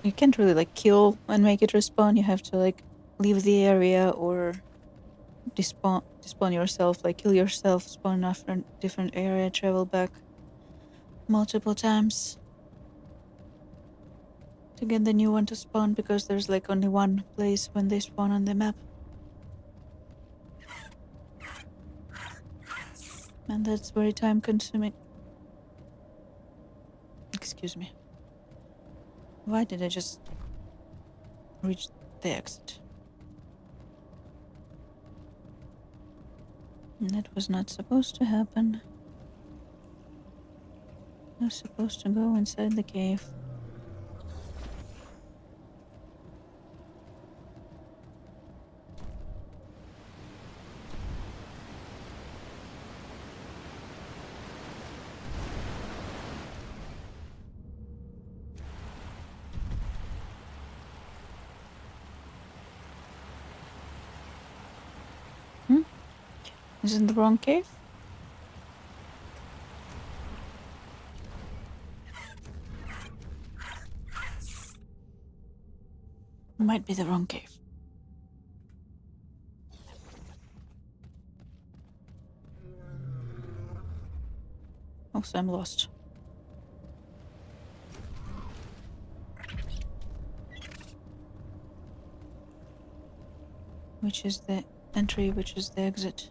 You can't really, like, kill and make it respawn. You have to, like, leave the area or despawn yourself, like, kill yourself, spawn after a different area, travel back multiple times to get the new one to spawn, because there's like only one place when they spawn on the map. And that's very time consuming. Excuse me. Why did I just reach the exit? That was not supposed to happen. I was supposed to go inside the cave. Isn't the wrong cave? Might be the wrong cave. Also, I'm lost. Which is the entry, which is the exit?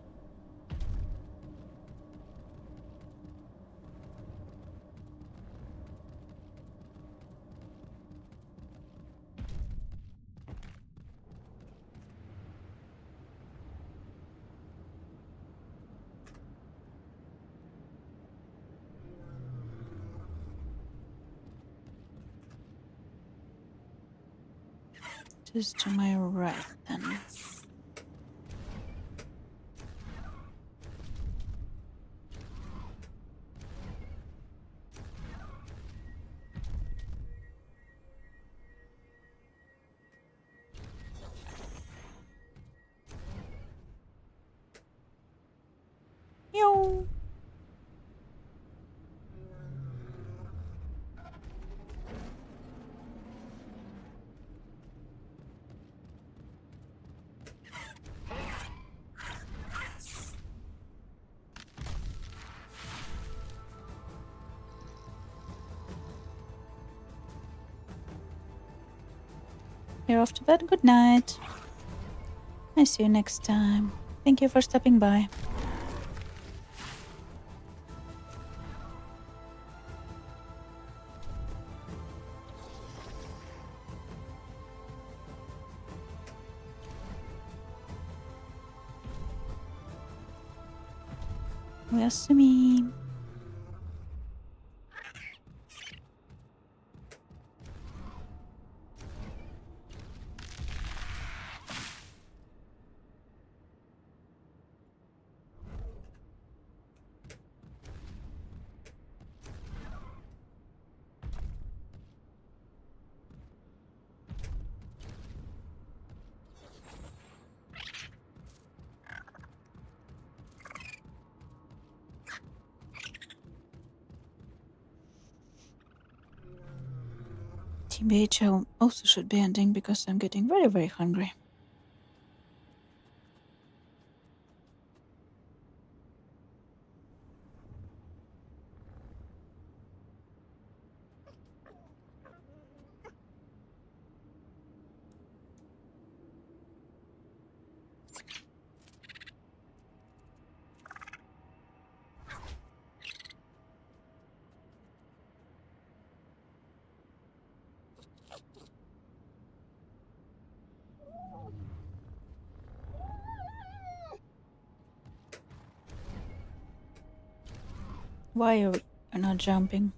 It is to my right then. Yo. You're off to bed. Good night. I see you next time. Thank you for stopping by. Oyasumi. TBH also should be ending because I'm getting very, very hungry. Why are we not jumping?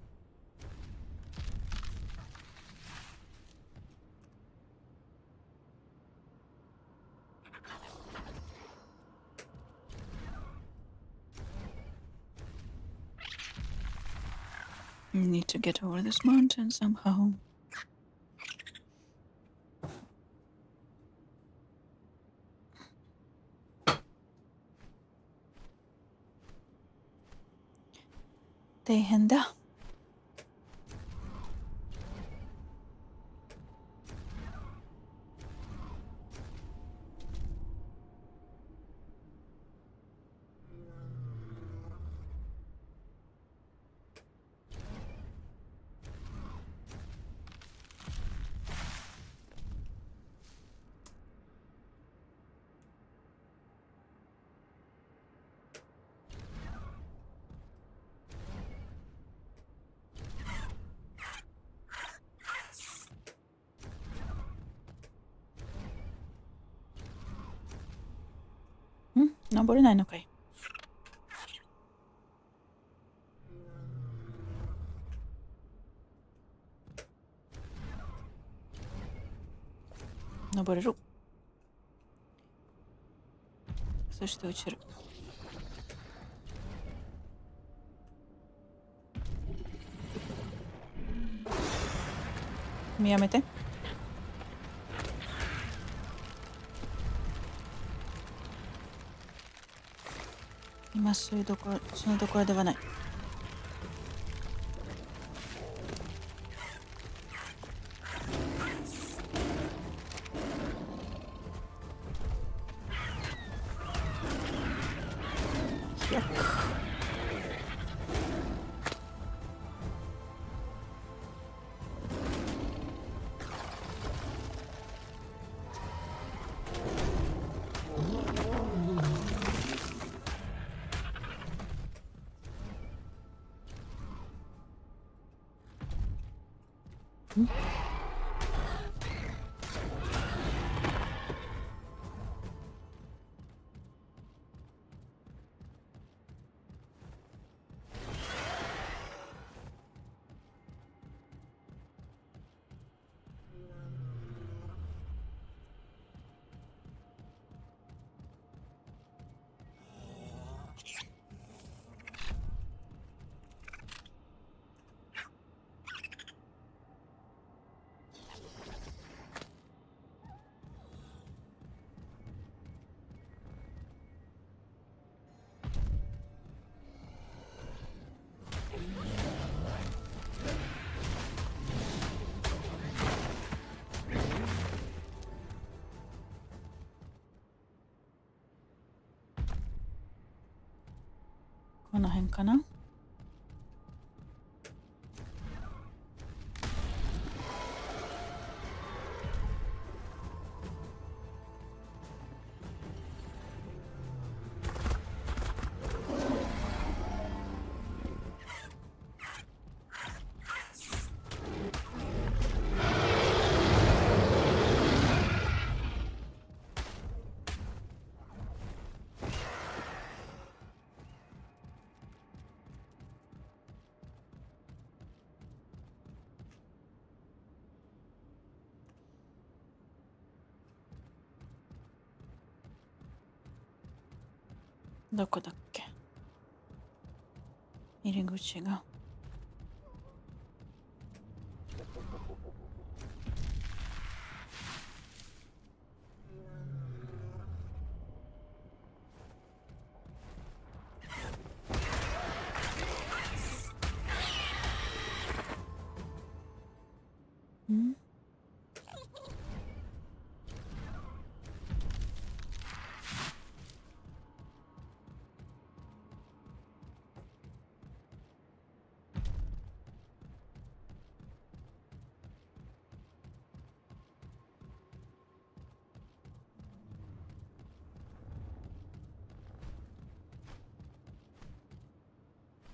I need to get over this mountain somehow. Tehenda. Hmm? 登れないのかい。登れる。そして落ちる。やめて。今そういうところ、そのところではない。この辺かな。どこだっけ、入り口が。ん？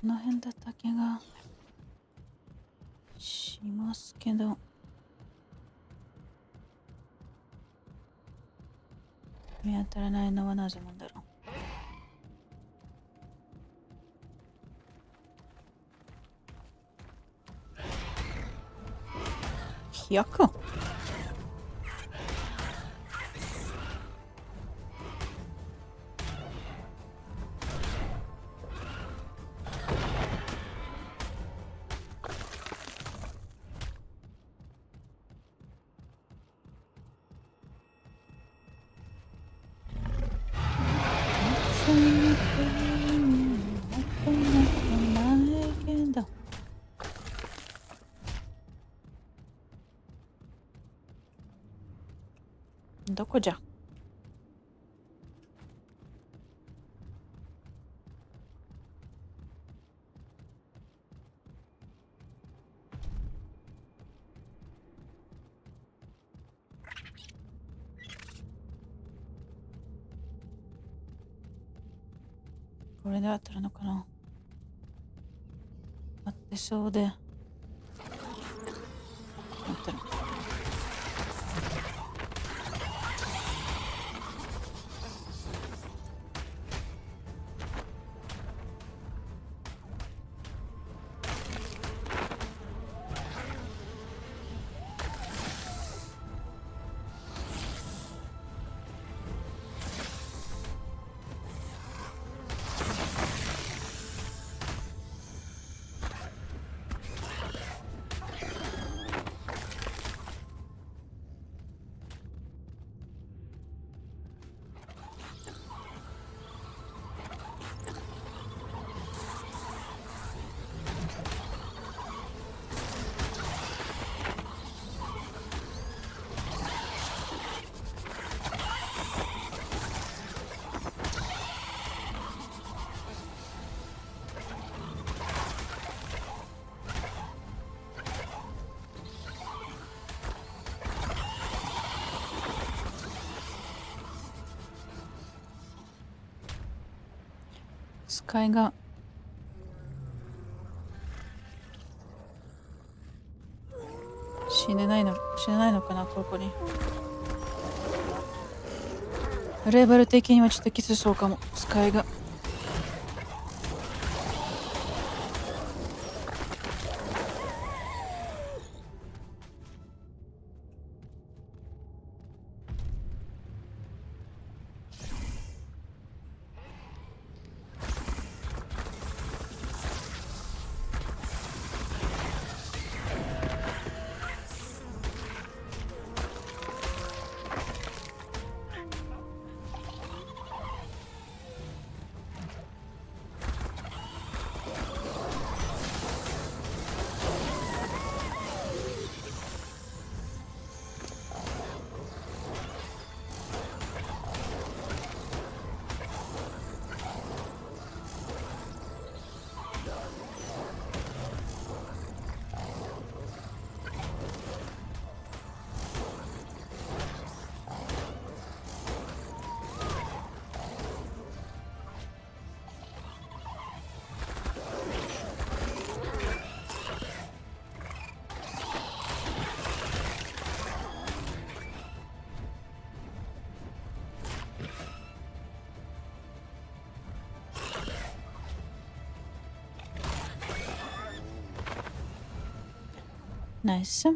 この辺だった気がしますけど、見当たらないのはなぜなんだろう。100？どこじゃ？これで合ってるのかな？合ってそうで。合ってる。使いが死ねないのかな、ここに。レベル的にはちょっときつそうかも、使いが。ナイス。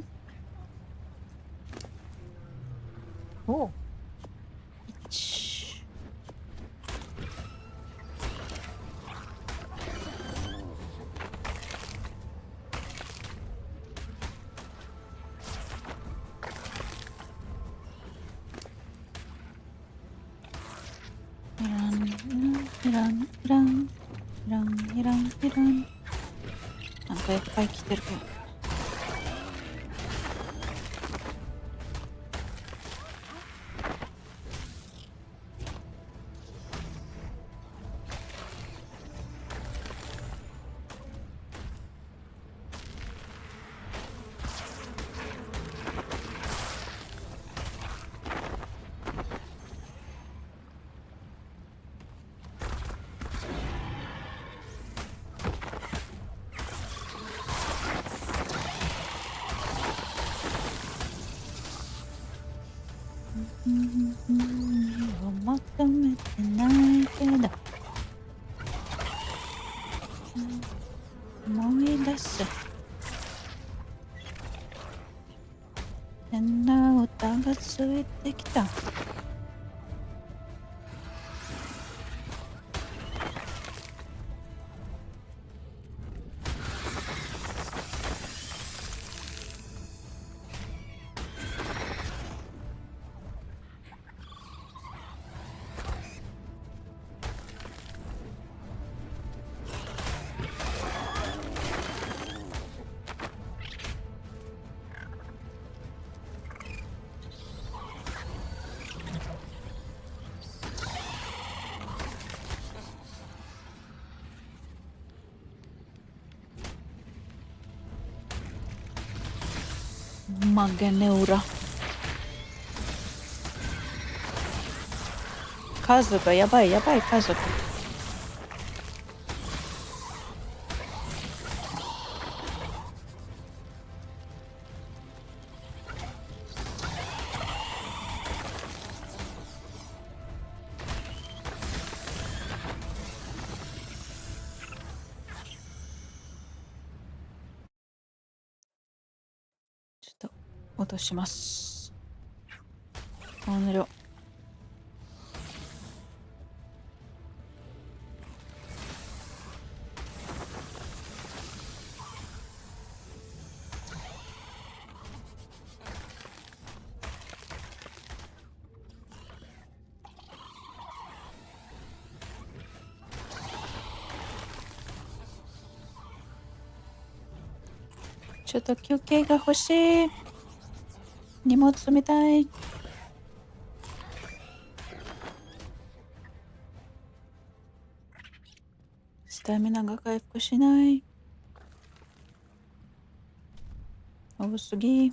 お1。いらん。なんかいっぱい来てるけど。求めてないけど思い出す変な歌がついてきた。マゲネウラ数がやばい家族。ちょっと落とします。この量ちょっと休憩が欲しい。荷物積みたい。スタミナが回復しない。多すぎ。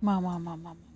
まあまあまあまあまあ。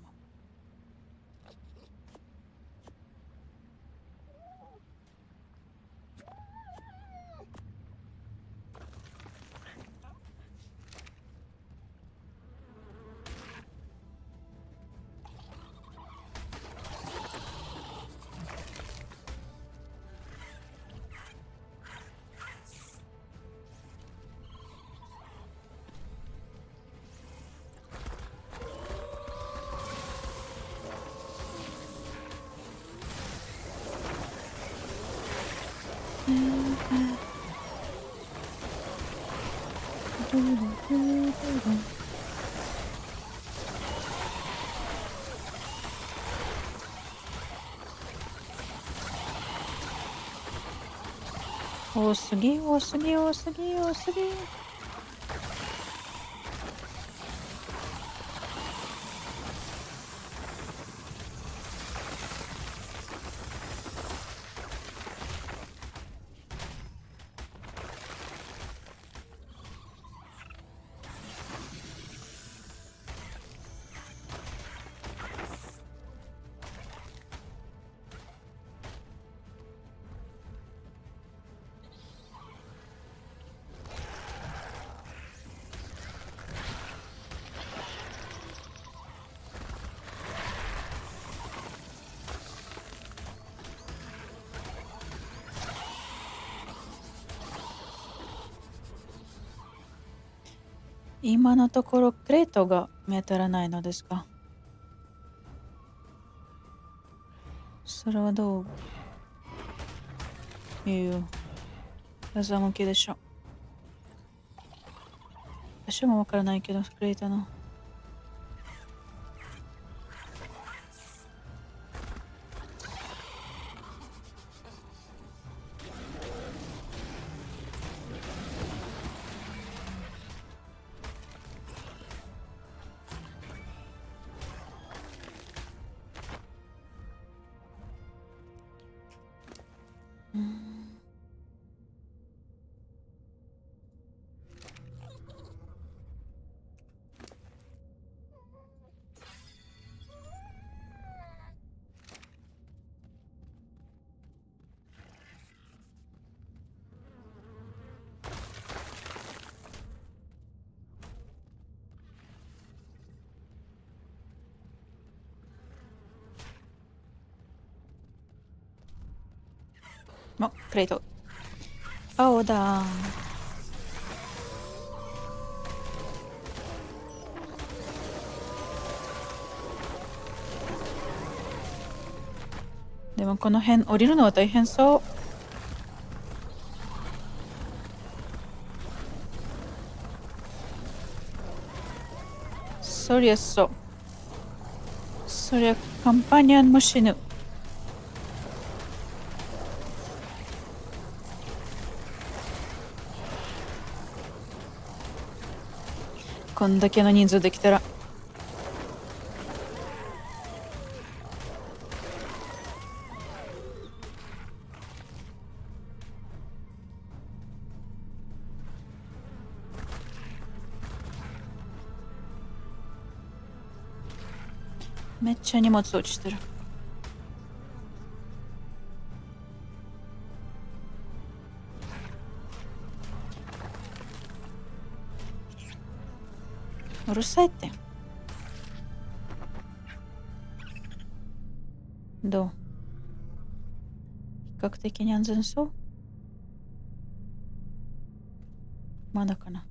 多すぎ多すぎ多すぎ多すぎ。今のところクレートが見当たらないのですが、それはどういう風向きでしょう。私もわからないけど、クレートのクレート青だ。でもこの辺降りるのは大変そう。そりゃそう。そりゃカンパニャンも死ぬ。こんだけの人数できたら。めっちゃ荷物落ちてる。うるさいって。どう？比較的に安全そう？まだかな。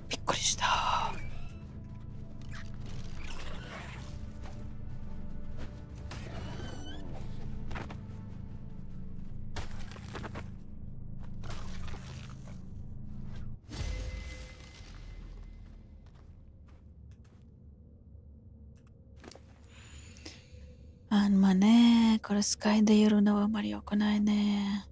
びっくりした。まあね、これスカイでやるのはあまり良くないね。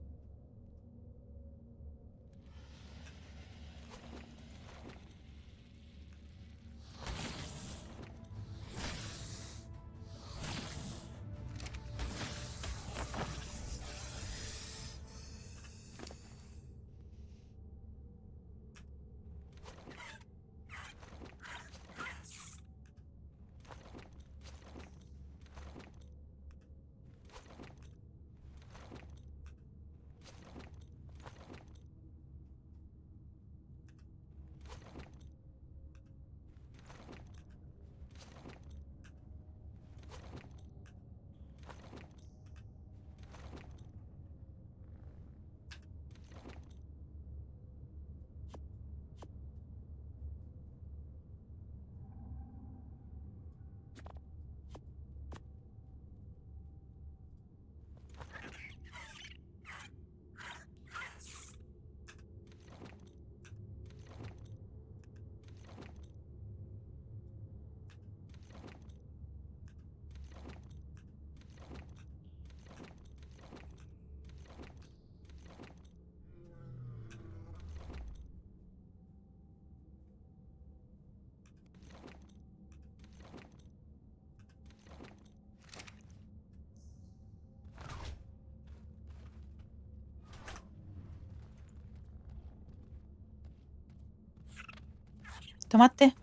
止まって。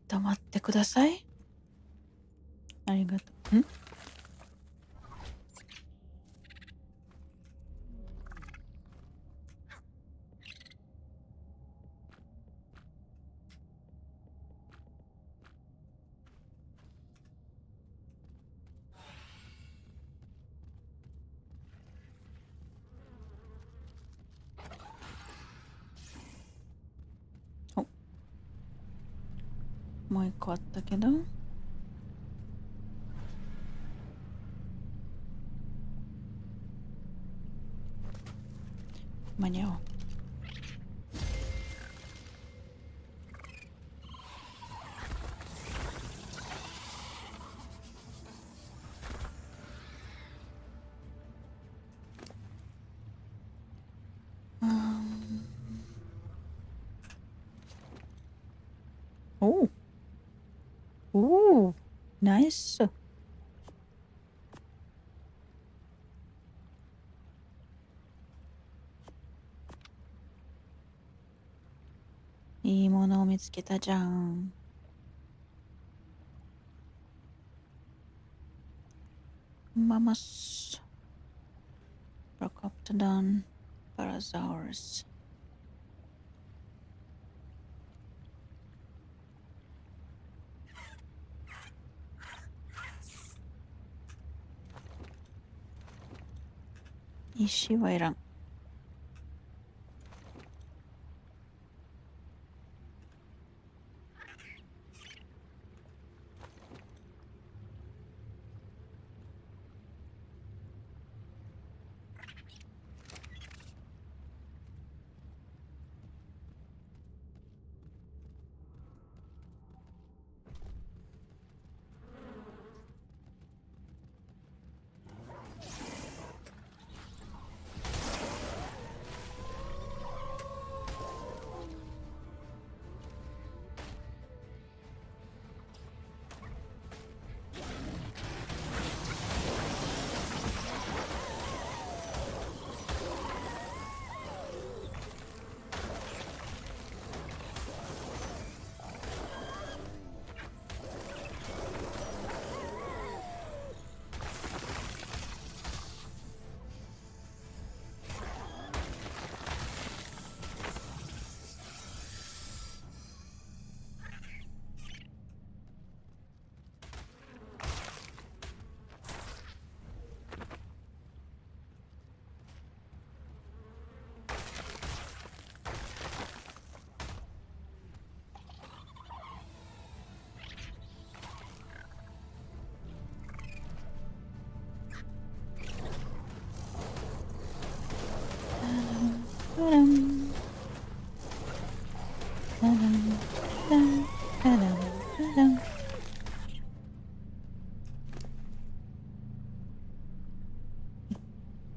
止まってください。ありがとう。もう一個あったけど。間に合おう。おう。おお、ナイス。いいものを見つけたじゃん。ママス。ロックアップダウン。パラザウルス。石はいらん。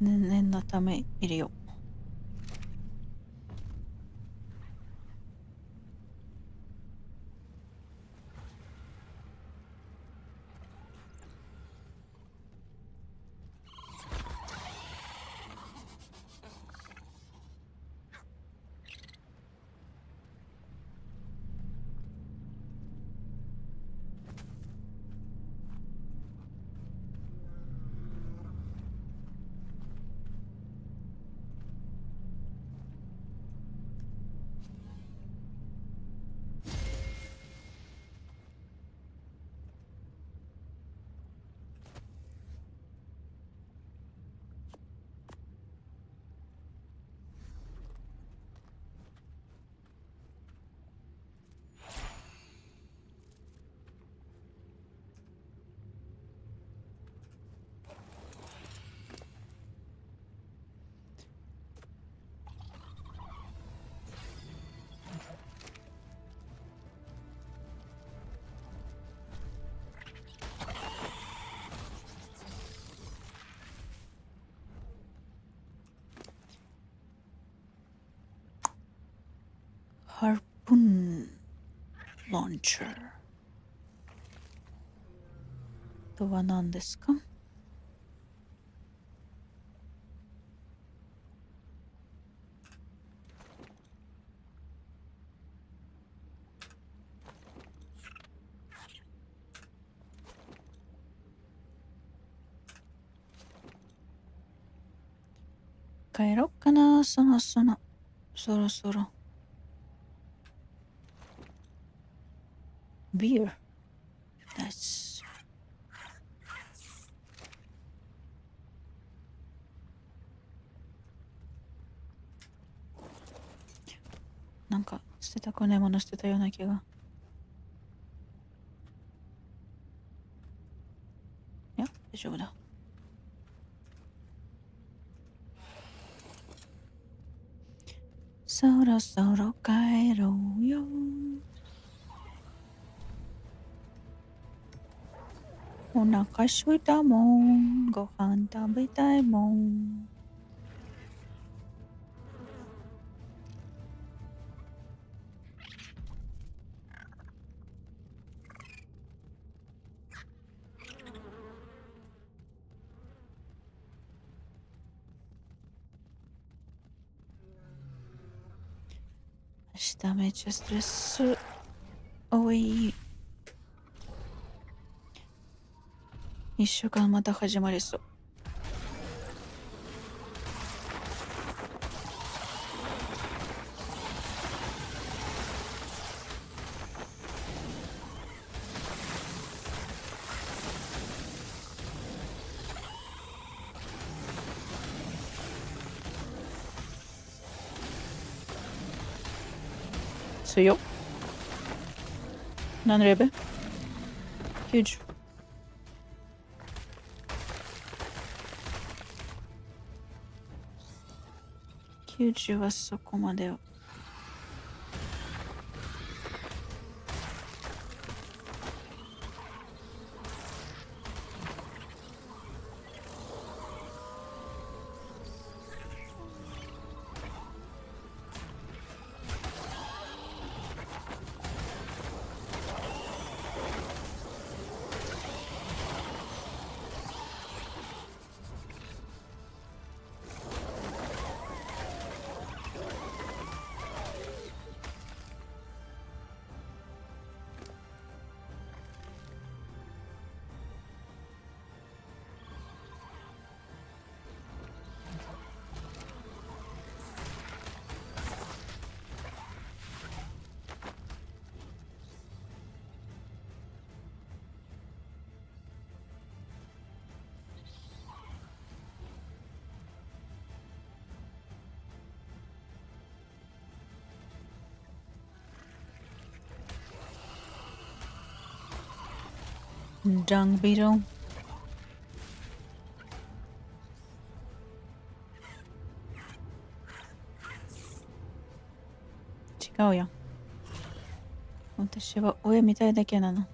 念のため入れよう。ハープンロンチャーとは何ですか？帰ろっかな、そろそろ。ビール。ナイス。なんか捨てたくないもの捨てたような気が。いや、大丈夫だ。そろそろ帰ろうよ。お腹すいたもん。ご飯食べたいもん。明日めっちゃストレス多い。一週間また始まりそう。強っ。何レベル ?90。90はそこまでよ。ダンビロン。違うやん。私は親みたいだけなの。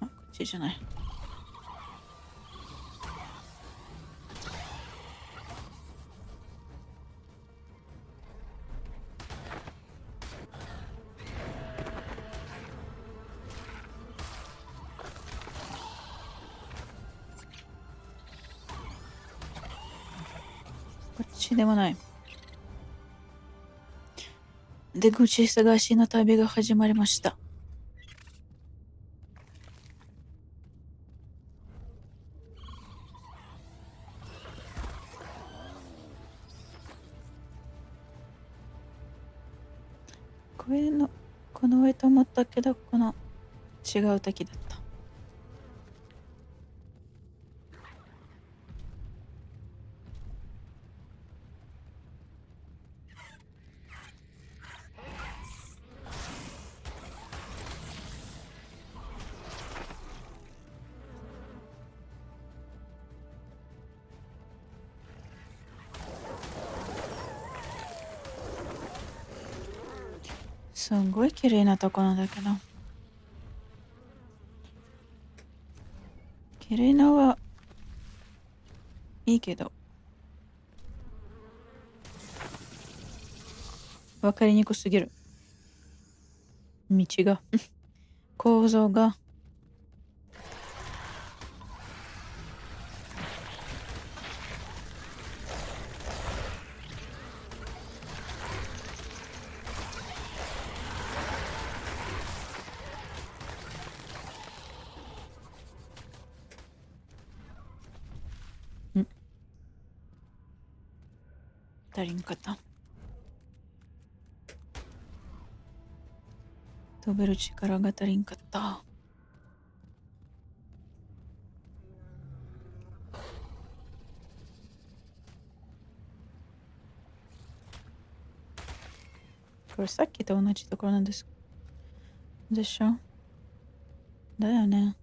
あ、こっちじゃない。こっちでもない。出口探しの旅が始まりました。この上と思ったけど、この違う時だった。すんごい綺麗なとこなんだけど。綺麗なはいいけど。わかりにくすぎる。道が。構造が。足りんかった。飛べる力が足りんかった。これさっきと同じところなんです。でしょ？だよね。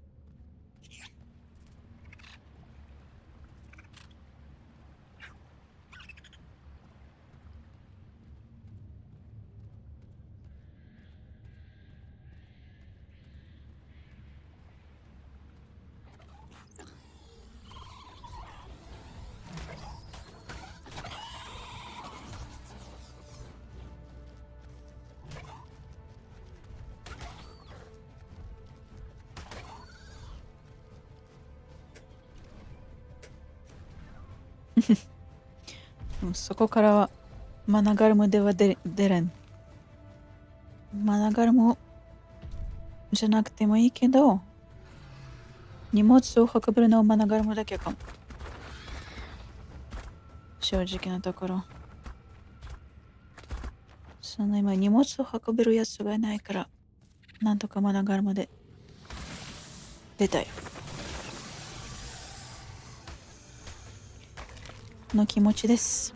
そこからはマナガルムでは出れん。マナガルムじゃなくてもいいけど、荷物を運ぶのはマナガルムだけかも。正直なところ。その今荷物を運べるやつがいないから、なんとかマナガルムで出たよ。の気持ちです。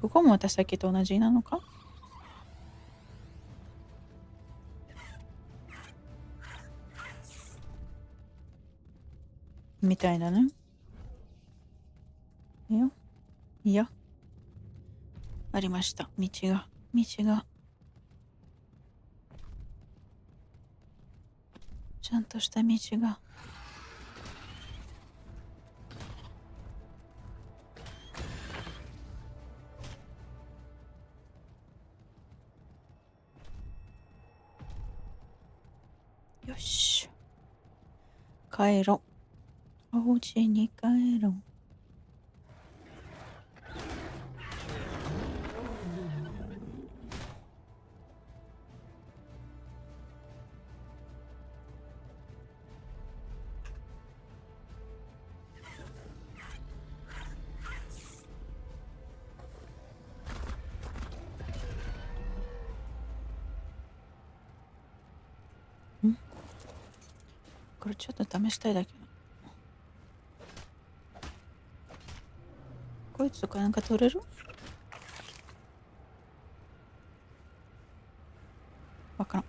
ここも私さっきと同じなのか？みたいだね。いや、いや、ありました。道が。ちゃんとした道が。よし。帰ろう。お家に帰ろう。これちょっと試したいだけど。こいつとかなんか取れる？わからん。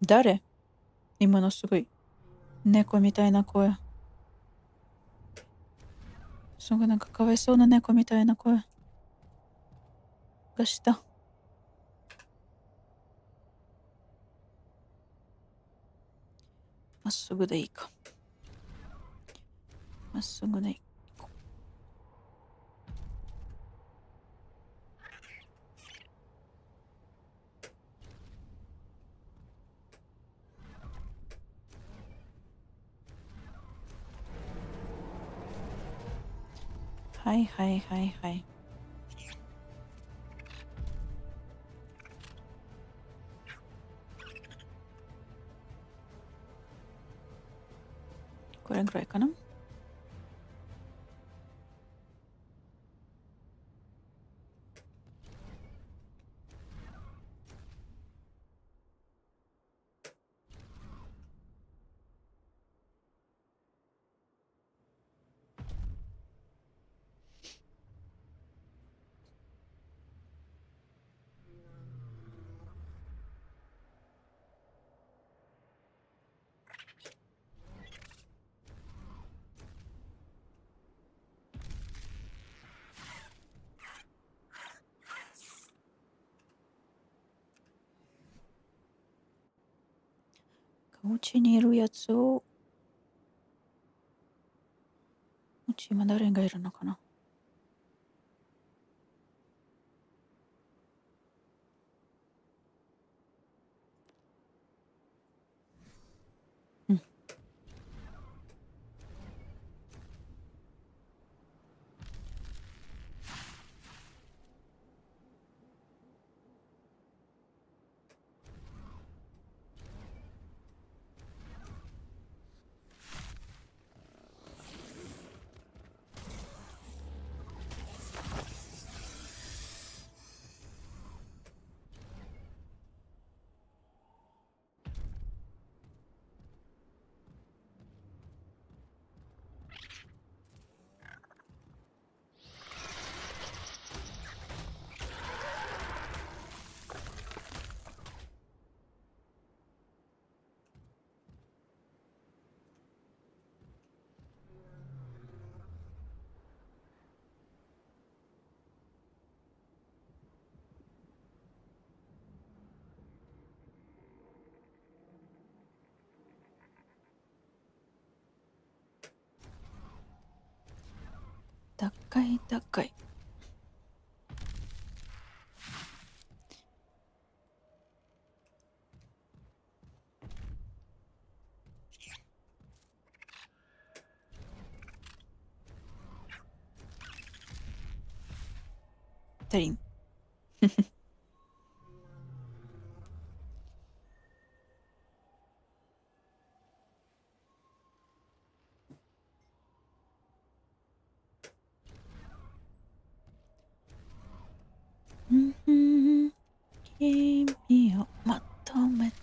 誰？今のすごい猫みたいな声。すごいなんかかわいそうな猫みたいな声がした。まっすぐでいいか。まっすぐでいい。はいはいはいはい。これぐらいかな。うちにいるやつを、うち今誰がいるのかな。高い高い。足りん。君をまとめて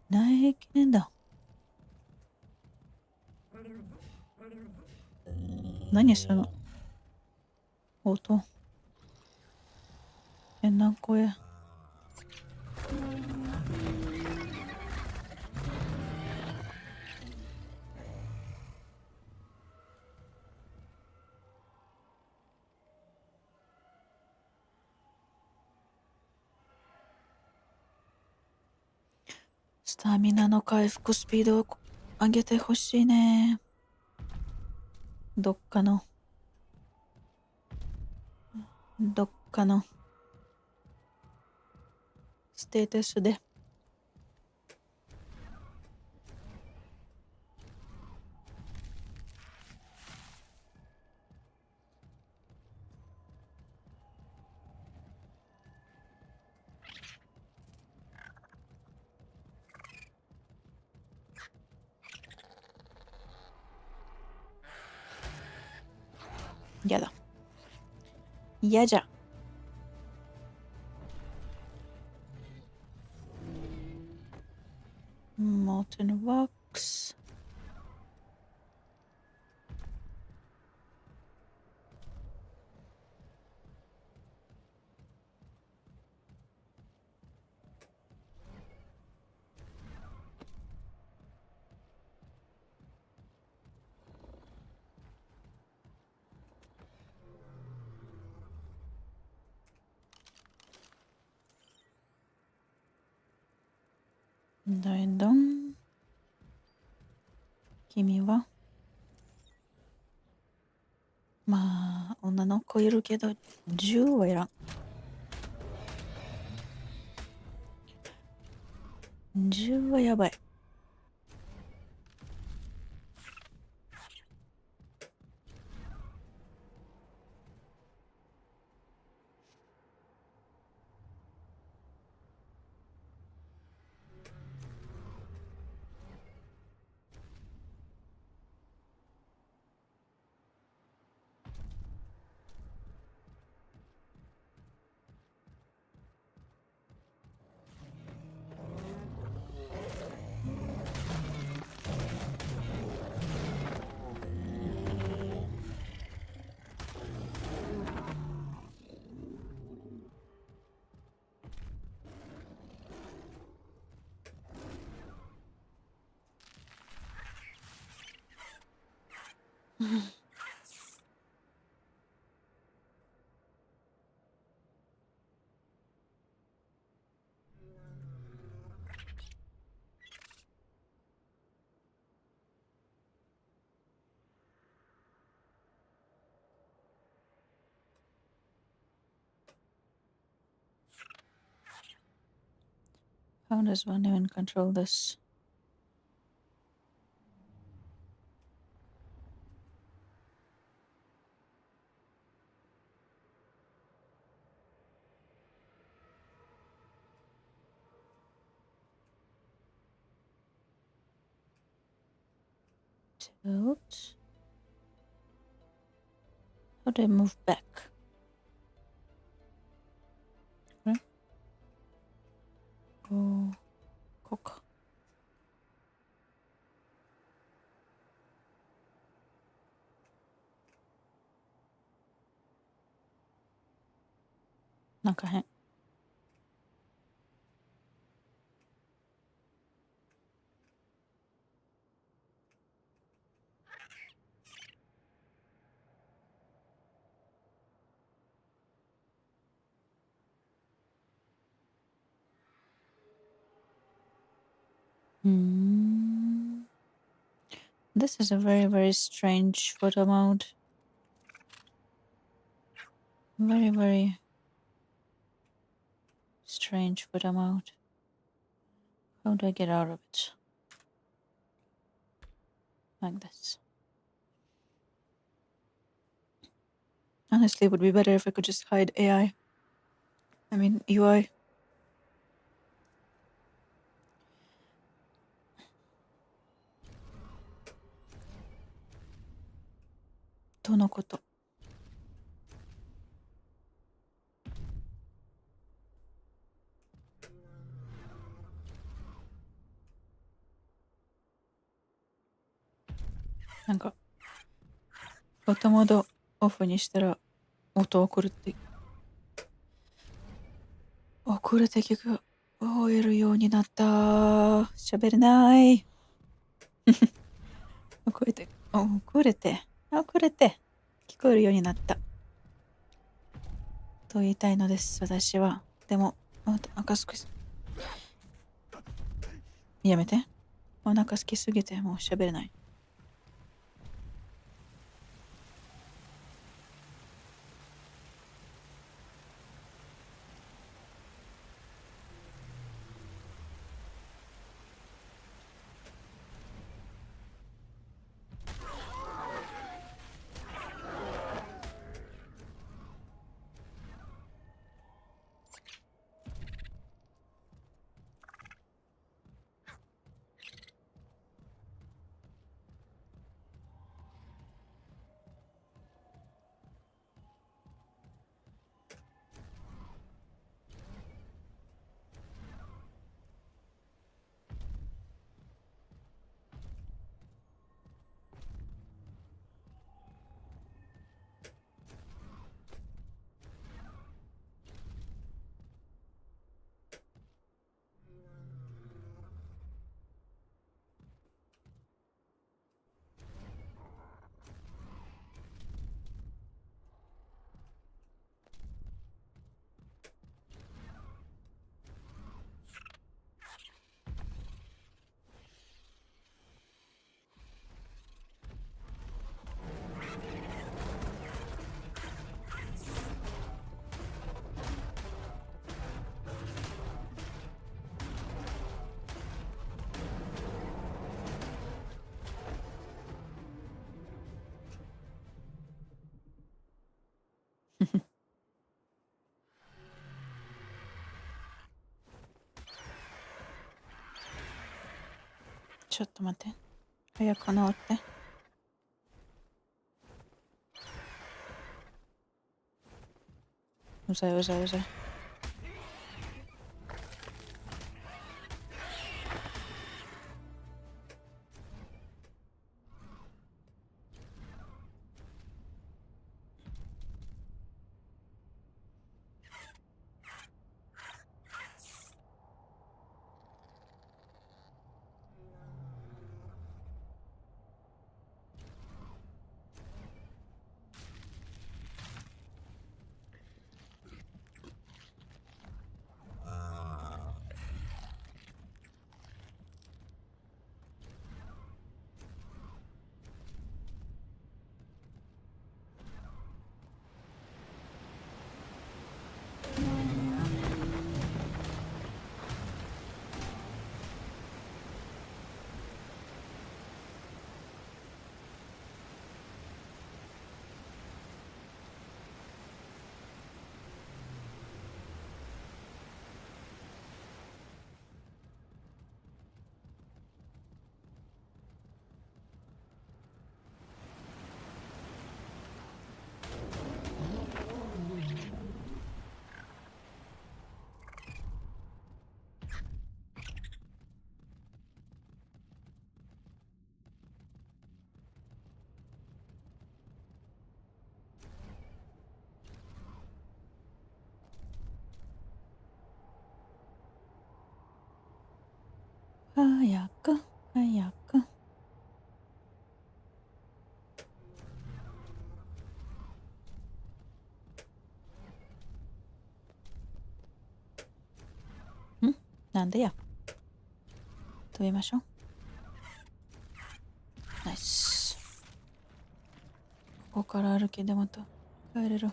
ないけど。何その音。変な声。スタミナの回復スピードを上げてほしいね。どっかのステータスで。やだ。嫌じゃ。モーテンワークス。どんどん。君はまあ女の子いるけど銃はいらん。銃はやばい。How does one even control this? Tilt. How do I move back? Okay. Oh, こうか。なんか変。This is a very, very strange photo mode. Very, very strange photo mode. How do I get out of it? Like this. Honestly, it would be better if I could just hide AI. I mean, UI. とのこと。なんか、フォトモードオフにしたら音送るって。遅れて聞く。覚えるようになった。喋れない。遅れて、遅れて、聞こえるようになった。と言いたいのです、私は。でも、お腹すきす。やめて。お腹すきすぎてもう喋れない。ちょっと待って。早く治って。うざいうざいうざい。早く早く。なんでや。飛びましょう。ナイス。ここから歩きでまた帰れる。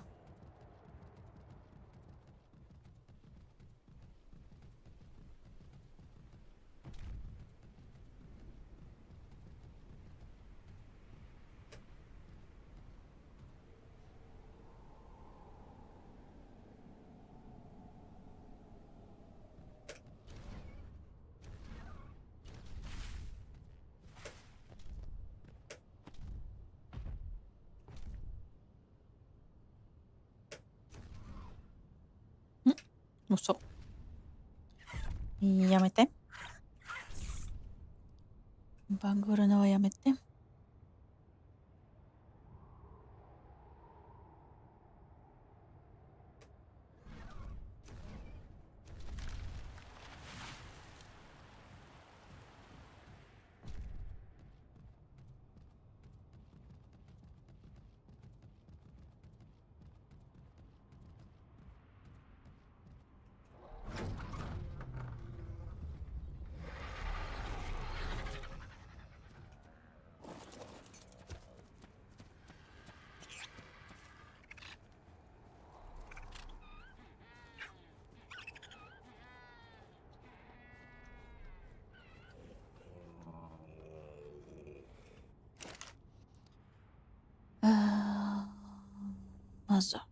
嘘。やめて。バグるのはやめて。まずは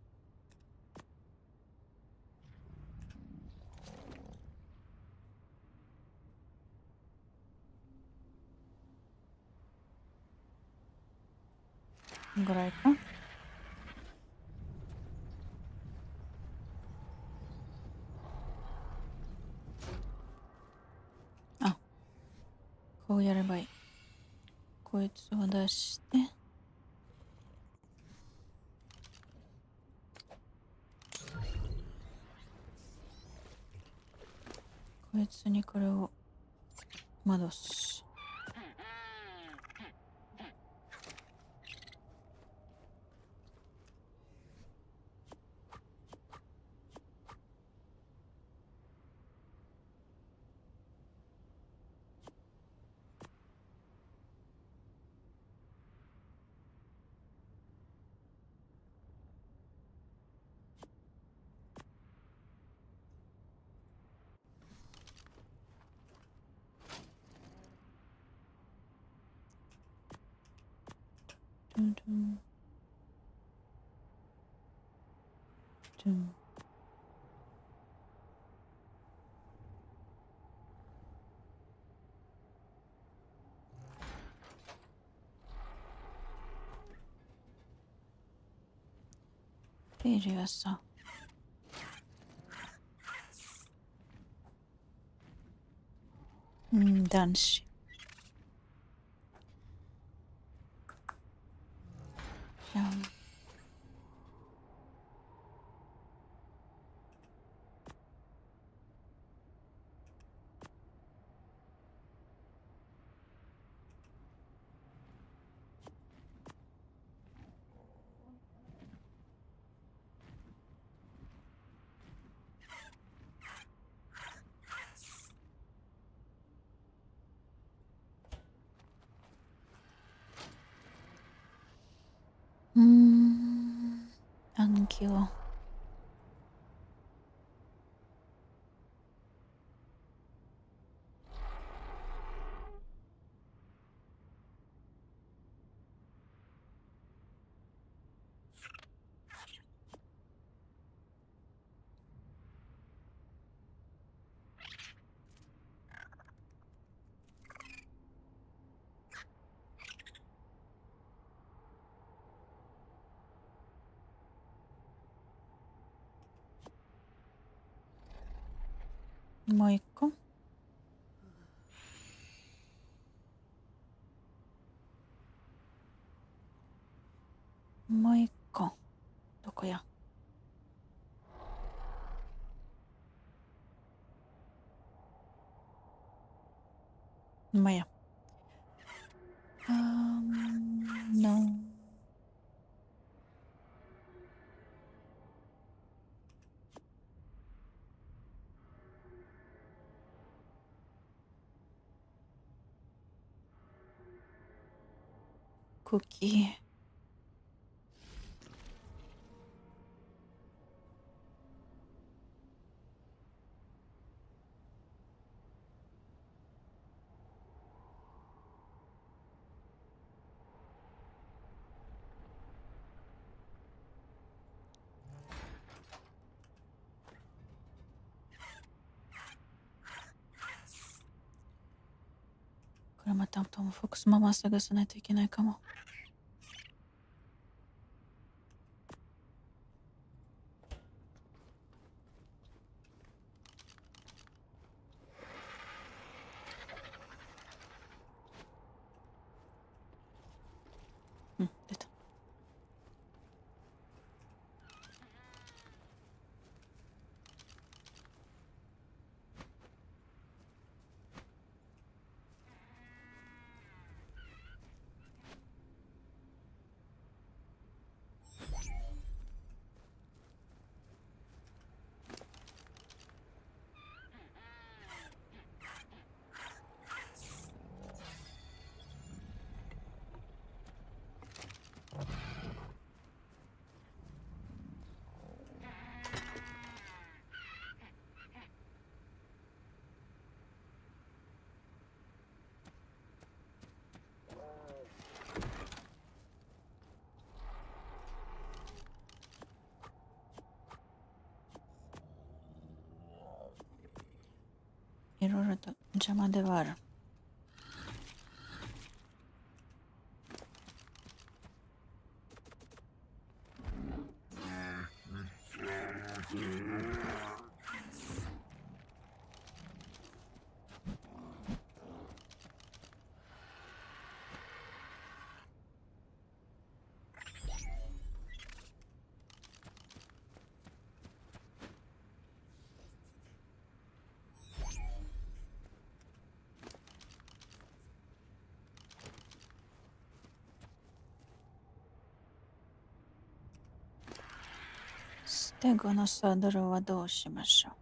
ぐらいか。あ、こうやればいい。こいつを出して、こいつにこれを戻す。ドゥンドゥンドゥン。ページはさ、男子。じゃあ暗記を。もう一個。もう一個。どこや。まあや。No。クッキー。これまたトム・フォックスママ探さないといけないかも。うん、出た。いろいろと邪魔ではある。ステゴのサドルはどうしましょう。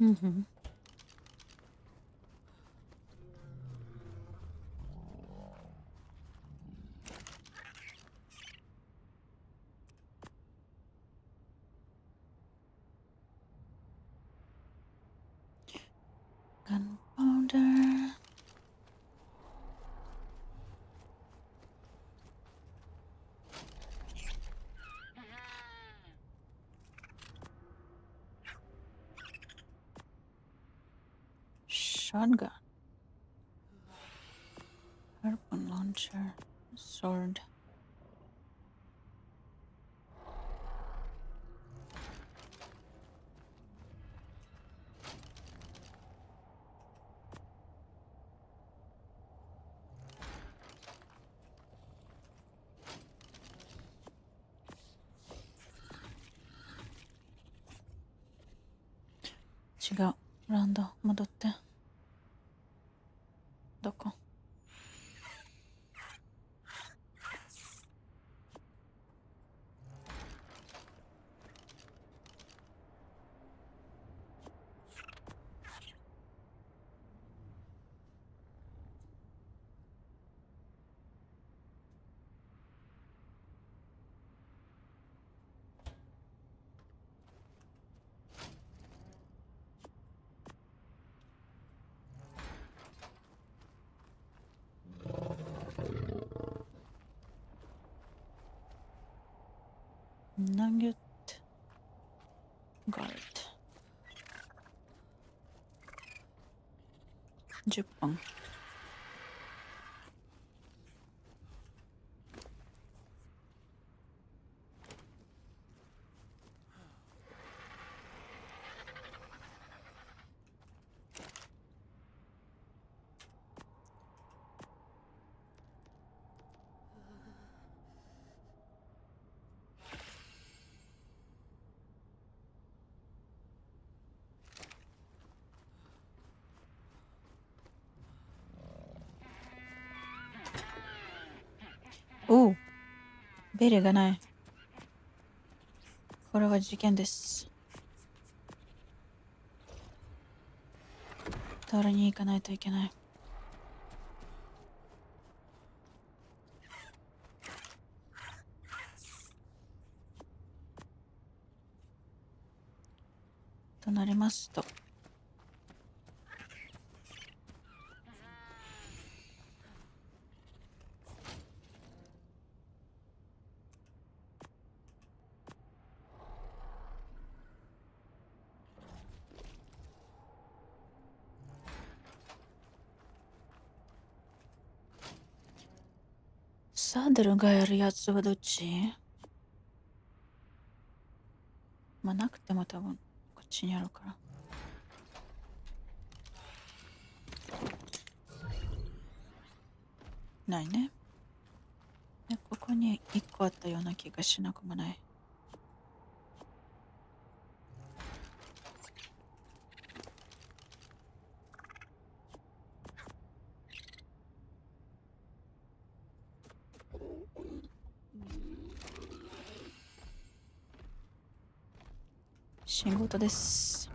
うんふん。ガンパウダー。Shotgun. Weapon launcher. Sword. 違う。ランド、戻って。どこ？Nugget guard. 10分。おう、ベルがない。これは事件です。取りに行かないといけない。となりますと、サードルがやるやつはどっち？まあなくても多分こっちにあるから。ないね。でここに1個あったような気がしなくもない。仕事です。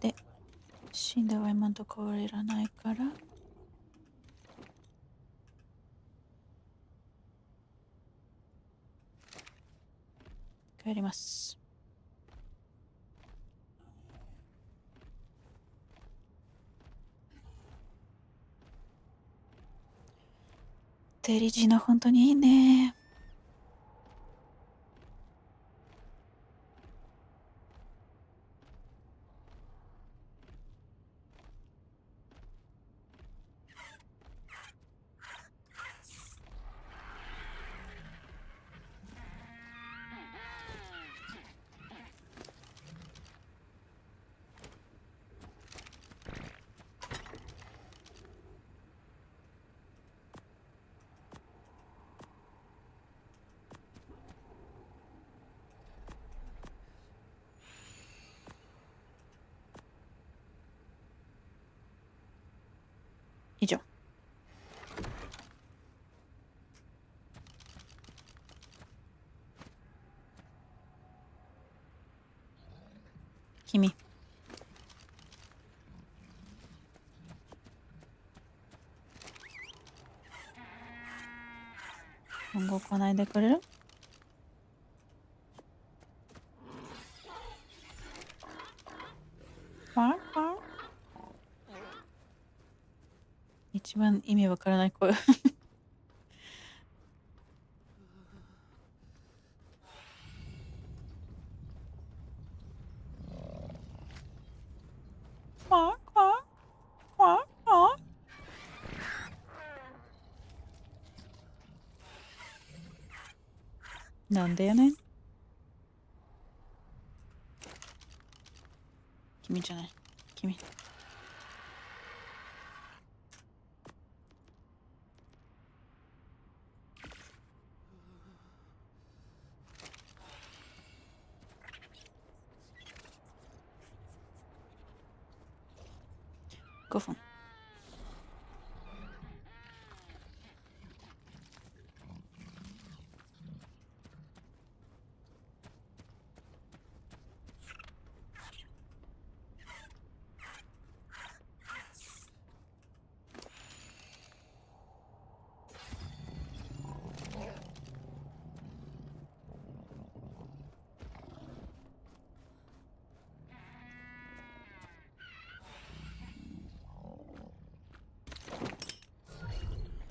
で、死んだは今のところいらないから、帰ります。テリジの本当にいいね。以上。君。動かないでくれる？一番意味わからない声。なんでやねん。君じゃない。君。5分。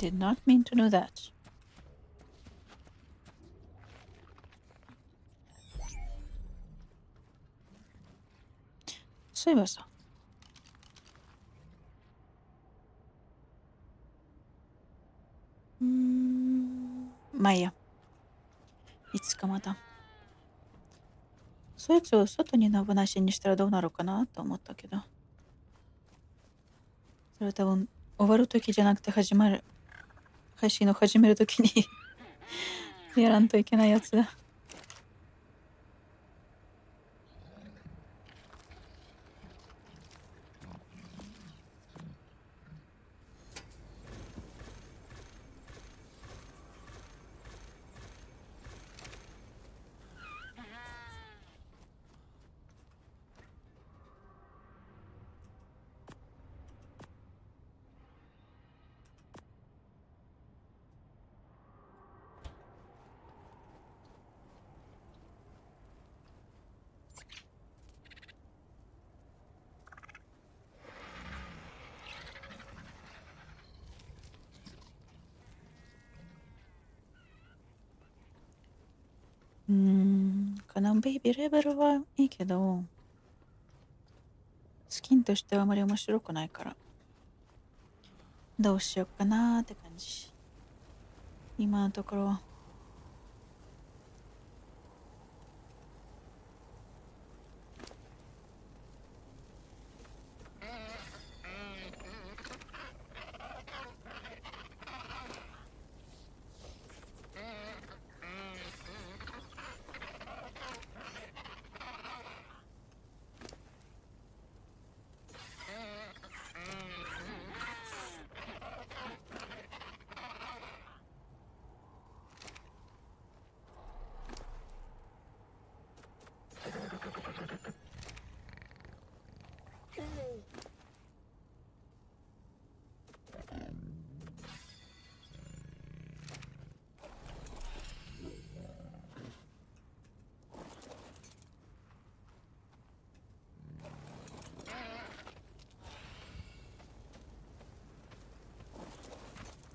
Did not mean to do that. そういえばさ。まあいいや。いつかまた。そいつを外に野放しにしたらどうなるかなと思ったけど。それ多分終わる時じゃなくて配信を始める時にやらんといけないやつだ。このベイビーレベルはいいけど、スキンとしてはあまり面白くないから、どうしようかなーって感じ。今のところは。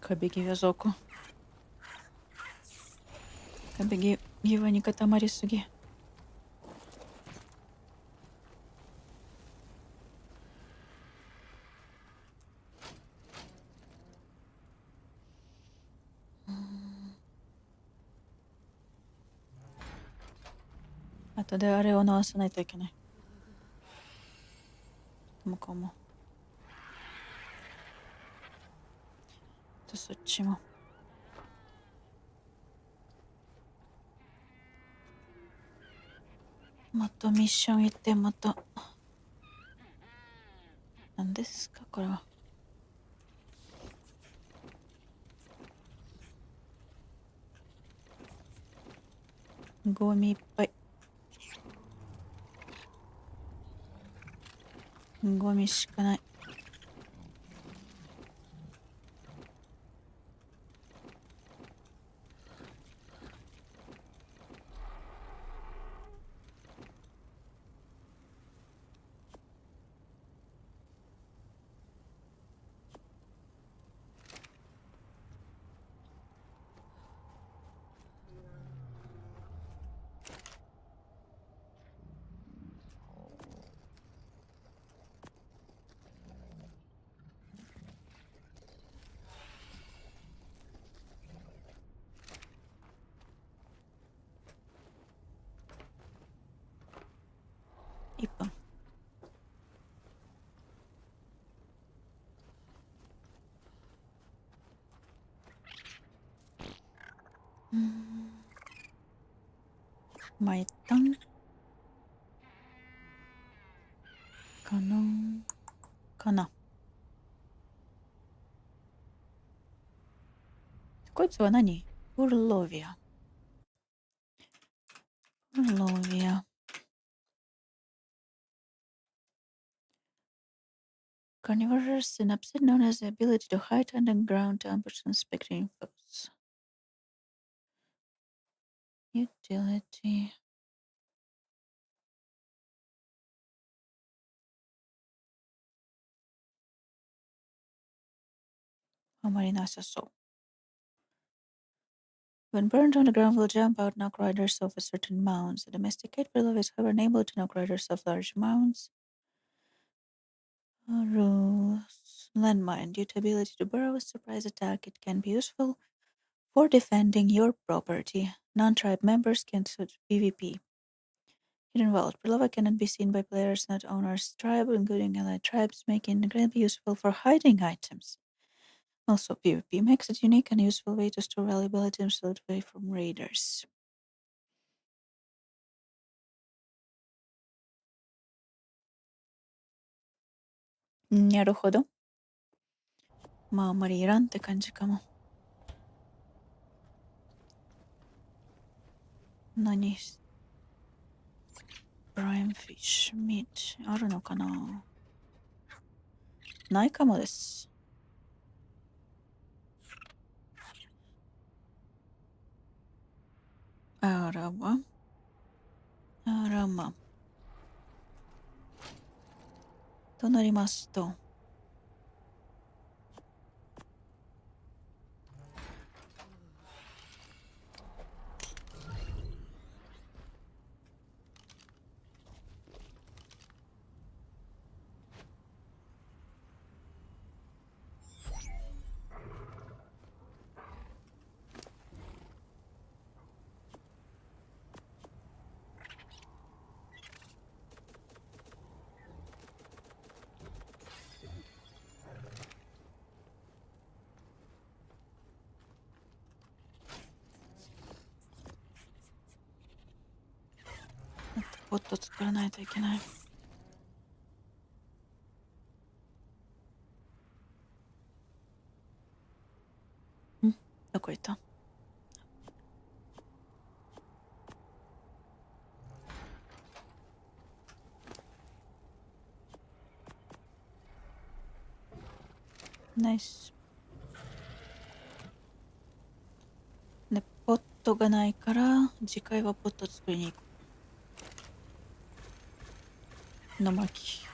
壁際ぞこ。壁際に固まりすぎ。あとであれを直さないといけない。向こうも。とそっちも。またミッション行ってまた。何ですかこれは。ゴミいっぱい。ゴミしかない。1分。まあ一旦かな。こいつは何？ウルロビア。Carnivorous synapse known as the ability to hide underground to ambush unsuspecting foes. Utility. あまりなさそう。When burned on the ground, will jump out knock riders of a certain mounds. The domesticate below is however unable to knock riders of large mounds. Rules. Landmine. Due to ability to burrow, surprise attack, it can be useful for defending your property. Non-tribe members can suit PvP. Hidden Vault. Belova cannot be seen by players not owners' tribe, including allied tribes, making it incredibly useful for hiding items. Also, PvP makes it unique and useful way to store valuable items away from raiders. なるほど。まあ、あまりいらんって感じかも。何ブラインフィッシュミートあるのかなないかもです。あらま。あらま。となりますと。ポット作らないといけない。どこ行った？ナイス。で、ポットがないから、次回はポット作りに行く。の巻。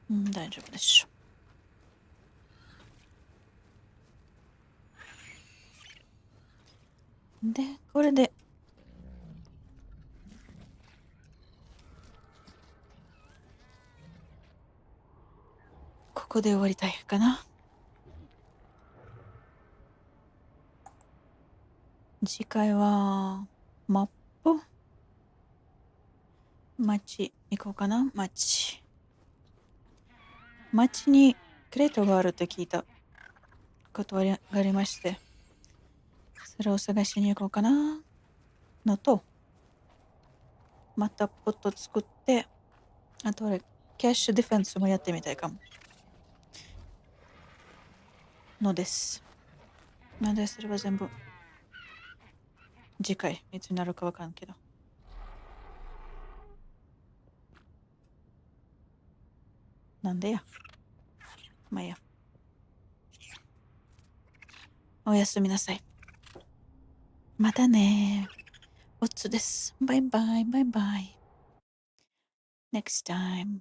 大丈夫でしょ。で、これでここで終わりたいかな。次回はマップ町行こうかな。町にクレートがあると聞いたことがありまして、それを探しに行こうかなのと、またポット作って、あとキャッシュディフェンスもやってみたいかものです。なんでそれは全部次回いつになるかわからんけど。なんでや。まあいいや。おやすみなさい。またね。おつです。バイバイ。Next time.